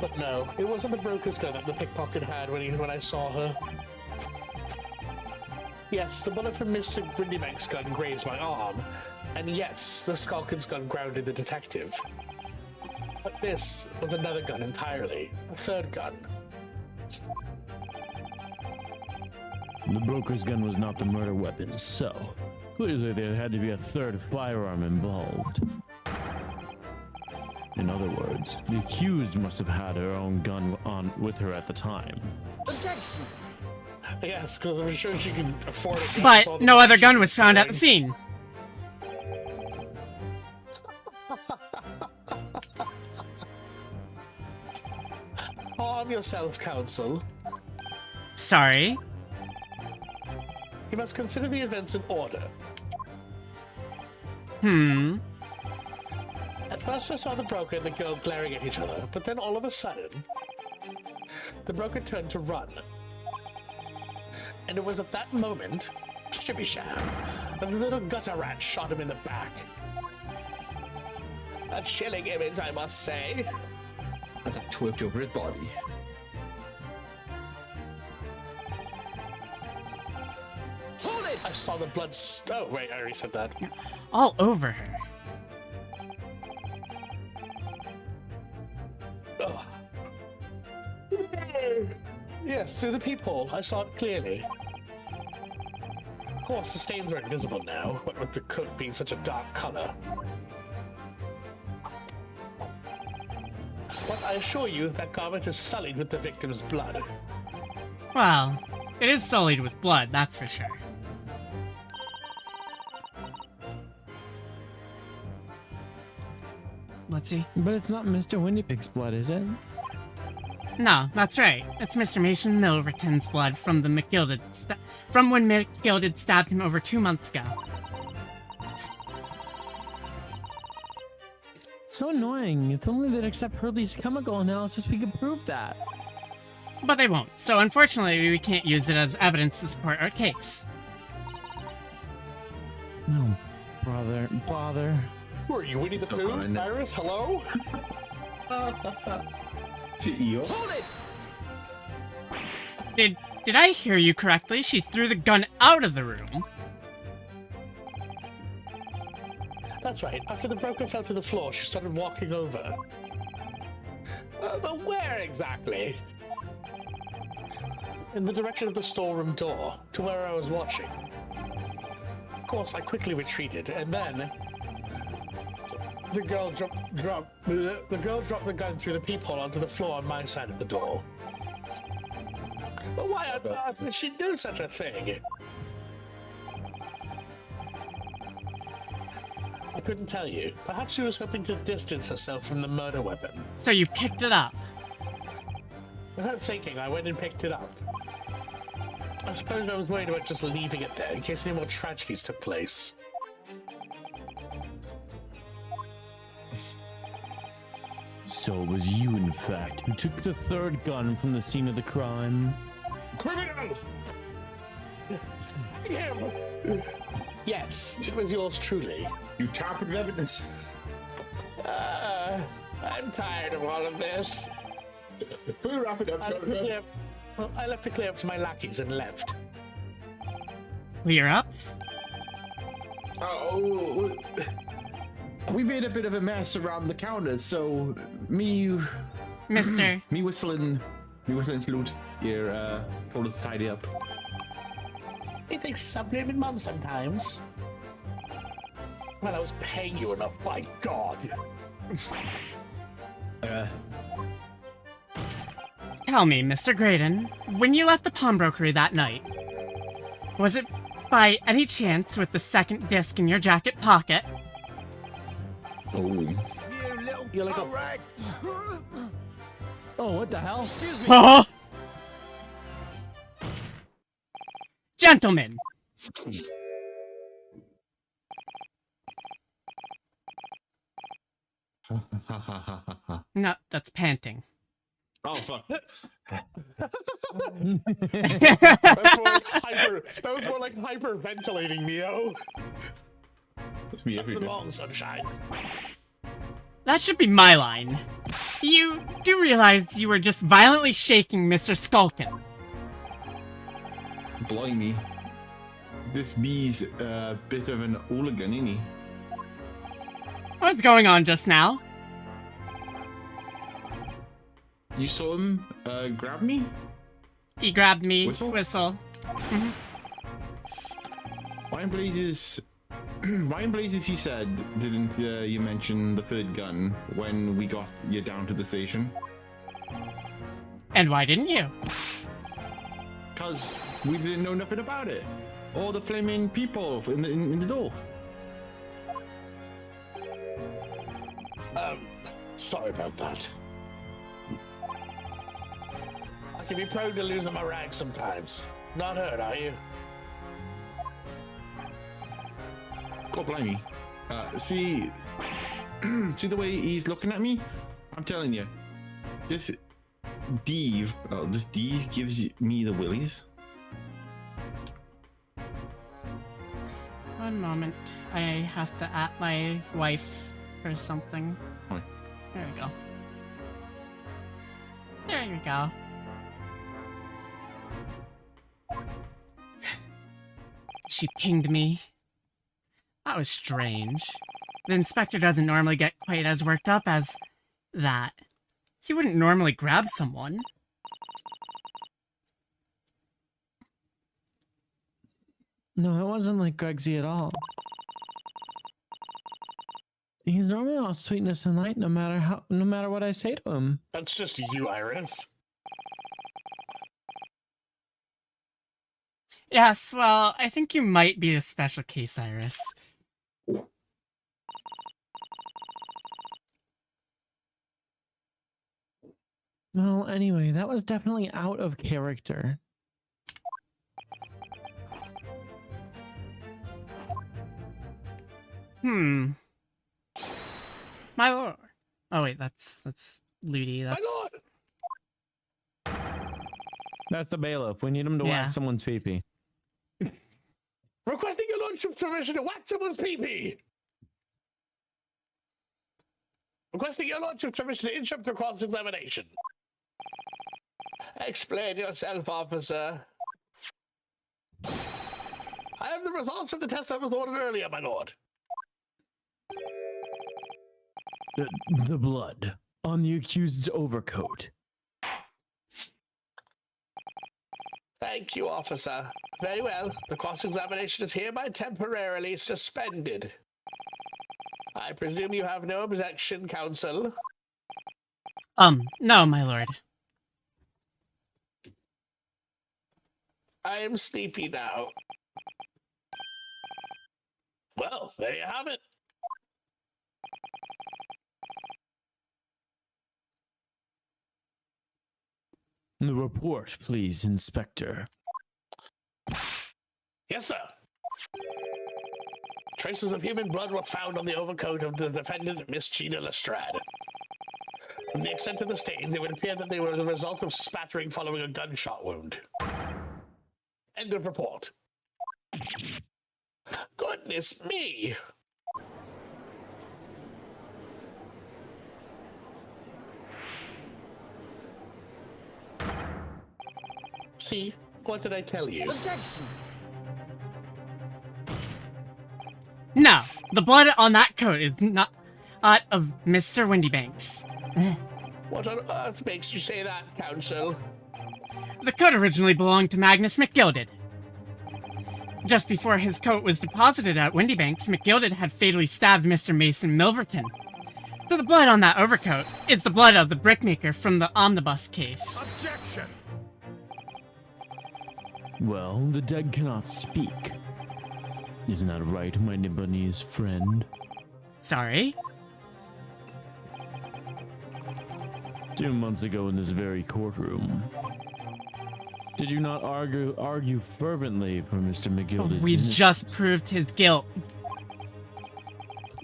But no, it wasn't the broker's gun that the pickpocket had when I saw her. Yes, the bullet from Mr. Windybank's gun grazed my arm, and yes, the Skulkin's gun grounded the detective. But this was another gun entirely, a third gun. The broker's gun was not the murder weapon, so clearly there had to be a third firearm involved. In other words, the accused must have had her own gun on with her at the time. Yes, because I'm sure she could afford it. But no other gun was found at the scene. Calm yourself, counsel. Sorry. You must consider the events in order. At first I saw the broker and the girl glaring at each other, but then all of a sudden, the broker turned to run. And it was at that moment, shibby sham, that the little gutter rat shot him in the back. A chilling image, I must say. As I twerked over his body. Hold it! I saw the blood. Oh, wait, I already said that. All over her. Ugh. Yes, through the peephole. I saw it clearly. Of course, the stains are invisible now, what with the coat being such a dark color. But I assure you, that garment is sullied with the victim's blood. Well, it is sullied with blood, that's for sure. Let's see. But it's not Mr. Windy Pig's blood, is it? No, that's right. It's Mr. Mason Milverton's blood from when McGilded stabbed him over 2 months ago. So annoying. If only they'd accept Hurley's chemical analysis, we could prove that. But they won't, so unfortunately we can't use it as evidence to support our case. No, bother. Who are you, Winnie the Pooh? on. Iris, hello? Hold it! Did I hear you correctly? She threw the gun out of the room. That's right. After the broker fell to the floor, she started walking over. But where exactly? In the direction of the storeroom door, to where I was watching. Of course, I quickly retreated, and then the girl dropped the gun through the peephole onto the floor on my side of the door. But why on earth would she do such a thing? I couldn't tell you. Perhaps she was hoping to distance herself from the murder weapon. So you picked it up. Without thinking, I went and picked it up. I suppose I was worried about just leaving it there in case any more tragedies took place. So it was you, in fact, who took the third gun from the scene of the crime. Criminal! Him! Yes, it was yours truly. You tampered with evidence. I'm tired of all of this. We'll wrap it up. I left it clear up to my lackeys and left. We're up? Oh, we made a bit of a mess around the counters, so me whistling flute here told us to tidy up. It takes sublimate mum sometimes. Well, I was paying you enough, by God. Tell me, Mr. Graydon, when you left the pawnbrokery that night, was it by any chance with the second disc in your jacket pocket? Oh. You're like Oh, what the hell? Huh? Gentlemen! No, that's panting. Oh fuck. That was more like hyperventilating, Neo. That's me every Something day. wrong, sunshine. That should be my line. You do realize you were just violently shaking Mr. Skulkin. Blimey. This bee's a bit of an hooligan, isn't he? What's going on just now? You saw him grab me? He grabbed me, Whistle? whistle. Why in blazes he said, didn't you mention the third gun when we got you down to the station? And why didn't you? Cause we didn't know nothing about it. All the flaming people in the door. Sorry about that. I can be prone to losing my rag sometimes. Not hurt, are you? God blimey. See the way he's looking at me? I'm telling you, this Dave gives me the willies. One moment. I have to at my wife or something. Hi. There we go. There you go. She pinged me. That was strange. The inspector doesn't normally get quite as worked up as that. He wouldn't normally grab someone. No, it wasn't like Gregsy at all. He's normally all sweetness and light, no matter what I say to him. That's just you, Iris. Yes, well, I think you might be a special case, Iris. Well, anyway, that was definitely out of character. My lord. Oh wait, that's Ludi. That's My lord! That's the bailiff. We need him to Yeah. whack someone's pee-pee. Requesting your lordship's permission to whack someone's pee-pee! Requesting your lordship's permission to interrupt the cross-examination. Explain yourself, officer. I have the results of the test that was ordered earlier, my lord. The blood on the accused's overcoat. Thank you, officer. Very well. The cross-examination is hereby temporarily suspended. I presume you have no objection, counsel. No, my lord. I am sleepy now. Well, there you have it. The report, please, Inspector. Yes, sir. Traces of human blood were found on the overcoat of the defendant, Miss Gina Lestrade. From the extent of the stains, it would appear that they were the result of spattering following a gunshot wound. End of report. Goodness me! See, what did I tell you? No, the blood on that coat is not of Mr. Windybanks. What on earth makes you say that, counsel? The coat originally belonged to Magnus McGilded. Just before his coat was deposited at Windybanks, McGilded had fatally stabbed Mr. Mason Milverton. So the blood on that overcoat is the blood of the brickmaker from the omnibus case. Objection! Well, the dead cannot speak. Isn't that right, my Nibonese friend? Sorry? 2 months ago in this very courtroom, did you not argue fervently for Mr. McGilded's We innocence? just proved his guilt.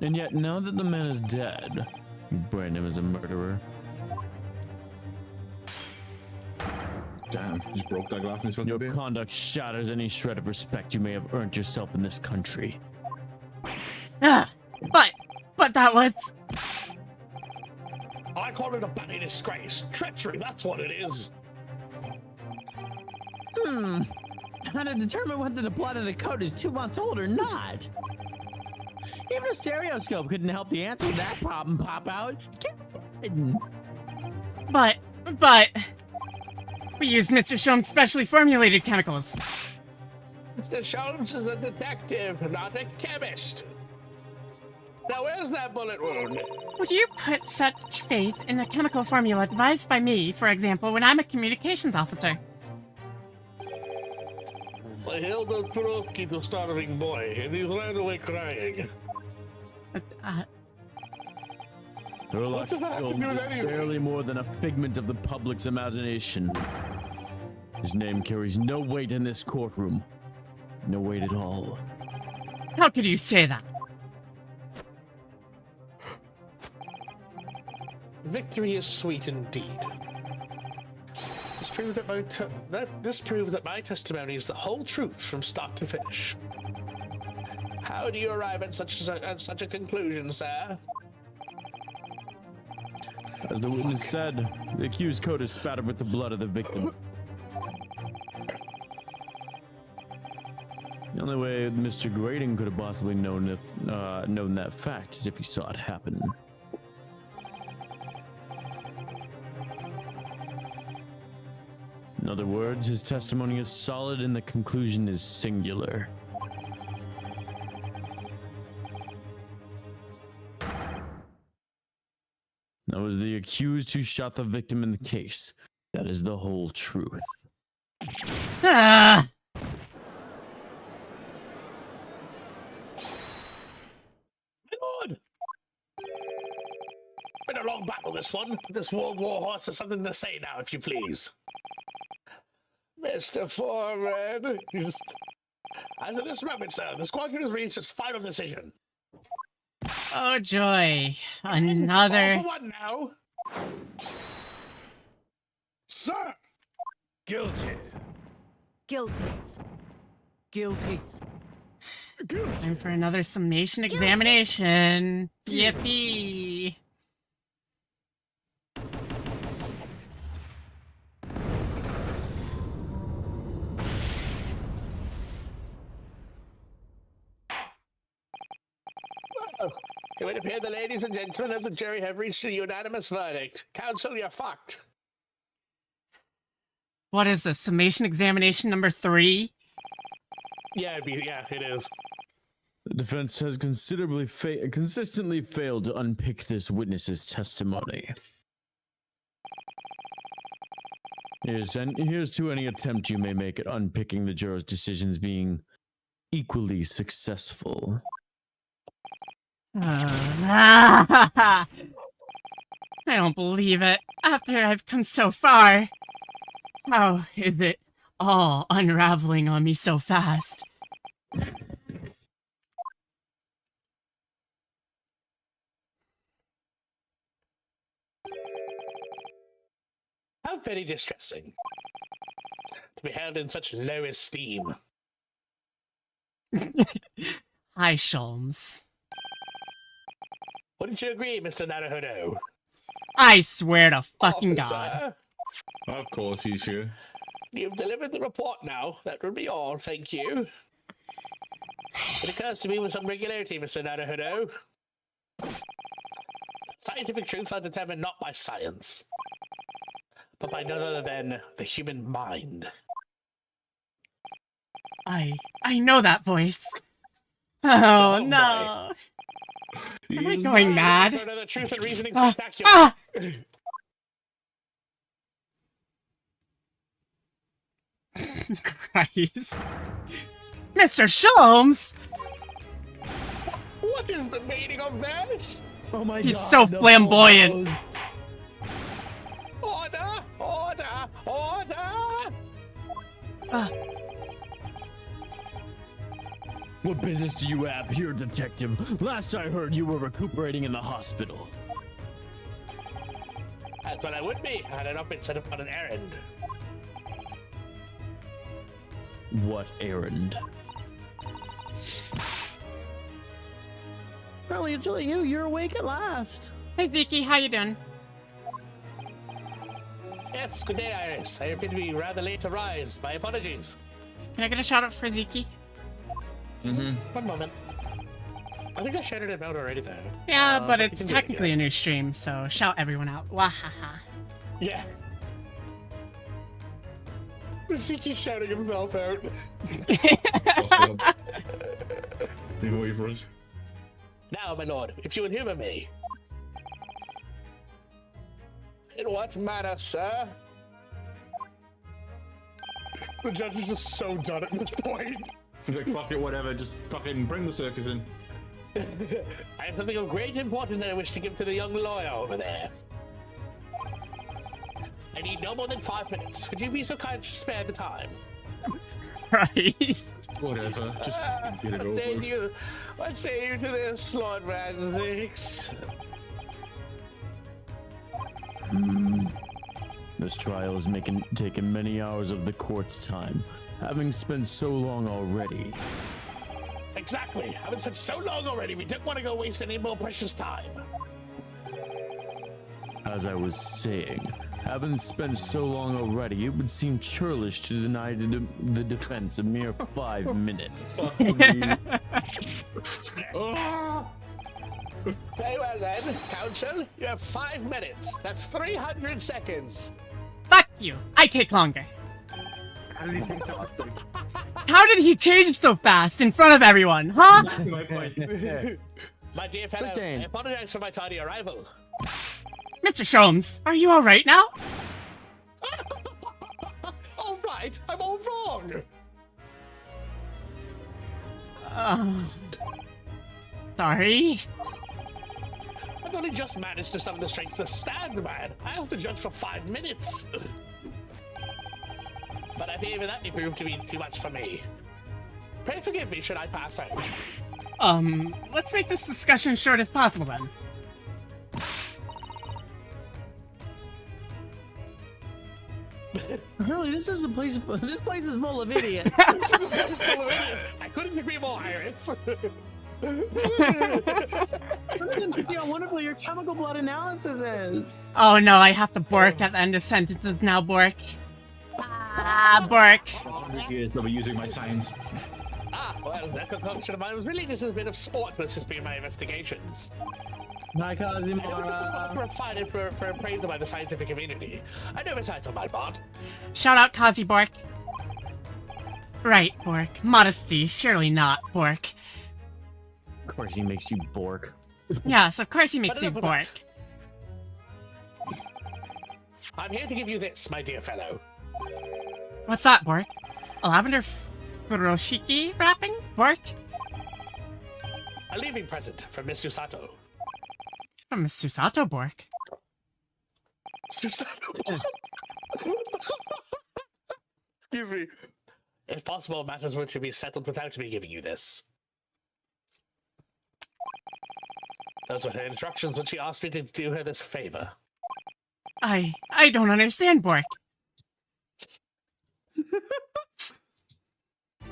And yet, now that the man is dead, you brand him as a murderer. Damn, just broke that glass in his fucking Your beer. conduct shatters any shred of respect you may have earned yourself in this country. Ah, but that was... I call it a bloody disgrace. Treachery, that's what it is. How to determine whether the blood of the coat is 2 months old or not? Even a stereoscope couldn't help the answer to that problem pop out. But... We used Mr. Sholmes' specially formulated chemicals. Mr. Sholmes is a detective, not a chemist. Now, where's that bullet wound? Would you put such faith in the chemical formula devised by me, for example, when I'm a communications officer? I held out Turovsky to a starving boy, and he ran away crying. Sherlock does that have to Holmes do with is anything? barely more than a figment of the public's imagination. His name carries no weight in this courtroom. No weight at all. How could you say that? Victory is sweet indeed. This proves that my testimony is the whole truth from start to finish. How do you arrive at such a conclusion, sir? As the witness said, the accused coat is spattered with the blood of the victim. The only way Mr. Grading could have possibly known that fact is if he saw it happen. In other words, his testimony is solid and the conclusion is singular. That was the accused who shot the victim in the case. That is the whole truth. Ah! My lord! Been a long battle, this one. But this World War horse has something to say now, if you please. Mr. Foreman, as of this moment, sir, the squadron has reached its final decision. Oh joy. All Another. for one now. Sir! Guilty. Guilty. Guilty. Time for another summation examination. Yippee. Well, it would appear the ladies and gentlemen of the jury have reached a unanimous verdict. Counsel, you're fucked. What is this? Summation examination number 3? Yeah, it is. The defense has consistently failed to unpick this witness's testimony. Here's to any attempt you may make at unpicking the jurors' decisions being equally successful. I don't believe it. After I've come so far. How is it all unraveling on me so fast? How very distressing. To be held in such low esteem. Hi, Sholmes. Wouldn't you agree, Mr. Naruhodo? I swear to fucking God. Officer, Of course he's here. you've delivered the report now. That will be all, thank you. It occurs to me with some regularity, Mr. Naruhodo. Scientific truths are determined not by science, but by none other than the human mind. I know that voice. Oh, Oh, no. Am I He's going mad? For another truth and reasoning Ah, spectacular. ah! Christ. Mr. Sholmes! What is the meaning of this? Oh my He's god. so the flamboyant. photos. Order! Order! Order! What business do you have here, detective? Last I heard, you were recuperating in the hospital. That's what I would be had I not been sent upon an errand. What errand? Early until you're awake at last. Hey, Zeke, how you doing? Yes, good day, Iris. I appear to be rather late to rise. My apologies. Can I get a shout out for Zeke? One moment. I think I shouted it out already, though. Yeah, but you it's can do it technically again. a new stream, so shout everyone out. Wahaha. Yeah. Zeke shouting himself out. You wait for us. Now, my lord, if you would humor me. In what manner, sir? The judge is just so done at this point. He's like, fuck it, whatever, just fucking bring the circus in. I have something of great importance that I wish to give to the young lawyer over there. I need no more than 5 minutes. Would you be so kind to spare the time? Christ. Whatever, just get it over. Thank you. What say you to this, Lord Ransix? This trial has taken many hours of the court's time, having spent so long already. Exactly. I've been so long already. We don't want to go waste any more precious time. As I was saying, having spent so long already, it would seem churlish to deny the defense a mere 5 minutes. Very well then, counsel. You have 5 minutes. That's 300 seconds. Fuck you. I take longer. How did he change so fast in front of everyone, huh? My point. My dear fellow, I change. apologize for my tardy arrival. Mr. Sholmes, are you alright now? All right, I'm all wrong. Sorry. I've only just managed to summon the strength to stand, man. I have to judge for 5 minutes. But I fear even that may prove to be too much for me. Pray forgive me should I pass out. Let's make this discussion short as possible then. Really, this is a place. This place is full of idiots. Full of idiots. I couldn't agree more, Iris. See how wonderful your chemical blood analysis is. Oh no, I have to bork at the end of sentences now, bork. Bork. Yes, they'll be using my science. Well, that concoction of mine was really just a bit of sport to assist me in my investigations. My I don't think Cosimo. we're fine for appraisal by the scientific community. I know besides on my part. Shout out Kazi Bork. Right, Bork. Modesty, surely not, Bork. Of course, he makes you bork. Yes, of course he makes you enough of Bork. that. I'm here to give you this, my dear fellow. What's that, Bork? A lavender furoshiki wrapping, Bork? A leaving present from Miss Susato. From Miss Susato, Bork. Susato. Excuse me. If possible, matters were to be settled without me giving you this. Those were her instructions when she asked me to do her this favor. I don't understand, Bork. It's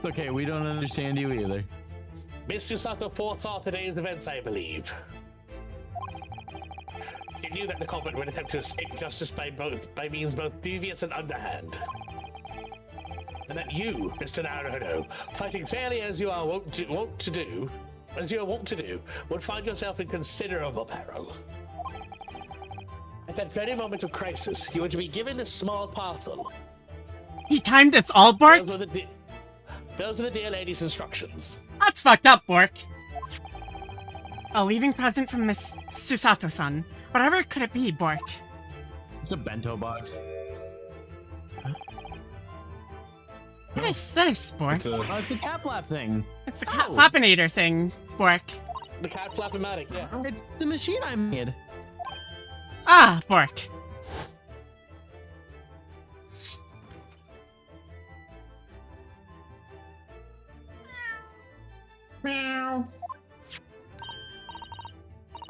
okay, we don't understand you either. Miss Susato foresaw today's events, I believe. She knew that the culprit would attempt to escape justice by means both devious and underhand. And that you, Mr. Naruto, fighting fairly as you are wont to do, would find yourself in considerable peril. At that very moment of crisis, you were to be given this small parcel. He timed this all, Bork? Those are the dear lady's instructions. That's fucked up, Bork. A leaving present from Miss Susato-san. Whatever could it be, Bork? It's a bento box. What is this, Bork? It's a, Oh, it's the cat flap thing. It's a cat flappinator thing, Bork. The cat flapomatic, yeah. It's the machine I made. Ah, Bork.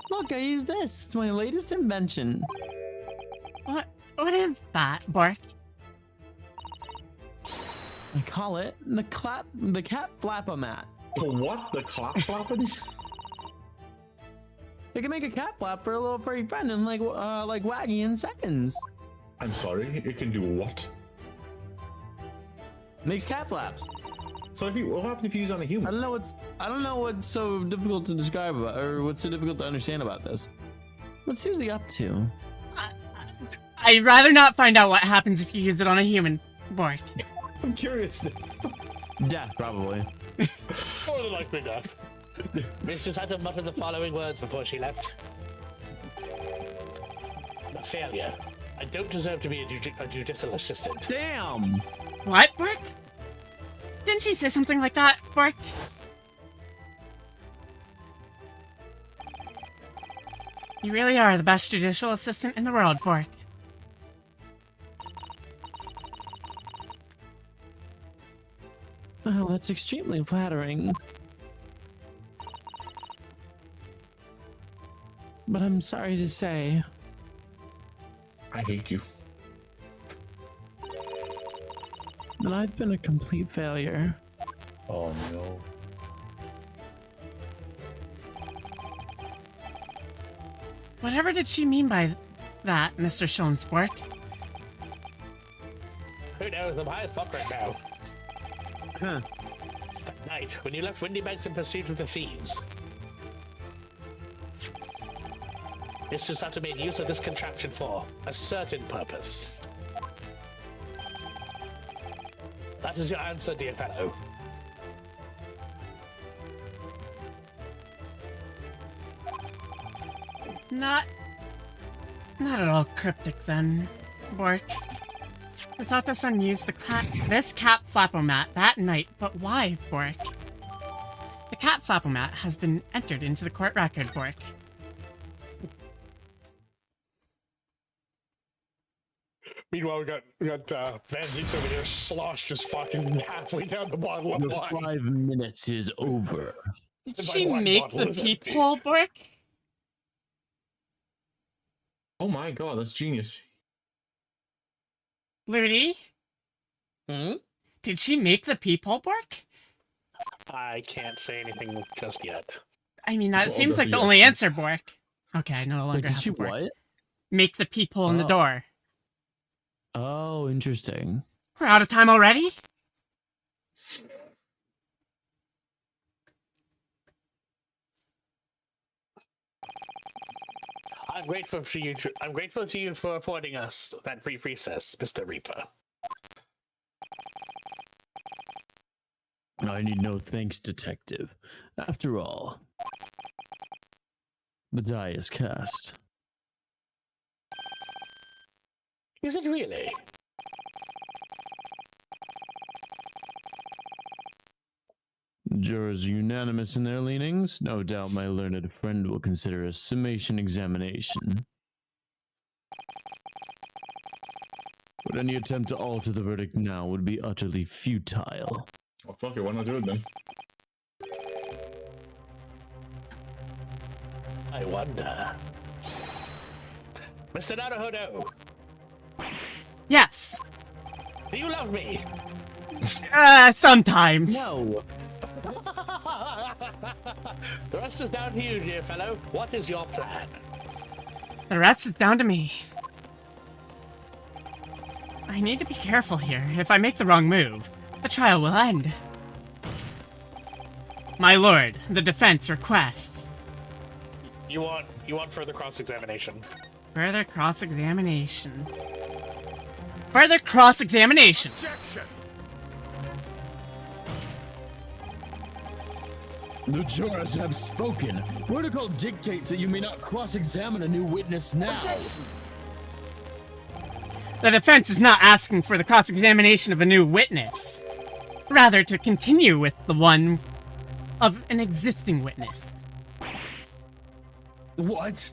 Look, I use this. It's my latest invention. What is that, Bork? I call it the cat flapomat. the what? The clap flapping? It can make a cat flap for a little furry friend in like Waggy in seconds. I'm sorry, it can do what? Makes cat flaps. So if you, what happens if you use it on a I human? don't know what's so difficult to describe about, or what's so difficult to understand about this. What's it usually up to? I'd rather not find out what happens if you use it on a human, Bork. I'm curious. Death, probably. More than likely not. Miss Susato muttered the following words before she left. A failure. I don't deserve to be a judicial assistant. Damn! What, Bork? Didn't she say something like that, Bork? You really are the best judicial assistant in the world, Bork. Well, that's extremely flattering. But I'm sorry to say, I hate you. that I've been a complete failure. Oh no. Whatever did she mean by that, Mr. Sholmes, Bork? Who knows? I'm high as fuck right now. Huh. That night, when you left Windy Banks in pursuit of the thieves, Miss Susato made use of this contraption for a certain purpose. That is your answer, dear fellow. Not at all cryptic then, Bork. Sato-san used this cat flappomat that night, but why, Bork? The cat flappomat has been entered into the court record, Bork. Meanwhile, we got Van Zeeks over here sloshed just fucking halfway down the bottle of Your wine. 5 minutes is over. Did My she wine make bottle the is empty. peephole, Bork? Oh my god, that's genius. Ludi? Hmm? Did she make the peephole, Bork? I can't say anything just yet. I mean, that Well, seems that's like a the yes. only answer, Bork. Okay, I no Wait, longer did have she to Bork. what? Make the peephole in the Oh. door. Oh, interesting. We're out of time already? I'm grateful to you for affording us that brief recess, Mr. Reaper. I need no thanks, detective. After all, the die is cast. Is it really? Jurors are unanimous in their leanings. No doubt my learned friend will consider a summation examination. But any attempt to alter the verdict now would be utterly futile. Oh, fuck it, why not do it then? I wonder. Mr. Naruhodo, Yes. do you love me? Sometimes. No! The rest is down to you, dear fellow. What is your plan? The rest is down to me. I need to be careful here. If I make the wrong move, the trial will end. My lord, the defense requests You want further cross-examination? further cross-examination. Further cross-examination! The jurors have spoken. Protocol dictates that you may not cross-examine a new witness now. The defense is not asking for the cross-examination of a new witness. Rather, to continue with the one of an existing witness. What?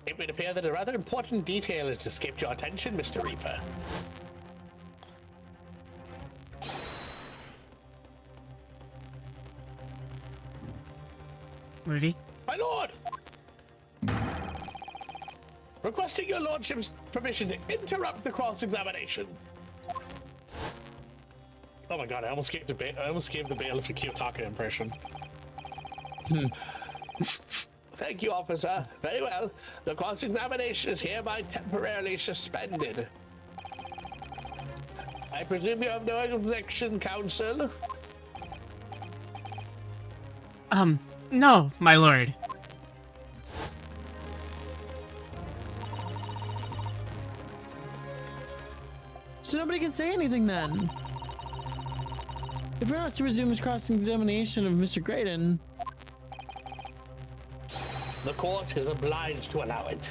It would appear that a rather important detail has escaped your attention, Mr. Reaper. Rudy? My lord! Requesting your lordship's permission to interrupt the cross-examination. Oh my god, I almost gave the bailiff a Kiyotaka impression. Thank you, officer. Very well. The cross-examination is hereby temporarily suspended. I presume you have no objection, counsel? No, my lord. So nobody can say anything then. If we're asked to resume his cross-examination of Mr. Graydon, The court is obliged to allow it.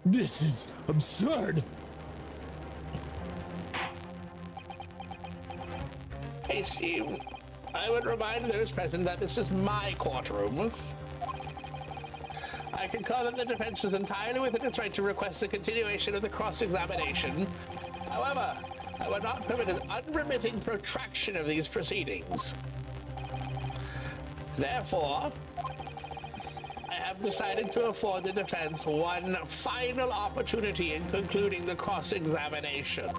this is absurd. I would remind those present that this is my courtroom. I concur that the defense is entirely within its right to request a continuation of the cross-examination. However, I would not permit an unremitting protraction of these proceedings. Therefore, I have decided to afford the defense one final opportunity in concluding the cross-examination.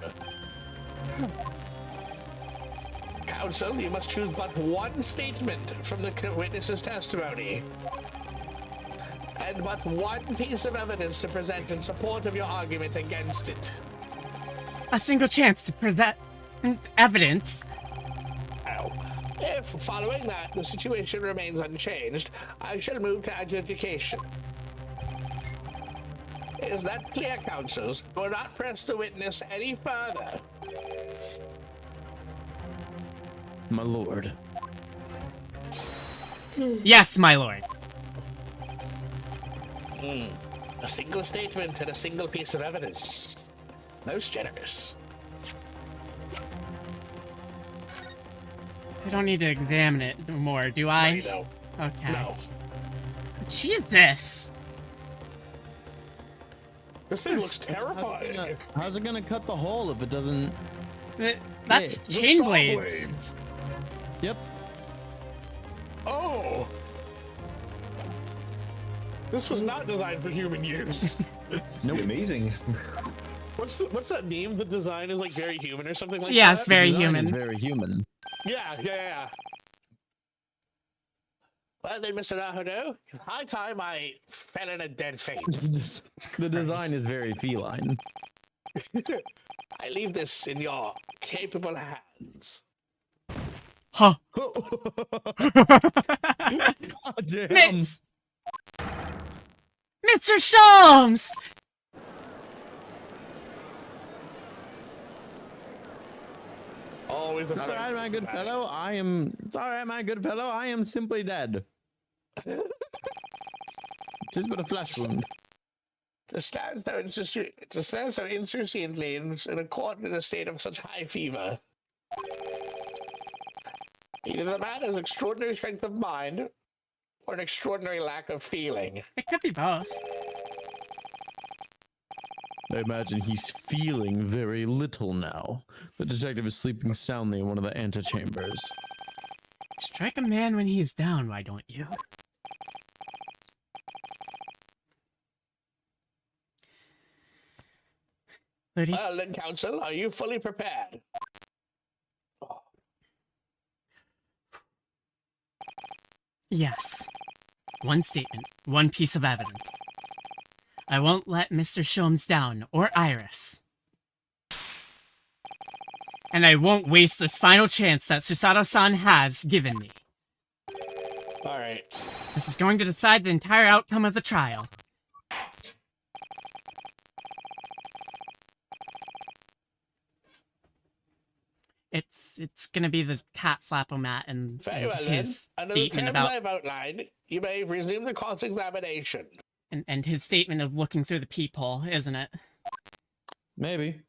Counsel, you must choose but one statement from the witness's testimony, and but one piece of evidence to present in support of your argument against it. A single chance to present evidence. Now, if following that the situation remains unchanged, I shall move to adjudication. Is that clear, counsels? Do not press the witness any further. My lord. Yes, my lord. A single statement and a single piece of evidence. Most generous. I don't need to examine it more, do I? No. Okay. No. Jesus! This thing looks terrifying. How's it gonna cut the hole if it doesn't? That's The chain saw blades. Yep. Oh! This was not designed for human use. Amazing. What's that meme? The design is like very human or something like Yeah, that? it's very Design is human. very human. Yeah. Well then, Mr. Nahudo, it's high time I fell in a dead faint. The design is very feline. I leave this in your capable hands. Huh. Oh, damn. Mitz! Mr. Sholmes! Always a All right, my good fellow. I am. All right, my good fellow. I am simply dead. Tis but a flesh wound. To stand so insouciantly in a court in a state of such high fever. Either the man has extraordinary strength of mind, or an extraordinary lack of feeling. It could be both. I imagine he's feeling very little now. The detective is sleeping soundly in one of the antechambers. Strike a man when he's down, why don't you? Ludi? Well then, counsel, are you fully prepared? Yes. One statement, one piece of evidence. I won't let Mr. Sholmes down, or Iris. And I won't waste this final chance that Susato-san has given me. Alright. This is going to decide the entire outcome of the trial. It's gonna be the cat flapomat and Very well then. his Under the statement terms about I've outlined, you may resume the cross-examination. and his statement of looking through the peephole, isn't it? Maybe.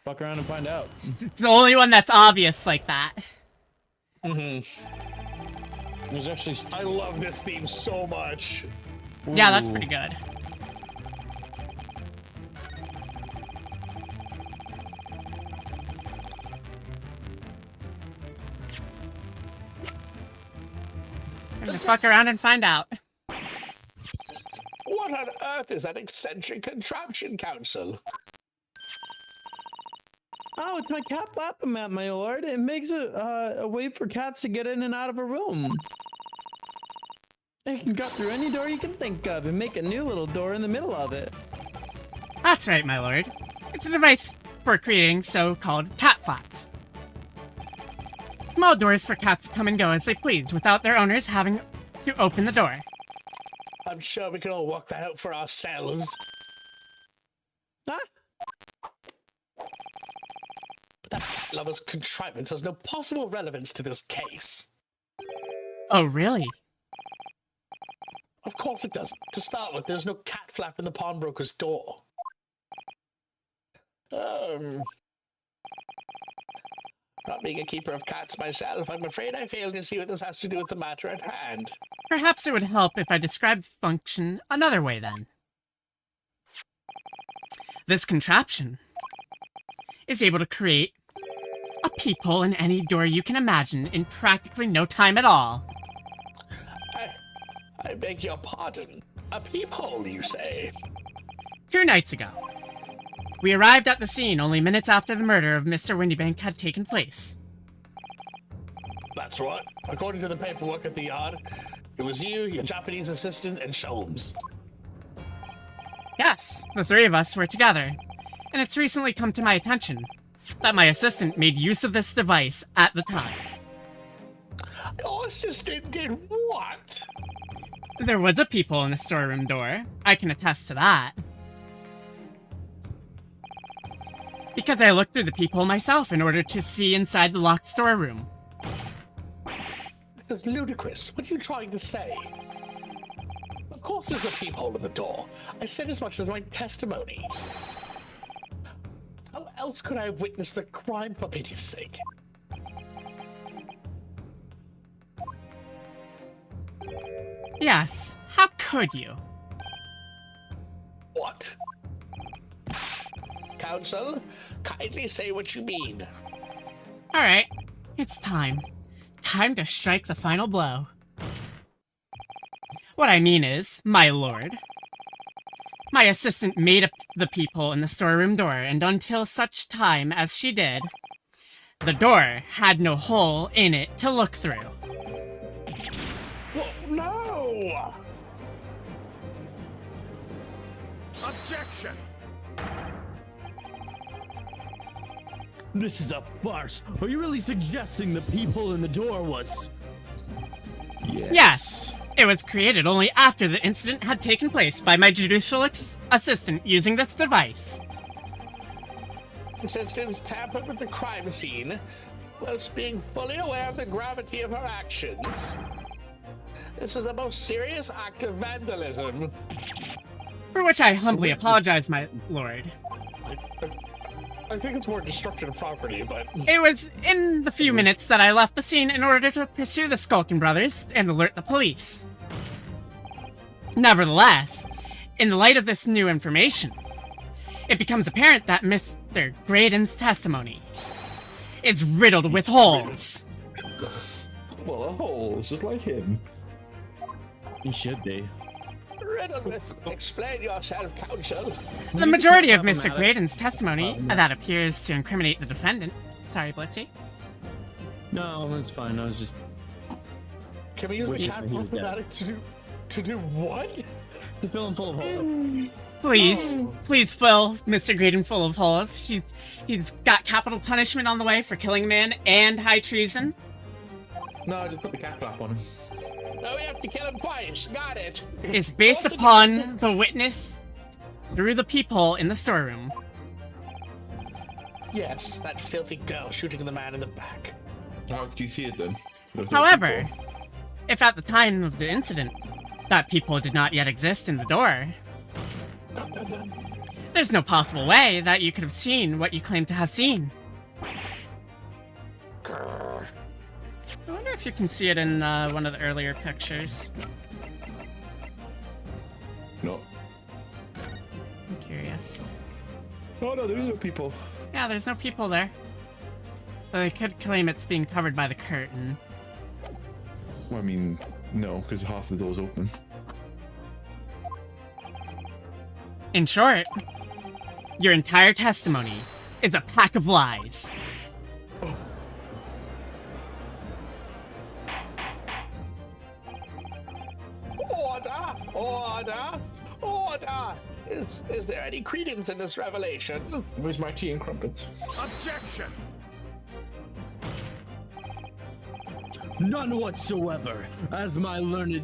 Fuck around and find out. It's the only one that's obvious like that. There's actually. I love this theme so much. Yeah, that's Ooh. pretty good. I'm gonna fuck around and find out. What on earth is that eccentric contraption, counsel? Oh, it's my cat Flapomat, my lord. It makes a way for cats to get in and out of a room. It can cut through any door you can think of and make a new little door in the middle of it. That's right, my lord. It's a device for creating so-called cat flats. Small doors for cats to come and go as they please without their owners having to open the door. I'm sure we can all work that out for ourselves. Huh? But that cat lover's contrivance has no possible relevance to this case. Oh, really? Of course it doesn't. To start with, there's no cat flap in the pawnbroker's door. Not being a keeper of cats myself, I'm afraid I fail to see what this has to do with the matter at hand. Perhaps it would help if I described the function another way, then. This contraption is able to create a peephole in any door you can imagine in practically no time at all. I beg your pardon. A peephole, you say? 2 nights ago, we arrived at the scene only minutes after the murder of Mr. Windybank had taken place. That's right. According to the paperwork at the yard, it was you, your Japanese assistant, and Sholmes. Yes, the 3 of us were together, and it's recently come to my attention that my assistant made use of this device at the time. Your assistant did what? There was a peephole in the storeroom door. I can attest to that. Because I looked through the peephole myself in order to see inside the locked storeroom. This is ludicrous. What are you trying to say? Of course there's a peephole in the door. I said as much as my testimony. How else could I have witnessed the crime, for pity's sake? Yes, how could you? What? Counsel, kindly say what you mean. Alright, it's time. Time to strike the final blow. What I mean is, my lord. My assistant made up the peephole in the storeroom door, and until such time as she did, the door had no hole in it to look through. Whoa, no! Objection! This is a farce. Are you really suggesting the peephole in the door was... Yes, it was created only after the incident had taken place by my judicial assistant using this device. This instance tampered with the crime scene, whilst being fully aware of the gravity of her actions. This is the most serious act of vandalism. For which I humbly apologize, my lord. I think it's more destruction of property, but... It was in the few minutes that I left the scene in order to pursue the Skulkin brothers and alert the police. Nevertheless, in the light of this new information, it becomes apparent that Mr. Graydon's testimony is riddled with holes. Well, a hole, it's just like him. He should be. Explain yourself, counsel. The majority of Mr. Graydon's testimony that appears to incriminate the defendant. Sorry, Blitzy. No, that's fine. I was just. Can we use the chat for informatic to do what? To fill him full of holes. Please fill Mr. Graydon full of holes. He's got capital punishment on the way for killing a man and high treason. No, I just put the cat flap on him. No, we have to kill him twice. Got it. Is based upon the witness through the peephole in the storeroom. Yes, that filthy girl shooting the man in the back. How could you see it then? However, if at the time of the incident, that peephole did not yet exist in the door, there's no possible way that you could have seen what you claim to have seen. I wonder if you can see it in one of the earlier pictures. No. I'm curious. Oh no, there is no people. Yeah, there's no people there. So they could claim it's being covered by the curtain. Well, I mean, no, because half the door's open. In short, your entire testimony is a pack of lies. Order! Order! Order! Is there any credence in this revelation? Where's my tea and crumpets? Objection! None whatsoever. As my learned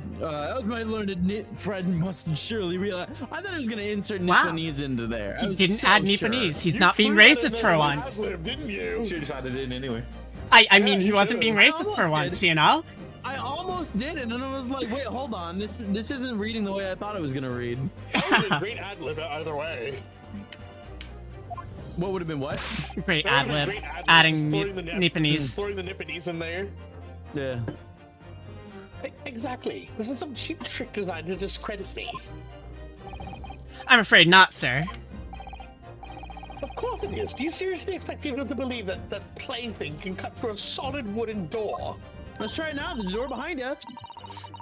friend must surely realize. I thought he was gonna insert Wow. Nipponese into there. I He was didn't so add sure. Nipponese. He's not being racist for once. Didn't you? Should have just added in anyway. I mean, he wasn't being I racist for almost once, did. you know? I almost did, and then I was like, wait, hold on. This isn't reading the way I thought it was gonna read. That was a great ad lib either way. What would have been what? Great That ad would've lib, been great ad-lib, adding just throwing the Nipponese. Throwing the Nipponese in there. Yeah. Exactly. This is some cheap trick designed to discredit me. I'm afraid not, sir. Of course it is. Do you seriously expect people to believe that that plaything can cut through a solid wooden door? Let's try it now. There's a door behind you.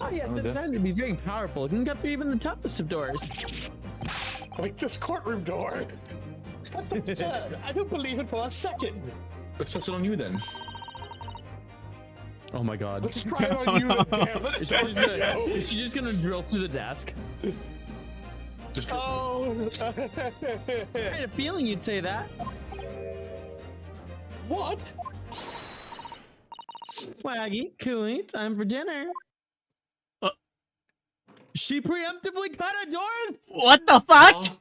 Oh yeah, it's designed to be very powerful. It can cut through even the toughest of doors. Like this courtroom door. That's absurd. I don't believe it for a second. Let's test it on you then. Oh my god. Let's try it on you then, damn. Let's Is go. she just gonna drill through the desk? Just Oh. I had a feeling you'd say that. What? Waggy, Cooey, time for dinner. She preemptively cut a door? What the fuck?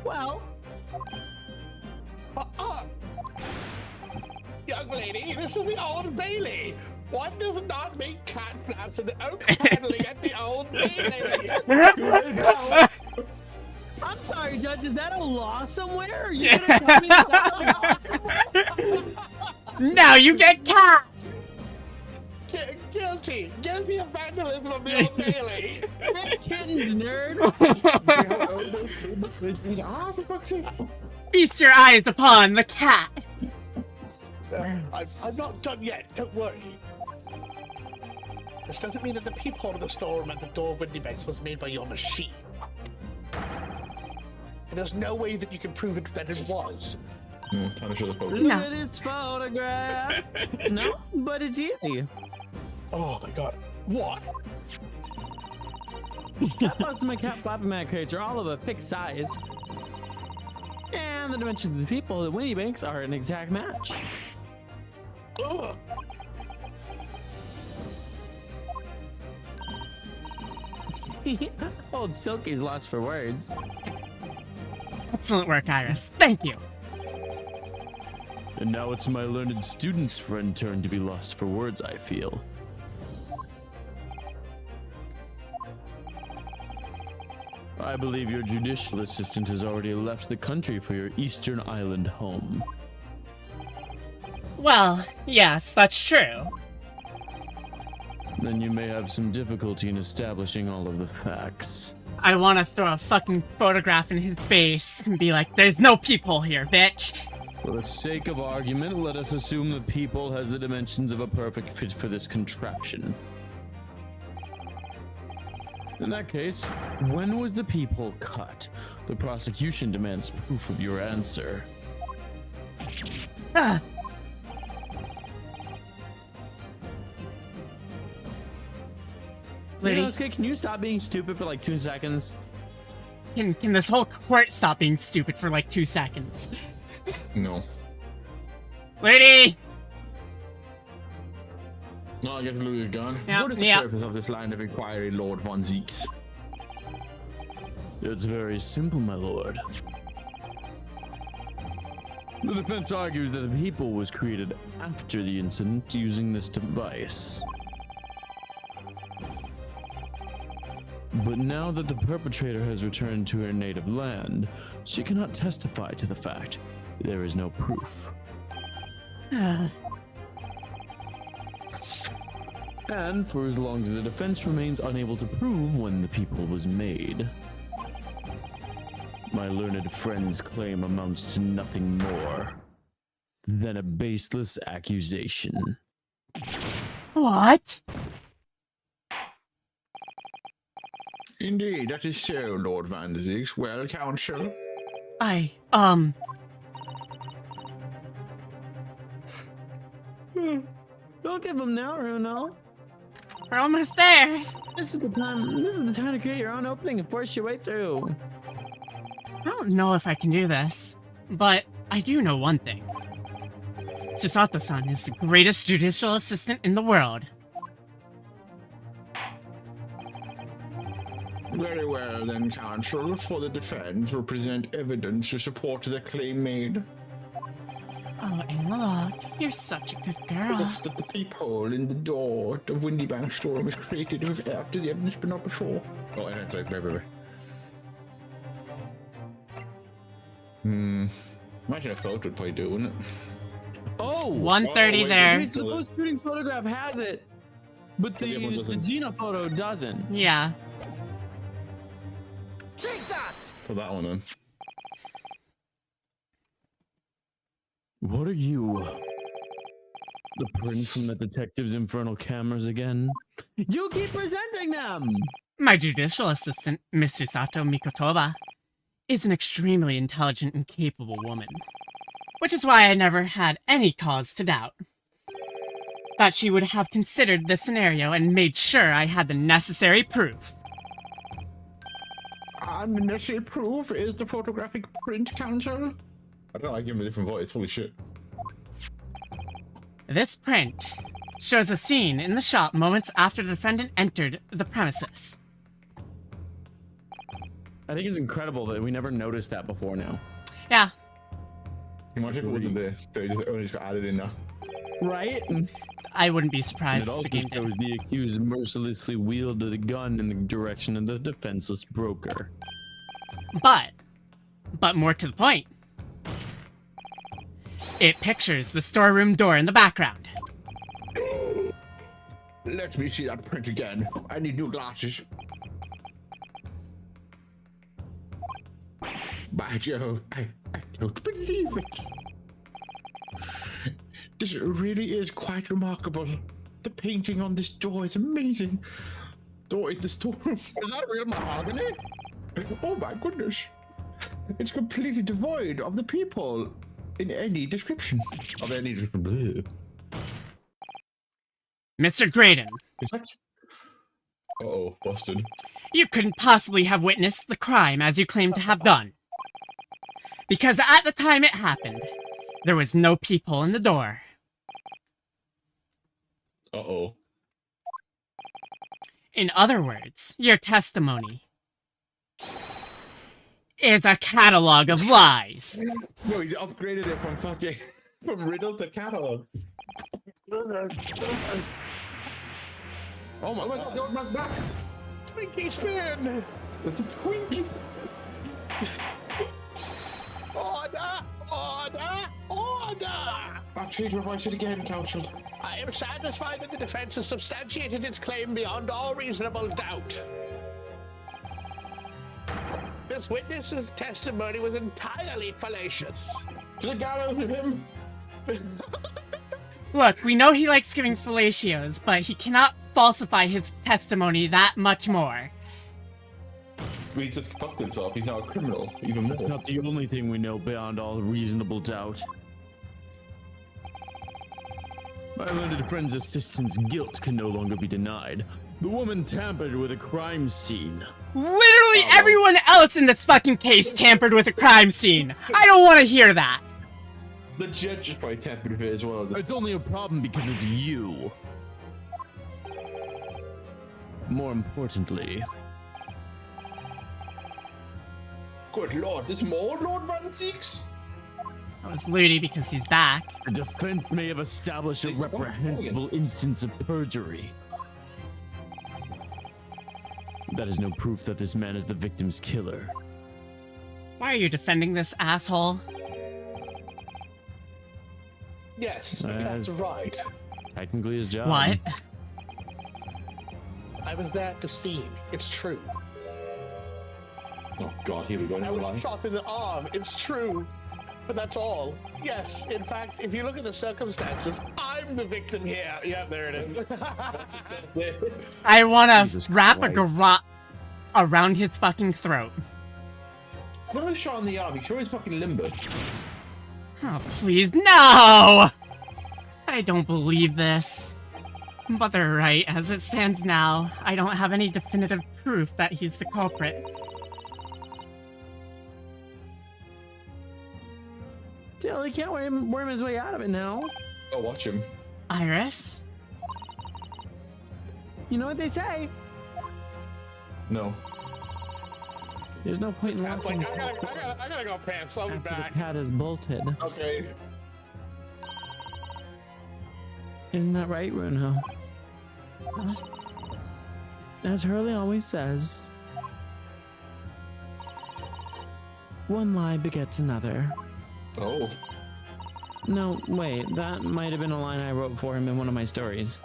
Well, Young lady, this is the Old Bailey. One does not make cat flaps in the oak paneling at the Old Bailey. I'm sorry, Judge. Is that a law somewhere? Are you gonna tell me that's a law somewhere? Now you get cat! Guilty of vandalism of the Old Bailey. Kittens, nerd. Feast your eyes upon the cat! I'm not done yet, don't worry. This doesn't mean that the peephole of the storeroom at the door of Windy Banks was made by your machine. And there's no way that you can prove it that it was. Time to show the photo. Look at its photograph. No, but it's easy. Oh my god. What? Cat Boss and my cat flopping mat crates are all of a fixed size. And the dimensions of the people at Winnie Banks are an exact match. Ugh. Old Silky's lost for words. Excellent work, Iris. Thank you. And now it's my learned student's friend turn to be lost for words, I feel. I believe your judicial assistant has already left the country for your Eastern Island home. Well, yes, that's true. Then you may have some difficulty in establishing all of the facts. I want to throw a fucking photograph in his face and be like, there's no peephole here, bitch! For the sake of argument, let us assume the peephole has the dimensions of a perfect fit for this contraption. In that case, when was the peephole cut? The prosecution demands proof of your answer. Ah. Lady, Inosuke, can you stop being stupid for like 2 seconds? can this whole court stop being stupid for like 2 seconds? No. Lady! No, I guess Louis is gone. Yep, What is the yep. purpose of this line of inquiry, Lord Von Zeeks? It's very simple, my lord. The defense argues that the peephole was created after the incident using this device. But now that the perpetrator has returned to her native land, she cannot testify to the fact. There is no proof. And for as long as the defense remains unable to prove when the peephole was made, my learned friend's claim amounts to nothing more than a baseless accusation. What? Indeed, that is so, Lord Van der Zeeks. Well, counsel. Don't give him now, Runo. We're almost there. This is the time. This is the time to create your own opening and force your way through. I don't know if I can do this, but I do know one thing. Susato-san is the greatest judicial assistant in the world. Very well, then, counsel. For the defense, will present evidence to support the claim made. Oh, Analog, you're such a good girl. That the peephole in the door of Windy Bank storeroom was created after the evidence, but not before. Oh, and sorry, wait. Imagine a photo would probably do, wouldn't it? Oh, 1:30 wait, there. okay, so the shooting photograph has it, but the other one the doesn't. Gina photo doesn't. Yeah. Take that! So that one then. What are you? The print from the detective's infernal cameras again? You keep presenting them. My judicial assistant, Miss Susato Mikotoba, is an extremely intelligent and capable woman. Which is why I never had any cause to doubt that she would have considered this scenario and made sure I had the necessary proof. And the necessary proof is the photographic print, counsel. I don't like giving a different voice. Holy shit. This print shows a scene in the shop moments after the defendant entered the premises. I think it's incredible that we never noticed that before now. Yeah. Imagine if it wasn't there. They just only just got added in now. Right? I wouldn't be And surprised it if also the game did. shows the accused mercilessly wielded a gun in the direction of the defenseless broker. But more to the point, it pictures the storeroom door in the background. Let me see that print again. I need new glasses. By Jove, I don't believe it. This really is quite remarkable. The painting on this door is amazing. Door in the storeroom. Is that real mahogany? Oh my goodness. It's completely devoid of the people in any description. Of any description. Mr. Graydon, Is that? Uh-oh, busted. you couldn't possibly have witnessed the crime as you claim to have done. Because at the time it happened, there was no people in the door. Uh-oh. In other words, your testimony is a catalog of lies. No, he's upgraded it from fucking from riddle to catalog. Oh my god, the old man's back! Twinkie spin! The Twinkies! Order! Order! Order! I've changed my voice again, Counsel. I am satisfied that the defense has substantiated its claim beyond all reasonable doubt. This witness's testimony was entirely fallacious. To the gallows with him! Look, we know he likes giving fellatios, but he cannot falsify his testimony that much more. He's just fucked himself. He's now a criminal, even more. It's not the only thing we know beyond all reasonable doubt. My learned friend's assistant's guilt can no longer be denied. The woman tampered with a crime scene. Literally everyone else in this fucking case tampered with a crime scene. I don't want to hear that. The judge is probably tampered with it as well. It's only a problem because it's you. More importantly, Good lord, there's more Lord Van Six? That was Ludi because he's back. the defense may have established a reprehensible instance of perjury. That is no proof that this man is the victim's killer. Why are you defending this asshole? Yes, that's right. Technically his job. What? I was there at the scene. It's true. Oh god, here we go. I Now was lying. shot in the arm. It's true. But that's all. Yes, in fact, if you look at the circumstances, I'm the victim here. Yeah, there it is. I want Jesus to wrap a Christ. garrote around his fucking throat. What was shot in the arm? He sure is fucking limber. Oh, please, no! I don't believe this. But they're right. As it stands now, I don't have any definitive proof that he's the culprit. Still, he can't worm his way out of it now. Oh, watch him. Iris? You know what they say? No. There's no point in It's like, launching I gotta go pants. I'll be after back. the cat is bolted. Okay. Isn't that right, Runho? As Hurley always says, one lie begets another. Oh. No, wait, that might have been a line I wrote for him in one of my stories.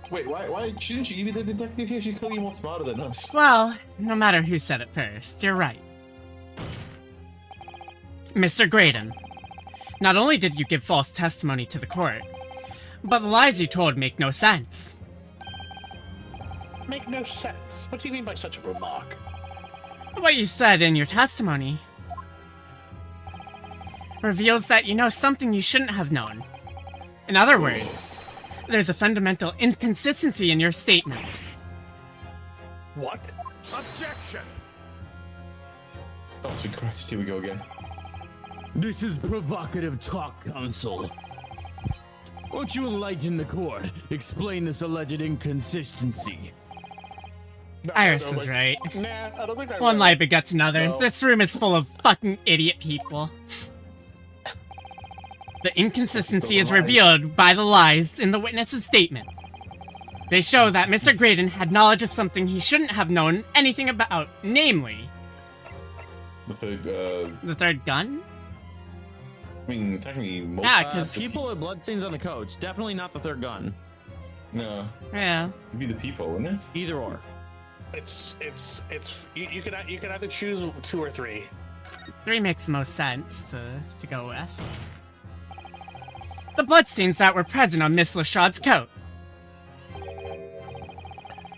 Wait, why shouldn't she be the detective here? She's clearly more smarter than us. Well, no matter who said it first, you're right. Mr. Graydon, not only did you give false testimony to the court, but the lies you told make no sense. Make no sense. What do you mean by such a remark? What you said in your testimony reveals that you know something you shouldn't have known. In other words, there's a fundamental inconsistency in your statements. What? Objection! Oh, sweet Christ, here we go again. This is provocative talk, counsel. Won't you enlighten the court? Explain this alleged inconsistency. No, Iris no, is like, right. Nah, I don't think I One will. lie begets another. No. This room is full of fucking idiot people. The inconsistency is revealed by the lies in the witnesses' statements. They show that Mr. Graydon had knowledge of something he shouldn't have known anything about, namely, The third, the third gun? I mean, technically, most Yeah, 'cause- People with bloodstains on the coats. Definitely not the third gun. no, Yeah. it'd be the people, wouldn't it? Either or. It's you can either choose 2 or 3. 3 makes the most sense to go with. The bloodstains that were present on Miss Lashad's coat.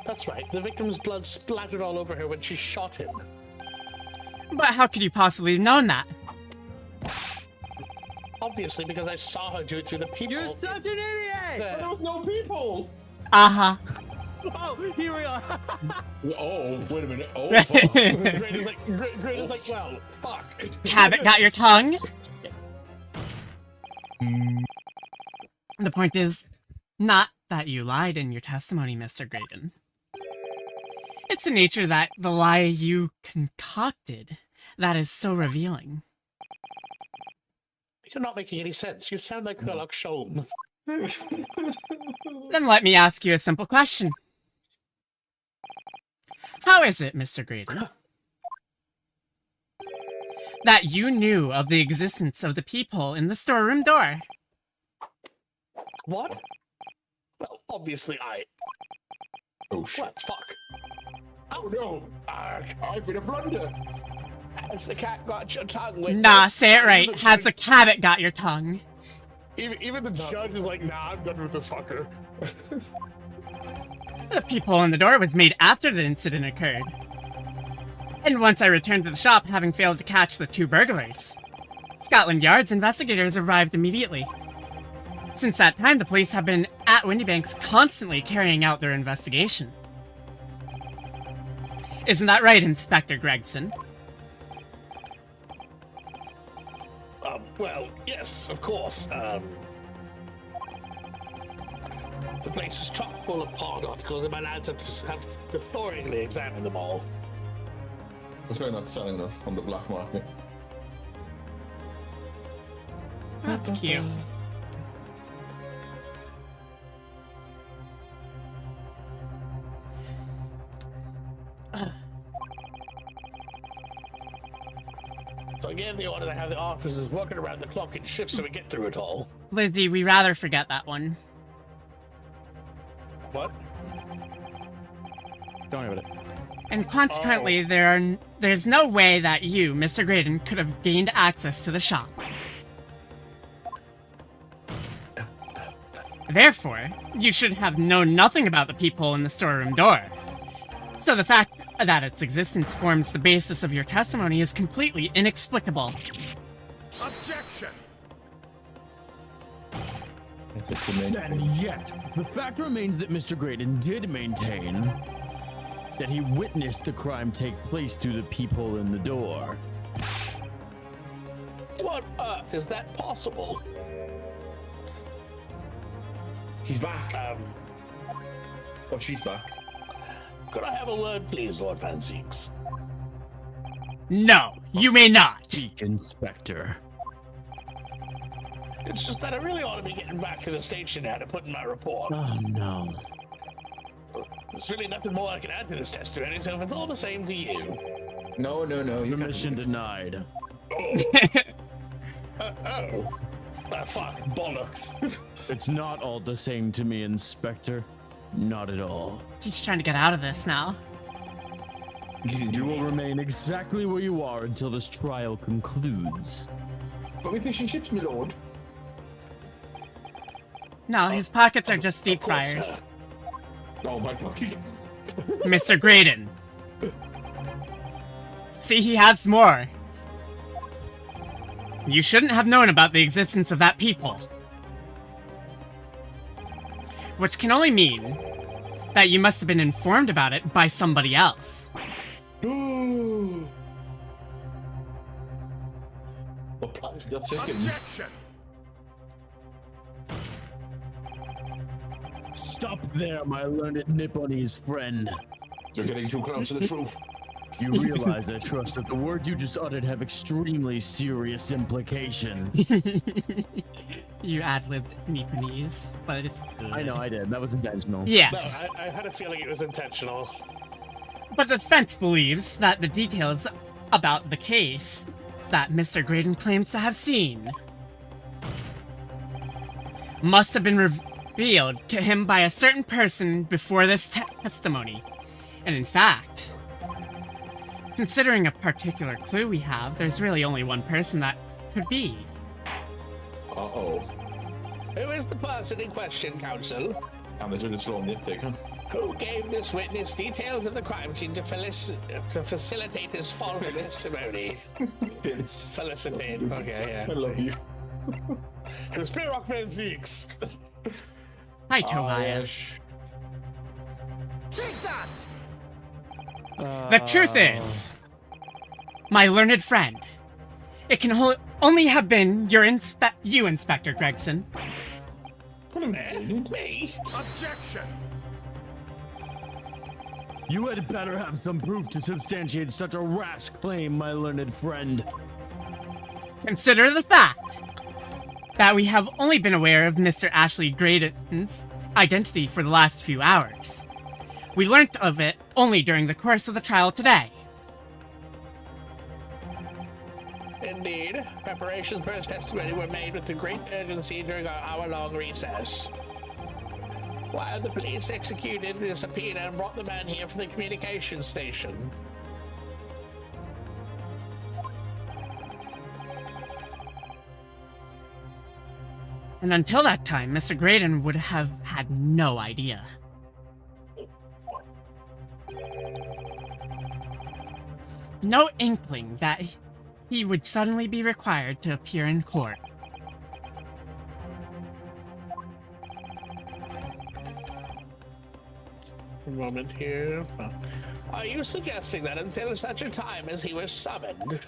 That's right. The victim's blood splattered all over her when she shot him. But how could you possibly have known that? Obviously, because I saw her do it through the people. You're such an idiot! There was no people. Uh-huh. Oh, here we are. Oh, wait a minute. Oh, fuck. Graydon's like, well, fuck. Cabbit got your tongue? The point is, not that you lied in your testimony, Mr. Graydon. It's the nature that the lie you concocted that is so revealing. You're not making any sense. You sound like Sherlock Holmes. Then let me ask you a simple question. How is it, Mr. Graydon, that you knew of the existence of the peephole in the storeroom door? What? Well, obviously Oh shit. What? Fuck. Oh no. I've been a blunder. Has the cat got your tongue? With Nah, this? say it right. Has the Cabbit got your tongue? Even the judge is like, nah, I'm done with this fucker. The peephole in the door was made after the incident occurred. And once I returned to the shop, having failed to catch the 2 burglars. Scotland Yard's investigators arrived immediately. Since that time, the police have been at Windybanks constantly carrying out their investigation. Isn't that right, Inspector Gregson? Well, yes, of course. The place is chock full of pawn articles, and my lads have to thoroughly examine them all. We're trying not selling them on the black market. That's cute. So I gave the order to have the officers working around the clock in shifts so we get through it all. Lizzie, we rather forget that one. What? Don't worry about it. And consequently, there's no way that you, Mr. Graydon, could have gained access to the shop. Therefore, you should have known nothing about the peephole in the storeroom door. So the fact that its existence forms the basis of your testimony is completely inexplicable. Objection! And yet, the fact remains that Mr. Graydon did maintain that he witnessed the crime take place through the peephole in the door. What is that possible? He's back. Oh, she's back. Could I have a word, please, Lord Van Zeeks? No, you may not. Speak, Inspector. It's just that I really ought to be getting back to the station now to put in my report. Oh no. There's really nothing more I can add to this testimony, so if it's all the same to you. No. Permission denied. Fuck. Bollocks. It's not all the same to me, Inspector. Not at all. He's trying to get out of this now. You will remain exactly where you are until this trial concludes. But we're fishing ships, my lord. No, his pockets are just deep Of course, fryers. Oh my god. Mr. Graydon. See, he has more. You shouldn't have known about the existence of that peephole. Which can only mean that you must have been informed about it by somebody else. Objection! Stop there, my learned Nipponese friend. You're getting too close to the truth. You realize, I trust, that the words you just uttered have extremely serious implications. You ad-libbed Nipponese, but it's good. I know I did. That was intentional. Yes. No, I had a feeling it was intentional. But the defense believes that the details about the case that Mr. Graydon claims to have seen must have been revealed to him by a certain person before this testimony. And in fact, considering a particular clue we have, there's really only one person that could be. Uh-oh. Who is the person in question, Counsel? And they took a slow nitpick, huh? Who gave this witness details of the crime scene to facilitate his false testimony? Yes. Felicitate. Okay, yeah. I love you. It was Peter Rockman Zeeks. Hi, Tobias. Take that! The truth is, my learned friend, it can only have been you, Inspector Gregson. Me? Objection! You had better have some proof to substantiate such a rash claim, my learned friend. Consider the fact that we have only been aware of Mr. Ashley Graydon's identity for the last few hours. We learnt of it only during the course of the trial today. Indeed. Preparations for his testimony were made with the great urgency during our hour-long recess. While the police executed the subpoena and brought the man here from the communications station. And until that time, Mr. Graydon would have had no idea. No inkling that he would suddenly be required to appear in court. A moment here. Are you suggesting that until such a time as he was summoned?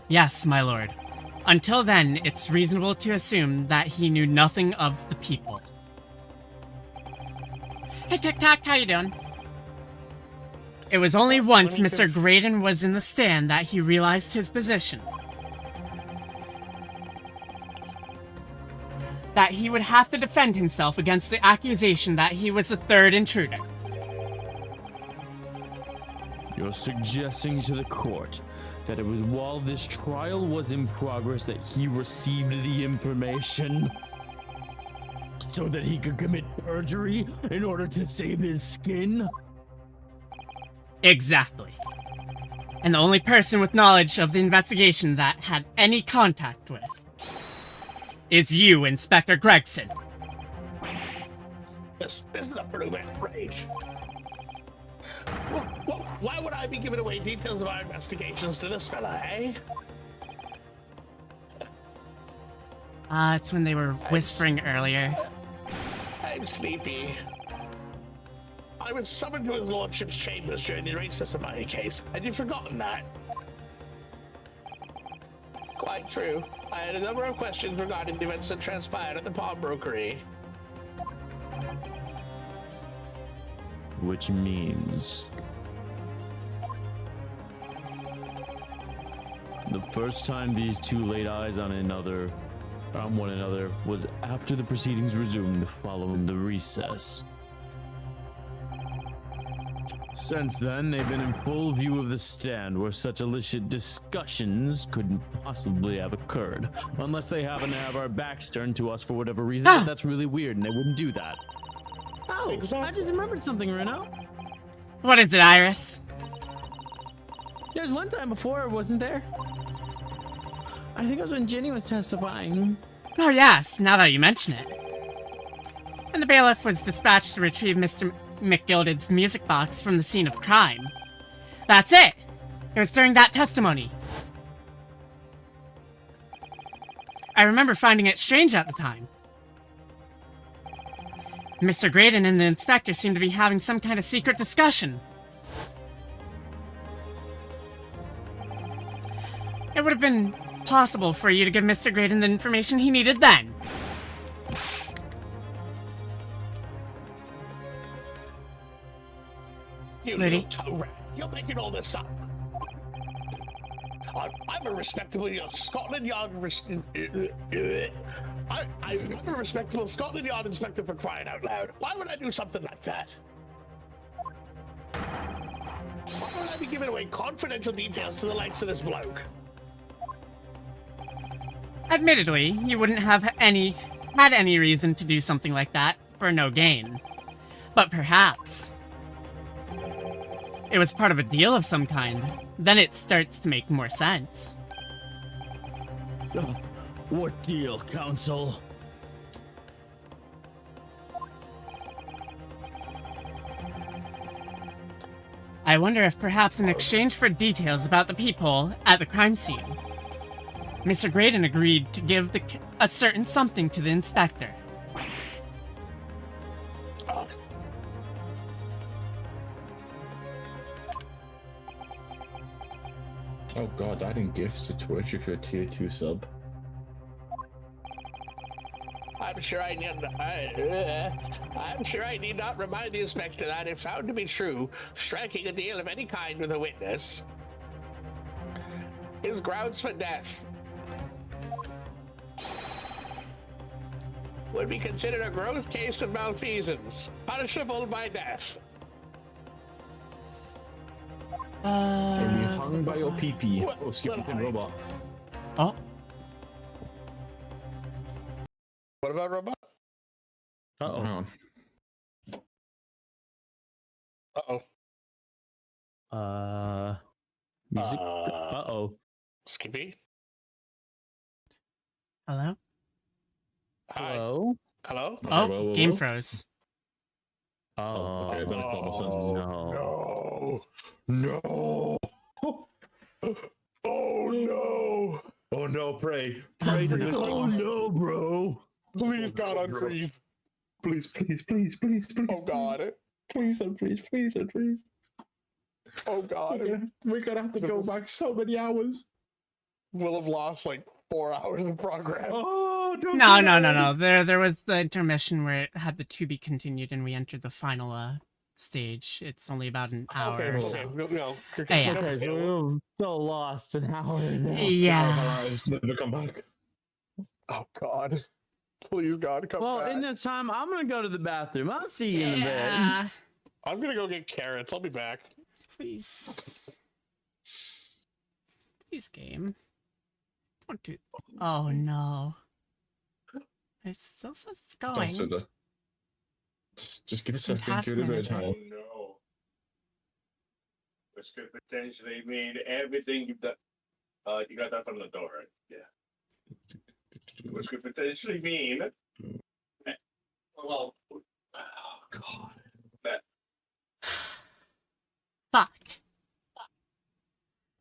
Yes, my lord. Until then, it's reasonable to assume that he knew nothing of the people. Hey, Tic Tac, how you doing? It was only once Mr. Graydon was in the stand that he realized his position. That he would have to defend himself against the accusation that he was the third intruder. You're suggesting to the court that it was while this trial was in progress that he received the information so that he could commit perjury in order to save his skin? Exactly. And the only person with knowledge of the investigation that had any contact with is you, Inspector Gregson. This is a brutal outrage. Why would I be giving away details of our investigations to this fella, eh? It's when they were whispering earlier. I'm sleepy. I was summoned to his lordship's chambers during the racist Hermione case. Had you forgotten that? Quite true. I had a number of questions regarding the events that transpired at the pawnbrokery. Which means the first time these two laid eyes on one another was after the proceedings resumed following the recess. Since then, they've been in full view of the stand where such illicit discussions couldn't possibly have occurred. Unless they happen to have our backs turned to us for whatever reason, but that's really weird and they wouldn't do that. Oh, I just remembered something, Reno. What is it, Iris? There's one time before, wasn't there? I think it was when Ginny was testifying. Oh yes, now that you mention it. And the bailiff was dispatched to retrieve Mr. McGilded's music box from the scene of crime. That's it! It was during that testimony. I remember finding it strange at the time. Mr. Graydon and the inspector seemed to be having some kind of secret discussion. It would have been possible for you to give Mr. Graydon the information he needed then. You Liddy? little toe rat. You're making all this up. I'm a respectable Scotland Yard. I'm a respectable Scotland Yard inspector, for crying out loud. Why would I do something like that? Why would I be giving away confidential details to the likes of this bloke? Admittedly, you wouldn't have had any reason to do something like that for no gain. But perhaps it was part of a deal of some kind. Then it starts to make more sense. What deal, Council? I wonder if perhaps in exchange for details about the people at the crime scene, Mr. Graydon agreed to give a certain something to the inspector. Oh god, adding gifts to Twitch if you're a tier 2 sub. I'm sure I need not remind the inspector that, if found to be true, striking a deal of any kind with a witness is grounds for death. Would be considered a gross case of malfeasance, punishable by death. And you hung by your pee-pee. What? Oh, skipping robot. Oh, What about robot? Uh-oh. Hang on. Uh-oh. Music. Uh-oh. Skippy? hello? Hi. Hello? Hello? Oh, whoa, game whoa. froze. Oh, okay, then it's not my sense. no. No. Oh no. Oh no, pray. Pray to the Oh no, bro. Please, God, unfreeze. Please, please, please, please, please. Oh, God. Please, unfreeze, please, unfreeze. Oh, God. We're gonna have to go back so many hours. We'll have lost like 4 hours of progress. Oh, don't No, do no, that. no, no. There was the intermission where it had the to be continued and we entered the final stage. It's only about an hour Okay, or okay. so. No, Yeah. Okay, so we're still lost an hour now. Yeah. It's never come back. Oh, God. Please, God, come Well, back. in this time, I'm gonna go to the bathroom. I'll see you in a bit. Yeah. I'm gonna go get carrots. I'll be back. Please. Please, game. Don't do. Oh no. It still says it's going. So just give a second, Task give it a bit of manager. time. No. This could potentially mean everything you've done. You got that from the door, right? Yeah. Which could potentially mean. Well. Oh, God. That. Fuck.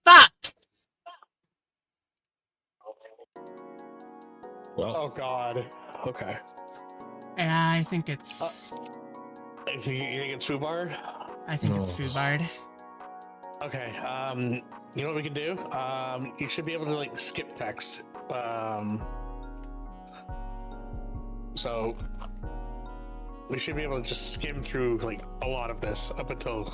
Fuck. Well, Oh, God. Okay. Yeah, I think it's. You think it's foobarred? I think it's No. foobarred. Okay. You know what we can do? You should be able to like skip text. So we should be able to just skim through like a lot of this up until.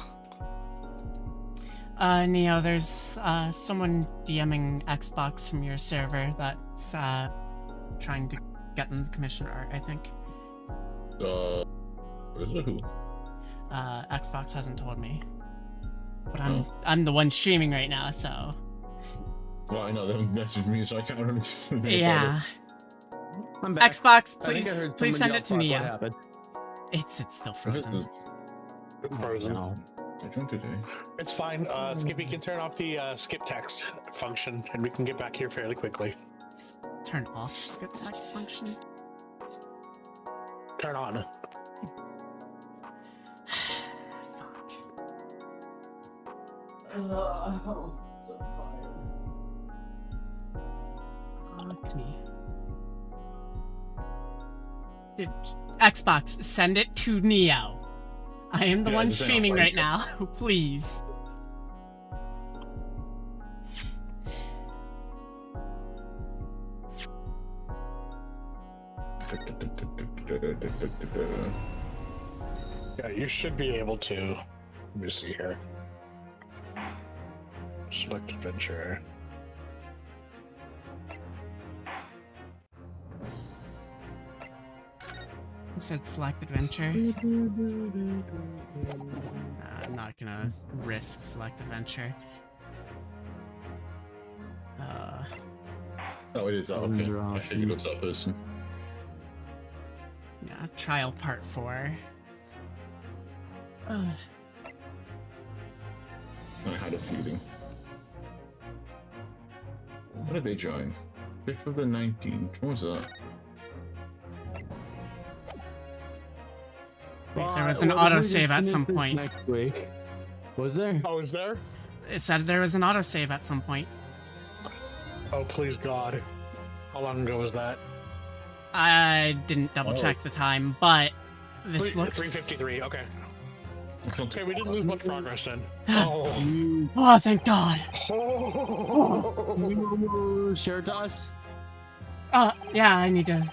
Neo, there's someone DMing Xbox from your server that's trying to get them the commissioner art, I think. is it who? Xbox hasn't told me. But I'm the one streaming right now, so Well, I know they haven't messaged me, so I can't really. yeah. I'm back. Xbox, I think I heard please send somebody it to else Neo. talk what happened. It's still If it's frozen. Frozen. No. I drunk today. It's fine. Skippy can turn off the skip text function, and we can get back here fairly quickly. Turn off the skip text function. Turn on. Fuck. Fuck me. Dude, Xbox, send it to Neo. I am the Yeah, one just hang on, streaming sorry. right now. Please. Yeah, you should be able to. Let me see here. Select adventure. You said select adventure. I'm not gonna risk select adventure. Oh, it is that. Okay. I figured it was that person. Yeah, trial part 4. I had a feeling. What did they join? 5th of the 19th. What was that? Wait, there was an autosave at some point. Next week. Was there? Oh, is there? It said there was an autosave at some point. Oh, please God. How long ago was that? I didn't double check the time, but this looks... 353, okay. It's not Okay, we didn't lose much progress then. Oh. Oh, thank God. Share it to us. Yeah, I need to...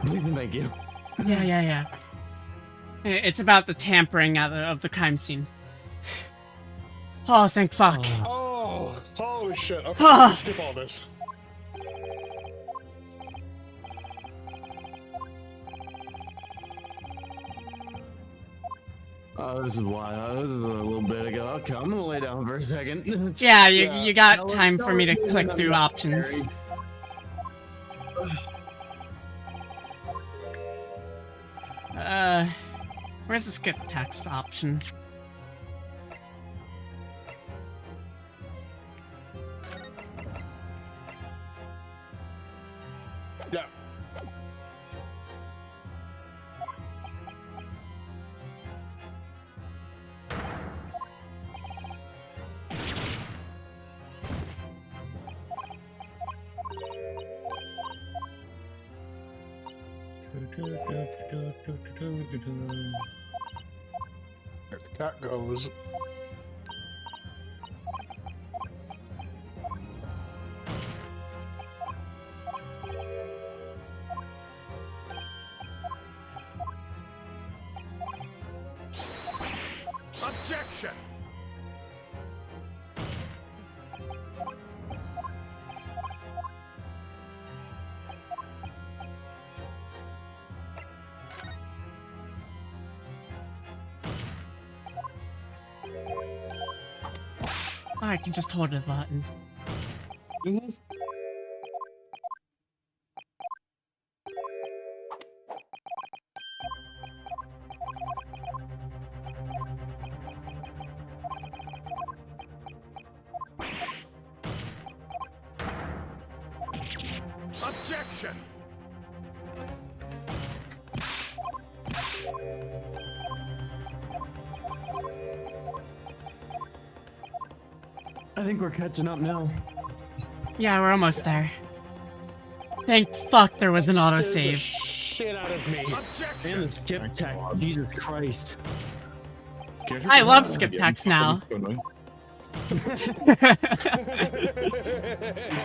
Please and thank you. Yeah. It's about the tampering of the crime scene. Oh, thank fuck. Oh, holy shit. Okay, Ah. let's skip all this. Oh, this is wild. This is a little bit ago. Okay, I'm gonna lay down for a second. Yeah, you got time for me to click through options. Where's the skip text option? Yeah. There the cat goes. Objection! Oh, I can just hold the button. Mm-hmm. Objection! I think we're catching up now. Yeah, we're almost there. Thank fuck there was an Scared the autosave. shit out of me. Objection! And the skip text. Jesus Christ. I love skip text now.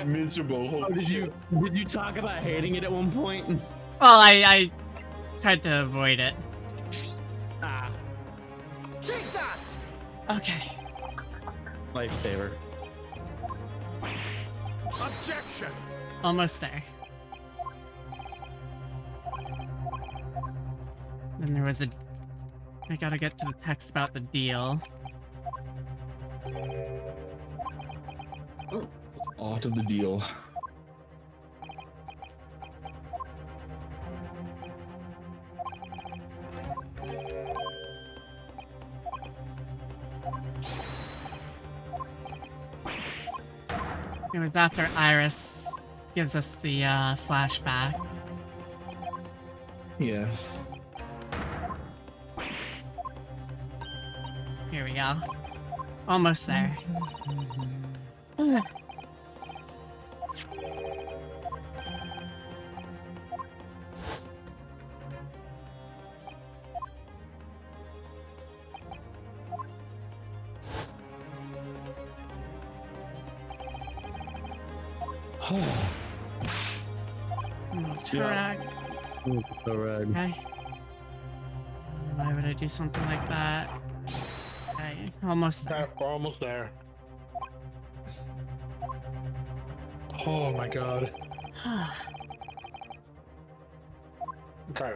Miserable. Oh, did you talk about hating it at one point? Well, I tried to avoid it. Ah, Take that! Okay. lifesaver. Objection! Almost there. Then there was I gotta get to the text about the deal. Art of the deal. It was after Iris gives us the flashback. Yeah. Here we go. Almost there. Correct. Correct. Okay. Why would I do something like that? Almost there. We're almost there. Oh my god. Okay.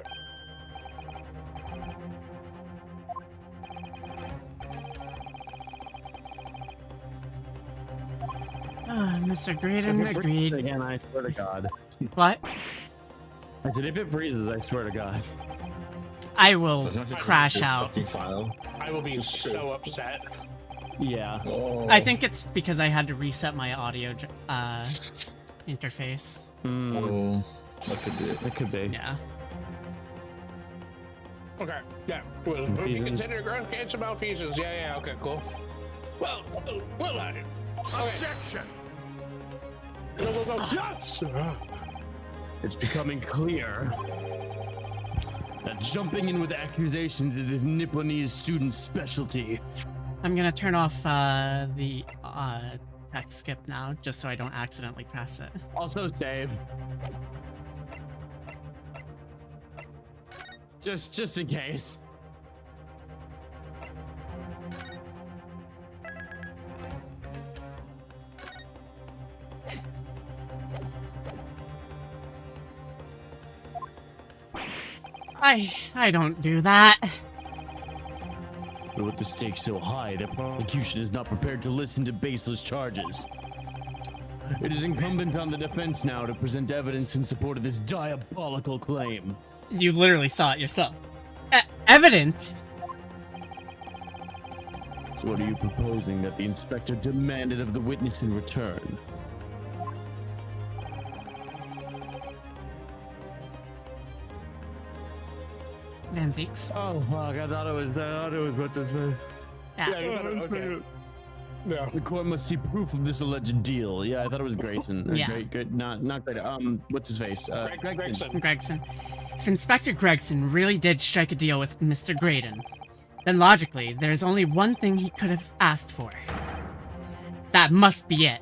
Mr. Graydon agreed. Again, I swear to God. What? I said, if it freezes, I swear to God. I will There's nothing crash this out. fucking file. I will be so upset. Yeah. Oh. I think it's because I had to reset my audio interface. Mm, Oh, that could be it. it could be. Yeah. Okay, yeah. We'll Malfeasance. consider growth gains and malfeasance. Yeah, okay, cool. Well, okay. Objection! Go. Yes! It's becoming clear that jumping in with accusations is this Nipponese student's specialty. I'm gonna turn off the text skip now, just so I don't accidentally press it. Also save. Just in case. I don't do that. But with the stakes so high, the prosecution is not prepared to listen to baseless charges. It is incumbent on the defense now to present evidence in support of this diabolical claim. You literally saw it yourself. Evidence? So what are you proposing that the inspector demanded of the witness in return? Van Zeeks. Oh fuck! I thought it was what this was. Yeah. Okay. Yeah. The court must see proof of this alleged deal. Yeah, I thought it was Grayson. Yeah. Great. Not great. What's his face? Gregson. Gregson. If Inspector Gregson really did strike a deal with Mr. Graydon, then logically, there's only one thing he could have asked for. That must be it.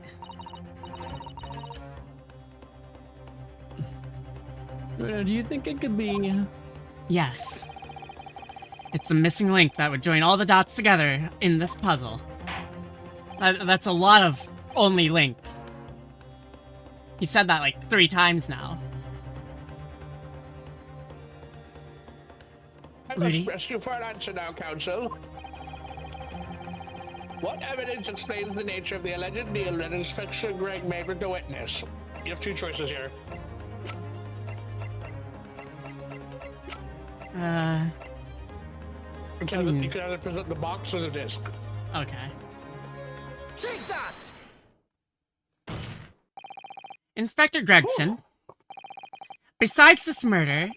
Do you think it could be? Yes. It's the missing link that would join all the dots together in this puzzle. That's a lot of only link. He said that like 3 times now. I Rudy? must press you for an answer now, counsel. What evidence explains the nature of the alleged deal that Inspector Greg made with the witness? You have 2 choices here. You can either present the box or the disc. Okay. Take that! Inspector Gregson, besides this murder,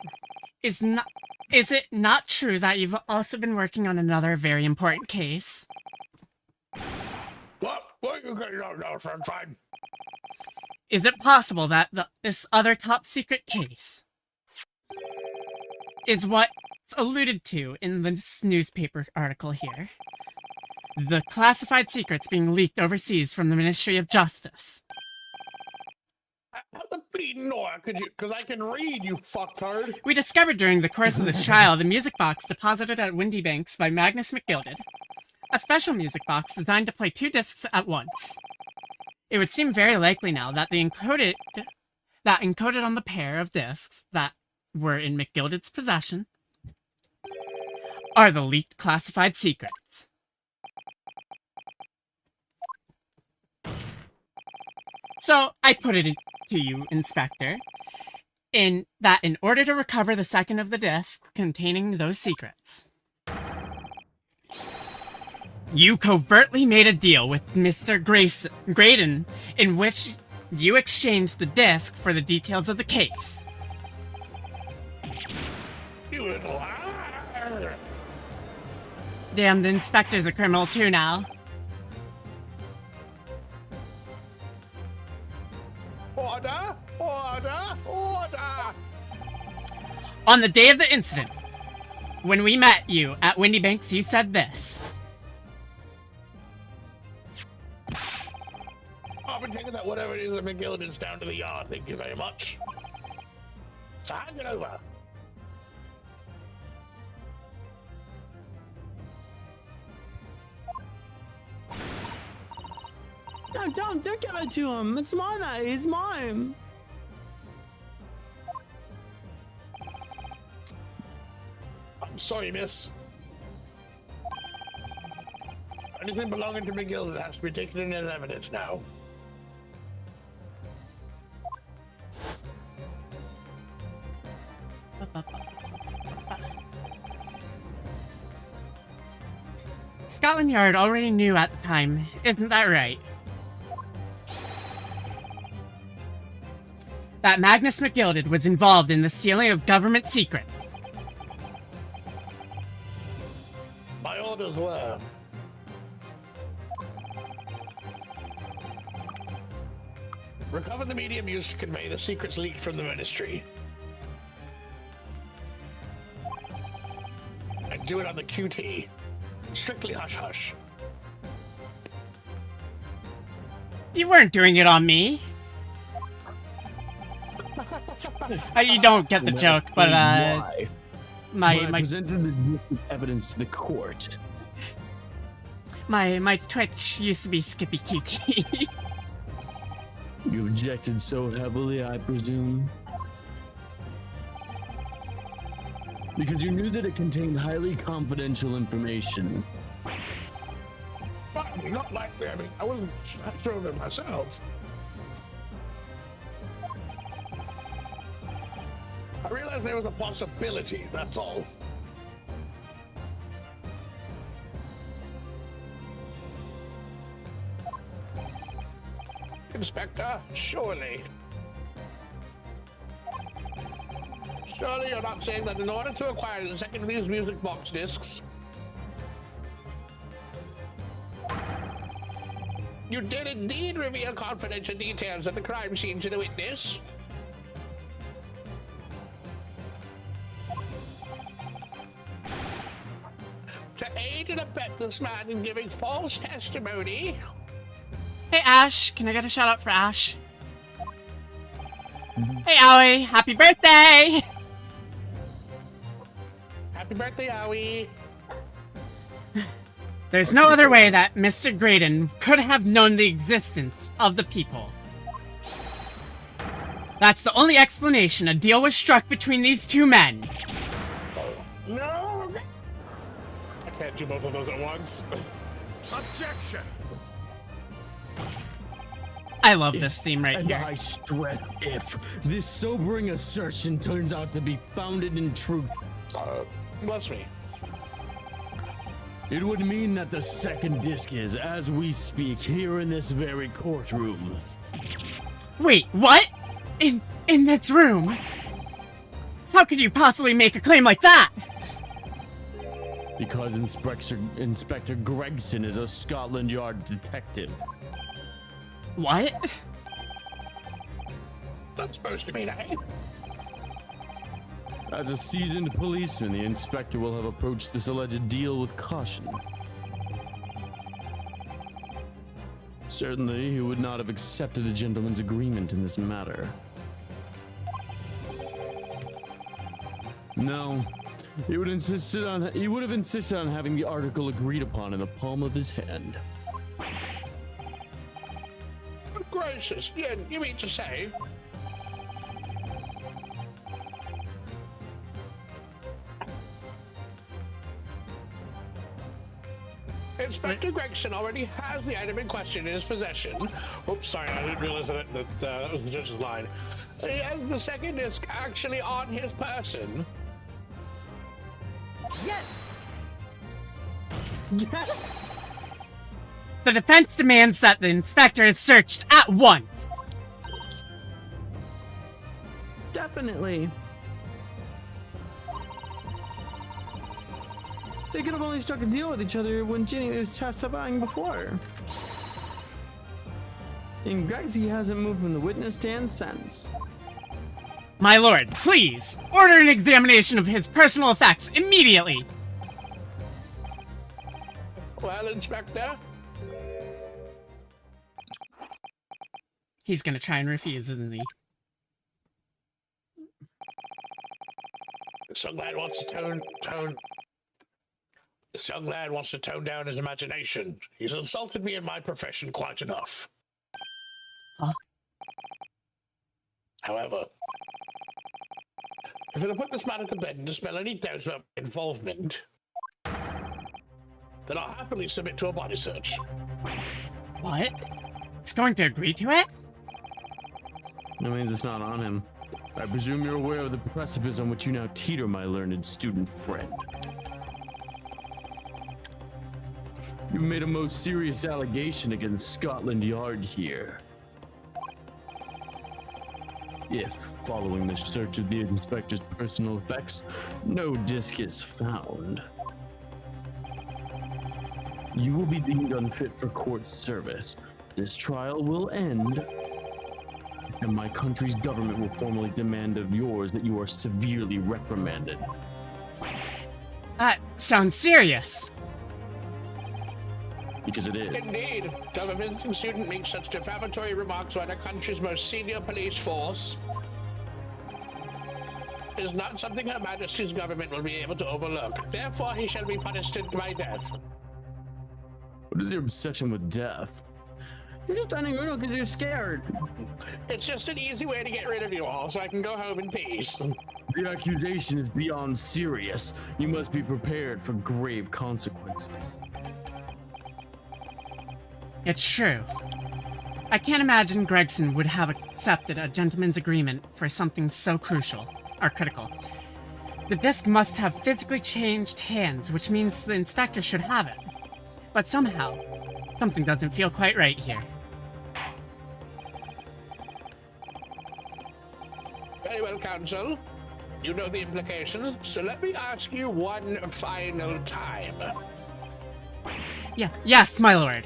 is it not true that you've also been working on another very important case? What? No, fine. Is it possible that this other top secret case is what's alluded to in this newspaper article here? The classified secrets being leaked overseas from the Ministry of Justice. How the bleeding no, could you? Because I can read, you fucktard. We discovered during the course of this trial the music box deposited at Windy Banks by Magnus McGilded. A special music box designed to play 2 discs at once. It would seem very likely now that encoded on the pair of discs that were in McGilded's possession are the leaked classified secrets. So, I put it to you, Inspector, in order to recover the second of the discs containing those secrets, you covertly made a deal with Mr. Graydon in which you exchanged the disc for the details of the case. You little liar. Damn, the inspector's a criminal too now. Order! Order! Order! On the day of the incident, when we met you at Windy Banks, you said this. I've been taking that whatever it is that McGilligan's down to the yard. Thank you very much. So hand it over. Don't give it to him. It's mine. He's mine. I'm sorry, miss. Anything belonging to McGill has to be taken in as evidence now. Scotland Yard already knew at the time, isn't that right? That Magnus McGilded was involved in the stealing of government secrets. My orders were. Recover the medium used to convey the secrets leaked from the ministry. And do it on the QT. Strictly hush-hush. You weren't doing it on me. You don't get the joke, but my presented the evidence to the court. my Twitch used to be Skippy QT. You objected so heavily, I presume? Because you knew that it contained highly confidential information. But not likely. I mean, I wasn't sure of it myself. I realized there was a possibility, that's all. Inspector, surely you're not saying that in order to acquire the second of these music box discs, you did indeed reveal confidential details of the crime scene to the witness? To aid and abet this man in giving false testimony? Hey Ash, can I get a shout out for Ash? Hey Owie, happy birthday! Happy birthday, Owie! There's no other way that Mr. Graydon could have known the existence of the people. That's the only explanation a deal was struck between these two men. No! I can't do both of those at once. Objection! I love this theme right And here. I stress if this sobering assertion turns out to be founded in truth. Bless me. It would mean that the second disc is, as we speak, here in this very courtroom. Wait, what? In this room? How could you possibly make a claim like that? Because Inspector Gregson is a Scotland Yard detective. What? That's supposed to mean, eh? As a seasoned policeman, the inspector will have approached this alleged deal with caution. Certainly, he would not have accepted a gentleman's agreement in this matter. No, he would have insisted on having the article agreed upon in the palm of his hand. Good gracious, you mean to say? Inspector Gregson already has the item in question in his possession. Oops, sorry, I didn't realize that was the judge's line. He has the second disc actually on his person. Yes! Yes! The defense demands that the inspector is searched at once. Definitely. They could have only struck a deal with each other when Ginny was testifying before. And Gregsy hasn't moved from the witness stand since. My lord, please, order an examination of his personal effects immediately. Well, Inspector, He's gonna try and refuse, isn't he? this young lad wants to tone down his imagination. He's insulted me in my profession quite enough. However, if I put this matter to bed and dispel any doubts about my involvement, then I'll happily submit to a body search. What? It's going to agree to it? That means it's not on him. I presume you're aware of the precipice on which you now teeter, my learned student friend. You made a most serious allegation against Scotland Yard here. If, following the search of the inspector's personal effects, no disc is found, you will be deemed unfit for court service. This trial will end, and my country's government will formally demand of yours that you are severely reprimanded. That sounds serious. Because it is. Indeed, to have a visiting student make such defamatory remarks about our country's most senior police force is not something Her Majesty's government will be able to overlook. Therefore, he shall be punished by death. What is your obsession with death? You're just turning around because you're scared. It's just an easy way to get rid of you all so I can go home in peace. The accusation is beyond serious. You must be prepared for grave consequences. It's true. I can't imagine Gregson would have accepted a gentleman's agreement for something so crucial, or critical. The disc must have physically changed hands, which means the inspector should have it. But somehow, something doesn't feel quite right here. Very well, Counsel. You know the implications, so let me ask you one final time. Yes, my lord.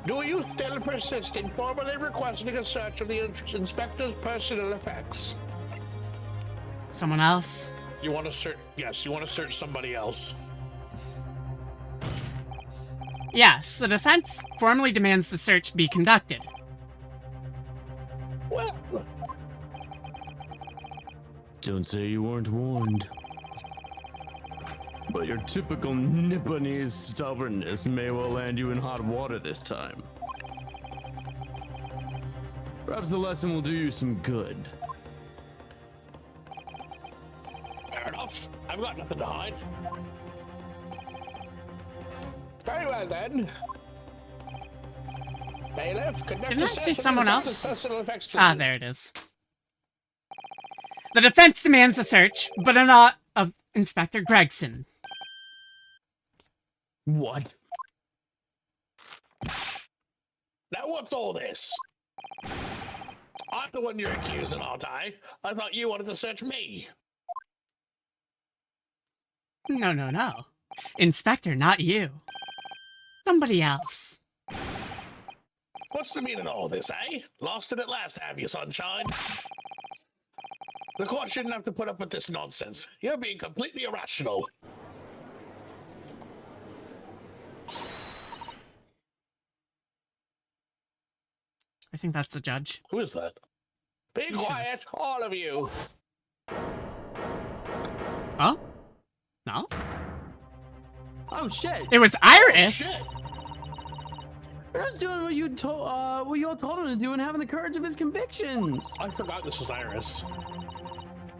Do you still persist in formally requesting a search of the inspector's personal effects? Someone else? You want to search? Yes, you want to search somebody else. Yes, the defense formally demands the search be conducted. Well, Don't say you weren't warned. But your typical Nipponese stubbornness may well land you in hot water this time. Perhaps the lesson will do you some good. fair enough. I've got nothing to hide. Very well then. Bailiff, conduct Didn't a I search see of the someone inspector's else? personal effects, Ah, please. there it is. The defense demands a search, but not of Inspector Gregson. What? Now what's all this? I'm the one you're accusing, aren't I? I thought you wanted to search me. No. Inspector, not you. Somebody else. What's the meaning of all this, eh? Lost it at last, have you, sunshine? The court shouldn't have to put up with this nonsense. You're being completely irrational. I think that's the judge. Who is that? Be He quiet, all of you. Oh? No? Oh shit! It was Iris! Shit. I was doing what you all told him to do and having the courage of his convictions. I forgot this was Iris.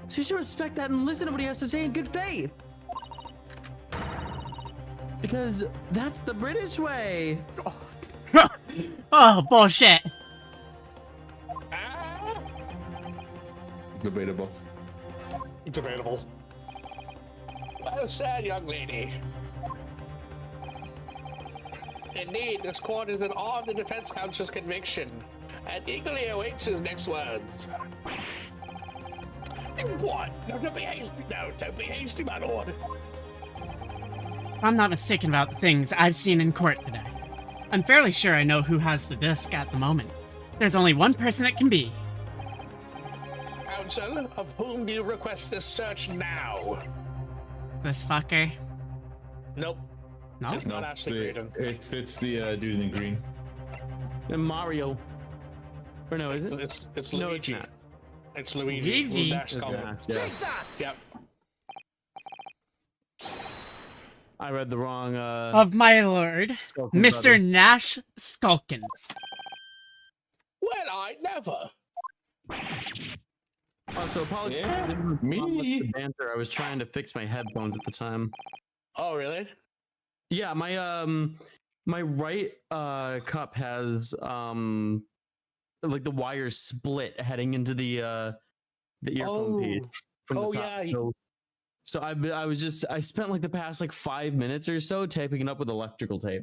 So you should respect that and listen to what he has to say in good faith. Because that's the British way. Oh, bullshit. Ah, Debatable. debatable. Well said, young lady. Indeed, this court is in awe of the defense counsel's conviction and eagerly awaits his next words. What? No, don't be hasty. No, don't be hasty, my lord. If I'm not mistaken about the things I've seen in court today, I'm fairly sure I know who has the disc at the moment. There's only one person it can be. Counsel, of whom do you request this search now? This fucker. Nope. No? Just not Ashley Graydon. It's the dude in the green. And Mario. Or no, is it? It's No, Luigi. it's not. It's Luigi. Luigi. Dash Skullman. Yeah. Yep. I read the wrong. Of my lord, Skulkin Mr. brother. Nash Skulkin. Well, I never. So apologies. Yeah, me. The banter. I was trying to fix my headphones at the time. Oh, really? Yeah, my right cup has like the wires split heading into the earphone piece from the top. yeah. So I spent like the past like 5 minutes or so taping it up with electrical tape.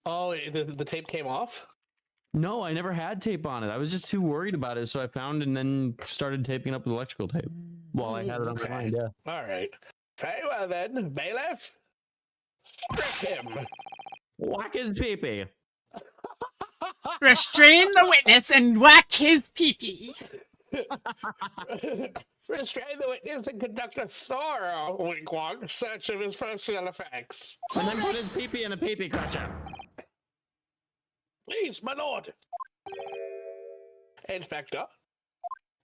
Oh, the tape came off? No, I never had tape on it. I was just too worried about it, so I found and then started taping up with electrical tape while I had it on my mind. Yeah. All right. Very well then, bailiff. Strip him. Whack his pee-pee. Restrain the witness and whack his pee-pee. Restrain the witness and conduct a thorough wink-wonk search of his personal effects. And then put his pee-pee in a pee-pee crusher. Please, my lord. Inspector,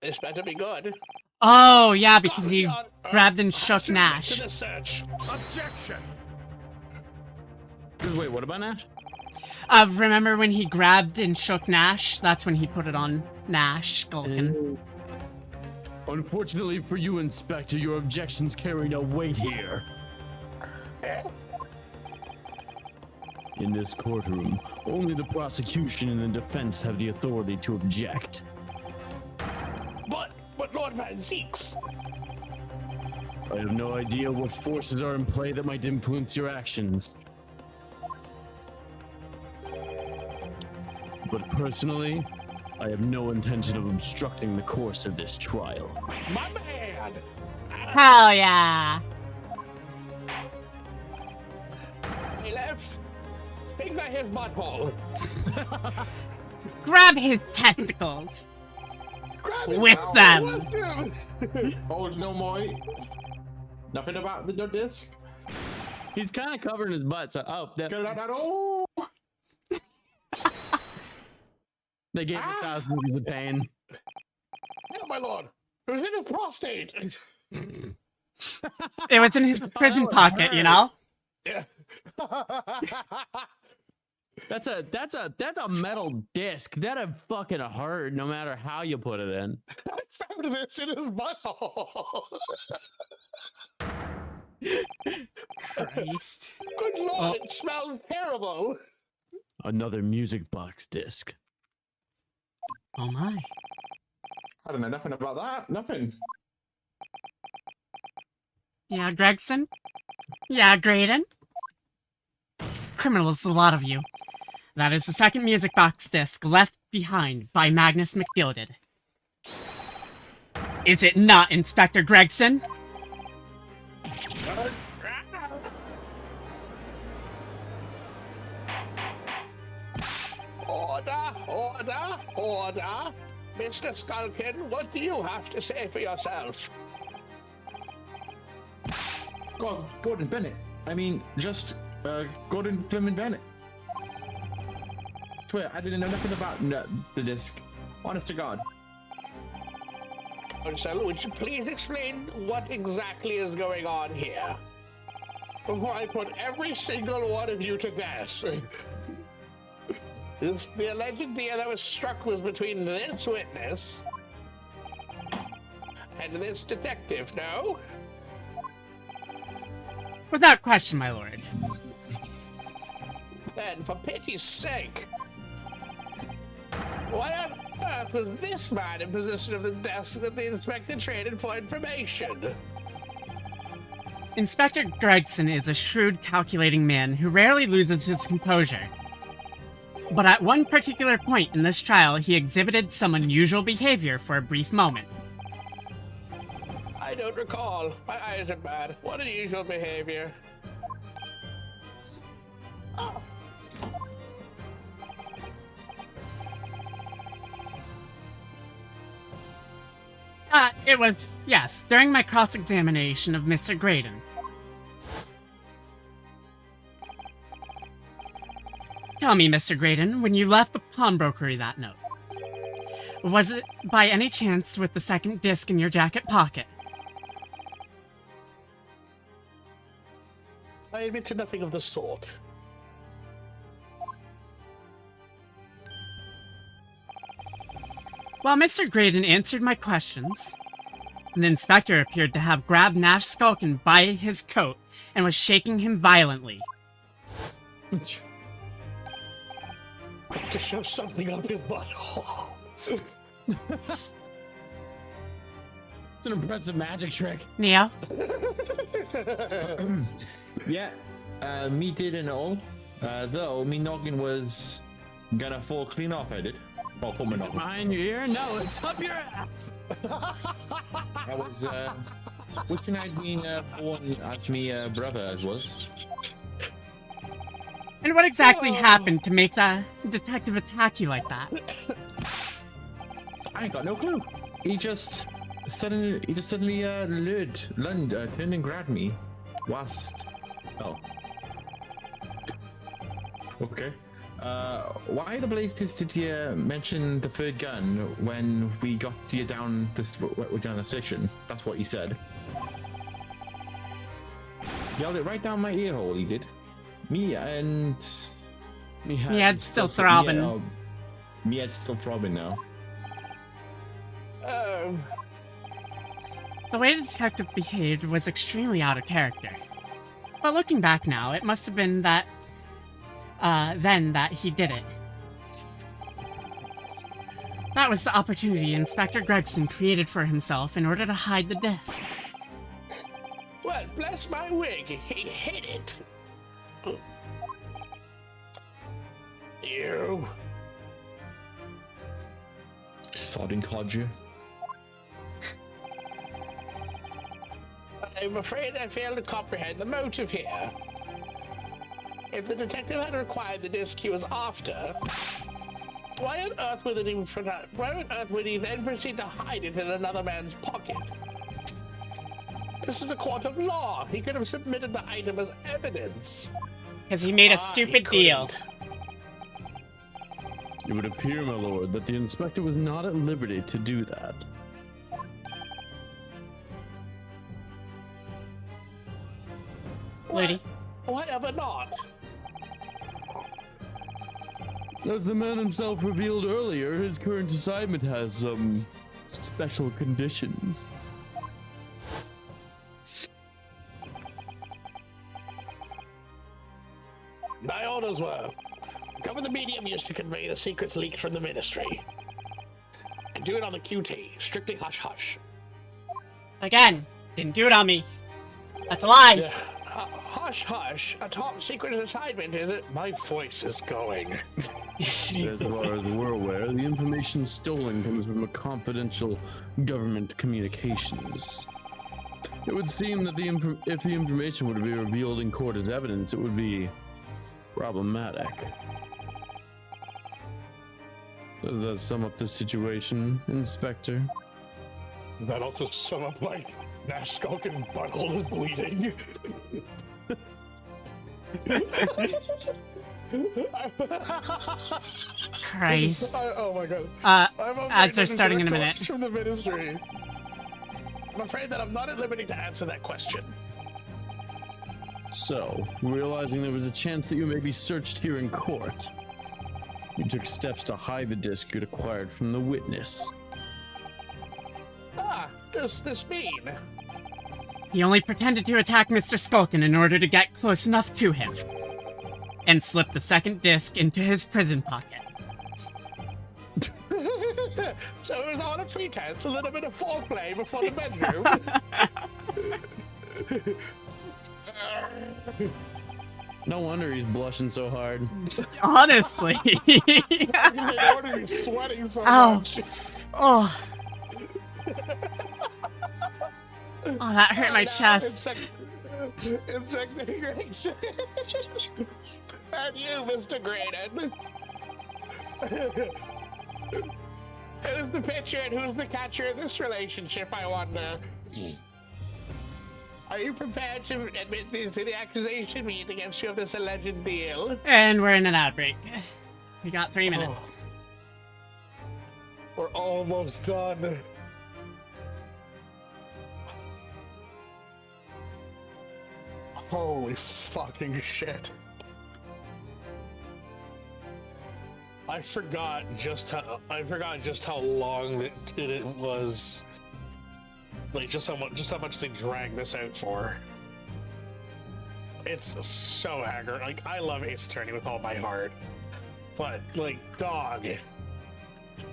this better be good. Oh, yeah, because he Stop, grabbed and shook to Nash. the search. Objection! Wait, what about Nash? Remember when he grabbed and shook Nash? That's when he put it on Nash, Skulkin. Unfortunately for you, Inspector, your objections carry no weight here. In this courtroom, only the prosecution and the defense have the authority to object. But Lord Van Zeeks. I have no idea what forces are in play that might influence your actions. But personally, I have no intention of obstructing the course of this trial. My man. Hell yeah! Bailiff, finger his butthole. Grab his testicles. Grab him With now. them. With him. Oh, no more. Nothing about the disc. He's kind of covering his butt. So, Oh, they gave him thousands of pain. Oh, my lord. It was in his prostate. It was in his prison pocket, you know? Yeah. That's a metal disc. That'd fucking hurt no matter how you put it in. I found this in his butthole. Christ. Good lord, Oh. it smells terrible. Another music box disc. Oh my. I don't know nothing about that. Nothing. Yeah, Gregson? Yeah, Graydon? Criminals, a lot of you. That is the second music box disc left behind by Magnus McGilded. Is it not, Inspector Gregson? Order. Mr. Skulkin, what do you have to say for yourself? God, Gordon Bennett. I mean, just Gordon Fleming Bennett. Swear, I didn't know nothing about the disc. Honest to God. So, would you please explain what exactly is going on here? Before I put every single one of you to death. The alleged deal that was struck was between this witness and this detective, no? Without question, my lord. Then, for pity's sake, why on earth was this man in possession of the desk that the inspector traded for information? Inspector Gregson is a shrewd, calculating man who rarely loses his composure. But at one particular point in this trial, he exhibited some unusual behavior for a brief moment. I don't recall. My eyes are bad. What unusual behavior. Oh. It was, yes, during my cross-examination of Mr. Graydon. Tell me, Mr. Graydon, when you left the pawnbrokery that note, was it by any chance with the second disc in your jacket pocket? I admit to nothing of the sort. While Mr. Graydon answered my questions, the inspector appeared to have grabbed Nash Skulkin by his coat and was shaking him violently. To shove something up his butthole. It's an impressive magic trick. Neo? Yeah, me did and all. Though me noggin was gonna fall clean off, I did. Oh, pull my noggin. Behind your ear? No, it's up your ass. I was wishing I'd been born as me brother as was. And what exactly happened to make that detective attack you like that? I ain't got no clue. He just suddenly turned and grabbed me whilst. Oh. Okay. Why the blazes did you mention the third gun when we got you down down the station? That's what he said. Yelled it right down my ear hole. He did. Me and Me head's still throbbing. Me head's still throbbing now. The way the detective behaved was extremely out of character. But looking back now, it must have been that then that he did it. That was the opportunity Inspector Gregson created for himself in order to hide the disc. Well, bless my wig, he hid it. You. Sodding codger. I'm afraid I fail to comprehend the motive here. If the detective had required the disc he was after, why on earth would he then proceed to hide it in another man's pocket? This is a court of law. He could have submitted the item as evidence. Because he made a stupid deal. It would appear, my lord, that the inspector was not at liberty to do that. Lady. Whatever not. As the man himself revealed earlier, his current assignment has some special conditions. My orders were cover the medium used to convey the secrets leaked from the ministry. And do it on the QT, strictly hush-hush. Again, didn't do it on me. That's a lie. Yeah. Hush-hush, a top secret assignment, is it? My voice is going. As far as we're aware, the information stolen comes from a confidential government communications. It would seem that if the information were to be revealed in court as evidence, it would be problematic. Does that sum up the situation, Inspector? That also sum up like Nash Skulkin butthole is bleeding. Christ. Oh my god. Ads are starting in a minute. From the ministry. I'm afraid that I'm not at liberty to answer that question. So, realizing there was a chance that you may be searched here in court, you took steps to hide the disc you'd acquired from the witness. Does this mean? He only pretended to attack Mr. Skulkin in order to get close enough to him, and slipped the second disc into his prison pocket. So it was on a pretense, a little bit of foreplay before the bedroom. No wonder he's blushing so hard. Honestly. No wonder he's sweating so much. Oh. Oh, that hurt my chest. Inspector Gregson. And you, Mr. Graydon. Who's the pitcher and who's the catcher in this relationship, I wonder? Are you prepared to admit to the accusation made against you of this alleged deal? And we're in an outbreak. We got 3 minutes. We're almost done. Holy fucking shit. I forgot just how long it was. Like just how much they dragged this out for. It's so haggard. Like I love Ace Attorney with all my heart, but like dog,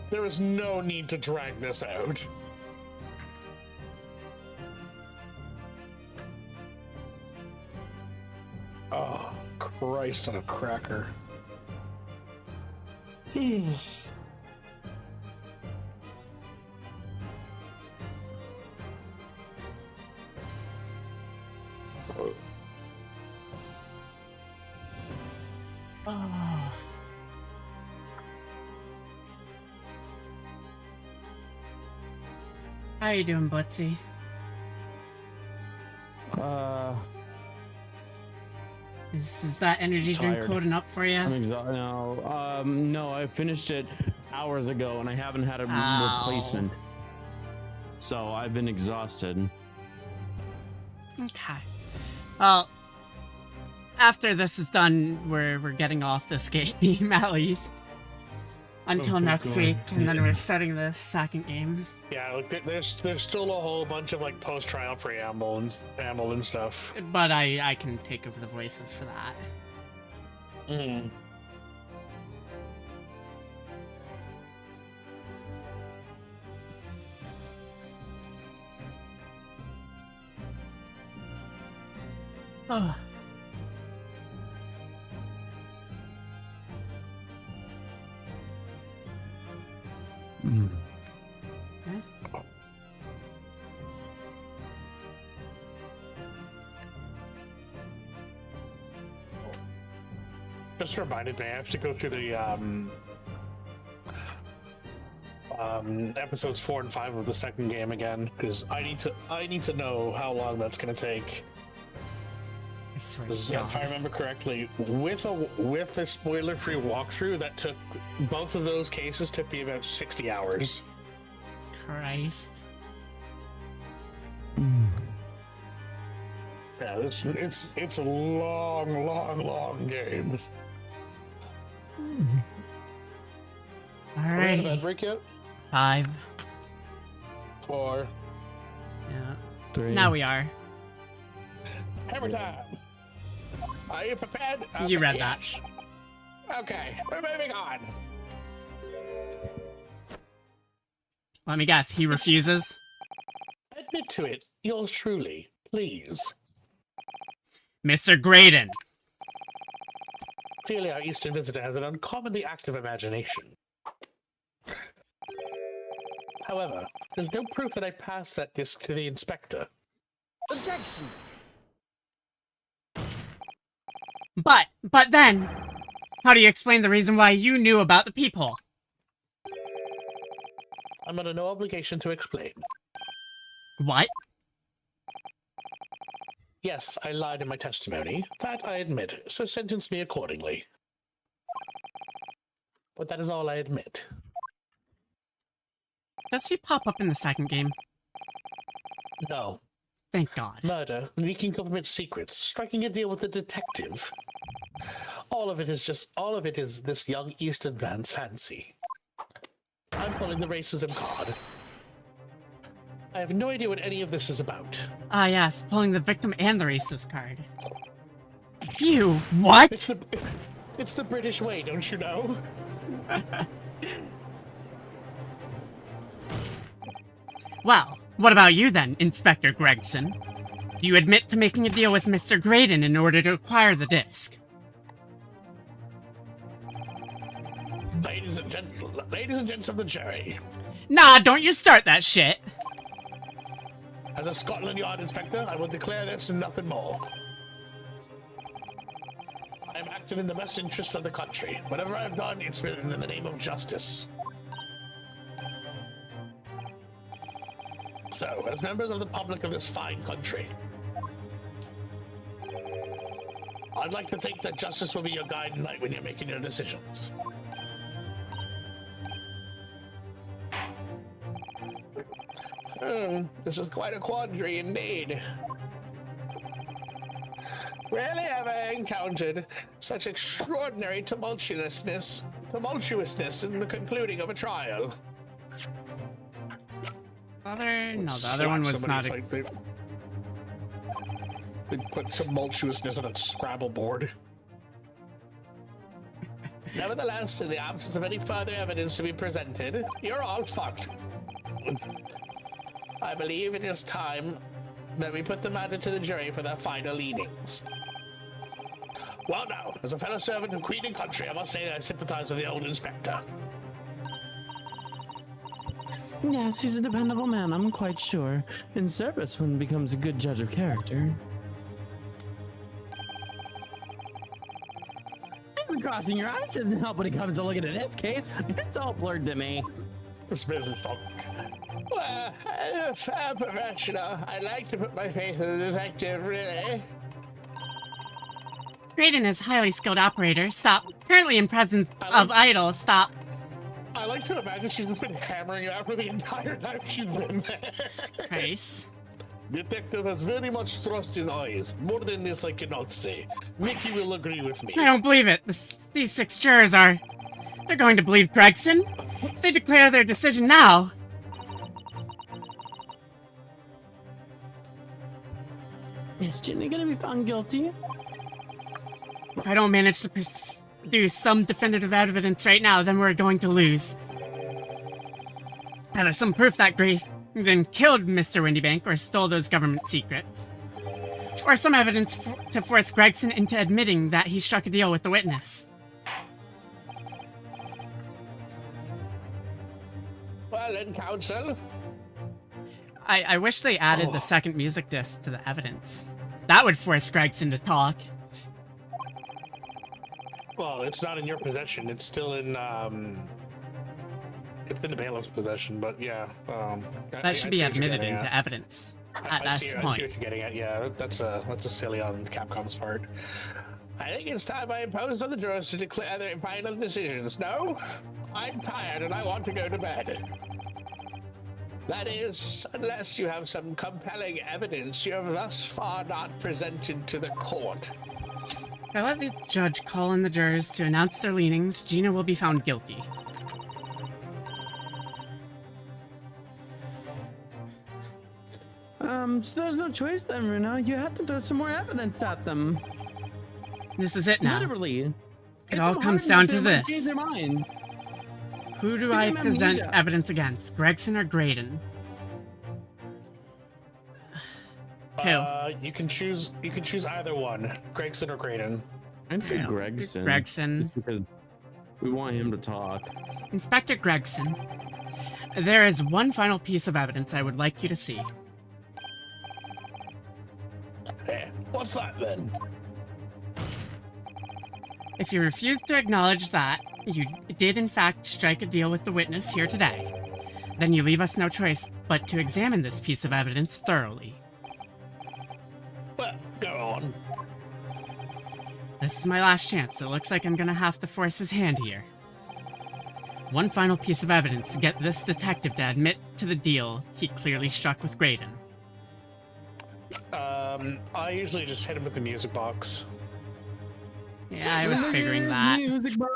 there was no need to drag this out. Oh Christ on a cracker. Oh. How you doing, Buttsy? Is that energy drink Tired. coding up for you? I'm exhausted. No, I finished it hours ago and I haven't had a replacement. So I've been exhausted. Okay. Well, after this is done, we're getting off this game at least until next week, and then we're starting the second game. Yeah, look, there's still a whole bunch of like post-trial preamble and stuff. But I can take over the voices for that. Mm. Oh. Just reminded me, I have to go through the episodes 4 and 5 of the second game again because I need to know how long that's gonna take. I swear 'Cause to if I God. remember correctly, with a spoiler-free walkthrough, that took both of those cases took me about 60 hours. Christ. Yeah, it's a long game. Are we out of Alright. bed break yet? 5. 4. Yeah. 3. Now we are. Hammer time. Are you prepared? You Okay, read that. yes. Okay, we're moving on. Let me guess, he refuses? Admit to it, yours truly, please. Mr. Graydon! Clearly, our Eastern visitor has an uncommonly active imagination. However, there's no proof that I passed that disc to the inspector. Objection! But then, how do you explain the reason why you knew about the peephole? I'm under no obligation to explain. What? Yes, I lied in my testimony. That I admit, so sentence me accordingly. But that is all I admit. Does he pop up in the second game? No. Thank God. Murder, leaking government secrets, striking a deal with a detective. All of it is this young Eastern man's fancy. I'm pulling the racism card. I have no idea what any of this is about. Ah yes, pulling the victim and the racist card. You, what? It's the British way, don't you know? Well, what about you then, Inspector Gregson? Do you admit to making a deal with Mr. Graydon in order to acquire the disc? Ladies and gents of the jury. Nah, don't you start that shit! As a Scotland Yard inspector, I will declare this and nothing more. I am acting in the best interests of the country. Whatever I have done, it's been in the name of justice. So, as members of the public of this fine country, I'd like to think that justice will be your guiding light when you're making your decisions. This is quite a quandary indeed. Rarely have I encountered such extraordinary tumultuousness tumultuousness in the concluding of a trial. No, the other one was not. They put tumultuousness on a Scrabble board. Nevertheless, in the absence of any further evidence to be presented, you're all fucked. I believe it is time that we put the matter to the jury for their final leanings. Well now, as a fellow servant of Queen and Country, I must say that I sympathize with the old inspector. Yes, he's a dependable man, I'm quite sure. In service, one becomes a good judge of character. Crossing your eyes doesn't help when it comes to looking at this case. It's all blurred to me. This business talk. Well, as a fair professional, I like to put my faith in the detective, really. Graydon is highly skilled operator. Stop. Currently in presence of idol. Stop. I like to imagine she's been hammering it out for the entire time she's been there. Christ. Detective has very much thrust in eyes. More than this I cannot say. Mickey will agree with me. I don't believe it. These 6 jurors are... They're going to believe Gregson. If they declare their decision now... Is Ginny gonna be found guilty? If I don't manage to pursue some definitive evidence right now, then we're going to lose. Either some proof that Grayson killed Mr. Windybank or stole those government secrets. Or some evidence to force Gregson into admitting that he struck a deal with the witness. Well, in counsel. I wish they added the second music disc to the evidence. That would force Gregson to talk. Well, it's not in your possession. It's still in, it's in the bailiff's possession, but yeah. That should be admitted into evidence at this point. I see what you're getting at. Yeah, that's a silly on Capcom's part. I think it's time I impose on the jurors to declare their final decisions. No, I'm tired and I want to go to bed. That is, unless you have some compelling evidence you have thus far not presented to the court. If I let the judge call in the jurors to announce their leanings, Gina will be found guilty. So there's no choice then, Runa. You have to throw some more evidence at them. This is it now. Literally. It all comes down to this. Change their mind. Who do I present evidence against, Gregson or Graydon? Who? You can choose either one, Gregson or Graydon. I'd say Gregson. Gregson. Just because we want him to talk. Inspector Gregson, there is one final piece of evidence I would like you to see. Hey, what's that then? If you refuse to acknowledge that you did in fact strike a deal with the witness here today, then you leave us no choice but to examine this piece of evidence thoroughly. Well, go on. This is my last chance. It looks like I'm gonna have to force his hand here. One final piece of evidence to get this detective to admit to the deal he clearly struck with Graydon. I usually just hit him with the music box. Yeah, I was figuring that. Music box.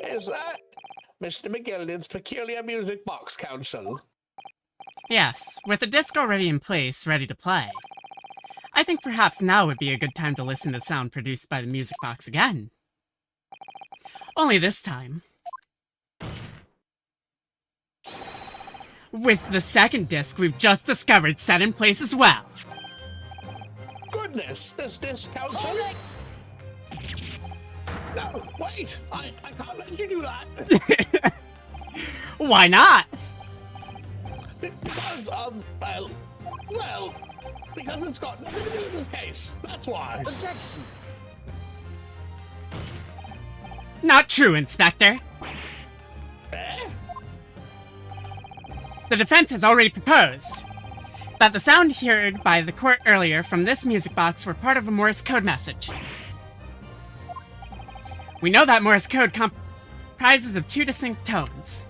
Is that Mr. McGilden's peculiar music box, counsel? Yes, with a disc already in place, ready to play. I think perhaps now would be a good time to listen to sound produced by the music box again. Only this time, with the second disc we've just discovered set in place as well. Goodness, this disc, counsel? No, wait! I can't let you do that! Why not? Because, well, because it's got nothing to do with this case. That's why. Objection! Not true, Inspector. Eh? The defense has already proposed that the sound heard by the court earlier from this music box were part of a Morse code message. We know that Morse code comprises of 2 distinct tones.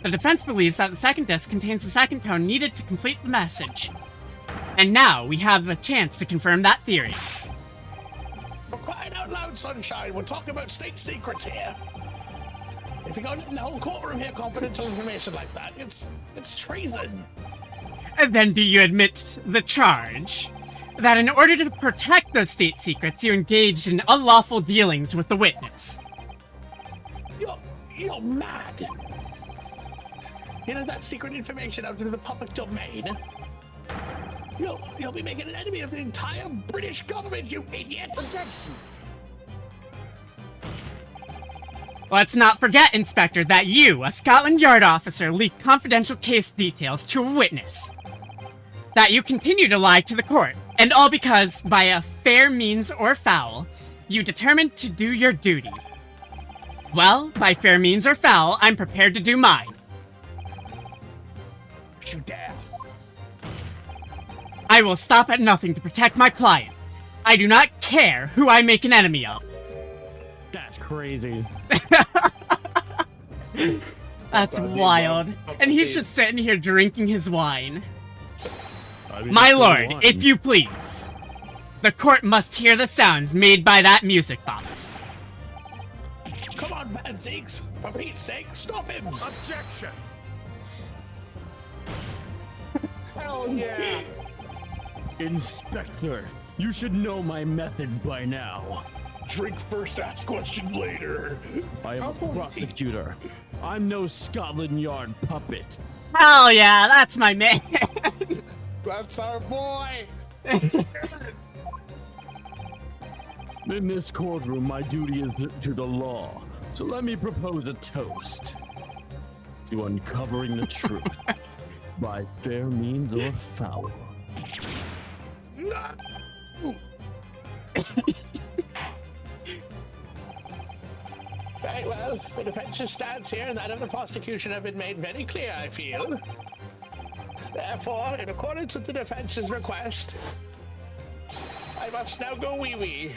The defense believes that the second disc contains the second tone needed to complete the message. And now we have a chance to confirm that theory. For crying out loud, down, sunshine. We're talking about state secrets here. If you're going in the whole courtroom here, confidential information like that, it's treason. And then do you admit the charge? That in order to protect those state secrets, you engaged in unlawful dealings with the witness. You're mad. You know that secret information out into the public domain? You'll be making an enemy of the entire British government, you idiot! Objection! Let's not forget, Inspector, that you, a Scotland Yard officer, leaked confidential case details to a witness. That you continue to lie to the court, and all because, by a fair means or foul, you determined to do your duty. Well, by fair means or foul, I'm prepared to do mine. You dare. I will stop at nothing to protect my client. I do not care who I make an enemy of. That's crazy. That's wild. And he's just sitting here drinking his wine. My lord, if you please. The court must hear the sounds made by that music box. Come on, Van Zeeks. For Pete's sake, stop him. Objection! Hell yeah. Inspector, you should know my methods by now. Drink first, ask questions later. I am a prosecutor. I'm no Scotland Yard puppet. Hell yeah, that's my man. That's our boy. In this courtroom, my duty is to the law. So let me propose a toast to uncovering the truth by fair means or foul. Very well. The defense's stance here and that of the prosecution have been made very clear, I feel. Therefore, in accordance with the defense's request, I must now go wee-wee.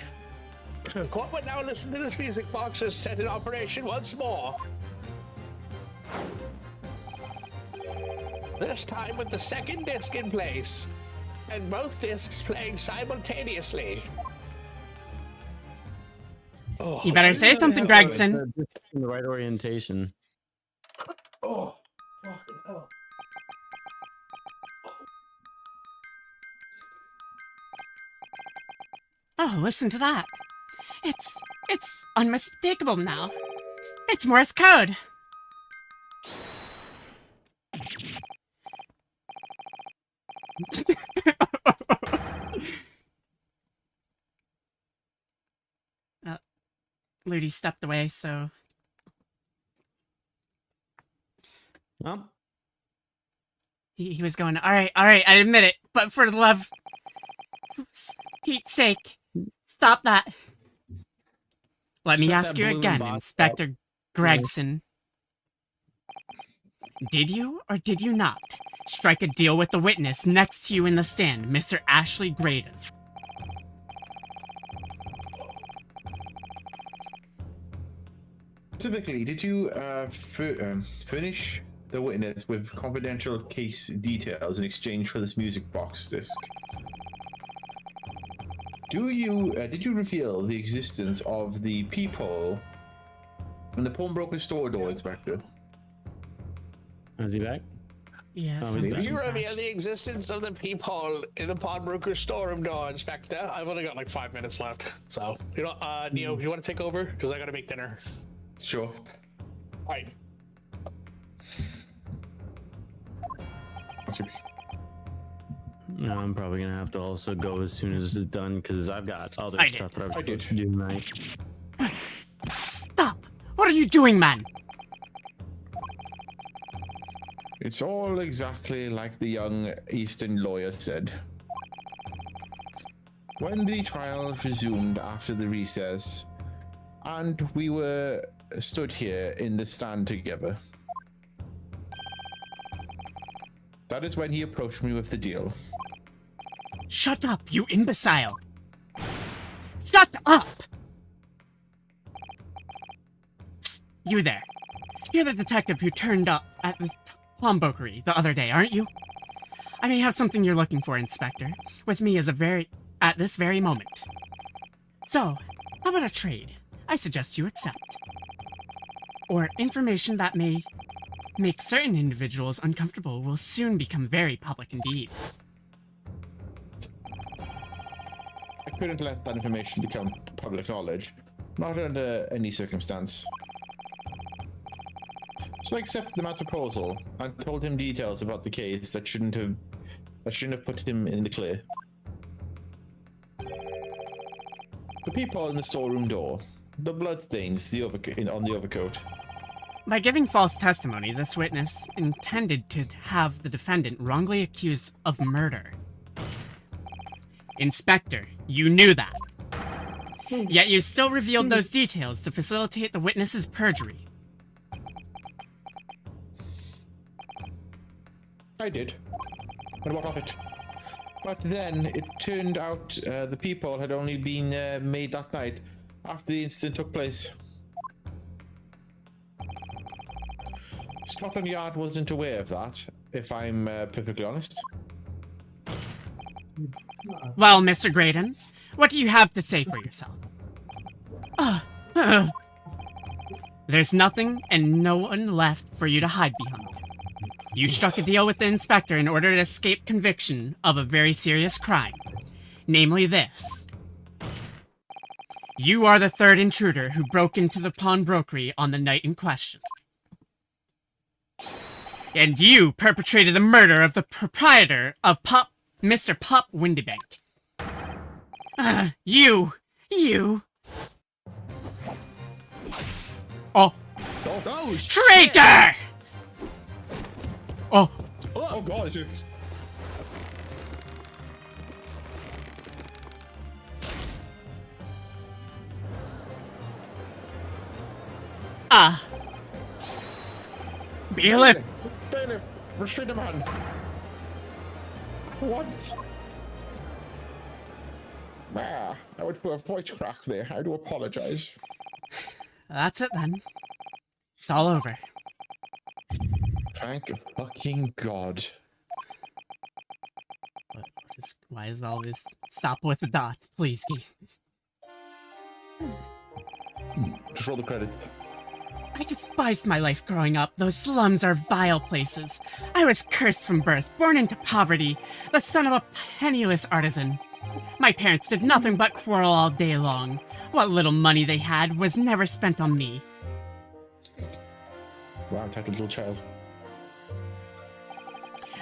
The court would now listen to this music box as set in operation once more. This time with the second disc in place, and both discs playing simultaneously. Oh, You better say something, Gregson. In the right orientation. oh, fucking hell. Oh, listen to that. It's unmistakable now. It's Morse code. Ludi stepped away, so... Well, He was going, alright, I admit it, but for the love... Pete's sake, stop that. Let me Shut ask that you balloon again, box Inspector Gregson. Did you, or did you not, strike a deal with the witness next to you in the stand, Mr. Ashley Graydon? Specifically, did you furnish the witness with confidential case details in exchange for this music box disc? Did you reveal the existence of the peephole in the pawnbroker store door, Inspector? is he back? Yeah, Oh, sounds did like You he's back. reveal the existence of the peephole in the pawnbroker storeroom door, Inspector. I've only got like 5 minutes left, so you know, Neo, you want to take over? Because I gotta make dinner. Sure. All right. No, I'm probably gonna have to also go as soon as this is done because I've got other I did. stuff that I was I supposed did. to do tonight. Stop! What are you doing, man? It's all exactly like the young Eastern lawyer said. When the trial resumed after the recess, and we were stood here in the stand together, that is when he approached me with the deal. Shut up, you imbecile! Shut up! Psst, you there. You're the detective who turned up at the pawnbrokery the other day, aren't you? I may have something you're looking for, Inspector, with me at this very moment. So, How about a trade? I suggest you accept. Or information that may make certain individuals uncomfortable will soon become very public indeed. I couldn't let that information become public knowledge. Not under any circumstance. So I accepted the man's proposal and told him details about the case that shouldn't have put him in the clear. The people in the storeroom door, the bloodstains on the overcoat. By giving false testimony, this witness intended to have the defendant wrongly accused of murder. Inspector, you knew that. Yet you still revealed those details to facilitate the witness's perjury. I did. And what of it? But then it turned out the people had only been made that night after the incident took place. Scotland Yard wasn't aware of that, if I'm perfectly honest. Well, Mr. Graydon, what do you have to say for yourself? There's nothing and no one left for you to hide behind. You struck a deal with the inspector in order to escape conviction of a very serious crime. Namely this. You are the third intruder who broke into the pawnbrokery on the night in question. And you perpetrated the murder of the proprietor of Mr. Pup Windybank. You! Oh. Oh, Traitor! Oh. Oh god. Bailiff! Bailiff, restrain the man. What? Ah, I went for a voice crack there. I do apologize. That's it then. It's all over. Thank fucking God. Why is all this? Stop with the dots, please, game. Just roll the credits. I despised my life growing up. Those slums are vile places. I was cursed from birth, born into poverty, the son of a penniless artisan. My parents did nothing but quarrel all day long. What little money they had was never spent on me. Wow, tight little child.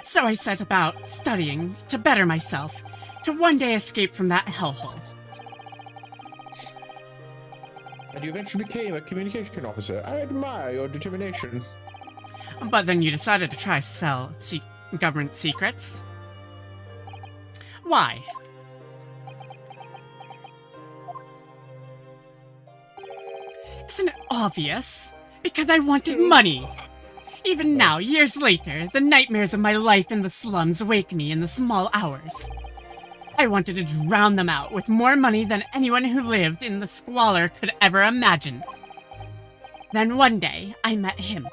So I set about studying to better myself, to one day escape from that hellhole. And you eventually became a communication officer. I admire your determination. But then you decided to try sell government secrets? Why? Isn't it obvious? Because I wanted money! Even now, years later, the nightmares of my life in the slums wake me in the small hours. I wanted to drown them out with more money than anyone who lived in the squalor could ever imagine. Then one day, I met him.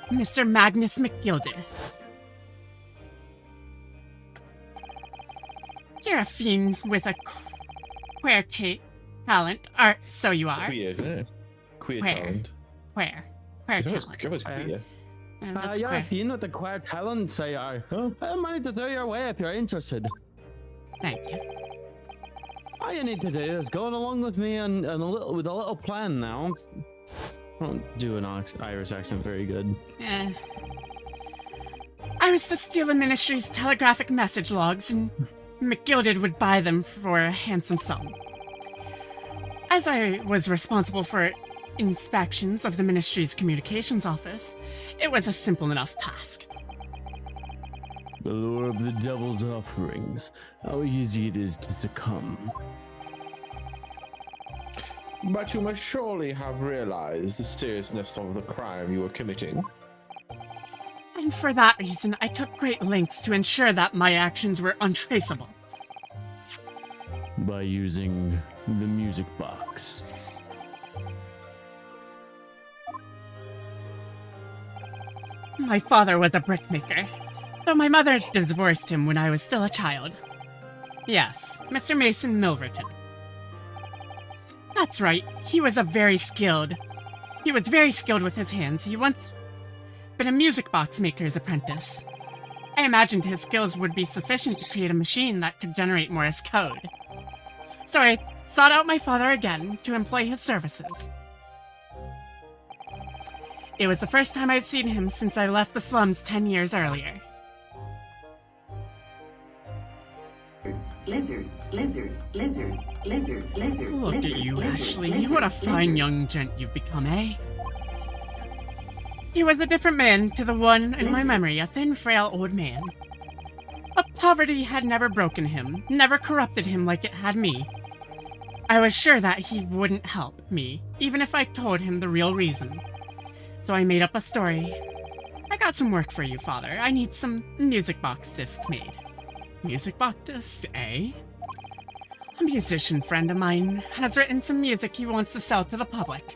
Mr. Magnus McGilded. You're a fiend with a queer talent, or so you are. Queer, isn't it? Queer Queer. talent. Queer talent. Give us queer. That's You're queer. a fiend with a queer talent, say I. I'm money to throw your way if you're interested. Thank you. All you need to do is go along with me and with a little plan now. I don't do an Irish accent very good. I was to steal the ministry's telegraphic message logs, and McGilded would buy them for a handsome sum. As I was responsible for inspections of the ministry's communications office, it was a simple enough task. The lure of the devil's offerings. How easy it is to succumb. But you must surely have realized the seriousness of the crime you were committing. And for that reason, I took great lengths to ensure that my actions were untraceable. By using the music box. My father was a brickmaker, though my mother divorced him when I was still a child. Yes, Mr. Mason Milverton. That's right, he was very skilled with his hands. He once been a music box maker's apprentice. I imagined his skills would be sufficient to create a machine that could generate Morse code. So I sought out my father again to employ his services. It was the first time I'd seen him since I left the slums 10 years earlier. Lizard, lizard, lizard, lizard, lizard. Look lizard, at you, lizard, Ashley. lizard, What a fine lizard. young gent you've become, eh? He was a different man to the one in my memory, a thin, frail old man. But poverty had never broken him, never corrupted him like it had me. I was sure that he wouldn't help me, even if I told him the real reason. So I made up a story. I got some work for you, Father. I need some music box discs made. Music box discs, eh? A musician friend of mine has written some music he wants to sell to the public.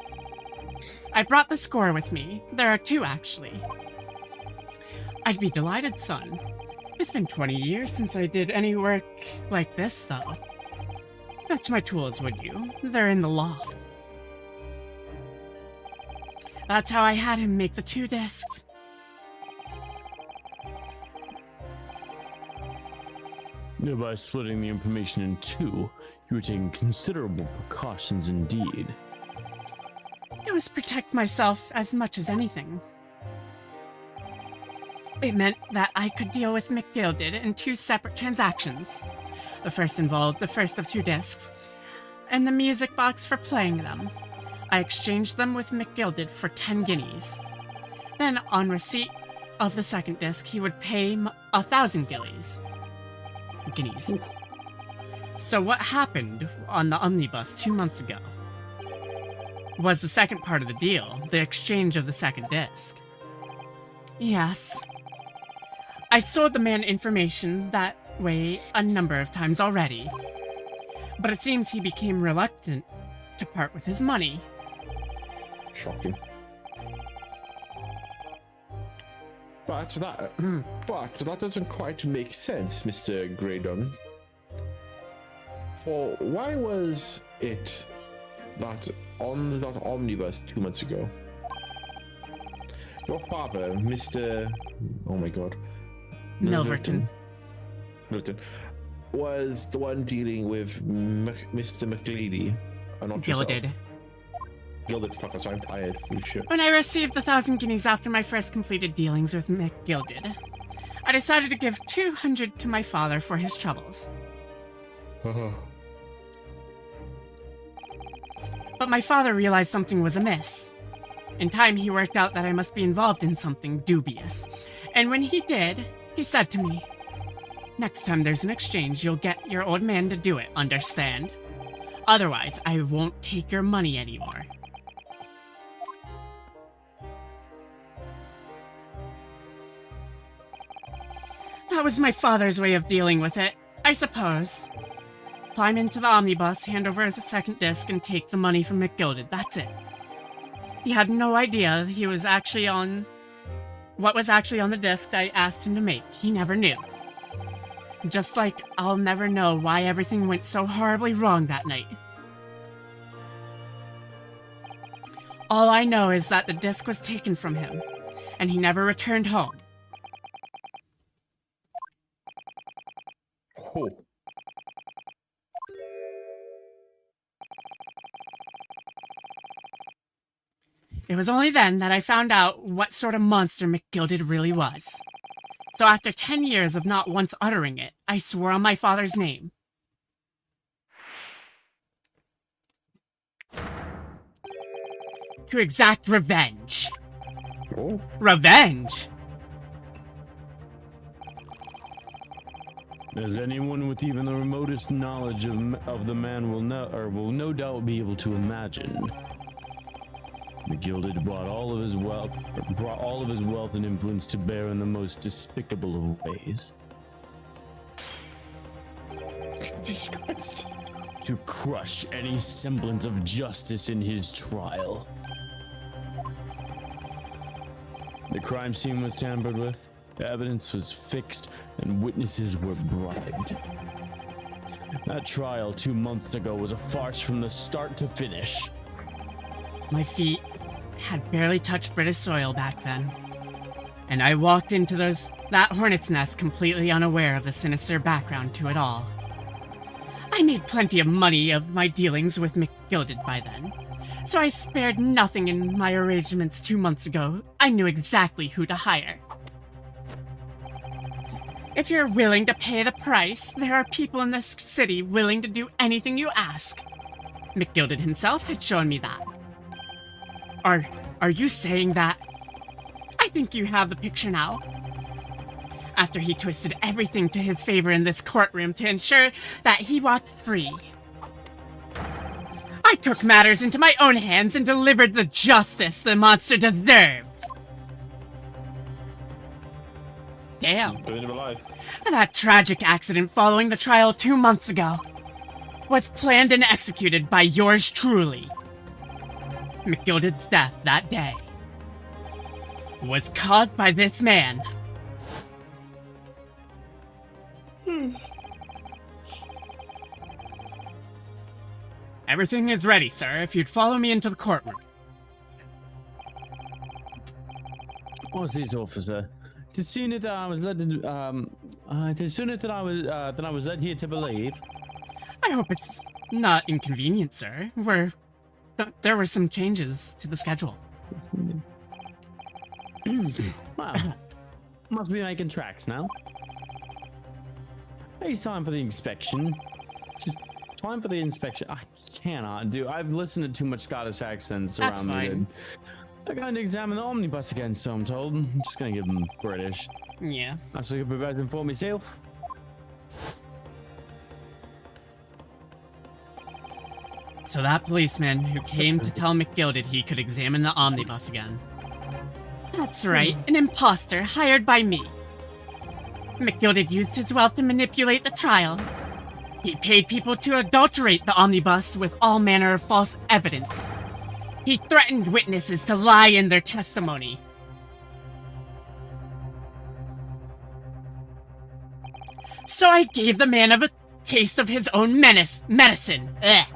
I brought the score with me. There are 2, actually. I'd be delighted, son. It's been 20 years since I did any work like this, though. Fetch my tools, would you? They're in the loft. That's how I had him make the 2 discs. By splitting the information in 2, you were taking considerable precautions indeed. It was protect myself as much as anything. It meant that I could deal with McGilded in 2 separate transactions. The first involved the first of 2 discs, and the music box for playing them. I exchanged them with McGilded for 10 guineas. Then, on receipt of the second disc, he would pay 1,000 guineas. So what happened on the omnibus 2 months ago was the second part of the deal, the exchange of the second disc. Yes. I sold the man information that way a number of times already, but it seems he became reluctant to part with his money. Shocking. But that doesn't quite make sense, Mr. Graydon. For why was it that on that omnibus 2 months ago, your father, Mr. Oh my god. Milverton. Milverton was the one dealing with Mr. McLeady, and not yourself. Gilded. Gilded, fuck, I'm tired. Holy shit. When I received the 1,000 guineas after my first completed dealings with McGilded, I decided to give 200 to my father for his troubles. But my father realized something was amiss. In time, he worked out that I must be involved in something dubious. And when he did, he said to me, "Next time there's an exchange, you'll get your old man to do it, understand? Otherwise, I won't take your money anymore." That was my father's way of dealing with it, I suppose. Climb into the omnibus, hand over the second disc, and take the money from McGilded. That's it. He had no idea he was actually on... what was actually on the disc I asked him to make. He never knew. Just like I'll never know why everything went so horribly wrong that night. All I know is that the disc was taken from him, and he never returned home. Oh. It was only then that I found out what sort of monster McGilded really was. So after 10 years of not once uttering it, I swore on my father's name. To exact revenge. Oh. Revenge! As anyone with even the remotest knowledge of the man will no doubt be able to imagine, McGilded brought all of his wealth and influence to bear in the most despicable of ways. Jesus Christ. To crush any semblance of justice in his trial. The crime scene was tampered with, evidence was fixed, and witnesses were bribed. That trial 2 months ago was a farce from the start to finish. My feet had barely touched British soil back then, and I walked into that hornet's nest completely unaware of the sinister background to it all. I made plenty of money of my dealings with McGilded by then, so I spared nothing in my arrangements 2 months ago. I knew exactly who to hire. If you're willing to pay the price, there are people in this city willing to do anything you ask. McGilded himself had shown me that. Are you saying that? I think you have the picture now. After he twisted everything to his favor in this courtroom to ensure that he walked free. I took matters into my own hands and delivered the justice the monster deserved. Damn. That tragic accident following the trial 2 months ago was planned and executed by yours truly. McGilded's death that day was caused by this man. Everything is ready, sir, if you'd follow me into the courtroom. What's this, officer? To sooner that I was led here to believe. I hope it's not inconvenient, sir. There were some changes to the schedule. Wow. Must be making tracks now. Hey, time for the inspection. Just time for the inspection. I cannot do. I've listened to too much Scottish accents That's around fine. me. I'm going to examine the omnibus again, so I'm told. I'm just going to give them British. Yeah. I shall be present for myself. So that policeman who came to tell McGilded he could examine the omnibus again. That's right, an imposter hired by me. McGilded used his wealth to manipulate the trial. He paid people to adulterate the omnibus with all manner of false evidence. He threatened witnesses to lie in their testimony. So I gave the man a taste of his own medicine. Ugh.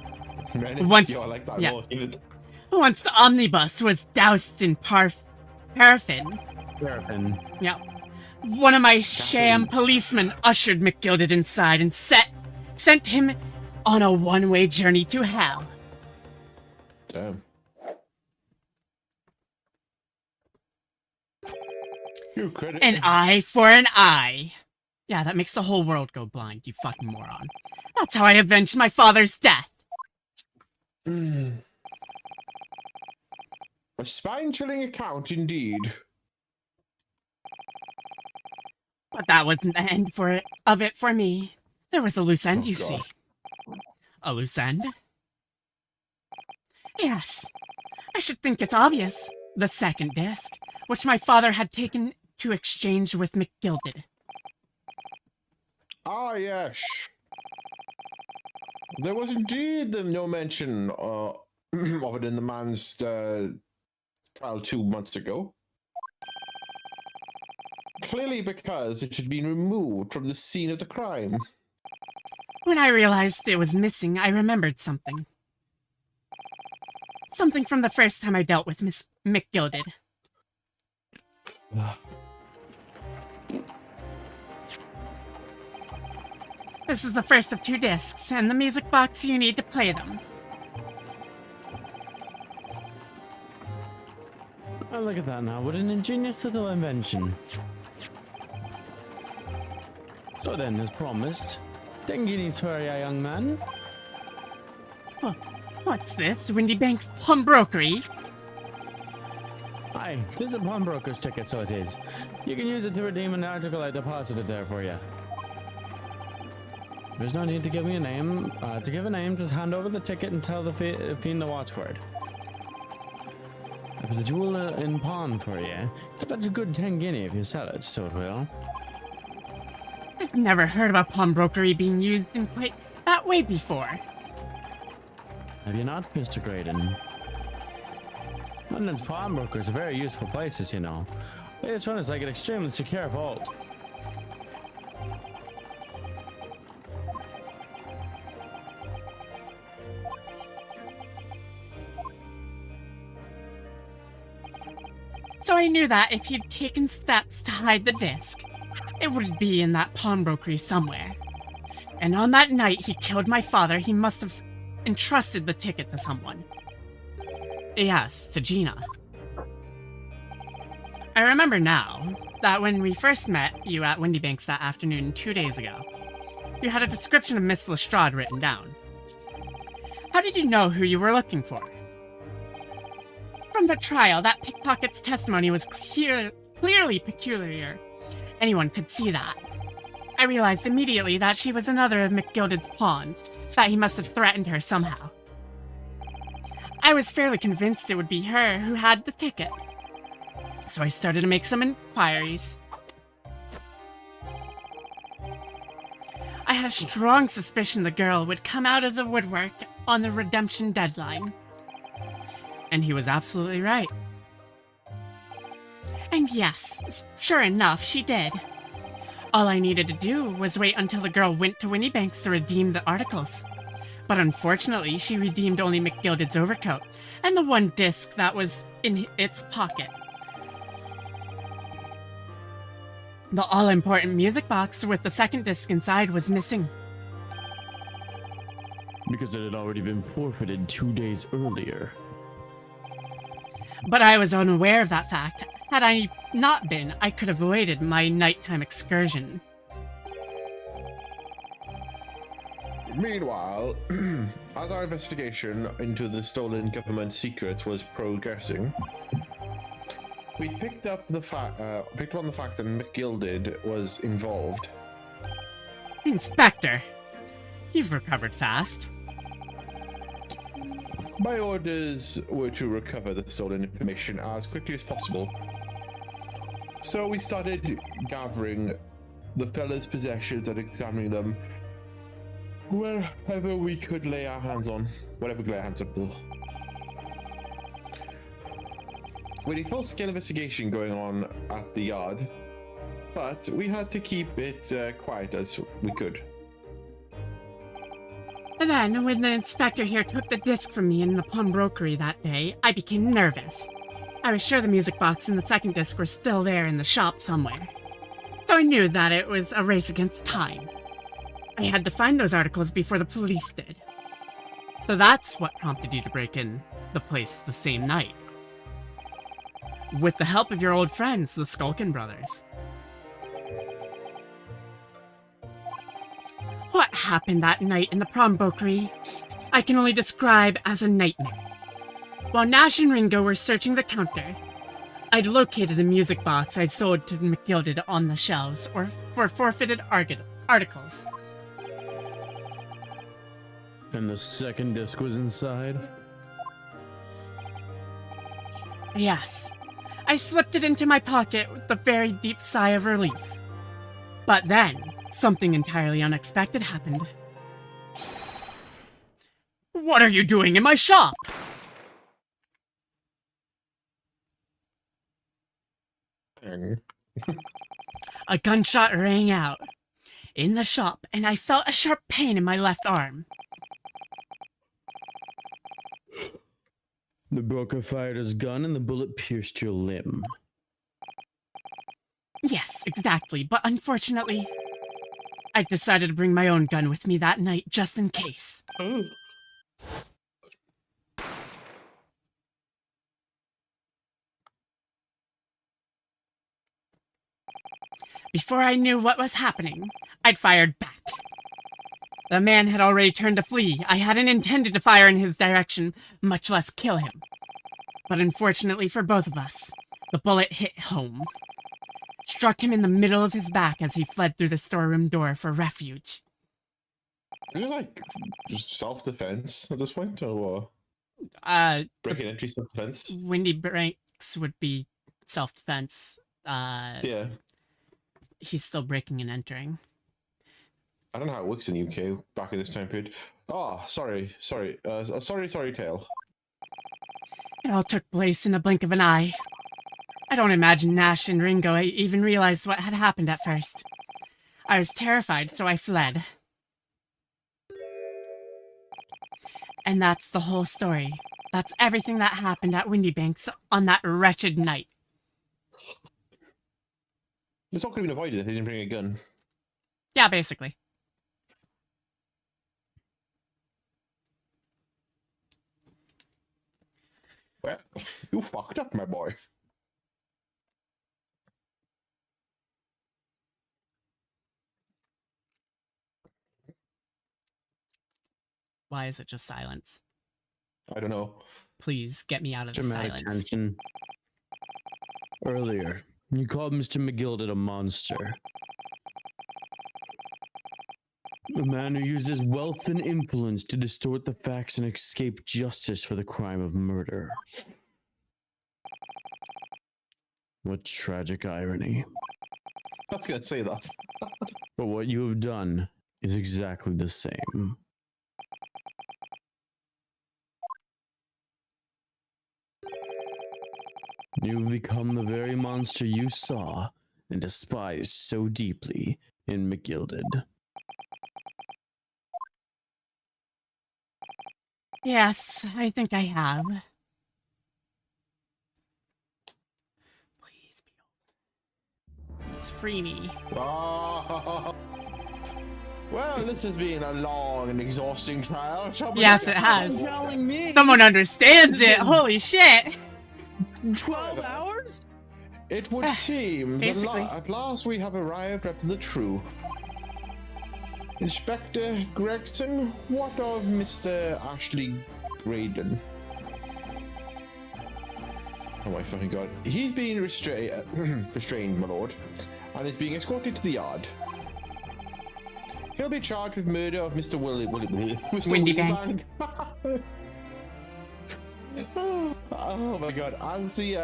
Once, yeah. Once the omnibus was doused in paraffin. Paraffin. Yeah. One of my sham policemen ushered McGilded inside and sent him on a one-way journey to hell. Damn. You credit. An eye for an eye. Yeah, that makes the whole world go blind, you fucking moron. That's how I avenged my father's death. A spine-chilling account indeed. But that wasn't the end of it for me. There was a loose end, you God. see. A loose end? Yes. I should think it's obvious. The second disc, which my father had taken to exchange with McGilded. Ah, yes. There was indeed no mention of it in the man's trial 2 months ago. Clearly because it had been removed from the scene of the crime. When I realized it was missing, I remembered something. Something from the first time I dealt with Miss McGilded. This is the first of 2 discs, and the music box you need to play them. Oh, look at that now. What an ingenious little invention. So then, as promised, 10 guineas for a young man. What's this? Windy Bank's Pawnbrokery? Aye, this is a pawnbroker's ticket, so it is. You can use it to redeem an article I deposited there for you. There's no need to give me a name. To give a name, just hand over the ticket and tell the fiend the watchword. I put the jewel in pawn for you. That's a good 10 guinea if you sell it, so it will. I've never heard of a pawnbrokery being used in quite that way before. Have you not, Mr. Graydon? London's pawnbrokers are very useful places, you know. This one is like an extremely secure vault. So I knew that if he'd taken steps to hide the disc, it would be in that pawnbrokery somewhere. And on that night he killed my father, he must have entrusted the ticket to someone. Yes, to Gina. I remember now that when we first met you at Windybanks that afternoon 2 days ago, you had a description of Miss Lestrade written down. How did you know who you were looking for? From the trial, that pickpocket's testimony was clearly peculiar. Anyone could see that. I realized immediately that she was another of McGilded's pawns, that he must have threatened her somehow. I was fairly convinced it would be her who had the ticket. So I started to make some inquiries. I had a strong suspicion the girl would come out of the woodwork on the redemption deadline. And he was absolutely right. And yes, sure enough, she did. All I needed to do was wait until the girl went to Windybanks to redeem the articles. But unfortunately, she redeemed only McGilded's overcoat, and the one disc that was in its pocket. The all-important music box with the second disc inside was missing. Because it had already been forfeited 2 days earlier. But I was unaware of that fact. Had I not been, I could have avoided my nighttime excursion. Meanwhile, as our investigation into the stolen government secrets was progressing, we picked up on the fact that McGilded was involved. Inspector, you've recovered fast. My orders were to recover the stolen information as quickly as possible. So we started gathering the fella's possessions and examining them wherever we could lay our hands on, whatever we could lay our hands on. We had a full-scale investigation going on at the yard, but we had to keep it quiet as we could. And then, when the inspector here took the disc from me in the pawnbrokery that day, I became nervous. I was sure the music box and the second disc were still there in the shop somewhere. So I knew that it was a race against time. I had to find those articles before the police did. So that's what prompted you to break in the place the same night. With the help of your old friends, the Skulkin brothers. What happened that night in the pawnbrokery, I can only describe as a nightmare. While Nash and Ringo were searching the counter, I'd located the music box I sold to McGilded on the shelves or for forfeited articles. And the second disc was inside? Yes, I slipped it into my pocket with a very deep sigh of relief. But then, something entirely unexpected happened. What are you doing in my shop? A gunshot rang out in the shop, and I felt a sharp pain in my left arm. The broker fired his gun and the bullet pierced your limb. Yes, exactly, but unfortunately, I decided to bring my own gun with me that night just in case. Oh. Before I knew what was happening, I'd fired back. The man had already turned to flee. I hadn't intended to fire in his direction, much less kill him. But unfortunately for both of us, the bullet hit home. Struck him in the middle of his back as he fled through the storeroom door for refuge. It was like just self-defense at this point, or what? Break and entry self-defense. Windybanks would be self-defense. Yeah. He's still breaking and entering. I don't know how it works in the UK back in this time period. Oh, sorry, Tail. It all took place in the blink of an eye. I don't imagine Nash and Ringo even realized what had happened at first. I was terrified, so I fled. And that's the whole story. That's everything that happened at Windybanks on that wretched night. This all could have been avoided if they didn't bring a gun. Yeah, basically. Well, you fucked up, my boy. Why is it just silence? I don't know. Please get me out of the Dramatic silence. tension. Earlier, you called Mr. McGilded a monster. A man who used his wealth and influence to distort the facts and escape justice for the crime of murder. What tragic irony. I was gonna say that. But what you have done is exactly the same. You've become the very monster you saw and despised so deeply in McGilded. Yes, I think I have. Please be old. Please free me. Well, this has been a long and exhausting trial. Yes, it has. Telling me Someone understands it. Holy shit. 12 hours? It would seem that Basically. at last we have arrived at the truth. Inspector Gregson, what of Mr. Ashley Graydon? Oh my fucking god. He's being restrained, my lord, and is being escorted to the yard. He'll be charged with murder of Mr. Mr. Windy Bank. Oh my god. As the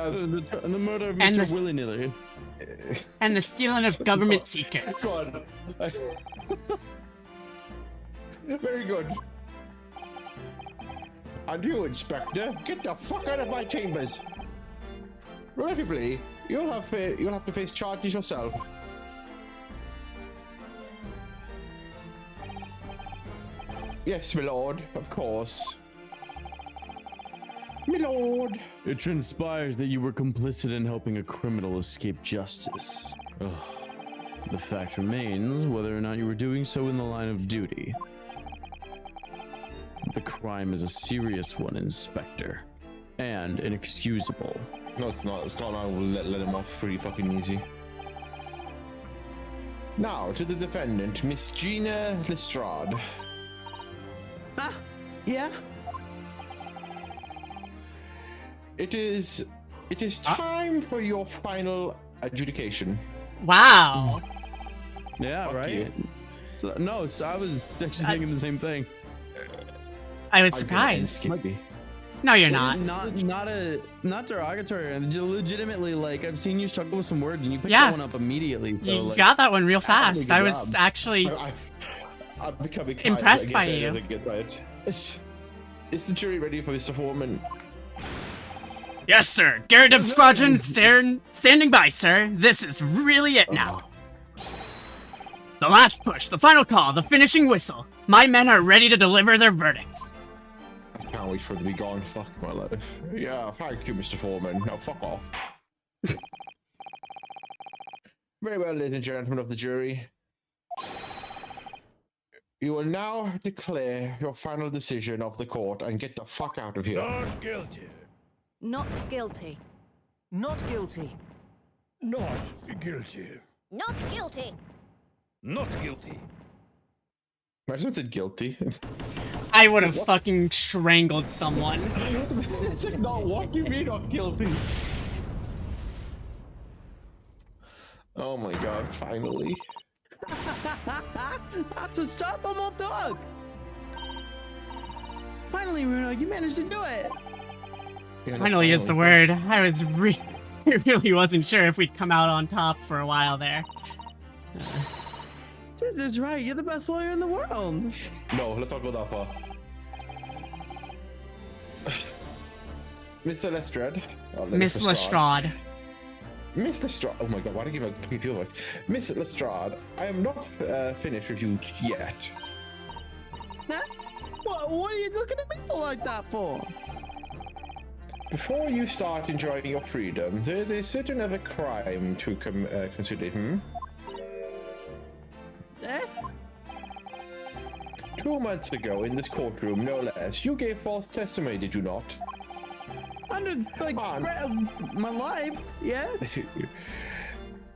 murder of And Mr. the- Willy-nilly. And the stealing of government secrets. God. Very good. And you, Inspector, get the fuck out of my chambers. Regrettably, you'll have to face charges yourself. Yes, my lord, of course. My lord. It transpires that you were complicit in helping a criminal escape justice. Ugh. The fact remains whether or not you were doing so in the line of duty. The crime is a serious one, Inspector, and inexcusable. No, it's not. Scotland will let him off pretty fucking easy. Now to the defendant, Miss Gina Lestrade. Yeah? It is time for your final adjudication. Wow. Yeah, Fuck right? you. So, no, so I was actually thinking the same thing. I was surprised. Might be. No, you're It not. is not derogatory. Legitimately, like, I've seen you struggle with some words and you picked Yeah. that one up immediately. So, You like, got that one real really fast. good I was job. actually I'm becoming tired Impressed as I by get you. tired, as I get tired. Is the jury ready for Mr. Foreman? Yes, sir. Garrett Squadron standing by, sir. This is really it now. The last push, the final call, the finishing whistle. My men are ready to deliver their verdicts. I can't wait for it to be gone. Fuck my life. Yeah, thank you, Mr. Foreman. Now fuck off. Very well, ladies and gentlemen of the jury. You will now declare your final decision of the court and get the fuck out of here. Not guilty. Not guilty. Not guilty. Not guilty. Not guilty. Not guilty. I just said guilty. I would have fucking strangled someone. It's like, not what do you mean not guilty? Oh my god, finally. That's a stop him off the hook. Finally, Bruno, you managed to do it. Yeah, no, Finally is the word. I was really wasn't sure if we'd come out on top for a while there. Dude, that's right. You're the best lawyer in the world. No, let's not go that far. Mr. Lestrade. Miss Lestrade. Miss Lestrade. Oh my god, why did I give a PPO voice? Miss Lestrade, I am not finished with you yet. What are you looking at me for like that for? before you start enjoying your freedom, there's a certain other crime to consider. Eh? 2 months ago, in this courtroom, no less, you gave false testimony, did you not? Under like my life, yeah.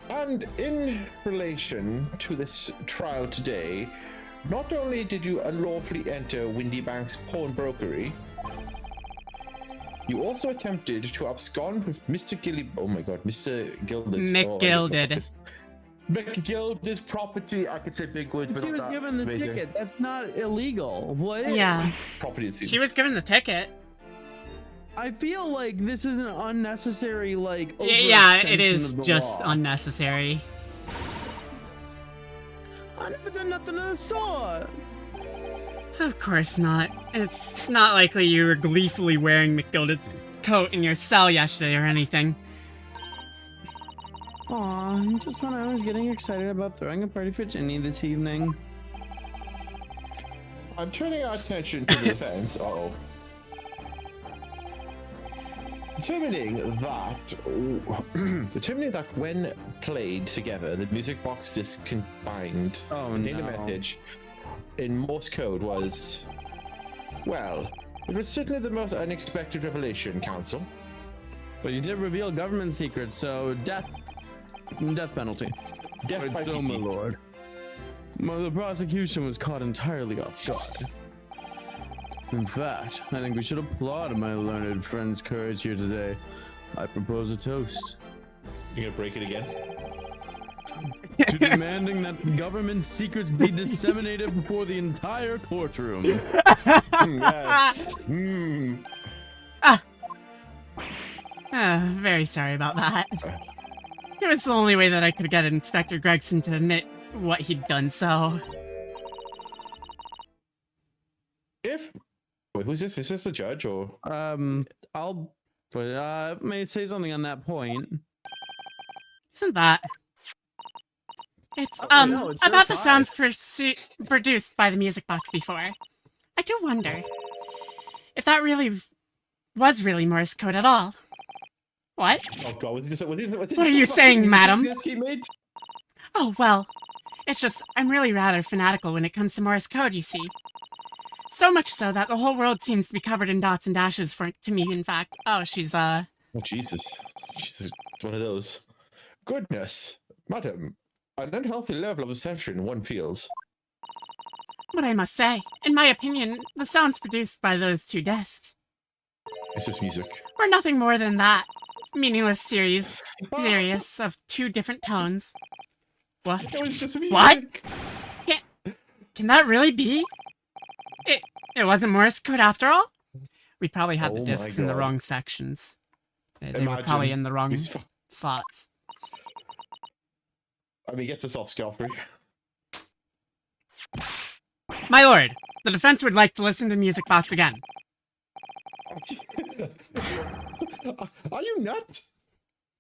And in relation to this trial today, not only did you unlawfully enter Windy Bank's pawnbrokery, you also attempted to abscond with Mr. Mr. Gilded's... McGilded. McGilded's property. I could say big words, but She was given the ticket. That's not illegal. What? Yeah. Property, it seems. She was given the ticket. I feel like this is an unnecessary, like. Yeah, it is overextension of the just law. unnecessary. I never done nothing of the sort. Of course not. It's not likely you were gleefully wearing McGilded's coat in your cell yesterday or anything. Aw, just when I was getting excited about throwing a party for Jenny this evening. I'm turning our attention to the defense. Uh-oh. Determining that when played together, the music box disc combined contained a message in Morse code was, well, it was certainly the most unexpected revelation, Counsel. But you did reveal government secrets, so death penalty. Death by so, my PP. lord. Well, the prosecution was caught entirely off guard. In fact, I think we should applaud my learned friend's courage here today. I propose a toast. You gonna break it again? To demanding that government secrets be disseminated before the entire courtroom. Yes. Very sorry about that. It was the only way that I could get Inspector Gregson to admit what he'd done, so... Wait, who's this? Is this the judge or? I'll may say something on that point. Isn't that... It's, no, it's about the certified. sounds produced by the music box before. I do wonder if that was really Morse code at all. What? Oh God! What are you saying, madam? This he made? Oh, well, it's just, I'm really rather fanatical when it comes to Morse code, you see. So much so that the whole world seems to be covered in dots and dashes to me, in fact. Oh, she's, Oh, Jesus. She's one of those. Goodness. Madam, an unhealthy level of obsession one feels. But I must say, in my opinion, the sounds produced by those two discs It's just music. were nothing more than that. Meaningless series of two different tones. What? It was just music. What? Can that really be? It wasn't Morse code after all? We probably had the Oh my discs in the God. wrong sections. They were Imagine probably in the wrong he's fu- slots. I mean, he gets us off scot-free. My lord, the defense would like to listen to Music Box again. Are you nuts?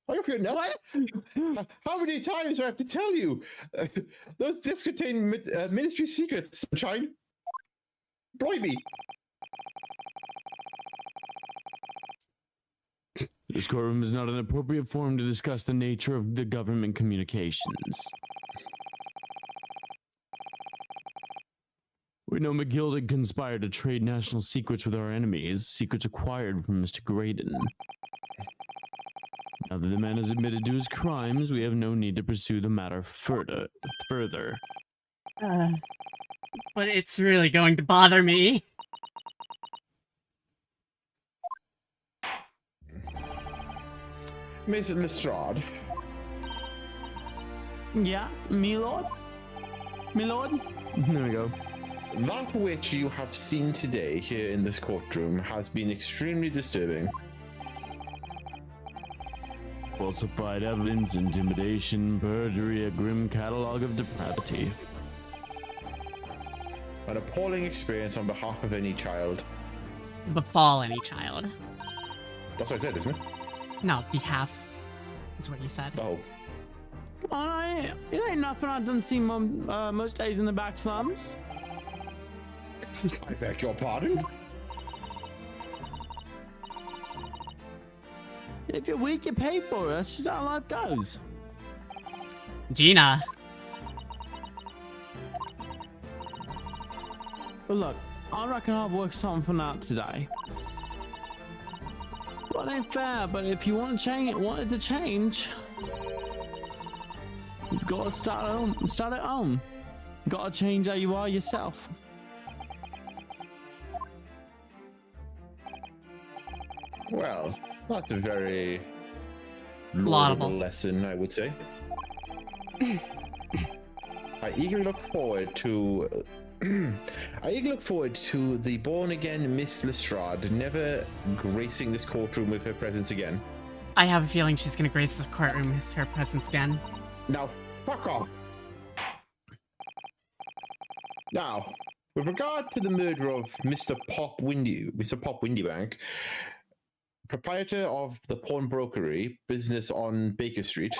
Are you nuts? What? How many times do I have to tell you? Those discs contain ministry secrets, sunshine. Blimey. This courtroom is not an appropriate forum to discuss the nature of the government communications. We know McGilded conspired to trade national secrets with our enemies, secrets acquired from Mr. Graydon. Now that the man has admitted to his crimes, we have no need to pursue the matter further. But it's really going to bother me. Miss Lestrade. Yeah, me lord? Me lord? There we go. That which you have seen today here in this courtroom has been extremely disturbing. Falsified evidence, intimidation, perjury, a grim catalog of depravity. An appalling experience on behalf of any child. Befall any child. That's what I said, isn't it? No, behalf. That's what you said. Oh. It ain't nothing I done see most days in the back slums. I beg your pardon? If you're weak, you pay for it. That's just how life goes. Gina. But look, I reckon I'll work something out today. Well, it ain't fair, but if you want it to change, you've got to start at home. You've got to change how you are yourself. Well, that's a very Laudable. laudable lesson, I would say. I eagerly look forward to the born-again Miss Lestrade never gracing this courtroom with her presence again. I have a feeling she's gonna grace this courtroom with her presence again. Now, fuck off. Now, with regard to the murder of Mr. Pop Windybank, proprietor of the pawnbrokery business on Baker Street,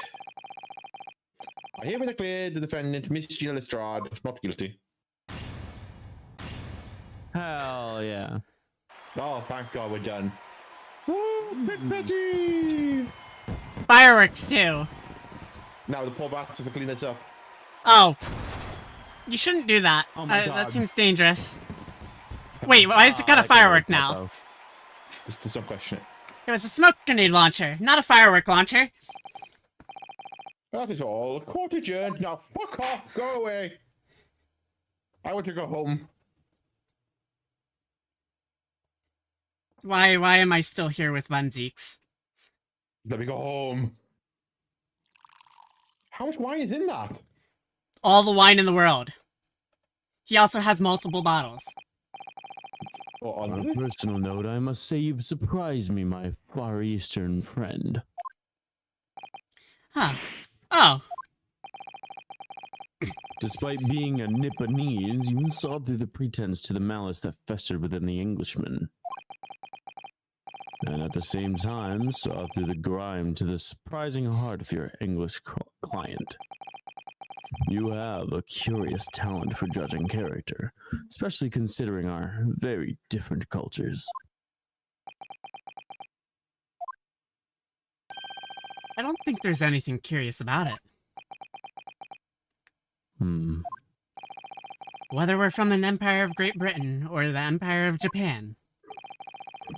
I hereby declare the defendant, Miss Gina Lestrade, not guilty. Hell yeah. Oh, thank God we're done. Woo, petty! Fireworks too. Now the poor bastards will clean this up. Oh. You shouldn't do that. Oh my God. That seems dangerous. Wait, why is it got a firework now? There's some question. It was a smoke grenade launcher, not a firework launcher. That is all. Court adjourned. Now fuck off. Go away. I want to go home. Why am I still here with Van Zeeks? Let me go home. How much wine is in that? All the wine in the world. He also has multiple bottles. On a personal note, I must say you've surprised me, my Far Eastern friend. Huh. Oh. Despite being a Nipponese, you saw through the pretense to the malice that festered within the Englishman. And at the same time, saw through the grime to the surprising heart of your English client. You have a curious talent for judging character, especially considering our very different cultures. I don't think there's anything curious about it. Whether we're from an Empire of Great Britain or the Empire of Japan,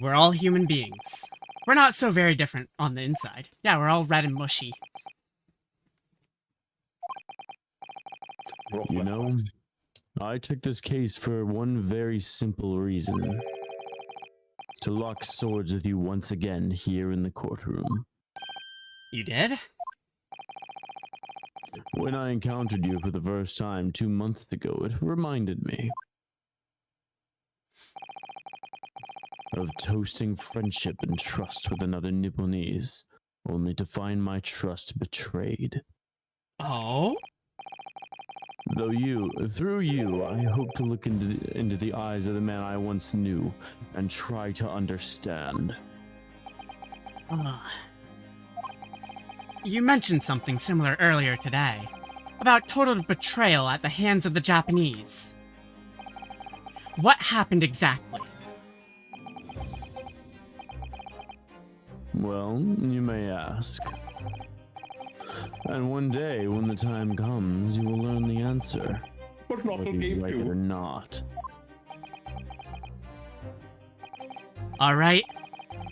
we're all human beings. We're not so very different on the inside. Yeah, we're all red and mushy. You know, I took this case for one very simple reason. To lock swords with you once again here in the courtroom. You did? When I encountered you for the first time 2 months ago, it reminded me of toasting friendship and trust with another Nipponese, only to find my trust betrayed. Oh? Though through you, I hope to look into the eyes of the man I once knew and try to understand. You mentioned something similar earlier today, about total betrayal at the hands of the Japanese. What happened exactly? Well, you may ask. And one day, when the time comes, you will learn the answer. But not whether you like it or not. Alright,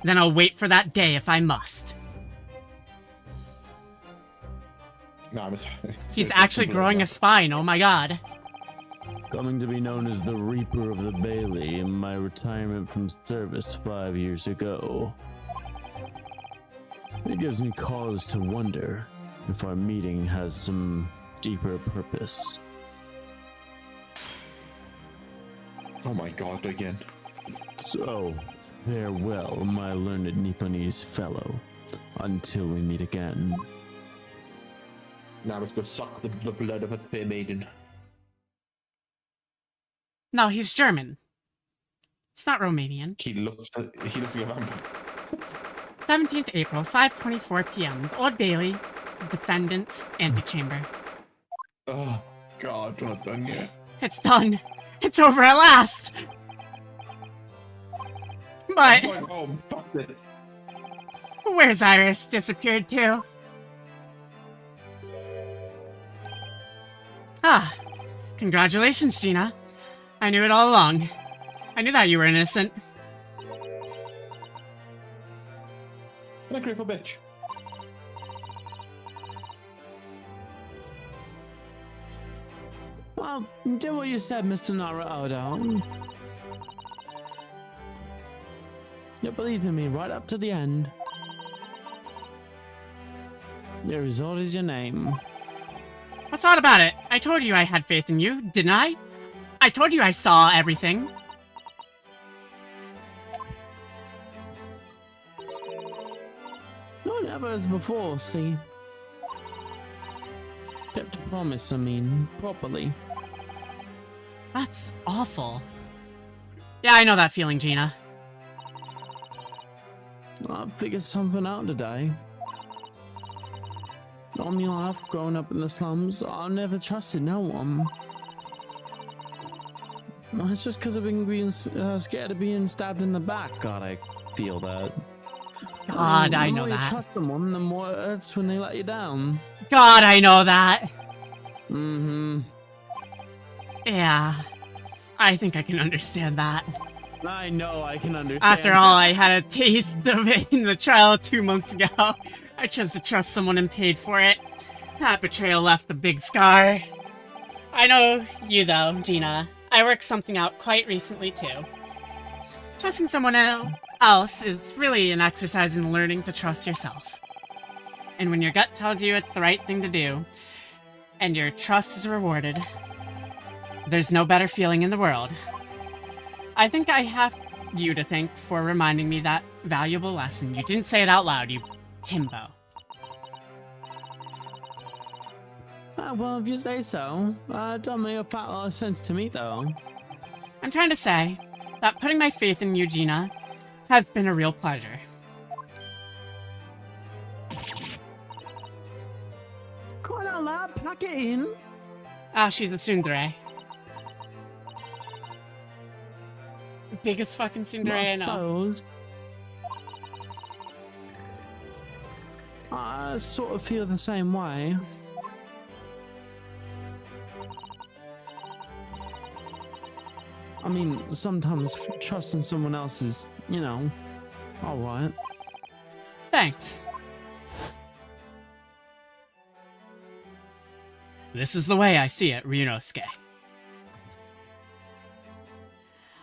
then I'll wait for that day if I must. No, He's actually growing a spine, oh my god. Coming to be known as the Reaper of the Bailey in my retirement from service 5 years ago. It gives me cause to wonder if our meeting has some deeper purpose. Oh my god, again. So, farewell, my learned Nipponese fellow, until we meet again. Now let's go suck the blood of a fair maiden. No, he's German. He's not Romanian. He looks like a vampire. 17th April, 5:24 p.m. The Old Bailey, Defendant's Antechamber. Oh god, we're not done yet. It's done. It's over at last. But I'm going home. Fuck this. Where's Iris disappeared to? Ah, congratulations, Gina. I knew it all along. I knew that you were innocent. And a grateful bitch. Well, do what you said, Mr. Naruto. You believed in me right up to the end. Your result is your name. What's odd about it? I told you I had faith in you, didn't I? I told you I saw everything. No one ever as before, see? Kept a promise, I mean, properly. That's awful. Yeah, I know that feeling, Gina. I figured something out today. All my life, growing up in the slums, I never trusted no one. It's just because I've been being scared of being stabbed in the back. God, I feel that. God, I know The more that. you trust someone, the more it hurts when they let you down. God, I know that. Mm-hmm. Yeah, I think I can understand that. I know I can understand. After all, I had a taste of it in the trial 2 months ago. I chose to trust someone and paid for it. That betrayal left a big scar. I know you though, Gina. I worked something out quite recently too. Trusting someone else is really an exercise in learning to trust yourself. And when your gut tells you it's the right thing to do, and your trust is rewarded, there's no better feeling in the world. I think I have you to thank for reminding me that valuable lesson. You didn't say it out loud, you himbo. Well, if you say so. Don't make a fat lot of sense to me, though. I'm trying to say that putting my faith in you, Gina, has been a real pleasure. Quite out loud, pack it in. Ah, she's a tsundere. Biggest fucking tsundere I know. I sort of feel the same way. I mean, sometimes trusting someone else is, you know, alright. Thanks. This is the way I see it, Ryunosuke.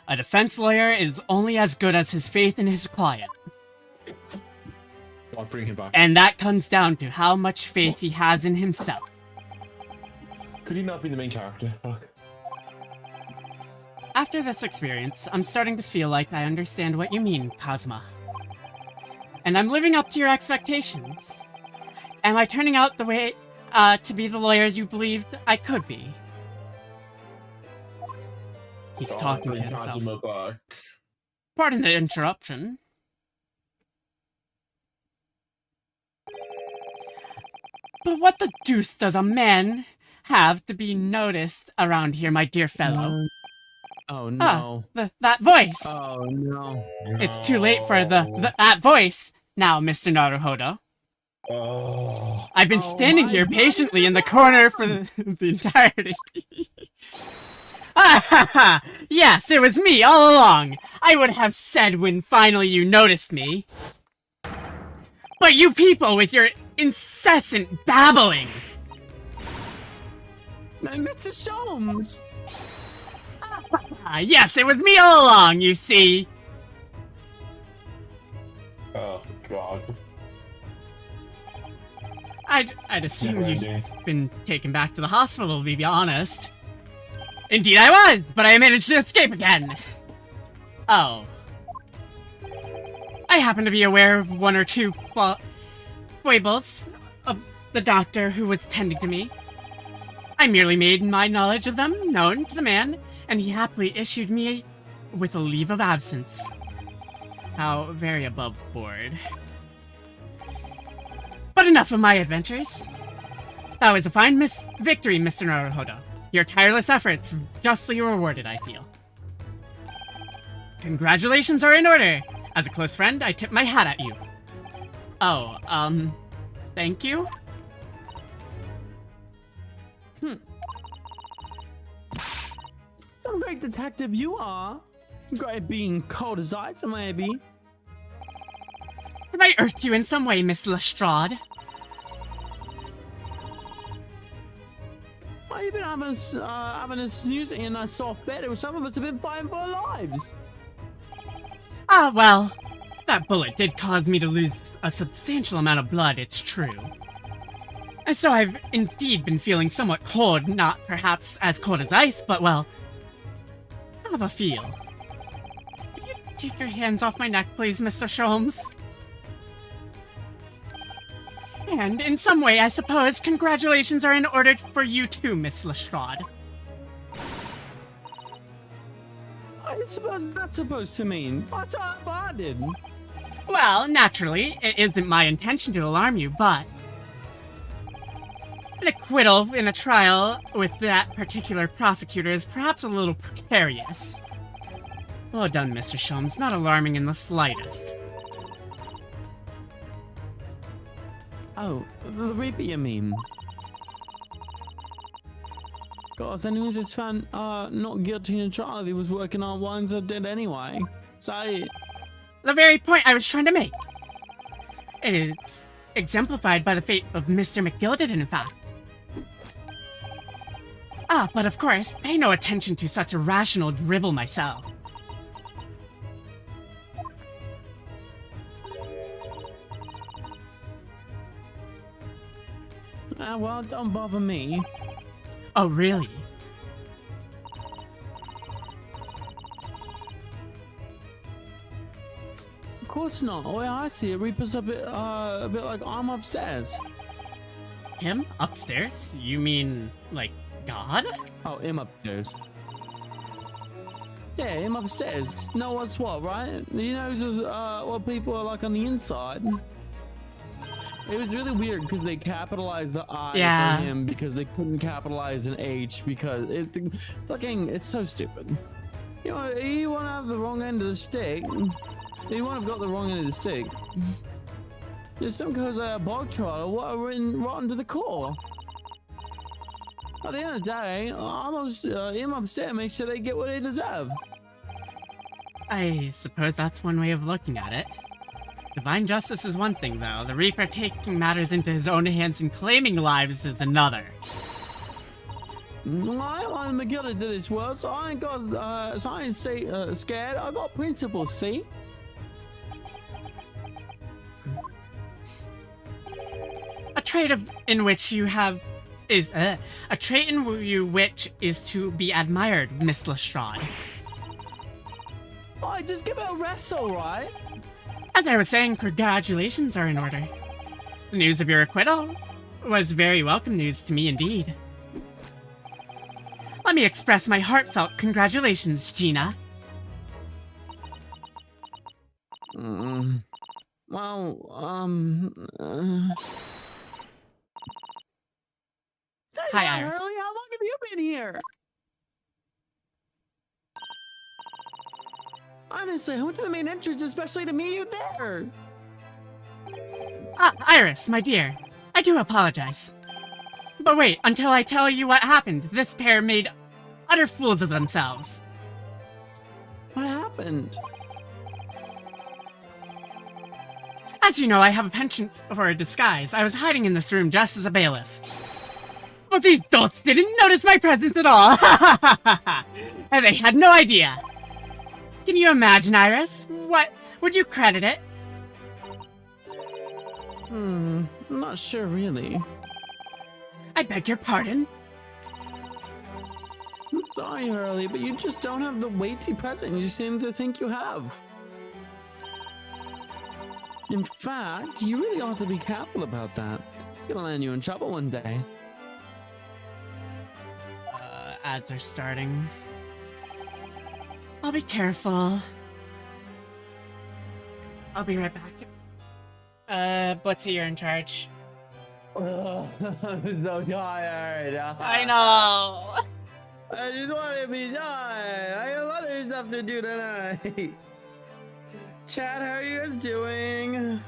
A defense lawyer is only as good as his faith in his client. I'll bring him back. And that comes down to how much faith he has in himself. Could he not be the main character? Fuck. After this experience, I'm starting to feel like I understand what you mean, Kazuma. And I'm living up to your expectations. Am I turning out the way, to be the lawyer you believed I could be? He's talking to himself. Pardon the interruption. But what the deuce does a man have to be noticed around here, my dear fellow? Oh no. That voice! Oh no. It's too late for that voice now, Mr. Naruhodo. Oh. I've been standing here patiently in the corner for the entirety. Ah ha ha! Yes, it was me all along! I would have said when finally you noticed me. But you people with your incessant babbling! Mr. Sholmes! Yes, it was me all along, you see! Oh, God. I'd assume you've been taken back to the hospital, to be honest. Indeed I was, but I managed to escape again! Oh. I happen to be aware of one or two foibles of the doctor who was tending to me. I merely made my knowledge of them known to the man, and he happily issued me with a leave of absence. How very above board. But enough of my adventures. That was a fine victory, Mr. Naruhodo. Your tireless efforts justly rewarded, I feel. Congratulations are in order. As a close friend, I tip my hat at you. Oh, thank you? Some great detective you are. Great being cold as ice, maybe. Have I irked you in some way, Miss Lestrade? Well, you've been having a snooze in a soft bed, or some of us have been fighting for our lives. Ah, well, that bullet did cause me to lose a substantial amount of blood, it's true. And so I've indeed been feeling somewhat cold, not perhaps as cold as ice, but well, some of a feel. Could you take your hands off my neck, please, Mr. Sholmes? And in some way, I suppose, congratulations are in order for you too, Miss Lestrade. I suppose that's supposed to mean. What's up, I did? Well, naturally, it isn't my intention to alarm you, but an acquittal in a trial with that particular prosecutor is perhaps a little precarious. Well done, Mr. Sholmes. Not alarming in the slightest. Oh, the Reaper, you mean? Cause anyways, it's found not guilty in a trial he was working on ones that did anyway. Say it. The very point I was trying to make. It is exemplified by the fate of Mr. McGilded, in fact. Ah, but of course, pay no attention to such irrational drivel myself. Ah, well, don't bother me. Oh, really? Of course not. The way I see it, Reaper's a bit like I'm upstairs. Him? Upstairs? You mean, like, God? Oh, him upstairs. Yeah, him upstairs. Know what's what, right? He knows what people are like on the inside. It was really weird because they capitalized the I for him because they couldn't capitalize an H because it's so stupid. You know, you want to have the wrong end of the stick. You want to have got the wrong end of the stick. There's some goes bog troll what are written rotten to the core. At the end of the day, almost him upset makes sure they get what they deserve. I suppose that's one way of looking at it. Divine justice is one thing, though. The Reaper taking matters into his own hands and claiming lives is another. I'm a guilty to this world, so I ain't got, scared. I got principles, see? A trait in which you have is a trait in you which is to be admired, Miss Lestrade. Oh, just give it a rest, all right? As I was saying, congratulations are in order. The news of your acquittal was very welcome news to me indeed. Let me express my heartfelt congratulations, Gina. Hi, Iris. How long have you been here? Honestly, I went to the main entrance especially to meet you there. Ah, Iris, my dear. I do apologize. But wait, until I tell you what happened. This pair made utter fools of themselves. What happened? As you know, I have a penchant for a disguise. I was hiding in this room just as a bailiff. But these dolts didn't notice my presence at all. And they had no idea. Can you imagine, Iris? What would you credit it? I'm not sure really. I beg your pardon? I'm sorry, Hurley, but you just don't have the weighty presence you seem to think you have. In fact, you really ought to be careful about that. It's gonna land you in trouble one day. Ads are starting. I'll be careful. I'll be right back. Blitzy, you're in charge. I'm so tired. I know. I just want to be done. I have other stuff to do tonight. Chad, how are you guys doing?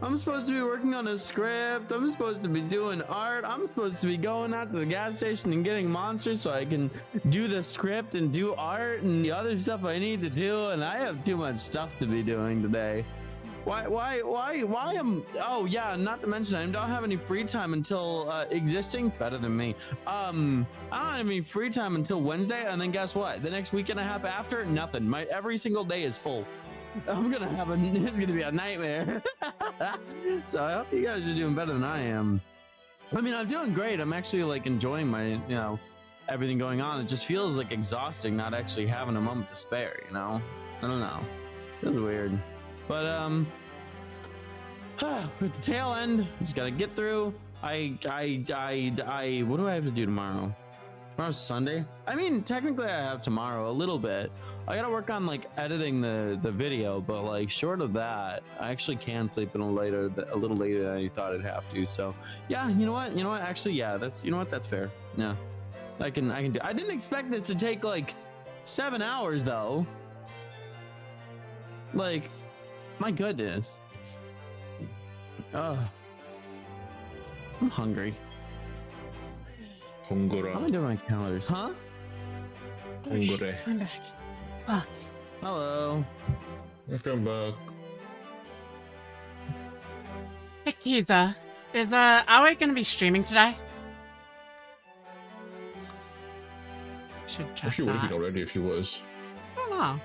I'm supposed to be working on a script. I'm supposed to be doing art. I'm supposed to be going out to the gas station and getting monsters so I can do the script and do art and the other stuff I need to do. And I have too much stuff to be doing today. Why am, oh yeah, not to mention I don't have any free time until existing, better than me. I don't have any free time until Wednesday, and then guess what? The next week and a half after, nothing. My every single day is full. I'm gonna have it's gonna be a nightmare. So I hope you guys are doing better than I am. I mean, I'm doing great. I'm actually like enjoying my, you know, everything going on. It just feels like exhausting not actually having a moment to spare, you know? I don't know. It feels weird. But with the tail end, just gotta get through. What do I have to do tomorrow? Tomorrow's Sunday. I mean, technically I have tomorrow a little bit. I gotta work on like editing the video, but like short of that, I actually can sleep in a little later than I thought I'd have to. So yeah, you know what? Actually, yeah, that's, you know what? That's fair. Yeah, I can do. I didn't expect this to take like 7 hours though. Like, my goodness. Oh, I'm hungry. Hungry. How am I doing my calendars? Huh? Hungry. I'm back. Fuck. Hello. Welcome back. Hey, Kiza. Is Aoi gonna be streaming today? Should check She would have that. been already if she was. I don't know.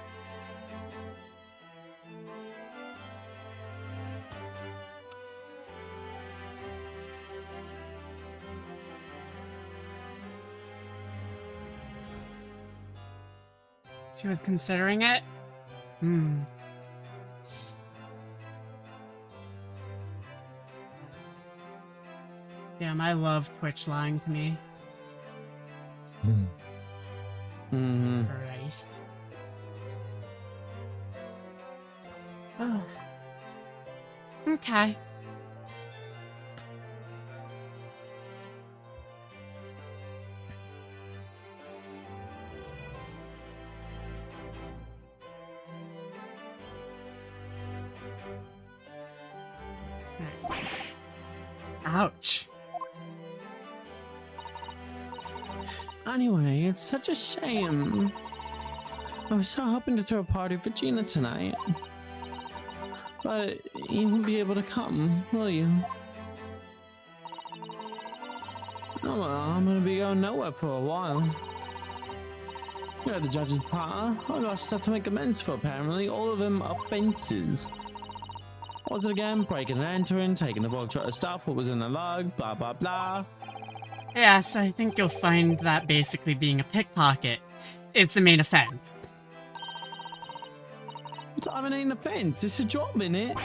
She was considering it? Damn, I love Twitch lying to me. Christ. Oh. Okay. Ouch. Anyway, it's such a shame. I was so hoping to throw a party for Gina tonight. But you won't be able to come, will you? Oh well, I'm gonna be going nowhere for a while. You're the judge's partner. I got stuff to make amends for, apparently. All of them offenses. What's it again? Breaking and entering, taking the bulk truck of stuff, what was in the log, blah blah blah. Yes, I think you'll find that basically being a pickpocket is the main offense. It's not even an offense, it's a job, innit?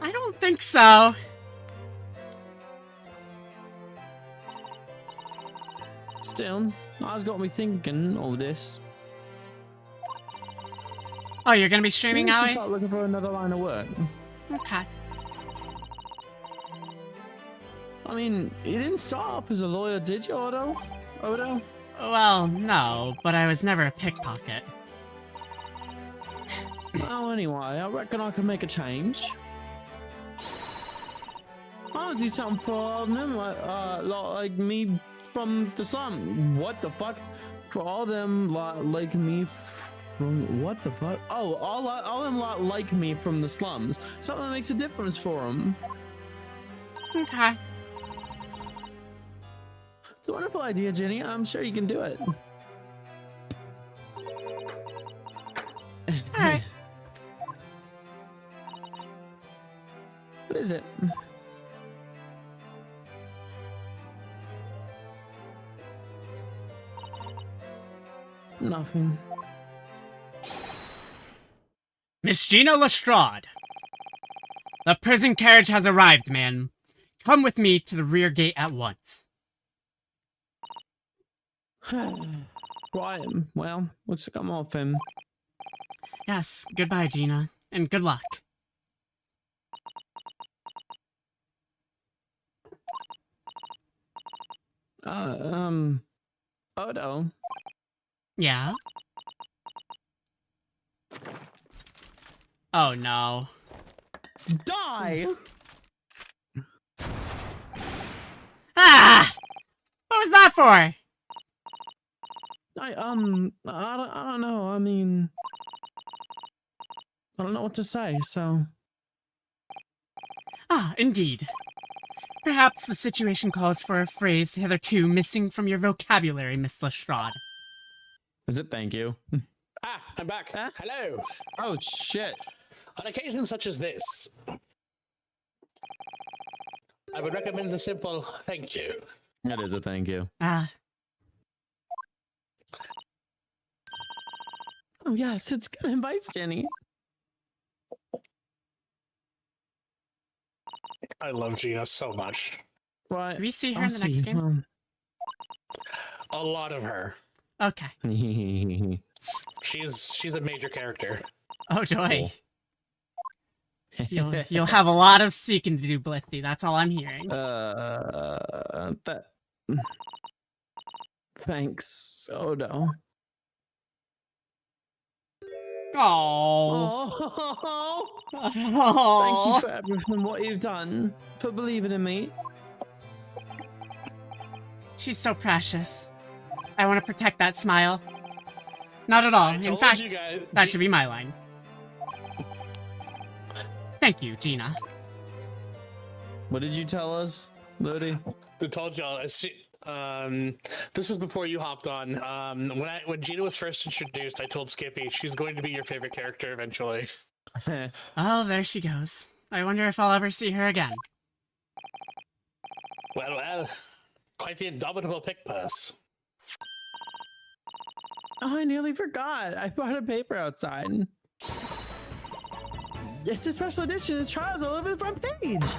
I don't think so. Still, that's got me thinking all this. Oh, you're gonna be streaming, Maybe I should Aoi? start looking for another line of work. Okay. I mean, you didn't start off as a lawyer, did you, Odo? Well, no, but I was never a pickpocket. Well, anyway, I reckon I can make a change. I'll do something for them, like me from the slum. What the fuck? For all them like me from what the fuck? Oh, all them like me from the slums. Something that makes a difference for them. Okay. It's a wonderful idea, Jenny. I'm sure you can do it. Alright. What is it? Nothing. Miss Gina Lestrade. The prison carriage has arrived, man. Come with me to the rear gate at once. Right, well, looks like I'm off him. Yes, goodbye, Gina, and good luck. Odo. Yeah? Oh no. Die! Ah! What was that for? I don't know. I mean, I don't know what to say, so. Ah, indeed. Perhaps the situation calls for a phrase hitherto missing from your vocabulary, Miss Lestrade. Is it thank you? Ah, I'm back. Huh? Hello. Oh, shit. On occasions such as this, I would recommend a simple thank you. That is a thank you. Ah, Oh, yes, it's good advice, Jenny. I love Gina so much. What? do we see her in the next game? A lot of her. Okay. She's a major character. Oh joy. You'll have a lot of speaking to do, Blitzy. That's all I'm hearing. That. Thanks, Odo. Oh. Thank you for everything, what you've done, for believing in me. She's so precious. I want to protect that smile. Not at all. In told fact, you guys, that should be my line. Thank you, Gina. What did you tell us, Lodi? I told y'all. This was before you hopped on. When Gina was first introduced, I told Skippy she's going to be your favorite character eventually. Oh, there she goes. I wonder if I'll ever see her again. Well, quite the indomitable pick purse. Oh, I nearly forgot. I bought a paper outside. It's a special edition. It's Charles all over the front page.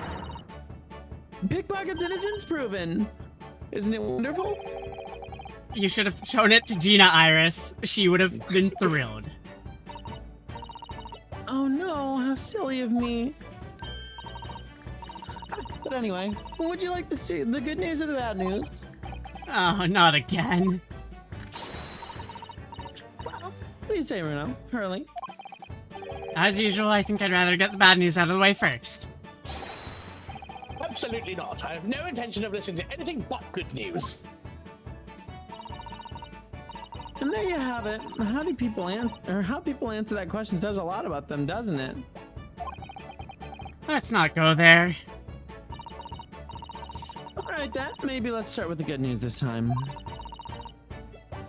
Pickpocket's innocence proven. Isn't it wonderful? You should have shown it to Gina, Iris. She would have been thrilled. Oh no, how silly of me. But anyway, would you like to see the good news or the bad news? Oh, not again. Well, what do you say, Bruno? Hurley? As usual, I think I'd rather get the bad news out of the way first. Absolutely not. I have no intention of listening to anything but good news. And there you have it. How people answer that question says a lot about them, doesn't it? Let's not go there. Alright then, maybe let's start with the good news this time.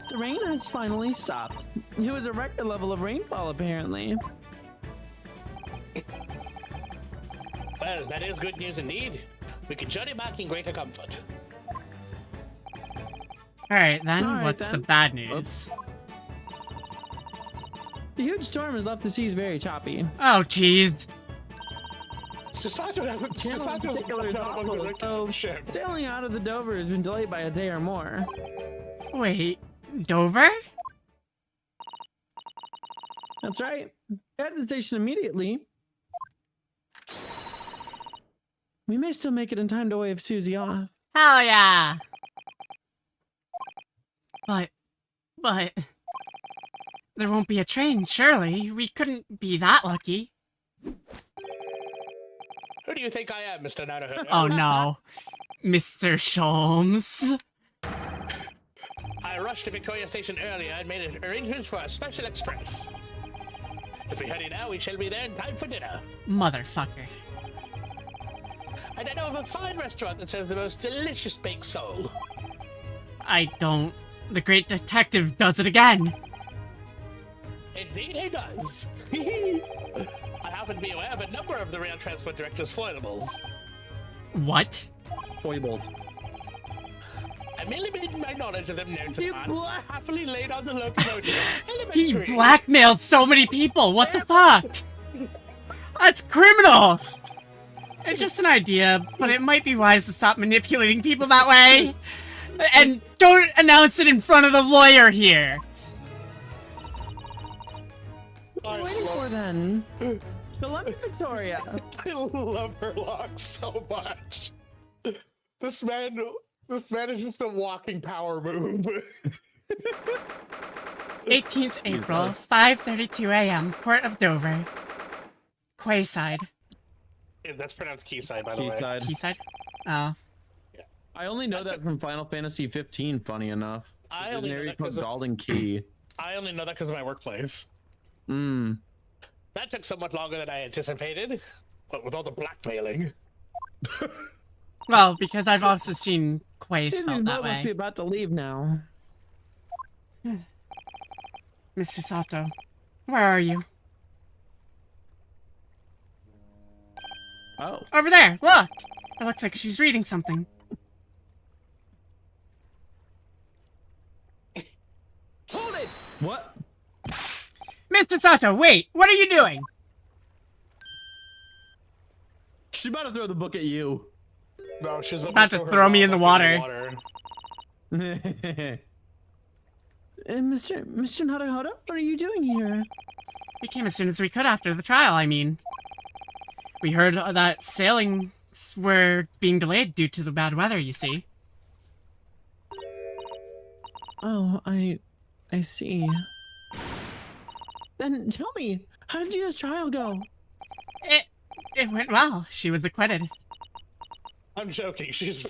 The rain has finally stopped. It was a record level of rainfall, apparently. Well, that is good news indeed. We can journey back in greater comfort. Alright then, All right, what's then. the bad news? The huge storm has left the seas very choppy. Oh, jeez. Society Channel in particular is awful, so sailing out of the Dover has been delayed by a day or more. Wait, Dover? That's right. Head to the station immediately. We may still make it in time to wave Susie off. Hell yeah! But... There won't be a train, surely. We couldn't be that lucky. Who do you think I am, Mr. Nanahood? Oh no. Mr. Sholmes. I rushed to Victoria Station earlier and made arrangements for a special express. If we hurry now, we shall be there in time for dinner. Motherfucker. And I know of a fine restaurant that serves the most delicious baked sole. I don't... The great detective does it again. Indeed he does. I happen to be aware of a number of the rail transport director's foibles. What? Foibles. I merely made my knowledge of them known to You man. Happily laid on the locomotive. He Elementary. blackmailed so many people, what the fuck? That's criminal! It's just an idea, but it might be wise to stop manipulating people that way. And don't announce it in front of the lawyer here. What are you waiting for then? To London, Victoria. I love her lock so much. This man is just a walking power move. 18th April, 5:32 a.m., Port of Dover. Quayside. Yeah, that's pronounced Quayside, by the way. Quayside. Quayside? Oh. I only know that from Final Fantasy 15. Funny enough, I there's only an know area that called 'cause of- Golden Key. I only know that because of my workplace. Hmm. That took somewhat longer than I anticipated, but with all the blackmailing. Well, because I've also seen Quay This spelled that must be way. about to leave now. Mr. Sato, where are you? Oh. Over there, look! It looks like she's reading something. Hold it! What? Mr. Sato, wait! What are you doing? She's about to throw the book at you. No, she's about to throw me in the water. Mr. Naruhodo, what are you doing here? We came as soon as we could after the trial, I mean. We heard that sailings were being delayed due to the bad weather, you see. Oh, I see. Then tell me, how did Gina's trial go? It went well. She was acquitted. I'm joking. She's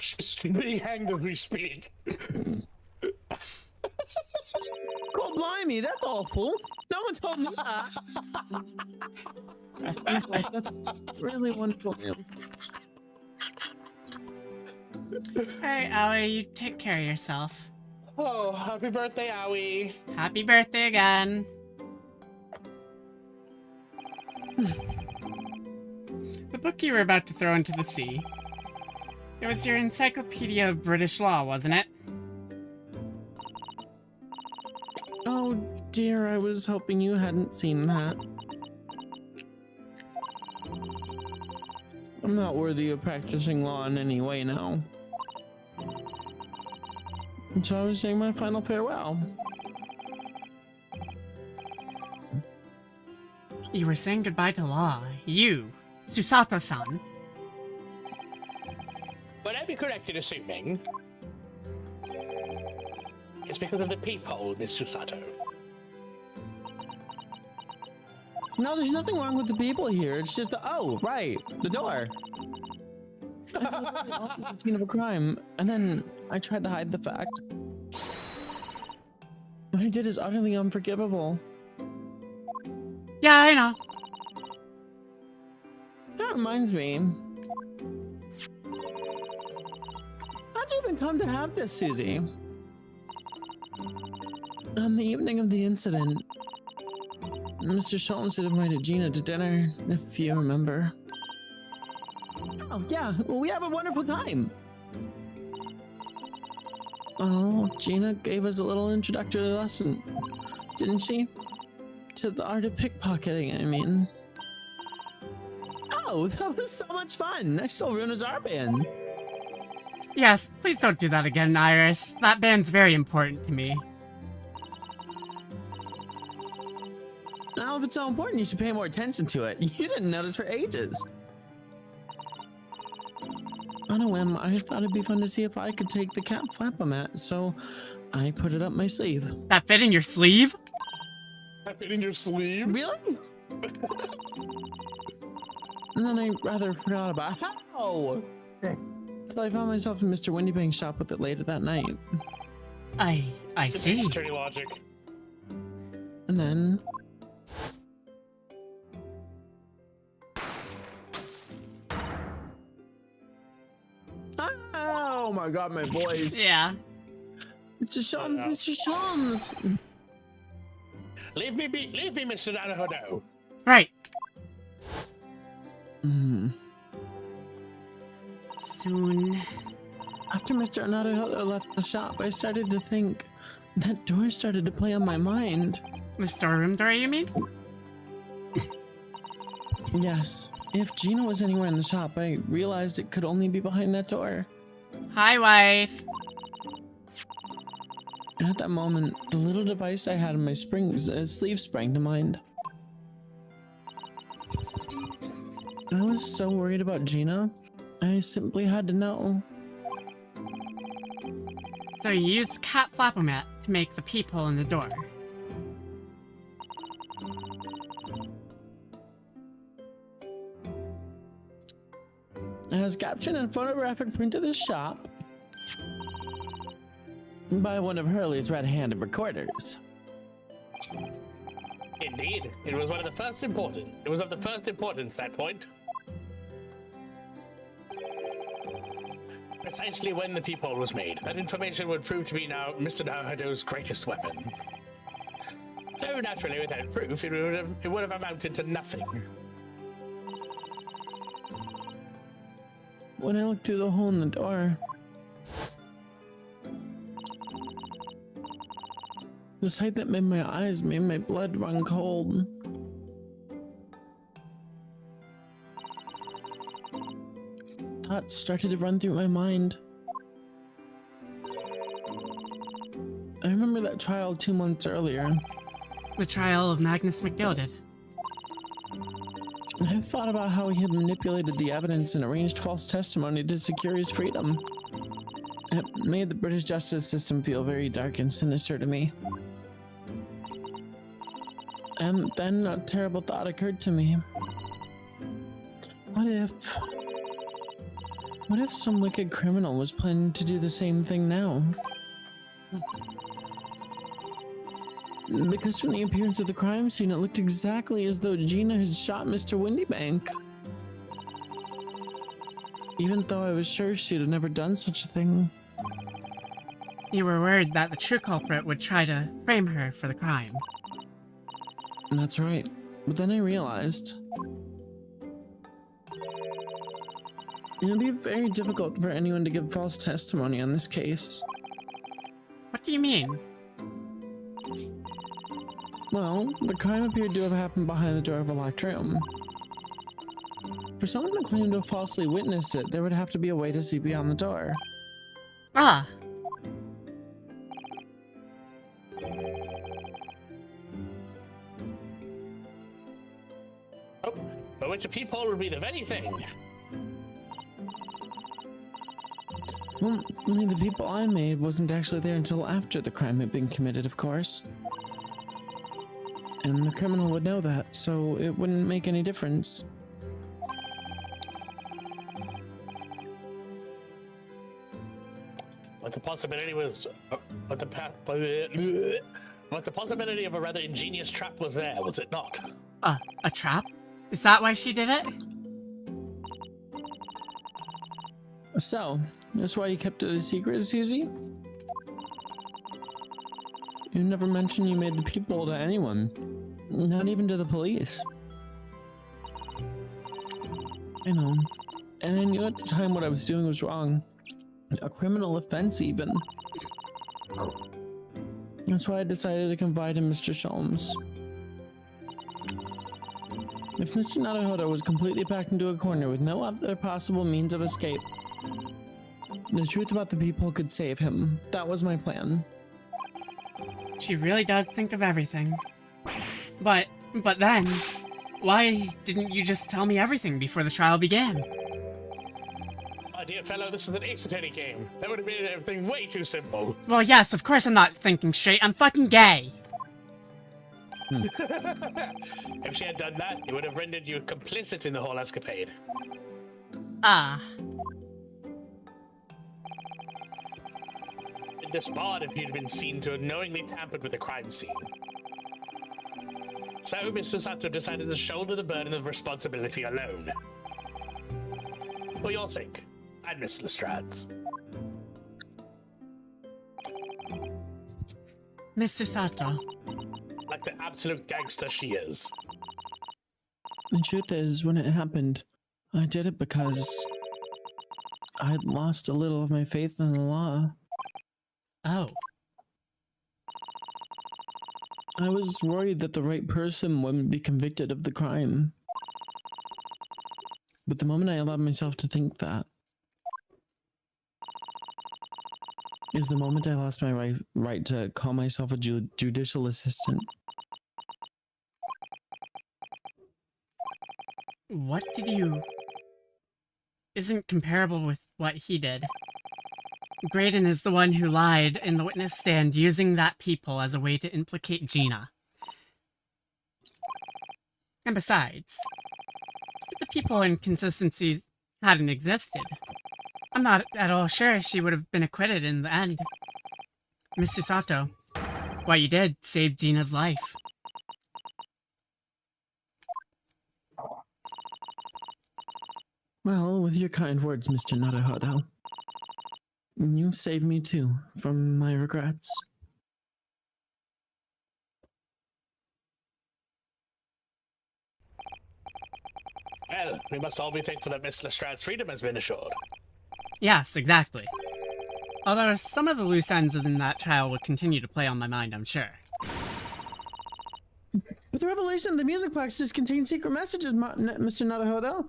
being hanged as we speak. Oh, blimey, that's awful. No one told me that. That's really wonderful. Hey, Aoi, you take care of yourself. Oh, happy birthday, Owie. Happy birthday again. The book you were about to throw into the sea. It was your Encyclopedia of British Law, wasn't it? Oh dear, I was hoping you hadn't seen that. I'm not worthy of practicing law in any way now. And so I was saying my final farewell. You were saying goodbye to law. You, Susato-san. But I'd be correct in assuming it's because of the peephole, Miss Susato. No, there's nothing wrong with the people here. It's just oh, right, the door. The scene of a crime, and then I tried to hide the fact. What I did is utterly unforgivable. Yeah, I know. That reminds me. How'd you even come to have this, Susie? On the evening of the incident, Mr. Schultz had invited Gina to dinner, if you remember. Oh, yeah, well, we have a wonderful time. Oh, Gina gave us a little introductory lesson, didn't she? To the art of pickpocketing, I mean. Oh, that was so much fun. Next will ruin his armband. Yes, please don't do that again, Iris. That band's very important to me. Now, if it's so important, you should pay more attention to it. You didn't notice for ages. On a whim, I thought it'd be fun to see if I could take the cat flap-o-mat, so I put it up my sleeve. That fit in your sleeve? That fit in your sleeve? Really? And then I rather forgot about how. Until I found myself in Mr. Windybank's shop with it later that night. I see. It's dirty logic. And then... Oh my god, my voice. Yeah. Mr. Shams, Mr. Shams. Leave me be, leave me, Mr. Naruhodo. Right. Soon. After Mr. Naruhodo left the shop, I started to think that door started to play on my mind. The storeroom door, you mean? Yes. If Gina was anywhere in the shop, I realized it could only be behind that door. Hi, wife. And at that moment, the little device I had in my sleeve sprang to mind. I was so worried about Gina. I simply had to know. So you used the cat flap-o-mat to make the peephole in the door. as captioned and photographic print of the shop by one of Hurley's red-handed recorders. Indeed, it was one of the first important. It was of the first importance at that point. Precisely when the peephole was made, that information would prove to be now Mr. Naruto's greatest weapon. Though naturally, without proof, it would have amounted to nothing. When I looked through the hole in the door, the sight that made my eyes made my blood run cold. Thoughts started to run through my mind. I remember that trial 2 months earlier. The trial of Magnus McGilded. I thought about how he had manipulated the evidence and arranged false testimony to secure his freedom. It made the British justice system feel very dark and sinister to me. And then a terrible thought occurred to me. What if some wicked criminal was planning to do the same thing now? Because from the appearance of the crime scene, it looked exactly as though Gina had shot Mr. Windybank. Even though I was sure she'd have never done such a thing. You were worried that the true culprit would try to frame her for the crime. That's right. But then I realized it would be very difficult for anyone to give false testimony on this case. What do you mean? Well, the crime appeared to have happened behind the door of a locked room. For someone to claim to have falsely witnessed it, there would have to be a way to see beyond the door. Ah! Oh, but which a peephole would be the very thing. Well, the people I made wasn't actually there until after the crime had been committed, of course. And the criminal would know that, so it wouldn't make any difference. But the possibility was, but the possibility of a rather ingenious trap was there, was it not? A trap? Is that why she did it? So, that's why you kept it a secret, Susie? You never mentioned you made the people to anyone. Not even to the police. I know. And I knew at the time what I was doing was wrong. A criminal offense, even. That's why I decided to confide in Mr. Sholmes. If Mr. Naruhodo was completely packed into a corner with no other possible means of escape, the truth about the people could save him. That was my plan. She really does think of everything. But then, why didn't you just tell me everything before the trial began? My dear fellow, this is an ace attorney game. That would have made everything way too simple. Well, yes, of course I'm not thinking straight. I'm fucking gay. If she had done that, it would have rendered you complicit in the whole escapade. Ah. Disbarred if you'd been seen to have knowingly tampered with the crime scene. So Mr. Sato decided to shoulder the burden of responsibility alone. For your sake, and Miss Lestrande's. Mr. Sato. Like the absolute gangster she is. The truth is, when it happened, I did it because I'd lost a little of my faith in the law. Oh. I was worried that the right person wouldn't be convicted of the crime. But the moment I allowed myself to think that is the moment I lost my right to call myself a judicial assistant. What did you... Isn't comparable with what he did. Graydon is the one who lied in the witness stand using that people as a way to implicate Gina. And besides, the people inconsistencies hadn't existed. I'm not at all sure she would have been acquitted in the end. Mr. Sato, what you did saved Gina's life. Well, with your kind words, Mr. Naruhodo, you saved me too from my regrets. Well, we must all be thankful that Miss Lestrande's freedom has been assured. Yes, exactly. Although some of the loose ends in that trial would continue to play on my mind, I'm sure. But the revelation of the music box just contains secret messages, Mr. Naruhodo.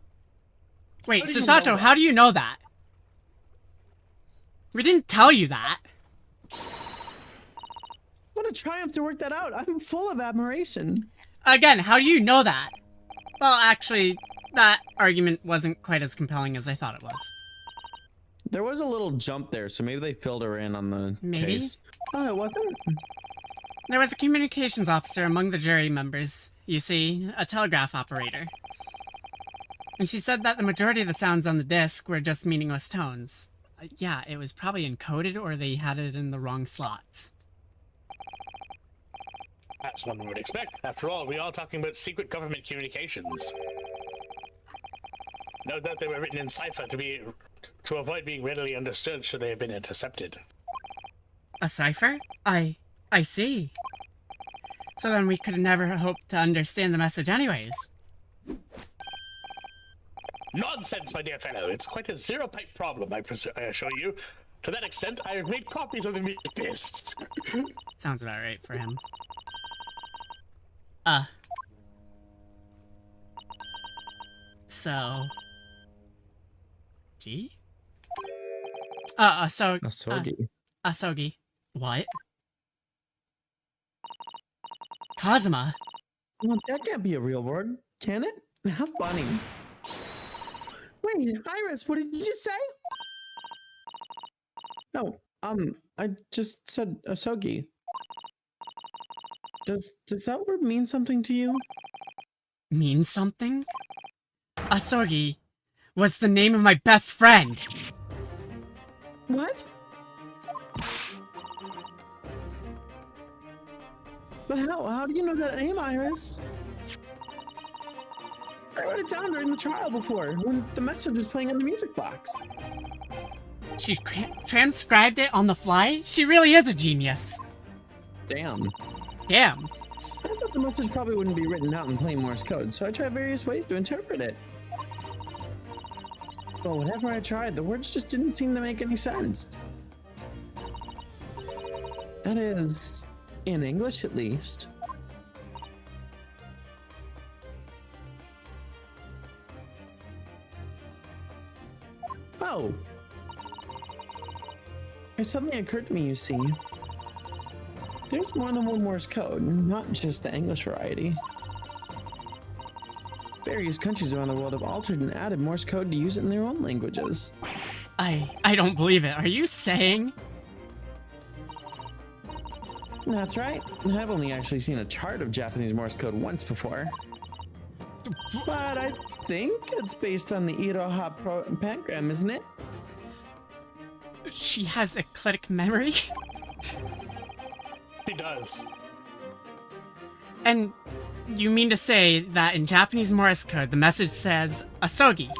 Wait, How do you Susato, know that? how do you know that? We didn't tell you that. What a triumph to work that out. I'm full of admiration. Again, how do you know that? Well, actually, that argument wasn't quite as compelling as I thought it was. There was a little jump there, so maybe they filled her in on the Maybe? case. Oh, it wasn't? There was a communications officer among the jury members, you see, a telegraph operator. And she said that the majority of the sounds on the disc were just meaningless tones. Yeah, it was probably encoded or they had it in the wrong slots. That's what one would expect. After all, we are talking about secret government communications. No doubt they were written in cipher to avoid being readily understood should they have been intercepted. A cipher? I see. So then we could never hope to understand the message anyways. Nonsense, my dear fellow. It's quite a zero-type problem, I assure you. To that extent, I have made copies of the music discs. Sounds about right for him. So... G? Asogi. Asogi. What? Kazuma? Well, that can't be a real word, can it? How funny. Wait, Iris, what did you just say? No, I just said Asogi. Does that word mean something to you? Mean something? Asogi was the name of my best friend. What? But how do you know that name, Iris? I wrote it down during the trial before, when the message was playing on the music box. She transcribed it on the fly? She really is a genius. Damn. Damn. I thought the message probably wouldn't be written out in plain Morse code, so I tried various ways to interpret it. But whatever I tried, the words just didn't seem to make any sense. That is, in English at least. Oh! It suddenly occurred to me, you see. There's more than one Morse code, not just the English variety. Various countries around the world have altered and added Morse code to use it in their own languages. I don't believe it. Are you saying? That's right. I've only actually seen a chart of Japanese Morse code once before. But I think it's based on the Iroha pentagram, isn't it? She has eclectic memory? He does. And you mean to say that in Japanese Morse code, the message says Asogi?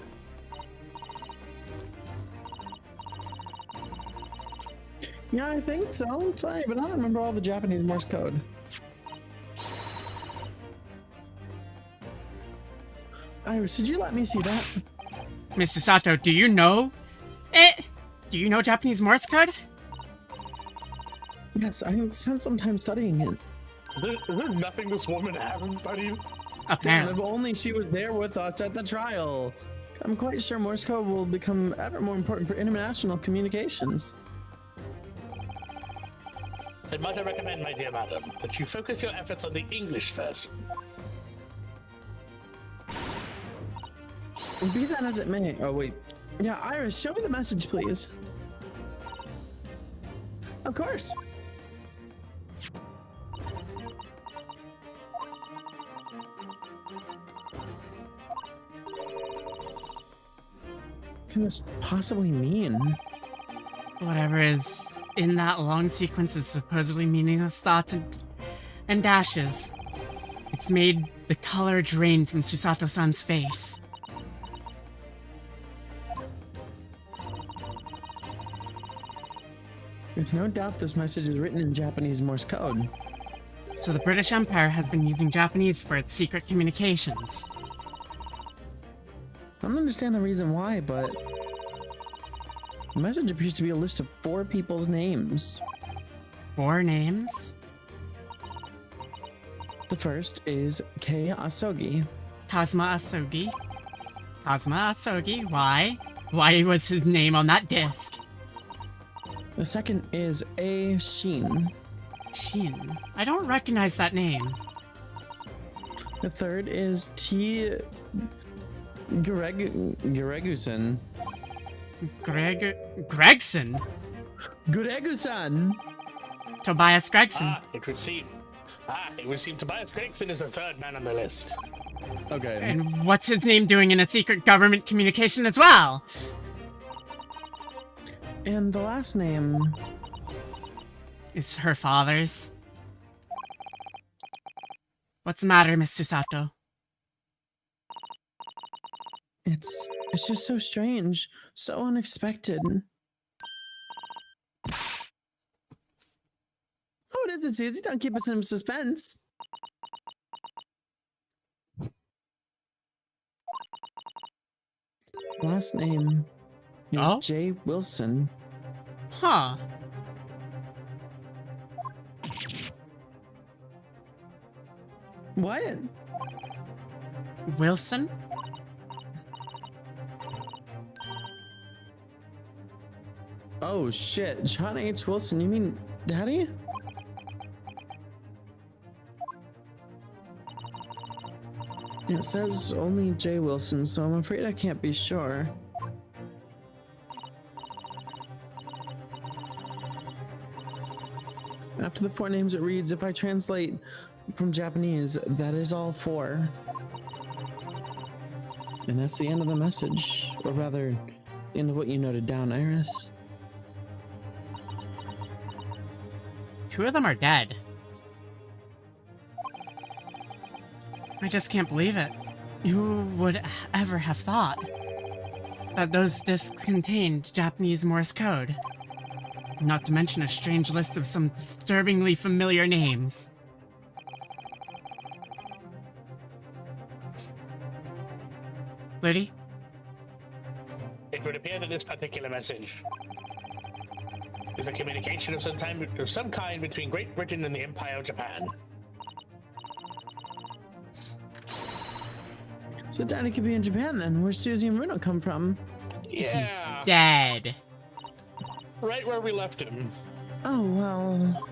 Yeah, I think so. I'm sorry, but I don't remember all the Japanese Morse code. Iris, did you let me see that? Mr. Sato, do you know it? Do you know Japanese Morse code? Yes, I spent some time studying it. Is there nothing this woman hasn't studied? Apparently. If only she was there with us at the trial. I'm quite sure Morse code will become ever more important for international communications. Then might I recommend, my dear madam, that you focus your efforts on the English version. Be that as it may. Oh, wait. Yeah, Iris, show me the message, please. Of course. can this possibly mean? Whatever is in that long sequence is supposedly meaningless dots and dashes. It's made the color drain from Susato-san's face. There's no doubt this message is written in Japanese Morse code. So the British Empire has been using Japanese for its secret communications. I don't understand the reason why, but the message appears to be a list of 4 people's names. 4 names? The first is Kei Asogi. Kazuma Asogi. Kazuma Asogi, why? Why was his name on that disc? The second is A Shin. Shin. I don't recognize that name. The third is T Gregusan. Gregson? Gregusan! Tobias Gregson. It would seem Tobias Gregson is the third man on the list. Okay. And what's his name doing in a secret government communication as well? And the last name Is her father's. What's the matter, Miss Susato? it's just so strange, so unexpected. Oh, it isn't, Susie. Don't keep us in suspense. Last name is Oh? J. Wilson. Huh. What? Wilson? Oh shit, John H. Wilson, you mean Daddy? It says only J. Wilson, so I'm afraid I can't be sure. After the 4 names, it reads, if I translate from Japanese, that is all 4. And that's the end of the message, or rather, the end of what you noted down, Iris. 2 of them are dead. I just can't believe it. Who would ever have thought that those discs contained Japanese Morse code? Not to mention a strange list of some disturbingly familiar names. Liddy? It would appear that this particular message is a communication of some kind between Great Britain and the Empire of Japan. So Daddy could be in Japan then. Where's Susie and Bruno come from? Yeah, Dead. right where we left him. Oh, well.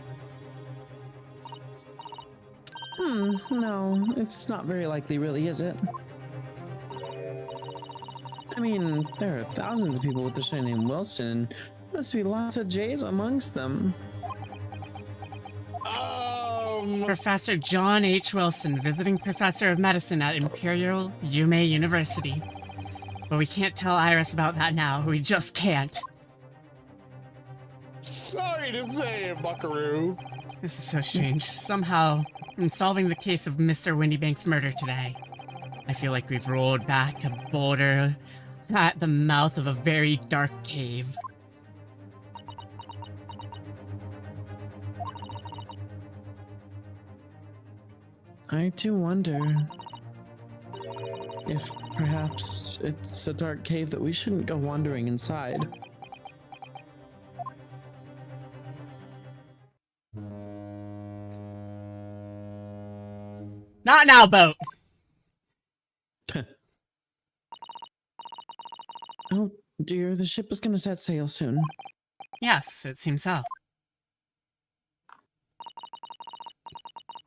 No, it's not very likely, really, is it? I mean, there are thousands of people with the surname Wilson, and there must be lots of J's amongst them. Professor John H. Wilson, visiting professor of medicine at Imperial Yume University. But we can't tell Iris about that now. We just can't. Sorry to say, buckaroo. This is so strange. Somehow, in solving the case of Mr. Windybank's murder today, I feel like we've rolled back a boulder at the mouth of a very dark cave. I do wonder if perhaps it's a dark cave that we shouldn't go wandering inside. Not now, boat! Oh dear, the ship is gonna set sail soon. Yes, it seems so.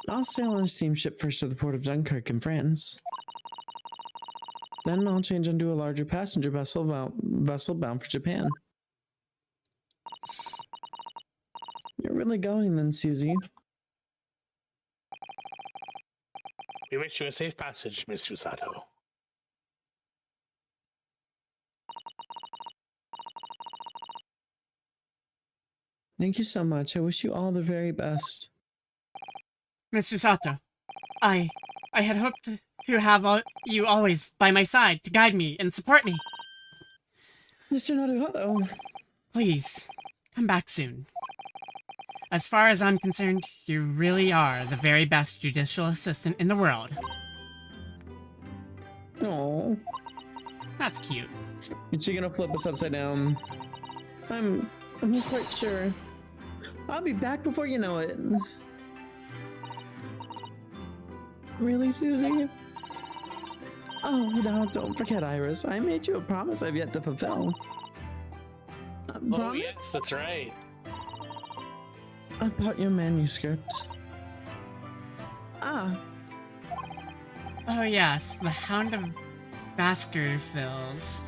I'll sail on a steamship first to the port of Dunkirk in France. Then I'll change into a larger passenger vessel bound for Japan. You're really going then, Susie. We wish you a safe passage, Miss Susato. Thank you so much. I wish you all the very best. Mr. Sato, I had hoped to have you always by my side to guide me and support me. Mr. Naruhodo. Please, come back soon. As far as I'm concerned, you really are the very best judicial assistant in the world. Oh, That's cute. is she gonna flip us upside down? I'm quite sure. I'll be back before you know it. Really, Susie? Oh, no, don't forget, Iris. I made you a promise I've yet to fulfill. Oh, yes, that's right. About your manuscript. Ah, Oh yes, the Hound of Baskervilles.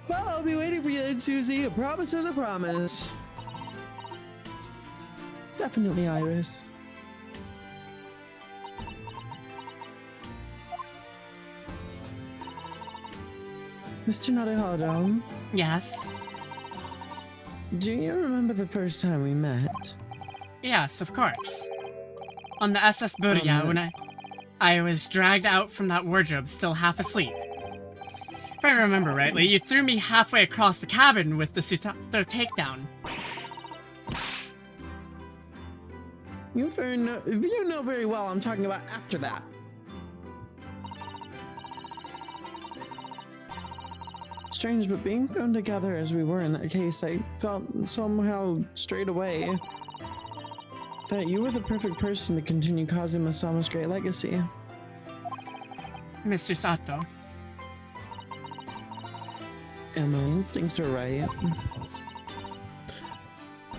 well, I'll be waiting for you then, Susie. A promise is a promise. Definitely, Iris. Mr. Naruhodo, Yes. do you remember the first time we met? Yes, of course. On the SS Burya when I was dragged out from that wardrobe still half asleep. If I remember rightly, you threw me halfway across the cabin with the Sutato takedown. You know very well I'm talking about after that. Strange, but being thrown together as we were in that case, I felt somehow straight away that you were the perfect person to continue Kazuma-sama's great legacy. Mr. Sato. And my instincts are right.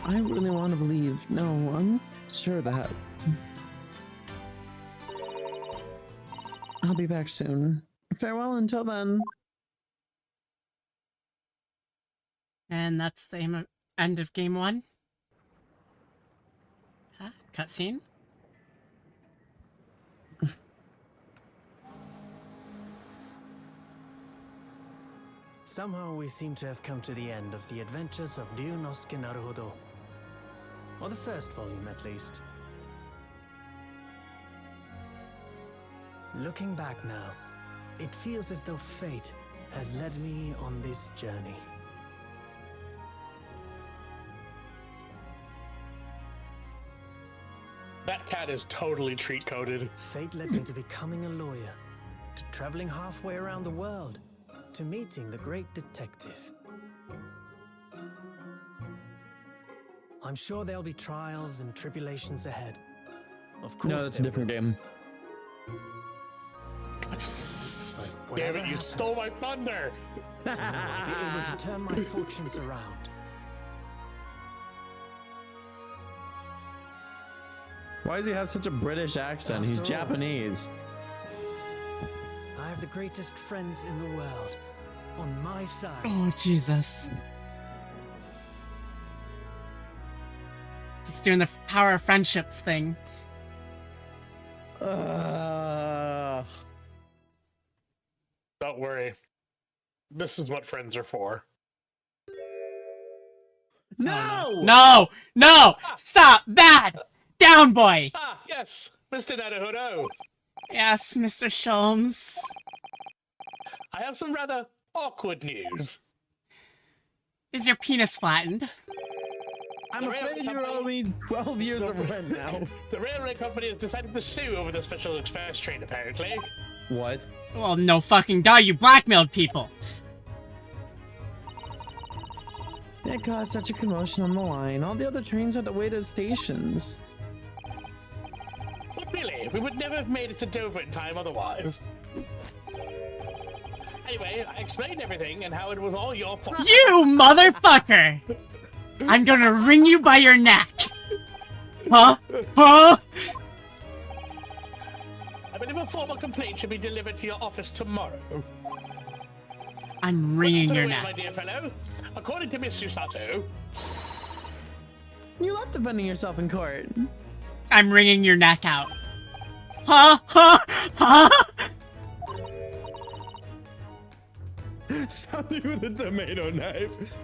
I really want to believe. No, I'm sure that. I'll be back soon. Farewell until then. And that's the end of game 1. Cutscene. Somehow we seem to have come to the end of the adventures of Ryunosuke Naruhodo. Or the first volume, at least. Looking back now, it feels as though fate has led me on this journey. That cat is totally treat coded. Fate led me to becoming a lawyer, to traveling halfway around the world, to meeting the great detective. I'm sure there'll be trials and tribulations ahead. Of course. No, it's a different game. Damn it, you stole my thunder! I'll be able to turn my fortunes around. Why does he have such a British accent? He's After all. Japanese. I have the greatest friends in the world on my side. Oh, Jesus. He's doing the power of friendships thing. Don't worry. This is what friends are for. No! No! No! Stop! Bad! Down, boy! Ah, yes, Mr. Naruhodo. Yes, Mr. Sholmes. I have some rather awkward news. Is your penis flattened? I'm The railway afraid you're company- only 12 years of rent now. The railway company has decided to sue over the special express train, apparently. What? Well, no fucking duh, you blackmailed people. It caused such a commotion on the line. All the other trains had to wait at stations. But really, we would never have made it to Dover in time otherwise. Anyway, I explained everything and how it was all your fault. You motherfucker! I'm gonna wring you by your neck. Huh? Huh? I believe a formal complaint should be delivered to your office tomorrow. I'm wringing your Don't worry, my neck. dear fellow. According to Miss Susato, You love defending yourself in court. I'm wringing your neck out. Huh? Huh? Huh? Something with a tomato knife.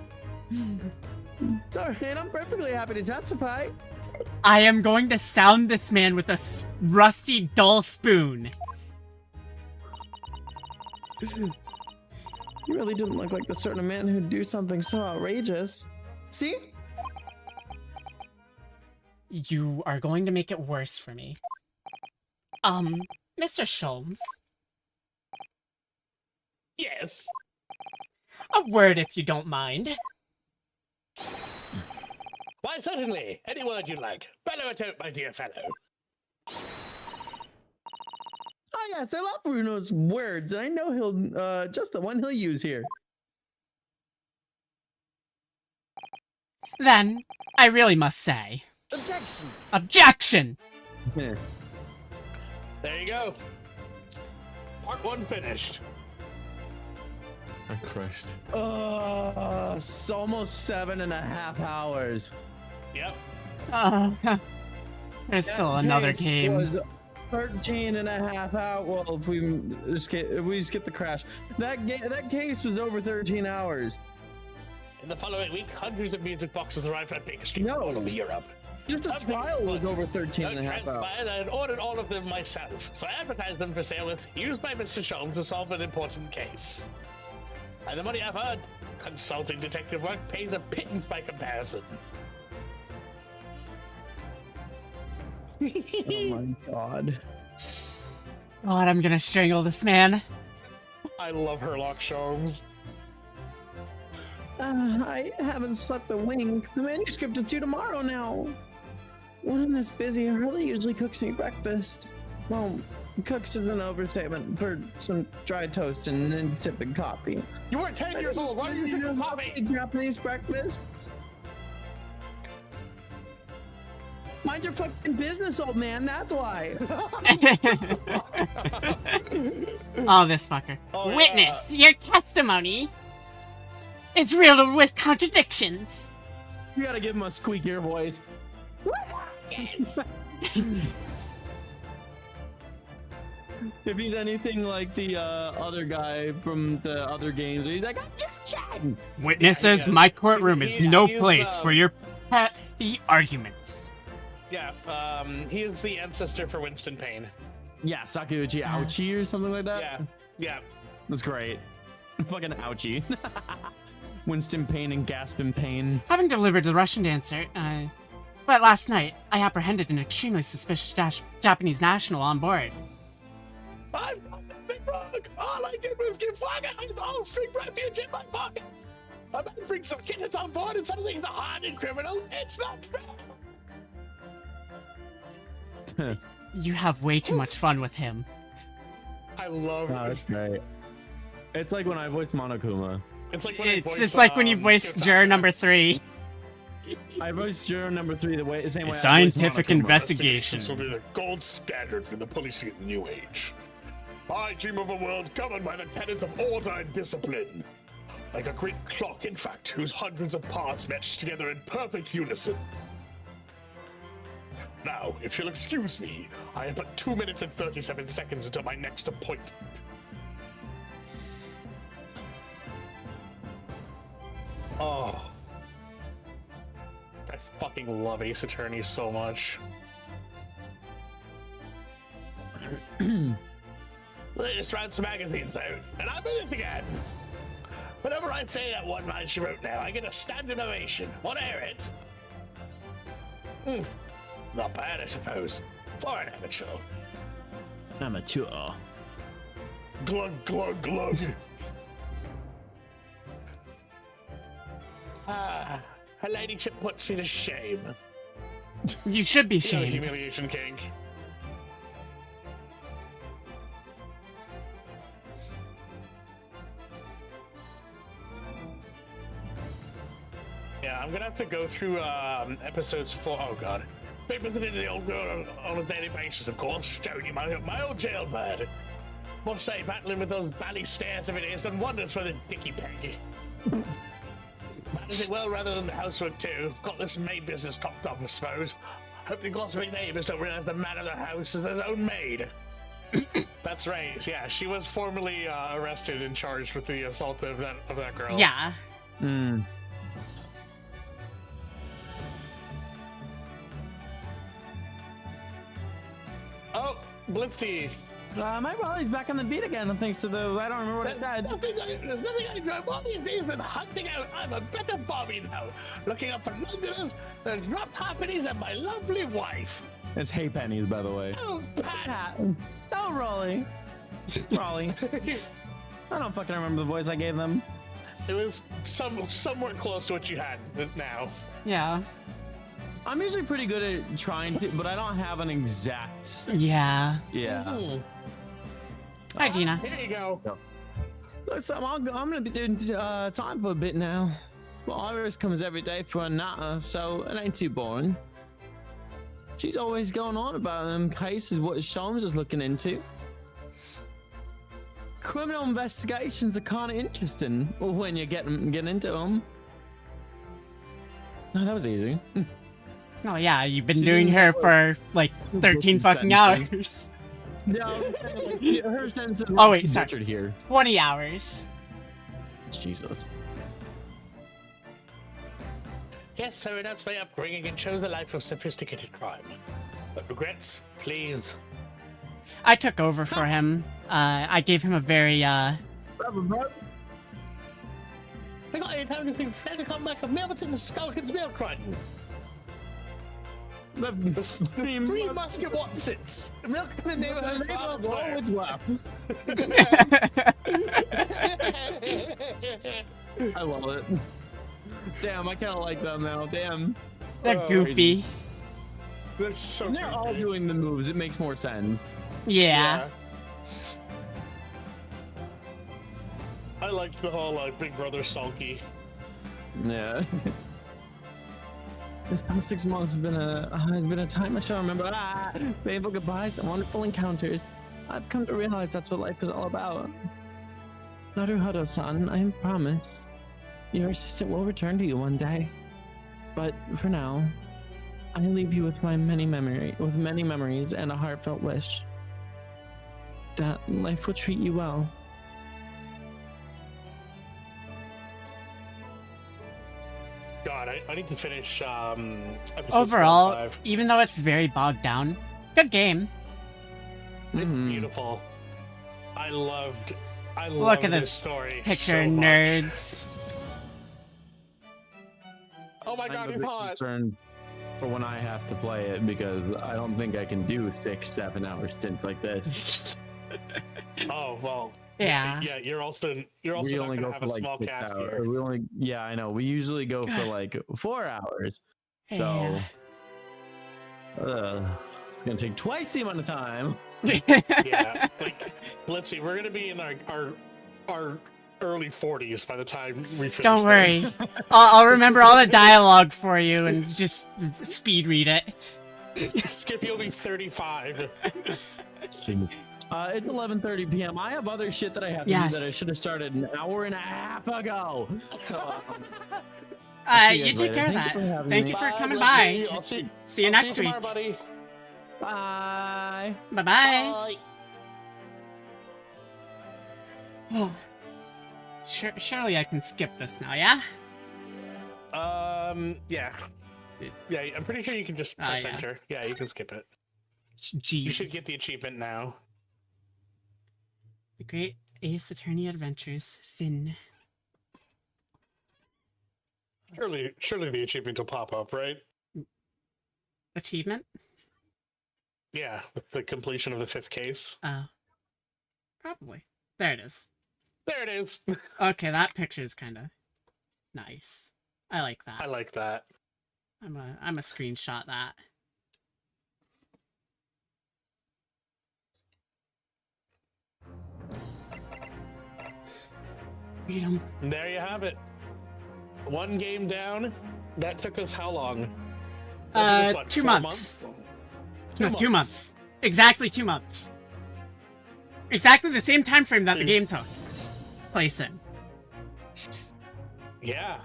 It's all right. I'm perfectly happy to testify. I am going to sound this man with a rusty, dull spoon. You really didn't look like the sort of man who'd do something so outrageous. See? You are going to make it worse for me. Mr. Sholmes. Yes. A word if you don't mind. Why, certainly. Any word you like. Bellow it out, my dear fellow. Oh yes, I love Bruno's words. I know he'll just the one he'll use here. Then, I really must say. Objection! Objection! There you go. Part 1 finished. Oh, Christ. It's almost 7.5 hours. Yep. There's still another case game. Was 13.5 hours. Well, if we skip the crash, that case was over 13 hours. In the following week, hundreds of music boxes arrived at Baker Street No. all over Europe. Just the trial was over 13.5 hours. Transpired, I had ordered all of them myself, so I advertised them for sale with "Used by Mr. Sholmes to solve an important case." And the money I've earned consulting detective work pays a pittance by comparison. Oh my god. God, I'm gonna strangle this man. I love Herlock Sholmes. I haven't slept a wink. The manuscript is due tomorrow now. When I'm this busy, Hurley usually cooks me breakfast. Well, cooks is an overstatement for some dry toast and insipid coffee. You were 10 years old. Why are you drinking coffee? Japanese breakfasts? Mind your fucking business, old man. That's why. Oh, this fucker. Oh, yeah. Witness, your testimony is riddled with contradictions. You gotta give him a squeakier voice. If he's anything like the other guy from the other games, he's like, "Objection!" Witnesses, Yeah, my courtroom is no he's, place for your petty arguments. Yeah, he is the ancestor for Winston Payne. Yeah, Sakeuchi Ouchie or something like that. Yeah. That's great. Fucking ouchie. Winston Payne and Gaspin Payne. Having delivered the Russian dancer, but last night, I apprehended an extremely suspicious Japanese national on board. I'm big wrong. All I did was give Flaggers all free refuge in my pockets. I might bring some kittens on board and suddenly he's a hardened criminal. It's not fair. You have way too much fun with him. I love Oh, it. that's great. It's like when I voiced Monokuma. It's like when I voiced, It's like when you voiced juror number 3. I voiced juror number 3 the same way. A I voiced scientific Monokuma. investigation. This will be the gold standard for the policing of the new age. I dream of a world governed by the tenets of order and discipline. Like a great clock, in fact, whose hundreds of parts match together in perfect unison. Now, if you'll excuse me, I have but 2 minutes and 37 seconds until my next appointment. Oh. I fucking love Ace Attorney so much. Latest rounds of magazines out, and I'm in it again. Whenever I say that one line she wrote now, I get a standing ovation. Want to hear it? Not bad, I suppose. For an amateur. Amateur. Glug, glug, glug. Her ladyship puts me to shame. You should be You know, shamed. humiliation king. Yeah, I'm gonna have to go through episodes 4. Oh god. Been visiting the old girl on a daily basis, of course. Showing you my old jailbird. Must say, battling with those bally stairs every day has done wonders for the dicky peg. Managing well rather than the housework too. Got this maid business topped up, I suppose. Hope the gossiping neighbors don't realize the man of the house is his own maid. Best That's right. Yeah, she was formally arrested and charged with the assault of that girl. Yeah. Hmm. Oh, Blitzy. My brother's back on the beat again, thanks to the. I don't remember what it said. There's nothing I enjoy more these days than hunting out. I'm a better Bobby now, looking up for Londoners, the drop happenings, and my lovely wife. It's Hey Pennies, by the way. Oh, Pat. Oh, Raleigh. Raleigh. I don't fucking remember the voice I gave them. It was somewhat close to what you had now. Yeah. I'm usually pretty good at trying to, but I don't have an exact. Yeah. Yeah. Hi, Gina. Here you go. Look, so I'm gonna be doing time for a bit now. Well, Iris comes every day for a natter, so it ain't too boring. She's always going on about them cases what Sholmes is looking into. Criminal investigations are kind of interesting when you get into them. No, that was easy. Oh yeah, you've been doing her for like 13 fucking hours. No, her sentence is Oh wait, sorry. butchered here. 20 hours. Jesus. Yes, sir, that's my upbringing and shows a life of sophisticated crime. But regrets, please. I took over for him. I gave him a very I got any time to think fair to come back of Milton and Skulkin's milk run. The three musket Watsits. Milk in the neighborhood. Always laugh. I love it. Damn, I kind of like them now. Damn. They're goofy. They're so When they're all goofy. doing the moves, it makes more sense. Yeah. I liked the whole Big Brother sulky. Yeah. This past 6 months has been a time I shall remember. Painful goodbyes and wonderful encounters. I've come to realize that's what life is all about. Naruhodo-san, I promise. Your assistant will return to you one day. But for now, I leave you with many memories and a heartfelt wish that life will treat you well. God, I need to finish episode Overall, 5. even though it's very bogged down, good game. It's beautiful. I love Look at this this story. picture, so much. nerds. Oh my God, I'm a he's bit hot. concerned for when I have to play it because I don't think I can do 6-7 hour stints like this. Oh well. Yeah. Yeah, you're also We not only gonna go have for a like small 6 cast hours. here. Yeah, I know. We usually go for like 4 hours. So it's gonna take twice the amount of time. Yeah, like Blitzy, we're gonna be in our early 40s by the time we finish. Don't worry. this. I'll remember all the dialogue for you and just speed read it. Skippy will be 35. It's 11:30 p.m. I have other shit that I have to Yes. do that I should have started an hour and a half ago. So, You take care of Thank you for that. having Thank me. you for Bye, coming Blitzy. by. I'll see See you I'll next see you week. tomorrow, buddy. Bye. Bye-bye. Oh. Surely I can skip this now, yeah? Yeah. Yeah, I'm pretty sure you can just press yeah. enter. Yeah, you can skip it. G. You should get the achievement now. The Great Ace Attorney Adventures, Finn. Surely the achievement will pop up, right? Achievement? Yeah, the completion of the 5th case. Probably. There it is. There it is. Okay, that picture is kind of nice. I like that. I like that. I'm a screenshot that. Freedom. There you have it. One game down. That took us how long? That took us, what, 2 4 months. No, 2 months. Exactly 2 months. Exactly the same time frame that the game took place in. Yeah.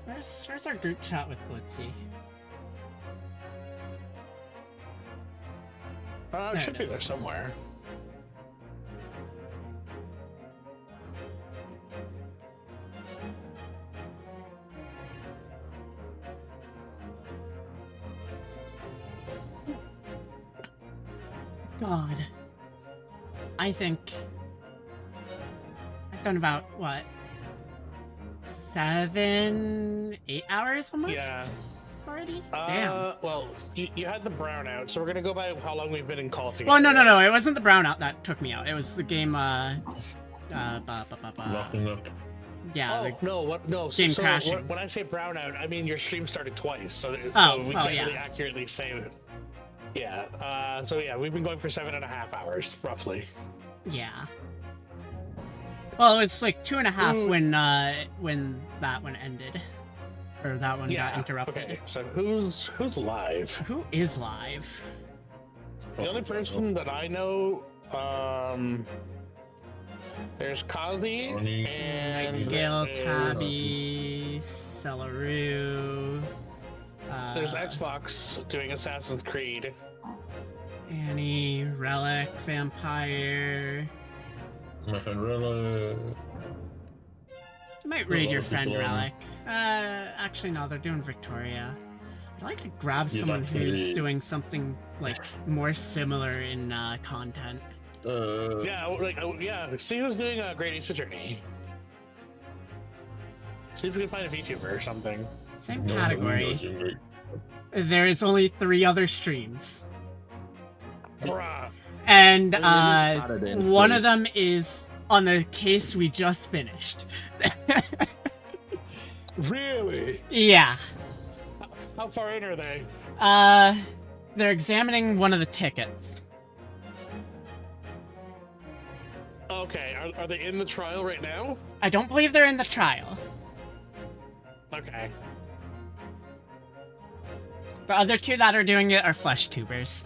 Where's our group chat with Blitzy? It should be there somewhere. God. I think I've done about, what, 7, 8 hours almost? Yeah. Already? Damn. Well, you had the brownout, so we're gonna go by how long we've been in call together. Well, no. It wasn't the brownout that took me out. It was the game, Locking up. Yeah. Oh, no, what? No, game so crashing. when I say brownout, I mean your stream started twice, so we can't really accurately say. Yeah. So yeah, we've been going for 7.5 hours, roughly. Yeah. Well, it's like 2.5 when that one ended. Or that one got interrupted. Okay, so who's live? Who is live? The only person that I know, there's Kazi and Scale, Tabby, Celeru. There's Xbox doing Assassin's Creed. Annie, Relic, Vampire. My friend Relic. I might raid your friend Relic. Actually, no, they're doing Victoria. I'd like to grab someone who's doing something like more similar in content. See who's doing a Great Ace Attorney. See if we can find a VTuber or something. Same category. There is only 3 other streams. Bruh. And one of them is on the case we just finished. Really? Yeah. How far in are they? They're examining one of the tickets. Okay, are they in the trial right now? I don't believe they're in the trial. Okay. The other 2 that are doing it are flesh tubers.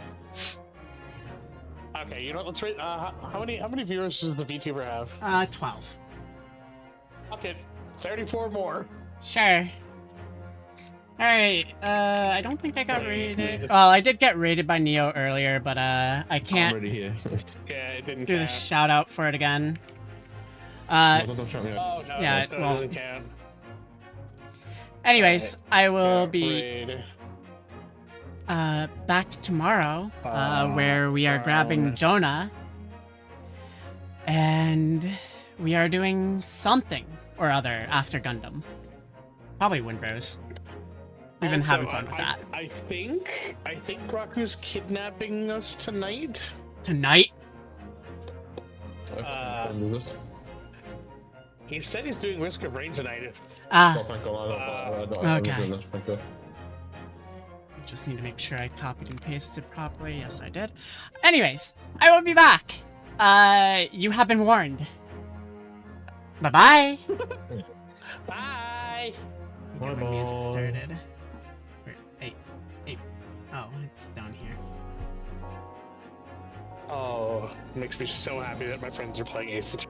Okay, you know what, let's rate, how many viewers does the VTuber have? 12. Okay, 34 more. Sure. Alright, I don't think I got raided. Well, I did get raided by Neo earlier, but I can't Already here. Yeah, it didn't do the count. shout out for it again. Don't shout me out. Oh, no, yeah, it doesn't count. Anyways, I will be Raid. back tomorrow, where we are grabbing Jonah, and we are doing something or other after Gundam. Probably Windrose. We've been having fun with that. I think Raku's kidnapping us tonight. Tonight? He said he's doing Risk of Rain tonight. Okay. Just need to make sure I copied and pasted properly. Yes, I did. Anyways, I will be back. You have been warned. Bye-bye. Bye. Get my music started. Hey. Oh, it's down here. Oh, makes me so happy that my friends are playing Ace Attorney.